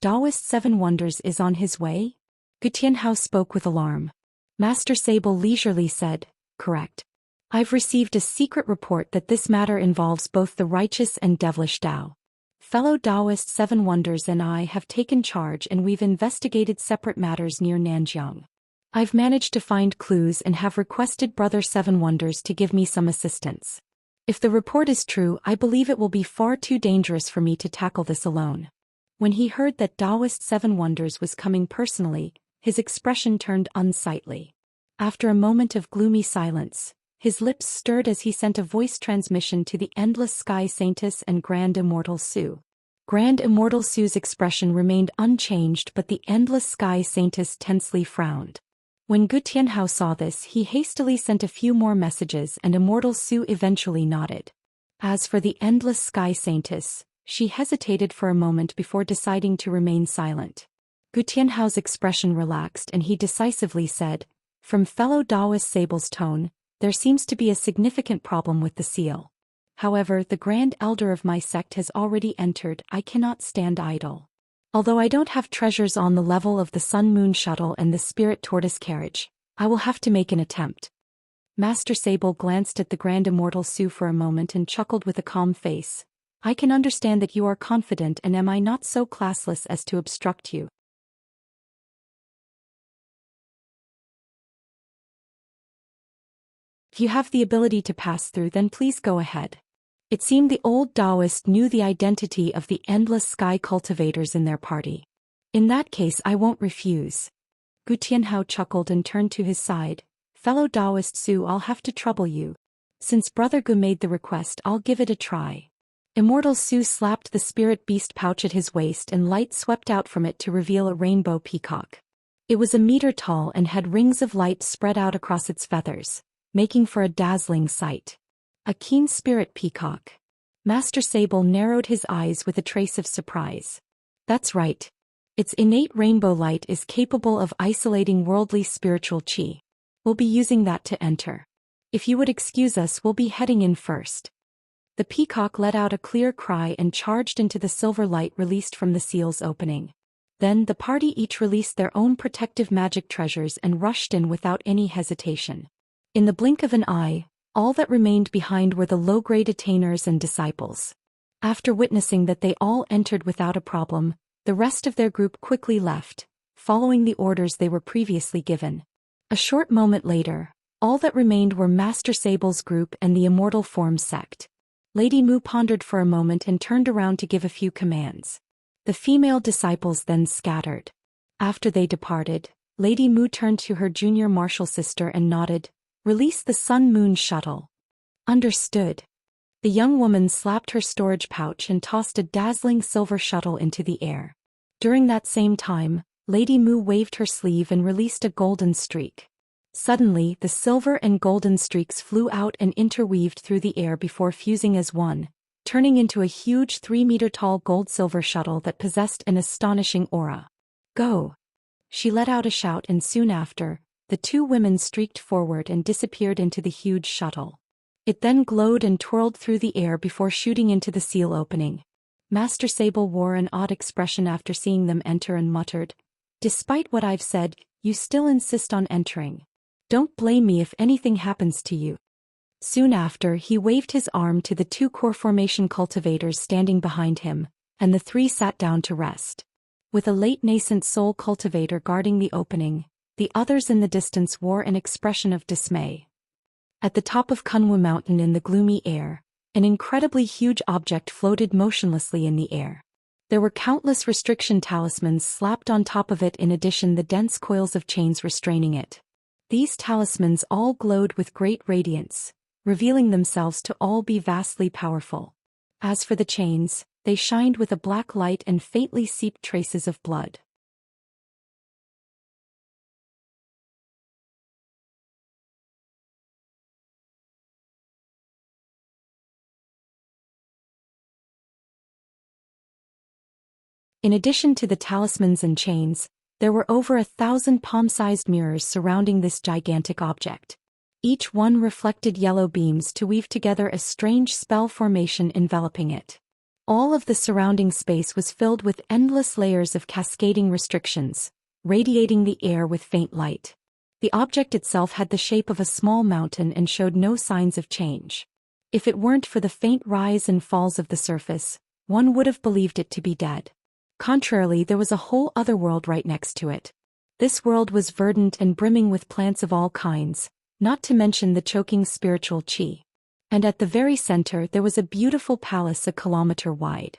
Taoist 7 Wonders is on his way? Gu Tianhao spoke with alarm. Master Sable leisurely said, Correct. I've received a secret report that this matter involves both the righteous and devilish Tao. Fellow Taoist 7 Wonders and I have taken charge and we've investigated separate matters near Nanjiang. I've managed to find clues and have requested Brother 7 Wonders to give me some assistance. If the report is true, I believe it will be far too dangerous for me to tackle this alone. When he heard that Taoist 7 Wonders was coming personally, his expression turned unsightly. After a moment of gloomy silence, his lips stirred as he sent a voice transmission to the Endless Sky Saintess and Grand Immortal Su. Grand Immortal Su's expression remained unchanged, but the Endless Sky Saintess tensely frowned. When Gu Tianhao saw this, he hastily sent a few more messages and Immortal Su eventually nodded. As for the Endless Sky Saintess, she hesitated for a moment before deciding to remain silent. Gu Tianhao's expression relaxed and he decisively said, From fellow Taoist Sable's tone, there seems to be a significant problem with the seal. However, the Grand Elder of my sect has already entered. I cannot stand idle. Although I don't have treasures on the level of the Sun-Moon Shuttle and the Spirit Tortoise Carriage, I will have to make an attempt. Master Sable glanced at the Grand Immortal Su for a moment and chuckled with a calm face. I can understand that you are confident, and am I not so classless as to obstruct you? If you have the ability to pass through, then please go ahead. It seemed the old Taoist knew the identity of the endless sky cultivators in their party. In that case, I won't refuse. Gu Tianhao chuckled and turned to his side. Fellow Taoist Su, I'll have to trouble you. Since Brother Gu made the request, I'll give it a try. Immortal Su slapped the spirit beast pouch at his waist, and light swept out from it to reveal a rainbow peacock. It was a meter tall and had rings of light spread out across its feathers, making for a dazzling sight. A keen spirit peacock. Master Sable narrowed his eyes with a trace of surprise. That's right. Its innate rainbow light is capable of isolating worldly spiritual qi. We'll be using that to enter. If you would excuse us, we'll be heading in first. The peacock let out a clear cry and charged into the silver light released from the seal's opening. Then the party each released their own protective magic treasures and rushed in without any hesitation. In the blink of an eye, all that remained behind were the low-grade attainers and disciples. After witnessing that they all entered without a problem, the rest of their group quickly left, following the orders they were previously given. A short moment later, all that remained were Master Sable's group and the Immortal Form sect. Lady Mu pondered for a moment and turned around to give a few commands. The female disciples then scattered. After they departed, Lady Mu turned to her junior martial sister and nodded. Release the Sun-Moon Shuttle. Understood. The young woman slapped her storage pouch and tossed a dazzling silver shuttle into the air. During that same time, Lady Mu waved her sleeve and released a golden streak. Suddenly, the silver and golden streaks flew out and interweaved through the air before fusing as one, turning into a huge 3-meter-tall gold-silver shuttle that possessed an astonishing aura. Go! She let out a shout, and soon after, the two women streaked forward and disappeared into the huge shuttle. It then glowed and twirled through the air before shooting into the seal opening. Master Sable wore an odd expression after seeing them enter and muttered, "Despite what I've said, you still insist on entering. Don't blame me if anything happens to you." Soon after, he waved his arm to the two core formation cultivators standing behind him, and the three sat down to rest. With a late nascent soul cultivator guarding the opening, the others in the distance wore an expression of dismay. At the top of Kunwu Mountain in the gloomy air, an incredibly huge object floated motionlessly in the air. There were countless restriction talismans slapped on top of it, in addition the dense coils of chains restraining it. These talismans all glowed with great radiance, revealing themselves to all be vastly powerful. As for the chains, they shined with a black light and faintly seeped traces of blood. In addition to the talismans and chains, there were over 1,000 palm-sized mirrors surrounding this gigantic object. Each one reflected yellow beams to weave together a strange spell formation enveloping it. All of the surrounding space was filled with endless layers of cascading restrictions, radiating the air with faint light. The object itself had the shape of a small mountain and showed no signs of change. If it weren't for the faint rise and falls of the surface, one would have believed it to be dead. Contrarily, there was a whole other world right next to it. This world was verdant and brimming with plants of all kinds, not to mention the choking spiritual qi. And at the very center there was a beautiful palace a kilometer wide.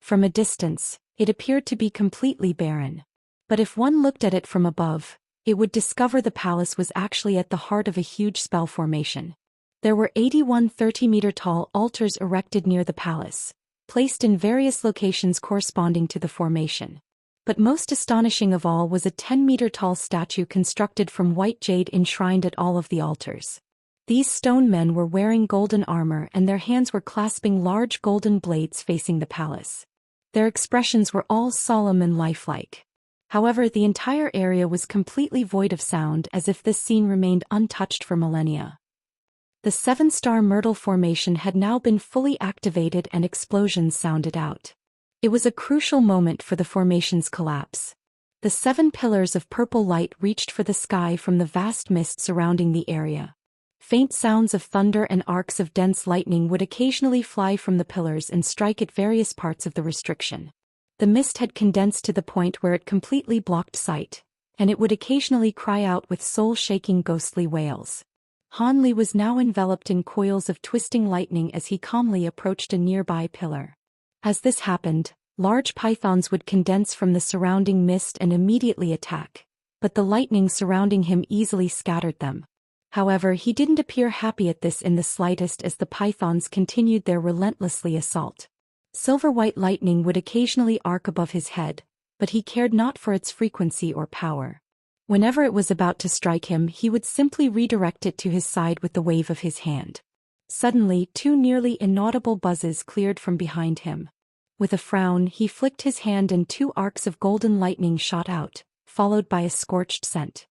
From a distance, it appeared to be completely barren. But if one looked at it from above, it would discover the palace was actually at the heart of a huge spell formation. There were 81 30-meter-tall altars erected near the palace, placed in various locations corresponding to the formation. But most astonishing of all was a 10-meter-tall statue constructed from white jade enshrined at all of the altars. These stone men were wearing golden armor and their hands were clasping large golden blades facing the palace. Their expressions were all solemn and lifelike. However, the entire area was completely void of sound, as if this scene remained untouched for millennia. The 7-star Myrtle formation had now been fully activated and explosions sounded out. It was a crucial moment for the formation's collapse. The 7 pillars of purple light reached for the sky from the vast mist surrounding the area. Faint sounds of thunder and arcs of dense lightning would occasionally fly from the pillars and strike at various parts of the restriction. The mist had condensed to the point where it completely blocked sight, and it would occasionally cry out with soul-shaking ghostly wails. Ligh was now enveloped in coils of twisting lightning as he calmly approached a nearby pillar. As this happened, large pythons would condense from the surrounding mist and immediately attack, but the lightning surrounding him easily scattered them. However, he didn't appear happy at this in the slightest as the pythons continued their relentlessly assault. Silver-white lightning would occasionally arc above his head, but he cared not for its frequency or power. Whenever it was about to strike him, he would simply redirect it to his side with the wave of his hand. Suddenly, 2 nearly inaudible buzzes cleared from behind him. With a frown, he flicked his hand and 2 arcs of golden lightning shot out, followed by a scorched scent.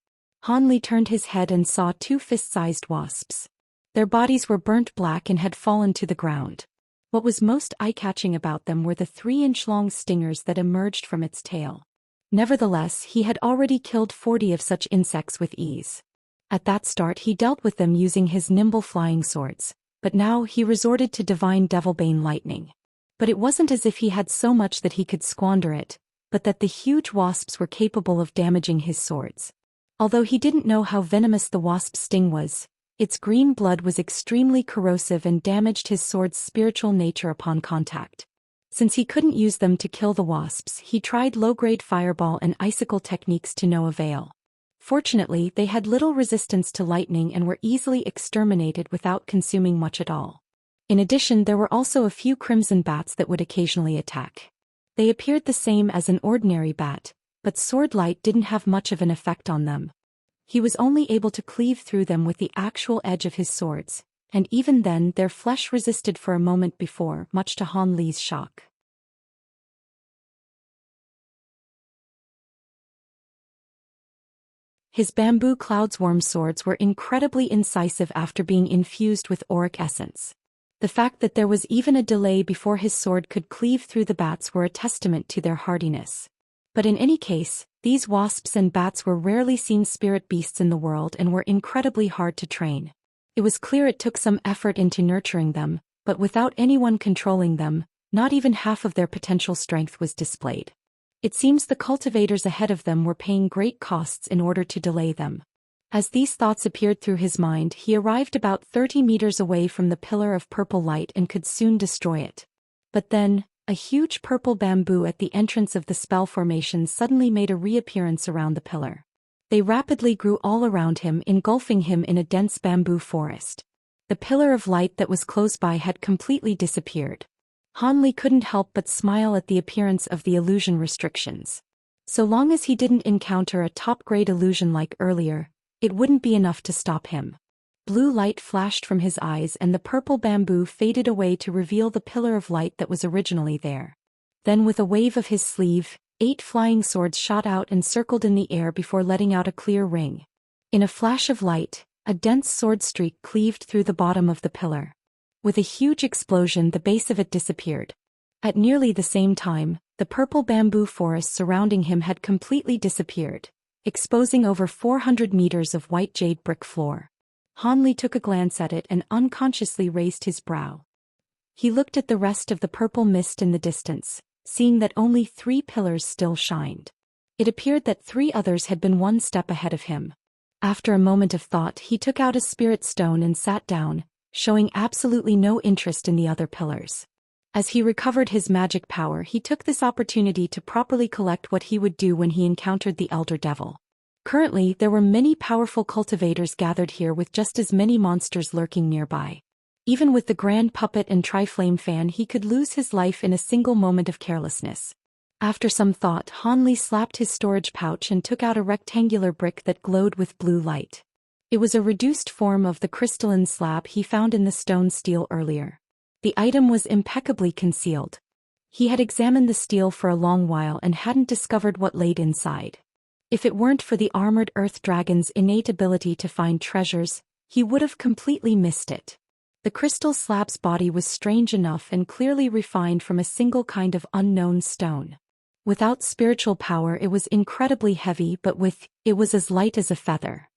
Ligh turned his head and saw 2 fist-sized wasps. Their bodies were burnt black and had fallen to the ground. What was most eye-catching about them were the 3-inch-long stingers that emerged from its tail. Nevertheless, he had already killed 40 of such insects with ease. At that start he dealt with them using his nimble flying swords, but now he resorted to divine devilbane lightning. But it wasn't as if he had so much that he could squander it, but that the huge wasps were capable of damaging his swords. Although he didn't know how venomous the wasp's sting was, its green blood was extremely corrosive and damaged his sword's spiritual nature upon contact. Since he couldn't use them to kill the wasps, he tried low-grade fireball and icicle techniques to no avail. Fortunately, they had little resistance to lightning and were easily exterminated without consuming much at all. In addition, there were also a few crimson bats that would occasionally attack. They appeared the same as an ordinary bat, but sword light didn't have much of an effect on them. He was only able to cleave through them with the actual edge of his swords, and even then their flesh resisted for a moment before, much to Ligh's shock. His bamboo cloudsworm swords were incredibly incisive after being infused with auric essence. The fact that there was even a delay before his sword could cleave through the bats were a testament to their hardiness. But in any case, these wasps and bats were rarely seen spirit beasts in the world and were incredibly hard to train. It was clear it took some effort into nurturing them, but without anyone controlling them, not even half of their potential strength was displayed. It seems the cultivators ahead of them were paying great costs in order to delay them. As these thoughts appeared through his mind, he arrived about 30 meters away from the pillar of purple light and could soon destroy it. But then, a huge purple bamboo at the entrance of the spell formation suddenly made a reappearance around the pillar. They rapidly grew all around him, engulfing him in a dense bamboo forest. The pillar of light that was close by had completely disappeared. Ligh couldn't help but smile at the appearance of the illusion restrictions. So long as he didn't encounter a top-grade illusion like earlier, it wouldn't be enough to stop him. Blue light flashed from his eyes and the purple bamboo faded away to reveal the pillar of light that was originally there. Then with a wave of his sleeve, 8 flying swords shot out and circled in the air before letting out a clear ring. In a flash of light, a dense sword streak cleaved through the bottom of the pillar. With a huge explosion, the base of it disappeared. At nearly the same time, the purple bamboo forest surrounding him had completely disappeared, exposing over 400 meters of white jade brick floor. Ligh took a glance at it and unconsciously raised his brow. He looked at the rest of the purple mist in the distance, seeing that only 3 pillars still shined. It appeared that 3 others had been one step ahead of him. After a moment of thought, he took out a spirit stone and sat down, showing absolutely no interest in the other pillars. As he recovered his magic power, he took this opportunity to properly collect what he would do when he encountered the Elder Devil. Currently, there were many powerful cultivators gathered here with just as many monsters lurking nearby. Even with the Grand Puppet and Triflame fan, he could lose his life in a single moment of carelessness. After some thought, Ligh slapped his storage pouch and took out a rectangular brick that glowed with blue light. It was a reduced form of the crystalline slab he found in the stone steel earlier. The item was impeccably concealed. He had examined the steel for a long while and hadn't discovered what laid inside. If it weren't for the armored earth dragon's innate ability to find treasures, he would have completely missed it. The crystal slab's body was strange enough and clearly refined from a single kind of unknown stone. Without spiritual power it was incredibly heavy, but with it was as light as a feather.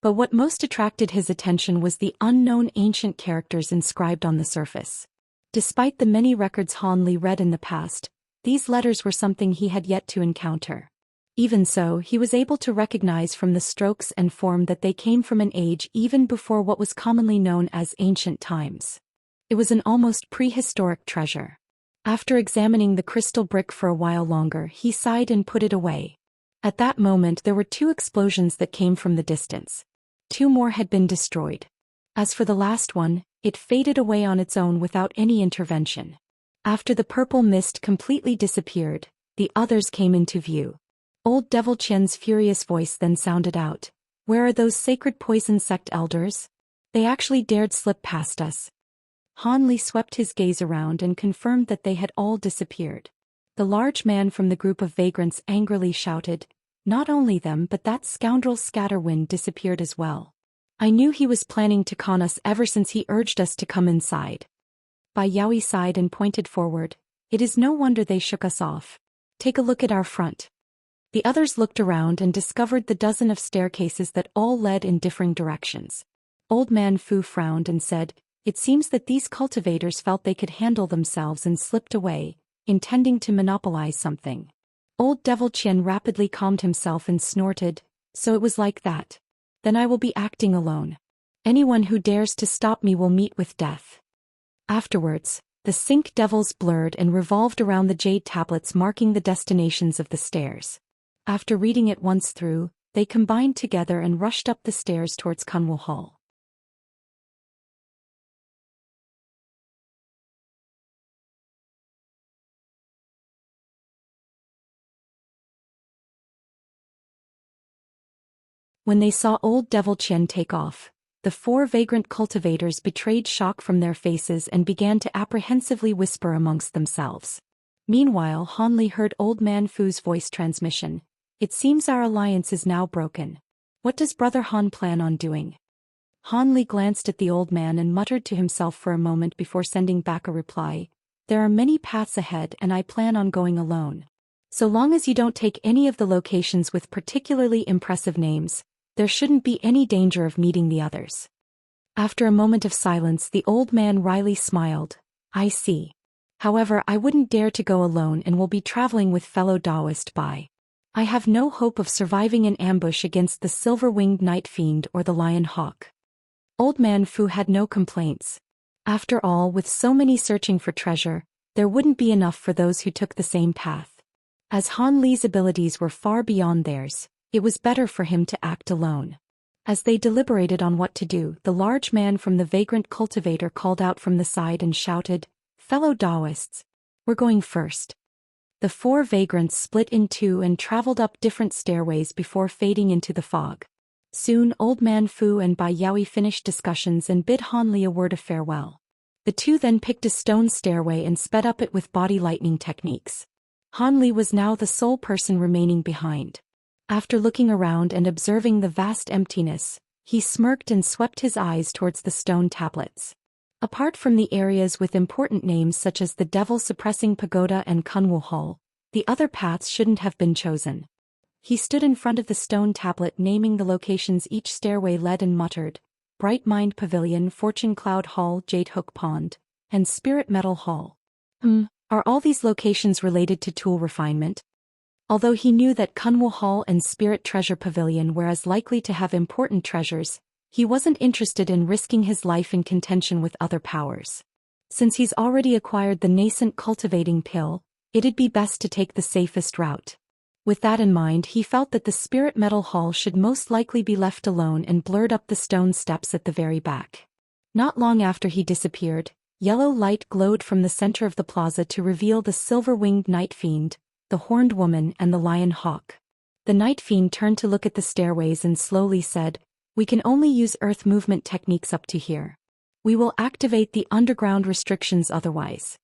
But what most attracted his attention was the unknown ancient characters inscribed on the surface. Despite the many records Ligh read in the past, these letters were something he had yet to encounter. Even so, he was able to recognize from the strokes and form that they came from an age even before what was commonly known as ancient times. It was an almost prehistoric treasure. After examining the crystal brick for a while longer, he sighed and put it away. At that moment there were 2 explosions that came from the distance. 2 more had been destroyed. As for the last one, it faded away on its own without any intervention. After the purple mist completely disappeared, the others came into view. Old Devil Qian's furious voice then sounded out. "Where are those sacred poison sect elders? They actually dared slip past us." Ligh swept his gaze around and confirmed that they had all disappeared. The large man from the group of vagrants angrily shouted, "Not only them but that scoundrel Scatterwind disappeared as well. I knew he was planning to con us ever since he urged us to come inside." Bai Yaoi sighed and pointed forward. "It is no wonder they shook us off. Take a look at our front." The others looked around and discovered the dozen of staircases that all led in differing directions. Old Man Fu frowned and said, "It seems that these cultivators felt they could handle themselves and slipped away, intending to monopolize something." Old Devil Qian rapidly calmed himself and snorted, "So it was like that. Then I will be acting alone. Anyone who dares to stop me will meet with death." Afterwards, the Cinque devils blurred and revolved around the jade tablets marking the destinations of the stairs. After reading it once through, they combined together and rushed up the stairs towards Kunwu Hall. When they saw Old Devil Qian take off, the 4 vagrant cultivators betrayed shock from their faces and began to apprehensively whisper amongst themselves. Meanwhile, Ligh heard Old Man Fu's voice transmission. "It seems our alliance is now broken. What does Brother Han plan on doing?" Ligh glanced at the old man and muttered to himself for a moment before sending back a reply. "There are many paths ahead and I plan on going alone. So long as you don't take any of the locations with particularly impressive names, there shouldn't be any danger of meeting the others." After a moment of silence, the old man wryly smiled. "I see. However, I wouldn't dare to go alone and will be traveling with fellow Taoist Bai. I have no hope of surviving an ambush against the silver-winged Nightfiend or the Lion Hawk." Old Man Fu had no complaints. After all, with so many searching for treasure, there wouldn't be enough for those who took the same path. As Li's abilities were far beyond theirs, it was better for him to act alone. As they deliberated on what to do, the large man from the vagrant cultivator called out from the side and shouted, "Fellow Taoists, we're going first." The 4 vagrants split in 2 and traveled up different stairways before fading into the fog. Soon Old Man Fu and Bai Yaoi finished discussions and bid Ligh a word of farewell. The 2 then picked a stone stairway and sped up it with body lightning techniques. Ligh was now the sole person remaining behind. After looking around and observing the vast emptiness, he smirked and swept his eyes towards the stone tablets. Apart from the areas with important names such as the Devil-Suppressing Pagoda and Kunwu Hall, the other paths shouldn't have been chosen. He stood in front of the stone tablet naming the locations each stairway led and muttered, "Bright Mind Pavilion, Fortune Cloud Hall, Jade Hook Pond, and Spirit Metal Hall. Are all these locations related to tool refinement?" Although he knew that Kunwu Hall and Spirit Treasure Pavilion were as likely to have important treasures, he wasn't interested in risking his life in contention with other powers. Since he's already acquired the nascent cultivating pill, it'd be best to take the safest route. With that in mind, he felt that the Spirit Metal Hall should most likely be left alone and blurred up the stone steps at the very back. Not long after he disappeared, yellow light glowed from the center of the plaza to reveal the silver-winged Nightfiend, the Horned Woman and the Lion Hawk. The Nightfiend turned to look at the stairways and slowly said, "We can only use earth movement techniques up to here. We will activate the underground restrictions otherwise."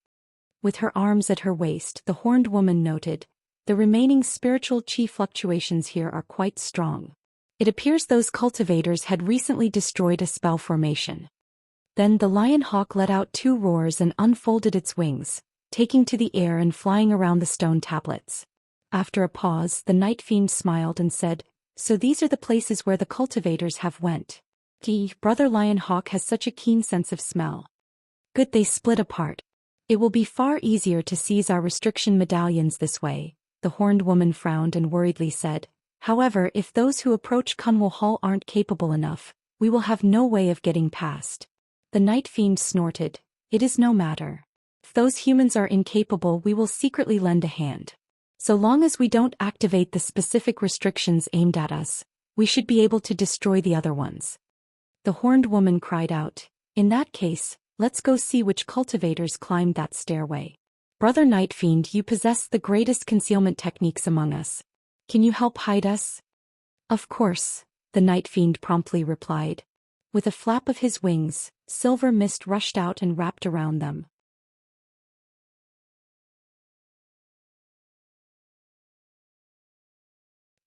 With her arms at her waist, the Horned Woman noted, the remaining spiritual chi fluctuations here are quite strong. It appears those cultivators had recently destroyed a spell formation. Then the lion hawk let out 2 roars and unfolded its wings, taking to the air and flying around the stone tablets. After a pause, the Nightfiend smiled and said, "So these are the places where the cultivators have went. Brother Lion Hawk has such a keen sense of smell. Good, they split apart. It will be far easier to seize our restriction medallions this way," the horned woman frowned and worriedly said. "However, if those who approach Kunwu Hall aren't capable enough, we will have no way of getting past." The Nightfiend snorted, "It is no matter. If those humans are incapable, we will secretly lend a hand. So long as we don't activate the specific restrictions aimed at us, we should be able to destroy the other ones." The horned woman cried out, "In that case, let's go see which cultivators climbed that stairway. Brother Nightfiend, you possess the greatest concealment techniques among us. Can you help hide us?" "Of course," the Nightfiend promptly replied. With a flap of his wings, silver mist rushed out and wrapped around them.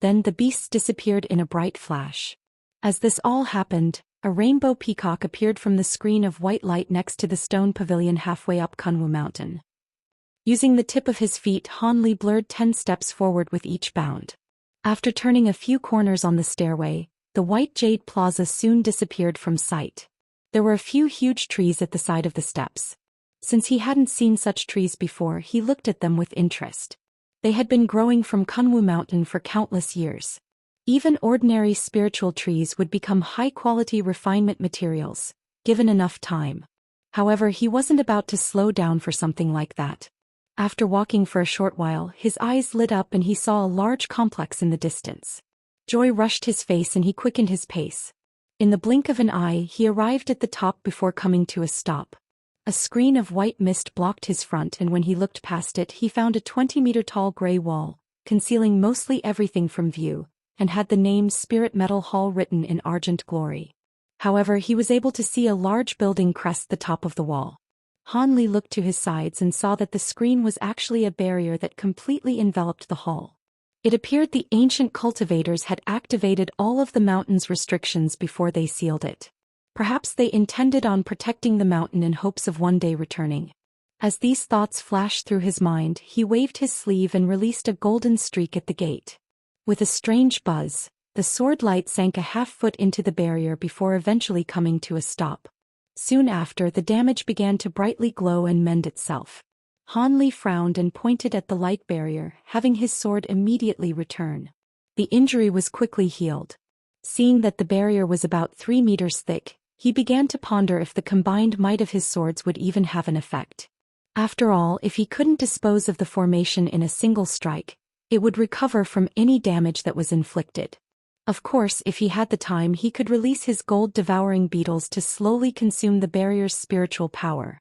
Then the beasts disappeared in a bright flash. As this all happened, a rainbow peacock appeared from the screen of white light next to the stone pavilion halfway up Kunwu Mountain. Using the tip of his feet, Li blurred 10 steps forward with each bound. After turning a few corners on the stairway, the white jade plaza soon disappeared from sight. There were a few huge trees at the side of the steps. Since he hadn't seen such trees before, he looked at them with interest. They had been growing from Kunwu Mountain for countless years. Even ordinary spiritual trees would become high-quality refinement materials, given enough time. However, he wasn't about to slow down for something like that. After walking for a short while, his eyes lit up and he saw a large complex in the distance. Joy rushed his face and he quickened his pace. In the blink of an eye, he arrived at the top before coming to a stop. A screen of white mist blocked his front, and when he looked past it, he found a 20-meter-tall gray wall, concealing mostly everything from view, and had the name Spirit Metal Hall written in argent glory. However, he was able to see a large building crest the top of the wall. Li looked to his sides and saw that the screen was actually a barrier that completely enveloped the hall. It appeared the ancient cultivators had activated all of the mountain's restrictions before they sealed it. Perhaps they intended on protecting the mountain in hopes of one day returning. As these thoughts flashed through his mind, he waved his sleeve and released a golden streak at the gate. With a strange buzz, the sword light sank a half-foot into the barrier before eventually coming to a stop. Soon after, the damage began to brightly glow and mend itself. Li frowned and pointed at the light barrier, having his sword immediately return. The injury was quickly healed. Seeing that the barrier was about 3 meters thick, he began to ponder if the combined might of his swords would even have an effect. After all, if he couldn't dispose of the formation in a single strike, it would recover from any damage that was inflicted. Of course, if he had the time, he could release his gold-devouring beetles to slowly consume the barrier's spiritual power.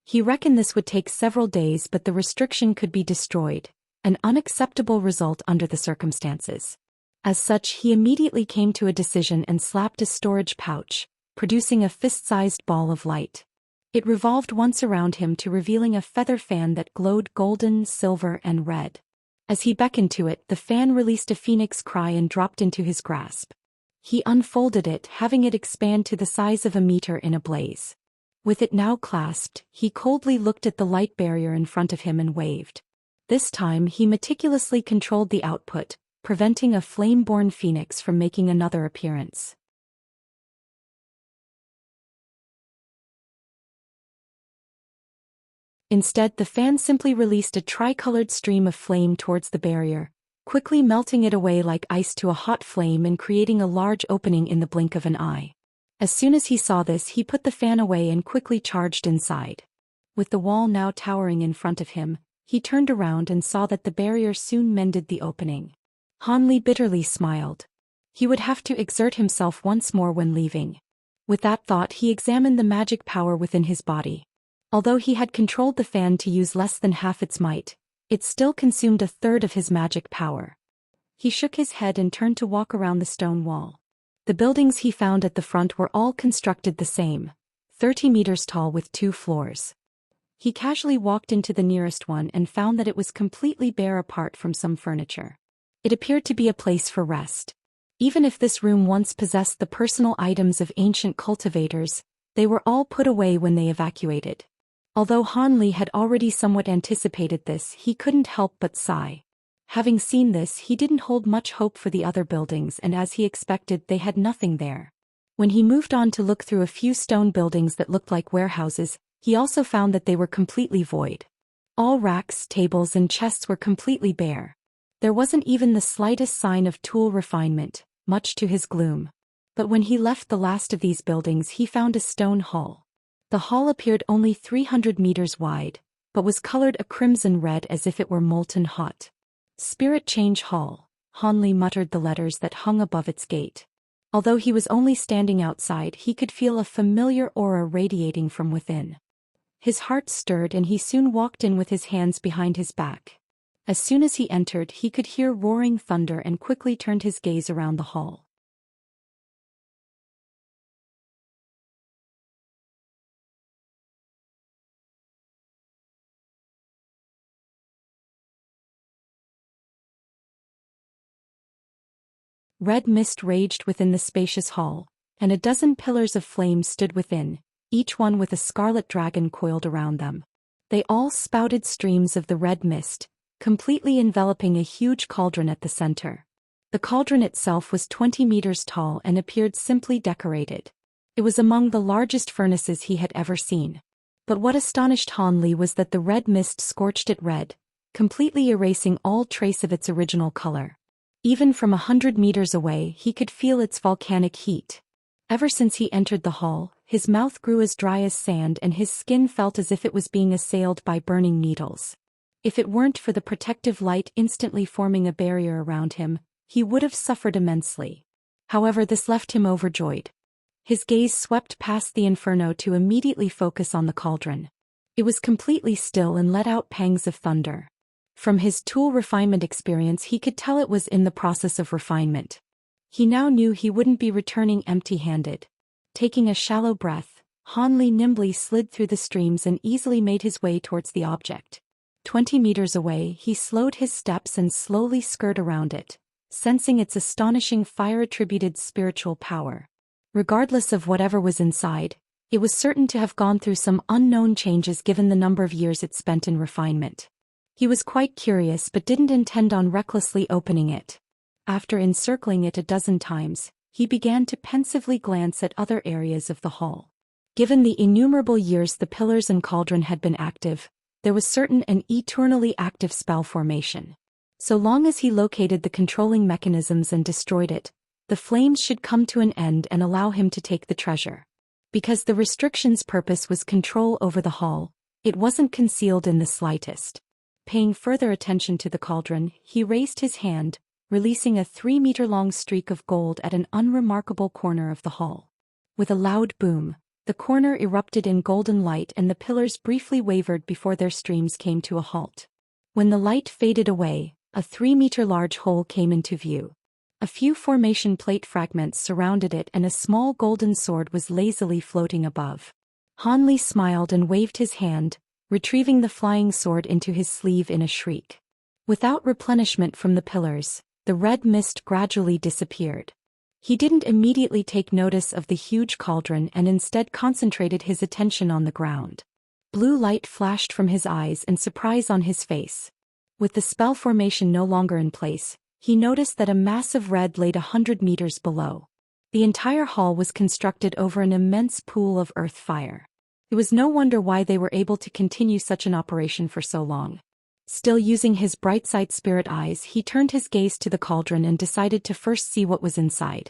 He reckoned this would take several days, but the restriction could be destroyed, an unacceptable result under the circumstances. As such, he immediately came to a decision and slapped a storage pouch, producing a fist-sized ball of light. It revolved once around him to revealing a feather fan that glowed golden, silver, and red. As he beckoned to it, the fan released a phoenix cry and dropped into his grasp. He unfolded it, having it expand to the size of a meter in a blaze. With it now clasped, he coldly looked at the light barrier in front of him and waved. This time he meticulously controlled the output, preventing a flame-born phoenix from making another appearance. Instead, the fan simply released a tricolored stream of flame towards the barrier, quickly melting it away like ice to a hot flame and creating a large opening in the blink of an eye. As soon as he saw this, he put the fan away and quickly charged inside. With the wall now towering in front of him, he turned around and saw that the barrier soon mended the opening. Li bitterly smiled. He would have to exert himself once more when leaving. With that thought, he examined the magic power within his body. Although he had controlled the fan to use less than half its might, it still consumed a third of his magic power. He shook his head and turned to walk around the stone wall. The buildings he found at the front were all constructed the same, 30 meters tall with 2 floors. He casually walked into the nearest one and found that it was completely bare apart from some furniture. It appeared to be a place for rest. Even if this room once possessed the personal items of ancient cultivators, they were all put away when they evacuated. Although Ligh had already somewhat anticipated this, he couldn't help but sigh. Having seen this, he didn't hold much hope for the other buildings, and as he expected, they had nothing there. When he moved on to look through a few stone buildings that looked like warehouses, he also found that they were completely void. All racks, tables, and chests were completely bare. There wasn't even the slightest sign of tool refinement, much to his gloom. But when he left the last of these buildings, he found a stone hall. The hall appeared only 300 meters wide, but was colored a crimson red as if it were molten hot. Spirit Change Hall, Ligh muttered the letters that hung above its gate. Although he was only standing outside, he could feel a familiar aura radiating from within. His heart stirred and he soon walked in with his hands behind his back. As soon as he entered, he could hear roaring thunder and quickly turned his gaze around the hall. Red mist raged within the spacious hall, and a dozen pillars of flame stood within, each one with a scarlet dragon coiled around them. They all spouted streams of the red mist, completely enveloping a huge cauldron at the center. The cauldron itself was 20 meters tall and appeared simply decorated. It was among the largest furnaces he had ever seen. But what astonished Ligh was that the red mist scorched it red, completely erasing all trace of its original color. Even from 100 meters away, he could feel its volcanic heat. Ever since he entered the hall, his mouth grew as dry as sand and his skin felt as if it was being assailed by burning needles. If it weren't for the protective light instantly forming a barrier around him, he would have suffered immensely. However, this left him overjoyed. His gaze swept past the inferno to immediately focus on the cauldron. It was completely still and let out pangs of thunder. From his tool refinement experience, he could tell it was in the process of refinement. He now knew he wouldn't be returning empty-handed. Taking a shallow breath, Ligh nimbly slid through the streams and easily made his way towards the object. 20 meters away, he slowed his steps and slowly skirted around it, sensing its astonishing fire-attributed spiritual power. Regardless of whatever was inside, it was certain to have gone through some unknown changes given the number of years it spent in refinement. He was quite curious but didn't intend on recklessly opening it. After encircling it a dozen times, he began to pensively glance at other areas of the hall. Given the innumerable years the pillars and cauldron had been active, there was certain an eternally active spell formation. So long as he located the controlling mechanisms and destroyed it, the flames should come to an end and allow him to take the treasure. Because the restriction's purpose was control over the hall, it wasn't concealed in the slightest. Paying further attention to the cauldron, he raised his hand, releasing a 3-meter-long streak of gold at an unremarkable corner of the hall. With a loud boom, the corner erupted in golden light and the pillars briefly wavered before their streams came to a halt. When the light faded away, a 3-meter-large hole came into view. A few formation plate fragments surrounded it and a small golden sword was lazily floating above. Ligh smiled and waved his hand, retrieving the flying sword into his sleeve in a shriek. Without replenishment from the pillars, the red mist gradually disappeared. He didn't immediately take notice of the huge cauldron and instead concentrated his attention on the ground. Blue light flashed from his eyes and surprise on his face. With the spell formation no longer in place, he noticed that a massive red laid 100 meters below. The entire hall was constructed over an immense pool of earth fire. It was no wonder why they were able to continue such an operation for so long. Still using his bright-side spirit eyes, he turned his gaze to the cauldron and decided to first see what was inside.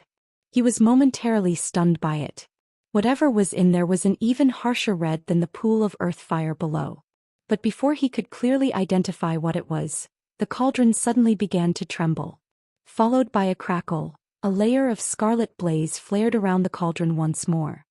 He was momentarily stunned by it. Whatever was in there was an even harsher red than the pool of earth fire below. But before he could clearly identify what it was, the cauldron suddenly began to tremble. Followed by a crackle, a layer of scarlet blaze flared around the cauldron once more.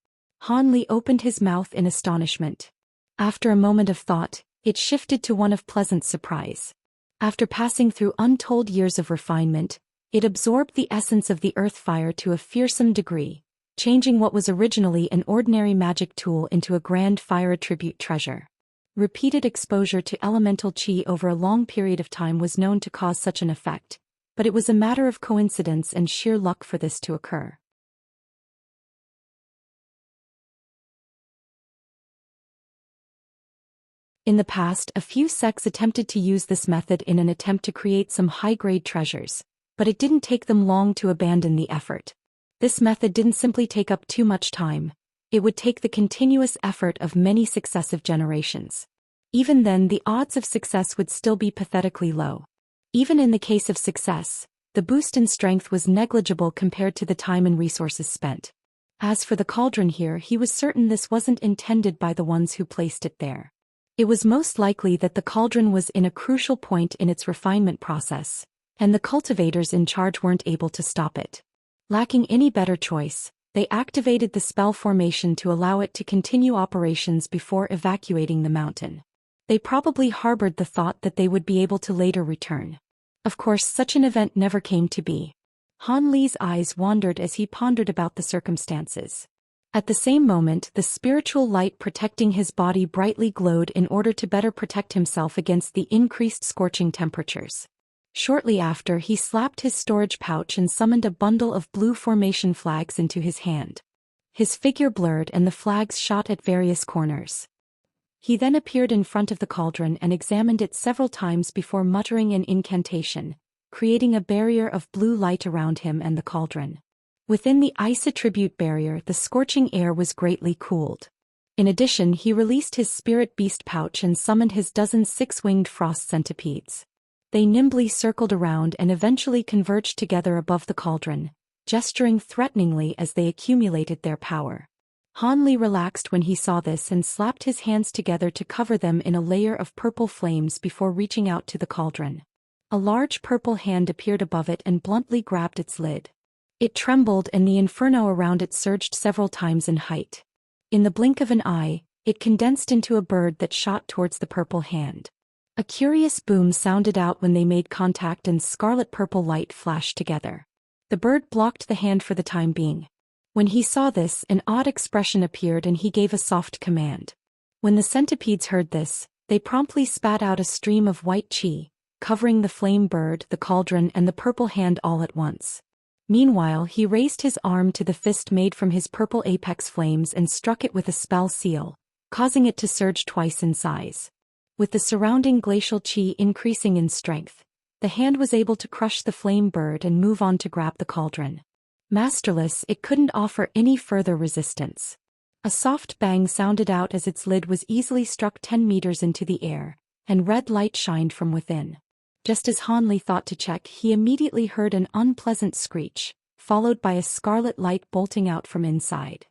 Ligh opened his mouth in astonishment. After a moment of thought, it shifted to one of pleasant surprise. After passing through untold years of refinement, it absorbed the essence of the earth fire to a fearsome degree, changing what was originally an ordinary magic tool into a grand fire attribute treasure. Repeated exposure to elemental qi over a long period of time was known to cause such an effect, but it was a matter of coincidence and sheer luck for this to occur. In the past, a few sects attempted to use this method in an attempt to create some high-grade treasures, but it didn't take them long to abandon the effort. This method didn't simply take up too much time. It would take the continuous effort of many successive generations. Even then, the odds of success would still be pathetically low. Even in the case of success, the boost in strength was negligible compared to the time and resources spent. As for the cauldron here, he was certain this wasn't intended by the ones who placed it there. It was most likely that the cauldron was in a crucial point in its refinement process, and the cultivators in charge weren't able to stop it. Lacking any better choice, they activated the spell formation to allow it to continue operations before evacuating the mountain. They probably harbored the thought that they would be able to later return. Of course, such an event never came to be. Han Li's eyes wandered as he pondered about the circumstances. At the same moment, the spiritual light protecting his body brightly glowed in order to better protect himself against the increased scorching temperatures. Shortly after, he slapped his storage pouch and summoned a bundle of blue formation flags into his hand. His figure blurred and the flags shot at various corners. He then appeared in front of the cauldron and examined it several times before muttering an incantation, creating a barrier of blue light around him and the cauldron. Within the ice attribute barrier, the scorching air was greatly cooled. In addition, he released his spirit beast pouch and summoned his dozen six-winged frost centipedes. They nimbly circled around and eventually converged together above the cauldron, gesturing threateningly as they accumulated their power. Han Li relaxed when he saw this and slapped his hands together to cover them in a layer of purple flames before reaching out to the cauldron. A large purple hand appeared above it and bluntly grabbed its lid. It trembled and the inferno around it surged several times in height. In the blink of an eye, it condensed into a bird that shot towards the purple hand. A curious boom sounded out when they made contact and scarlet-purple light flashed together. The bird blocked the hand for the time being. When he saw this, an odd expression appeared and he gave a soft command. When the centipedes heard this, they promptly spat out a stream of white qi, covering the flame bird, the cauldron, and the purple hand all at once. Meanwhile, he raised his arm to the fist made from his purple apex flames and struck it with a spell seal, causing it to surge twice in size. With the surrounding glacial qi increasing in strength, the hand was able to crush the flame bird and move on to grab the cauldron. Masterless, it couldn't offer any further resistance. A soft bang sounded out as its lid was easily struck 10 meters into the air, and red light shined from within. Just as Han Li thought to check, he immediately heard an unpleasant screech, followed by a scarlet light bolting out from inside.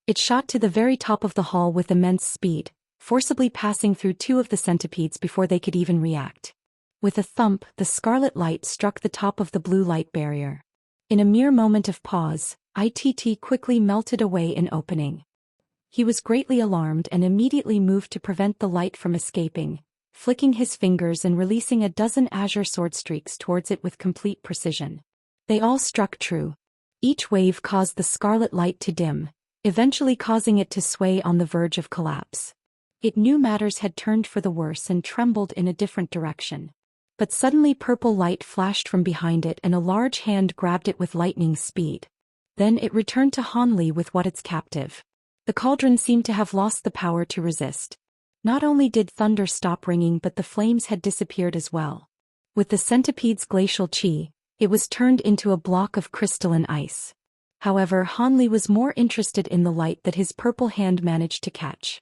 It shot to the very top of the hall with immense speed, forcibly passing through two of the centipedes before they could even react. With a thump, the scarlet light struck the top of the blue light barrier. In a mere moment of pause, it quickly melted away in opening. He was greatly alarmed and immediately moved to prevent the light from escaping, flicking his fingers and releasing a dozen azure sword streaks towards it with complete precision. They all struck true. Each wave caused the scarlet light to dim, eventually causing it to sway on the verge of collapse. It knew matters had turned for the worse and trembled in a different direction. But suddenly purple light flashed from behind it and a large hand grabbed it with lightning speed. Then it returned to Han Li with what its captive. The cauldron seemed to have lost the power to resist. Not only did thunder stop ringing, but the flames had disappeared as well. With the centipede's glacial qi, it was turned into a block of crystalline ice. However, Han Li was more interested in the light that his purple hand managed to catch.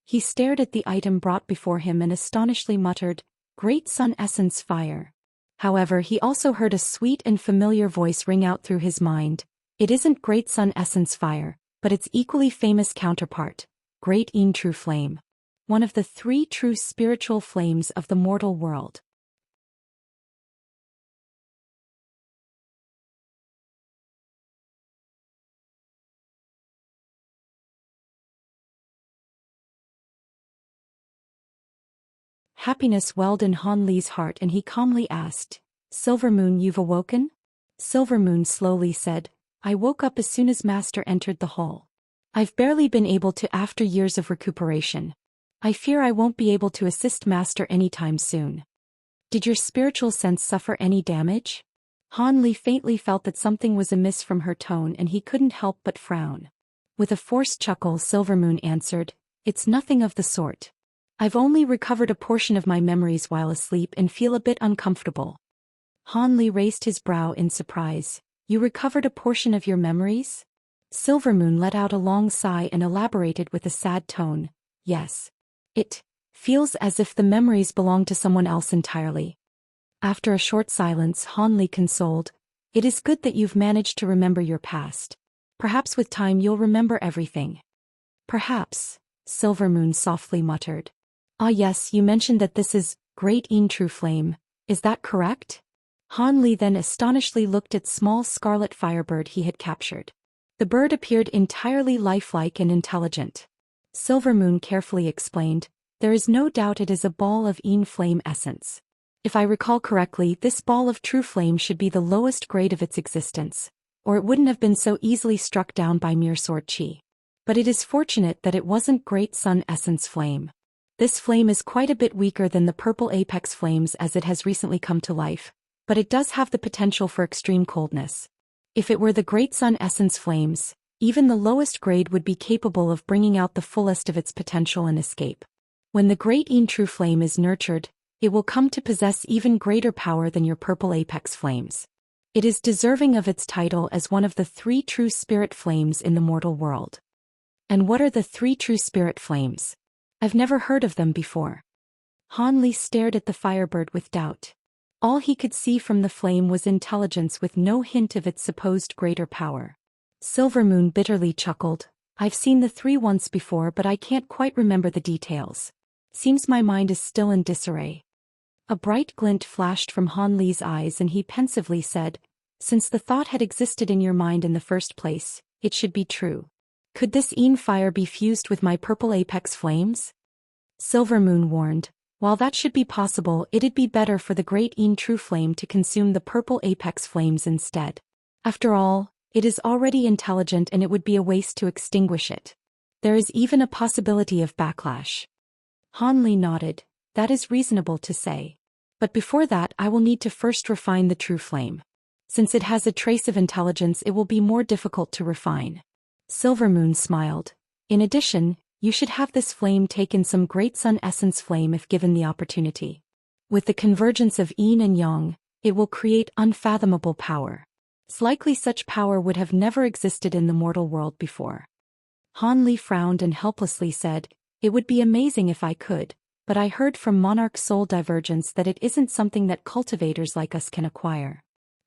He stared at the item brought before him and astonishedly muttered, "Great Sun Essence Fire." However, he also heard a sweet and familiar voice ring out through his mind. It isn't Great Sun Essence Fire, but its equally famous counterpart, Great Trueflame, one of the three true spiritual flames of the mortal world. Happiness welled in Han Li's heart and he calmly asked, "Silver Moon, you've awoken?" Silver Moon slowly said, I woke up as soon as Master entered the hall. I've barely been able to after years of recuperation. I fear I won't be able to assist Master anytime soon. Did your spiritual sense suffer any damage? Ligh faintly felt that something was amiss from her tone and he couldn't help but frown. With a forced chuckle, Silvermoon answered, "It's nothing of the sort. I've only recovered a portion of my memories while asleep and feel a bit uncomfortable." Ligh raised his brow in surprise. "You recovered a portion of your memories?" Silvermoon let out a long sigh and elaborated with a sad tone, "Yes. It feels as if the memories belong to someone else entirely." After a short silence, Ligh consoled, "It is good that you've managed to remember your past. Perhaps with time you'll remember everything." "Perhaps," Silvermoon softly muttered. "Ah yes, you mentioned that this is Great Trueflame. Is that correct?" Ligh then astonishedly looked at small scarlet firebird he had captured. The bird appeared entirely lifelike and intelligent. Silvermoon carefully explained, "There is no doubt it is a ball of flame essence. If I recall correctly, this ball of Trueflame should be the lowest grade of its existence, or it wouldn't have been so easily struck down by mere sword chi. But it is fortunate that it wasn't Great Sun Essence Flame. This flame is quite a bit weaker than the purple apex flames as it has recently come to life, but it does have the potential for extreme coldness. If it were the Great Sun Essence Flames, even the lowest grade would be capable of bringing out the fullest of its potential and escape. When the Great Trueflame is nurtured, it will come to possess even greater power than your purple apex flames. It is deserving of its title as one of the 3 true spirit flames in the mortal world." "And what are the 3 true spirit flames? I've never heard of them before." Ligh stared at the firebird with doubt. All he could see from the flame was intelligence with no hint of its supposed greater power. Silvermoon bitterly chuckled, "I've seen the 3 once before but I can't quite remember the details. Seems my mind is still in disarray." A bright glint flashed from Ligh's eyes and he pensively said, "Since the thought had existed in your mind in the first place, it should be true. Could this fire be fused with my purple apex flames?" Silvermoon warned, "While that should be possible, it'd be better for the Great Trueflame to consume the purple apex flames instead. After all, it is already intelligent and it would be a waste to extinguish it. There is even a possibility of backlash." Ligh nodded, "That is reasonable to say. But before that I will need to first refine the Trueflame. Since it has a trace of intelligence it will be more difficult to refine." Silvermoon smiled. "In addition, you should have this flame take in some Great Sun Essence Flame if given the opportunity. With the convergence of yin and yang, it will create unfathomable power. It's likely such power would have never existed in the mortal world before." Ligh frowned and helplessly said, "It would be amazing if I could, but I heard from Monarch Soul Divergence that it isn't something that cultivators like us can acquire."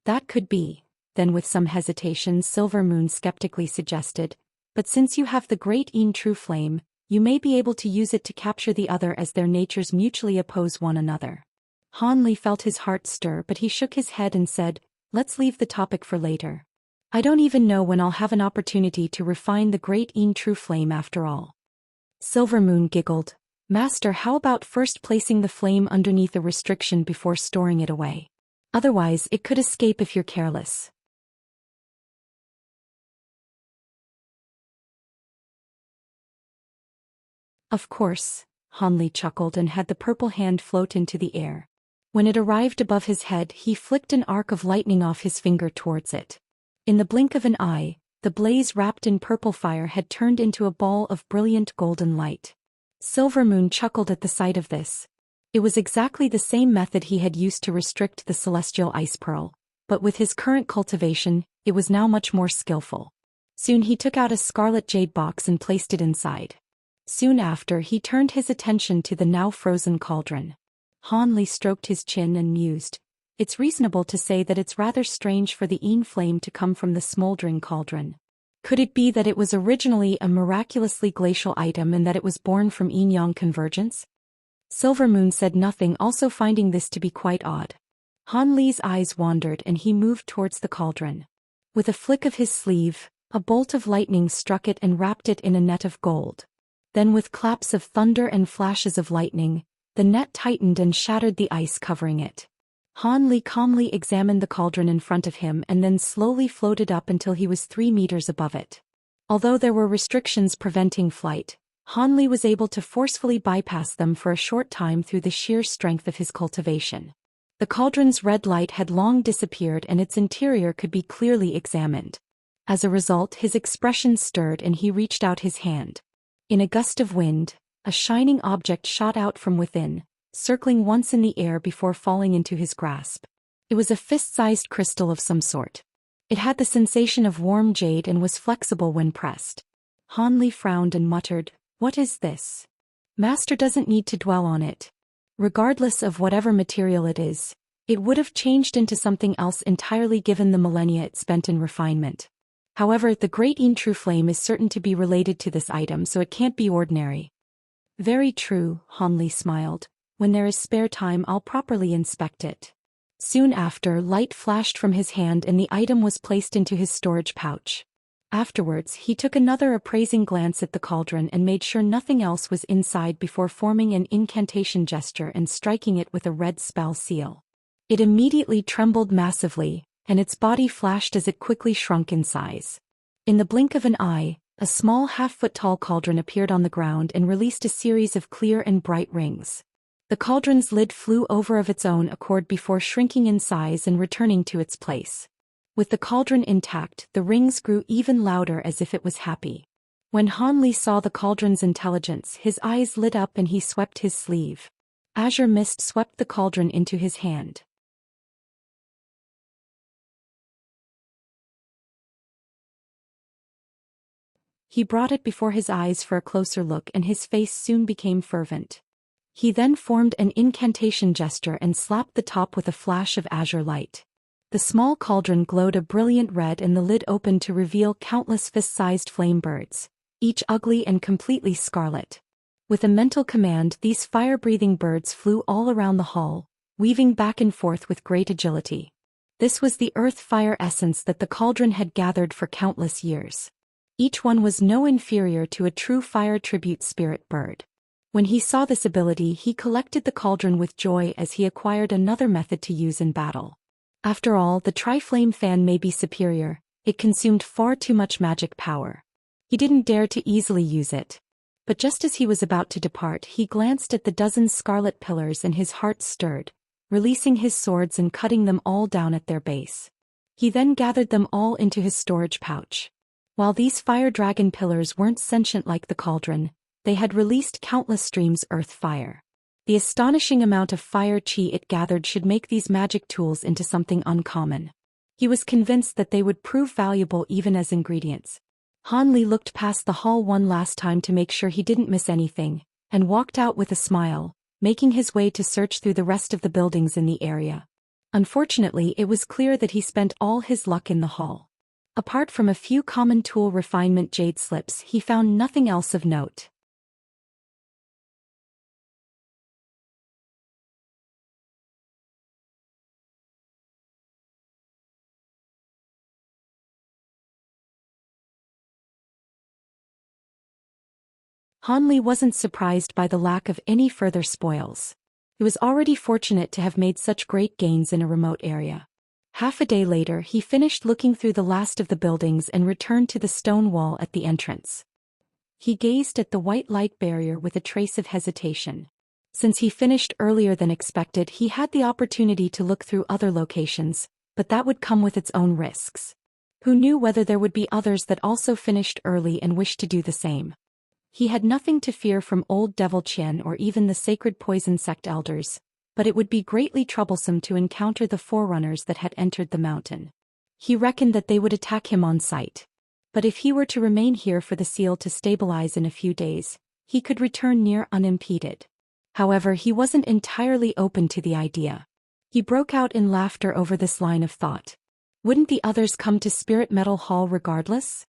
"That could be," then with some hesitation Silvermoon skeptically suggested, "but since you have the Great Trueflame, you may be able to use it to capture the other as their natures mutually oppose one another." Ligh felt his heart stir but he shook his head and said, "Let's leave the topic for later. I don't even know when I'll have an opportunity to refine the Great Trueflame after all." Silvermoon giggled, "Master, how about first placing the flame underneath a restriction before storing it away? Otherwise it could escape if you're careless." "Of course," Ligh chuckled and had the purple hand float into the air. When it arrived above his head he flicked an arc of lightning off his finger towards it. In the blink of an eye, the blaze wrapped in purple fire had turned into a ball of brilliant golden light. Silvermoon chuckled at the sight of this. It was exactly the same method he had used to restrict the celestial ice pearl, but with his current cultivation, it was now much more skillful. Soon he took out a scarlet jade box and placed it inside. Soon after he turned his attention to the now frozen cauldron. Ligh stroked his chin and mused, "It's reasonable to say that it's rather strange for the flame to come from the smoldering cauldron. Could it be that it was originally a miraculously glacial item and that it was born from yin-yang convergence?" Silvermoon said nothing, also finding this to be quite odd. Ligh's eyes wandered and he moved towards the cauldron. With a flick of his sleeve, a bolt of lightning struck it and wrapped it in a net of gold. Then with claps of thunder and flashes of lightning, the net tightened and shattered the ice covering it. Ligh calmly examined the cauldron in front of him and then slowly floated up until he was 3 meters above it. Although there were restrictions preventing flight, Ligh was able to forcefully bypass them for a short time through the sheer strength of his cultivation. The cauldron's red light had long disappeared and its interior could be clearly examined. As a result, his expression stirred and he reached out his hand. In a gust of wind, a shining object shot out from within, circling once in the air before falling into his grasp. It was a fist-sized crystal of some sort. It had the sensation of warm jade and was flexible when pressed. Ligh frowned and muttered, "What is this? Master doesn't need to dwell on it. Regardless of whatever material it is, it would have changed into something else entirely given the millennia it spent in refinement. However, the great Trueflame is certain to be related to this item, so it can't be ordinary." "Very true," Ligh smiled. "When there is spare time I'll properly inspect it." Soon after, light flashed from his hand and the item was placed into his storage pouch. Afterwards, he took another appraising glance at the cauldron and made sure nothing else was inside before forming an incantation gesture and striking it with a red spell seal. It immediately trembled massively, and its body flashed as it quickly shrunk in size. In the blink of an eye, a small half-foot-tall cauldron appeared on the ground and released a series of clear and bright rings. The cauldron's lid flew over of its own accord before shrinking in size and returning to its place. With the cauldron intact, the rings grew even louder as if it was happy. When Ligh saw the cauldron's intelligence, his eyes lit up and he swept his sleeve. Azure mist swept the cauldron into his hand. He brought it before his eyes for a closer look and his face soon became fervent. He then formed an incantation gesture and slapped the top with a flash of azure light. The small cauldron glowed a brilliant red and the lid opened to reveal countless fist-sized flame birds, each ugly and completely scarlet. With a mental command, these fire-breathing birds flew all around the hall, weaving back and forth with great agility. This was the earth-fire essence that the cauldron had gathered for countless years. Each one was no inferior to a true fire tribute spirit bird. When he saw this ability, he collected the cauldron with joy as he acquired another method to use in battle. After all, the Triflame fan may be superior, it consumed far too much magic power. He didn't dare to easily use it. But just as he was about to depart, he glanced at the dozen scarlet pillars and his heart stirred, releasing his swords and cutting them all down at their base. He then gathered them all into his storage pouch. While these fire dragon pillars weren't sentient like the cauldron, they had released countless streams earth fire. The astonishing amount of fire chi it gathered should make these magic tools into something uncommon. He was convinced that they would prove valuable even as ingredients. Ligh looked past the hall one last time to make sure he didn't miss anything, and walked out with a smile, making his way to search through the rest of the buildings in the area. Unfortunately, it was clear that he spent all his luck in the hall. Apart from a few common tool refinement jade slips, he found nothing else of note. Ligh wasn't surprised by the lack of any further spoils. He was already fortunate to have made such great gains in a remote area. Half a day later, he finished looking through the last of the buildings and returned to the stone wall at the entrance. He gazed at the white light barrier with a trace of hesitation. Since he finished earlier than expected, he had the opportunity to look through other locations, but that would come with its own risks. Who knew whether there would be others that also finished early and wished to do the same? He had nothing to fear from old Devil Qian or even the sacred poison sect elders, but it would be greatly troublesome to encounter the forerunners that had entered the mountain. He reckoned that they would attack him on sight. But if he were to remain here for the seal to stabilize in a few days, he could return near unimpeded. However, he wasn't entirely open to the idea. He broke out in laughter over this line of thought. Wouldn't the others come to Spirit Metal Hall regardless?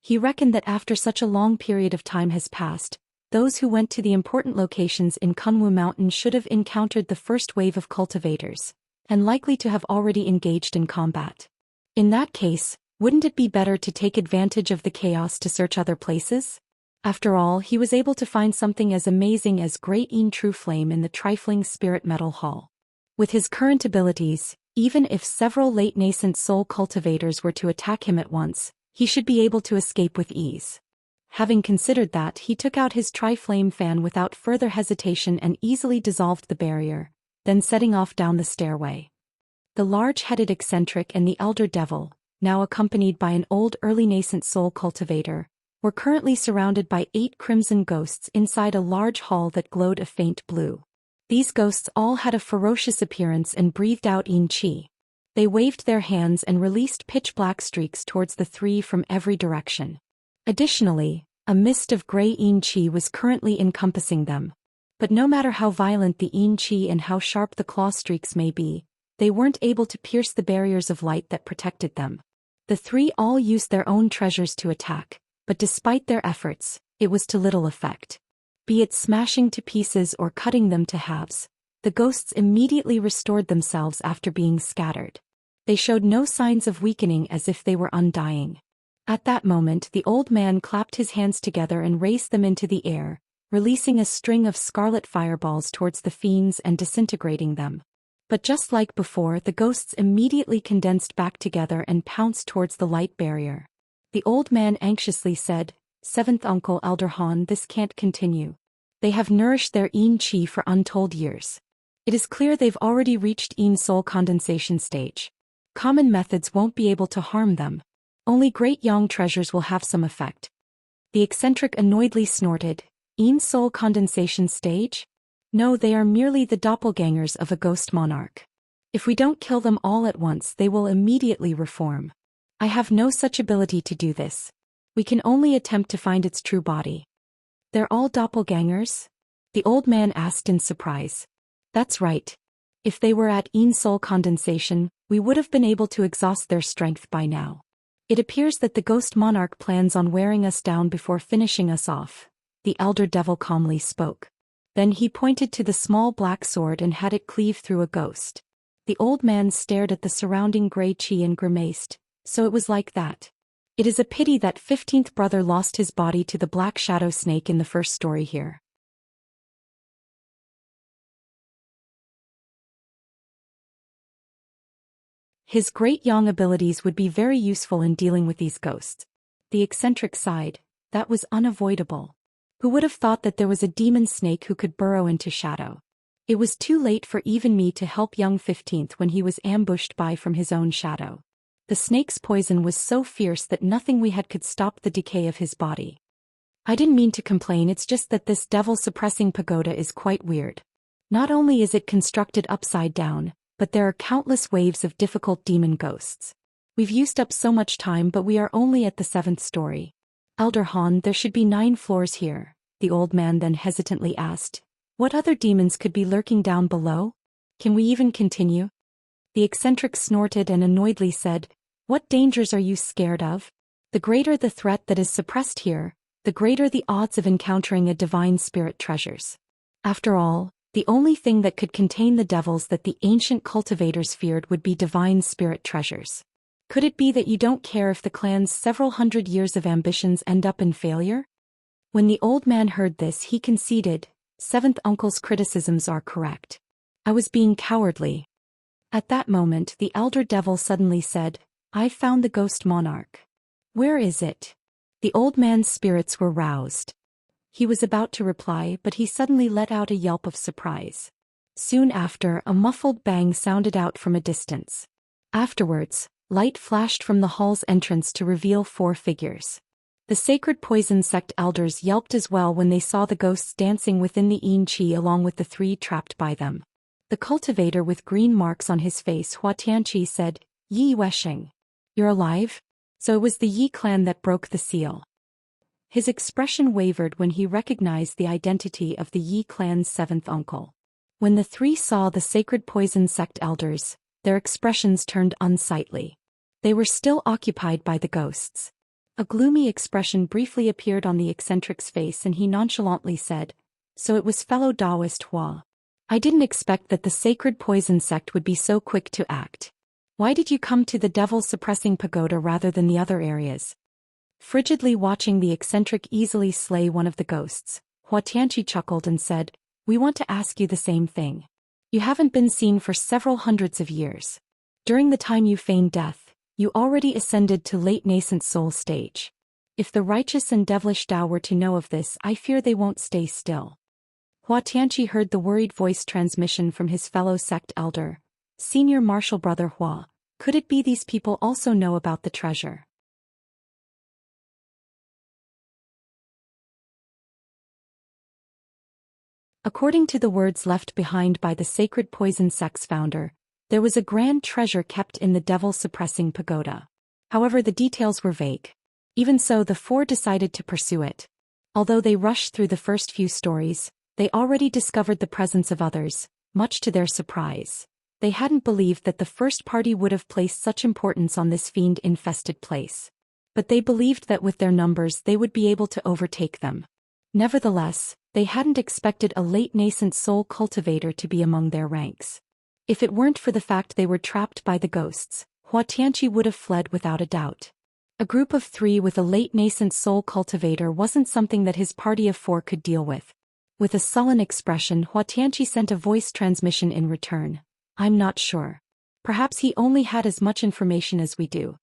He reckoned that after such a long period of time has passed, those who went to the important locations in Kunwu Mountain should have encountered the first wave of cultivators, and likely to have already engaged in combat. In that case, wouldn't it be better to take advantage of the chaos to search other places? After all, he was able to find something as amazing as Great Trueflame in the trifling Spirit Metal Hall. With his current abilities, even if several late nascent soul cultivators were to attack him at once, he should be able to escape with ease. Having considered that, he took out his Triflame fan without further hesitation and easily dissolved the barrier, then setting off down the stairway. The large-headed Eccentric and the Elder Devil, now accompanied by an old early nascent soul cultivator, were currently surrounded by 8 crimson ghosts inside a large hall that glowed a faint blue. These ghosts all had a ferocious appearance and breathed out yin qi. They waved their hands and released pitch-black streaks towards the 3 from every direction. Additionally, a mist of grey yin qi was currently encompassing them. But no matter how violent the yin qi and how sharp the claw streaks may be, they weren't able to pierce the barriers of light that protected them. The 3 all used their own treasures to attack, but despite their efforts, it was to little effect. Be it smashing to pieces or cutting them to halves, the ghosts immediately restored themselves after being scattered. They showed no signs of weakening as if they were undying. At that moment the old man clapped his hands together and raised them into the air, releasing a string of scarlet fireballs towards the fiends and disintegrating them. But just like before, the ghosts immediately condensed back together and pounced towards the light barrier. The old man anxiously said, "Seventh Uncle Elder Han, this can't continue. They have nourished their yin qi for untold years. It is clear they've already reached yin soul condensation stage. Common methods won't be able to harm them. Only great yang treasures will have some effect." The Eccentric annoyedly snorted, "Yin soul condensation stage? No, they are merely the doppelgangers of a ghost monarch. If we don't kill them all at once, they will immediately reform. I have no such ability to do this. We can only attempt to find its true body." "They're all doppelgangers?" the old man asked in surprise. "That's right. If they were at yin soul condensation, we would have been able to exhaust their strength by now. It appears that the ghost monarch plans on wearing us down before finishing us off," the Elder Devil calmly spoke. Then he pointed to the small black sword and had it cleave through a ghost. The old man stared at the surrounding grey qi and grimaced, "So it was like that. It is a pity that 15th brother lost his body to the black shadow snake in the first story here." His great yang abilities would be very useful in dealing with these ghosts. The Eccentric sighed, "That was unavoidable. Who would have thought that there was a demon snake who could burrow into shadow? It was too late for even me to help young 15th when he was ambushed by from his own shadow. The snake's poison was so fierce that nothing we had could stop the decay of his body. I didn't mean to complain, it's just that this devil-suppressing pagoda is quite weird. Not only is it constructed upside down, but there are countless waves of difficult demon ghosts. We've used up so much time, but we are only at the 7th story. Elder Han, there should be 9 floors here," the old man then hesitantly asked. "What other demons could be lurking down below? Can we even continue?" The Eccentric snorted and annoyedly said, "What dangers are you scared of? The greater the threat that is suppressed here, the greater the odds of encountering a divine spirit treasures. After all, the only thing that could contain the devils that the ancient cultivators feared would be divine spirit treasures. Could it be that you don't care if the clan's several hundred years of ambitions end up in failure?" When the old man heard this, he conceded, "Seventh Uncle's criticisms are correct. I was being cowardly." At that moment the Elder Devil suddenly said, "I've found the ghost monarch." "Where is it?" The old man's spirits were roused. He was about to reply, but he suddenly let out a yelp of surprise. Soon after, a muffled bang sounded out from a distance. Afterwards, light flashed from the hall's entrance to reveal 4 figures. The sacred poison sect elders yelped as well when they saw the ghosts dancing within the yin qi along with the 3 trapped by them. The cultivator with green marks on his face, Xianxia, said, "Yi Wesheng. You're alive? So it was the Yi clan that broke the seal." His expression wavered when he recognized the identity of the Yi clan's 7th uncle. When the 3 saw the sacred poison sect elders, their expressions turned unsightly. They were still occupied by the ghosts. A gloomy expression briefly appeared on the Eccentric's face and he nonchalantly said, "So it was fellow Taoist Hua. I didn't expect that the sacred poison sect would be so quick to act. Why did you come to the devil-suppressing pagoda rather than the other areas?" Frigidly watching the Eccentric easily slay one of the ghosts, Xianxia chuckled and said, "We want to ask you the same thing. You haven't been seen for several hundreds of years. During the time you feigned death, you already ascended to late nascent soul stage. If the righteous and devilish Dao were to know of this, I fear they won't stay still. Hua Tianqi heard the worried voice transmission from his fellow sect elder, Senior Marshal Brother Hua. Could it be these people also know about the treasure? According to the words left behind by the sacred poison sect's founder, there was a grand treasure kept in the devil-suppressing pagoda. However, the details were vague. Even so, the four decided to pursue it. Although they rushed through the first few stories, they already discovered the presence of others, much to their surprise. They hadn't believed that the first party would have placed such importance on this fiend-infested place. But they believed that with their numbers they would be able to overtake them. Nevertheless, they hadn't expected a late nascent soul cultivator to be among their ranks. If it weren't for the fact they were trapped by the ghosts, Hua Tianqi would have fled without a doubt. A group of 3 with a late nascent soul cultivator wasn't something that his party of 4 could deal with. With a sullen expression, Hua Tianqi sent a voice transmission in return. I'm not sure. Perhaps he only had as much information as we do.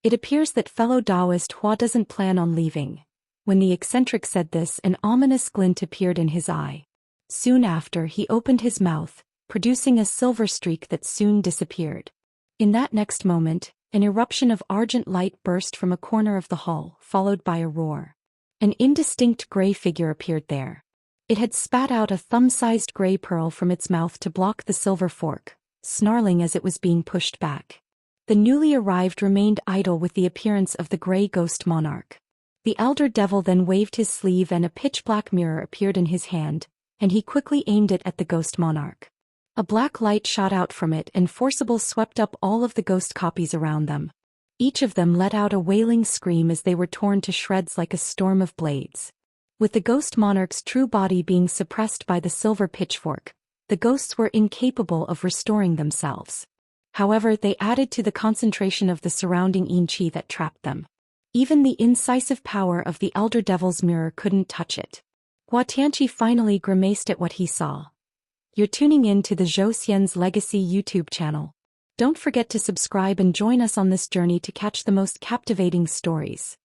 It appears that fellow Taoist Hua doesn't plan on leaving. When the eccentric said this, an ominous glint appeared in his eye. Soon after, he opened his mouth, producing a silver streak that soon disappeared. In that next moment, an eruption of argent light burst from a corner of the hall, followed by a roar. An indistinct gray figure appeared there. It had spat out a thumb-sized gray pearl from its mouth to block the silver fork, snarling as it was being pushed back. The newly arrived remained idle with the appearance of the gray ghost monarch. The elder devil then waved his sleeve and a pitch-black mirror appeared in his hand, and he quickly aimed it at the ghost monarch. A black light shot out from it and forcibly swept up all of the ghost copies around them. Each of them let out a wailing scream as they were torn to shreds like a storm of blades. With the ghost monarch's true body being suppressed by the silver pitchfork, the ghosts were incapable of restoring themselves. However, they added to the concentration of the surrounding yin qi that trapped them. Even the incisive power of the elder devil's mirror couldn't touch it. Hua Tianqi finally grimaced at what he saw. You're tuning in to the Zhou Xian's Legacy YouTube channel. Don't forget to subscribe and join us on this journey to catch the most captivating stories.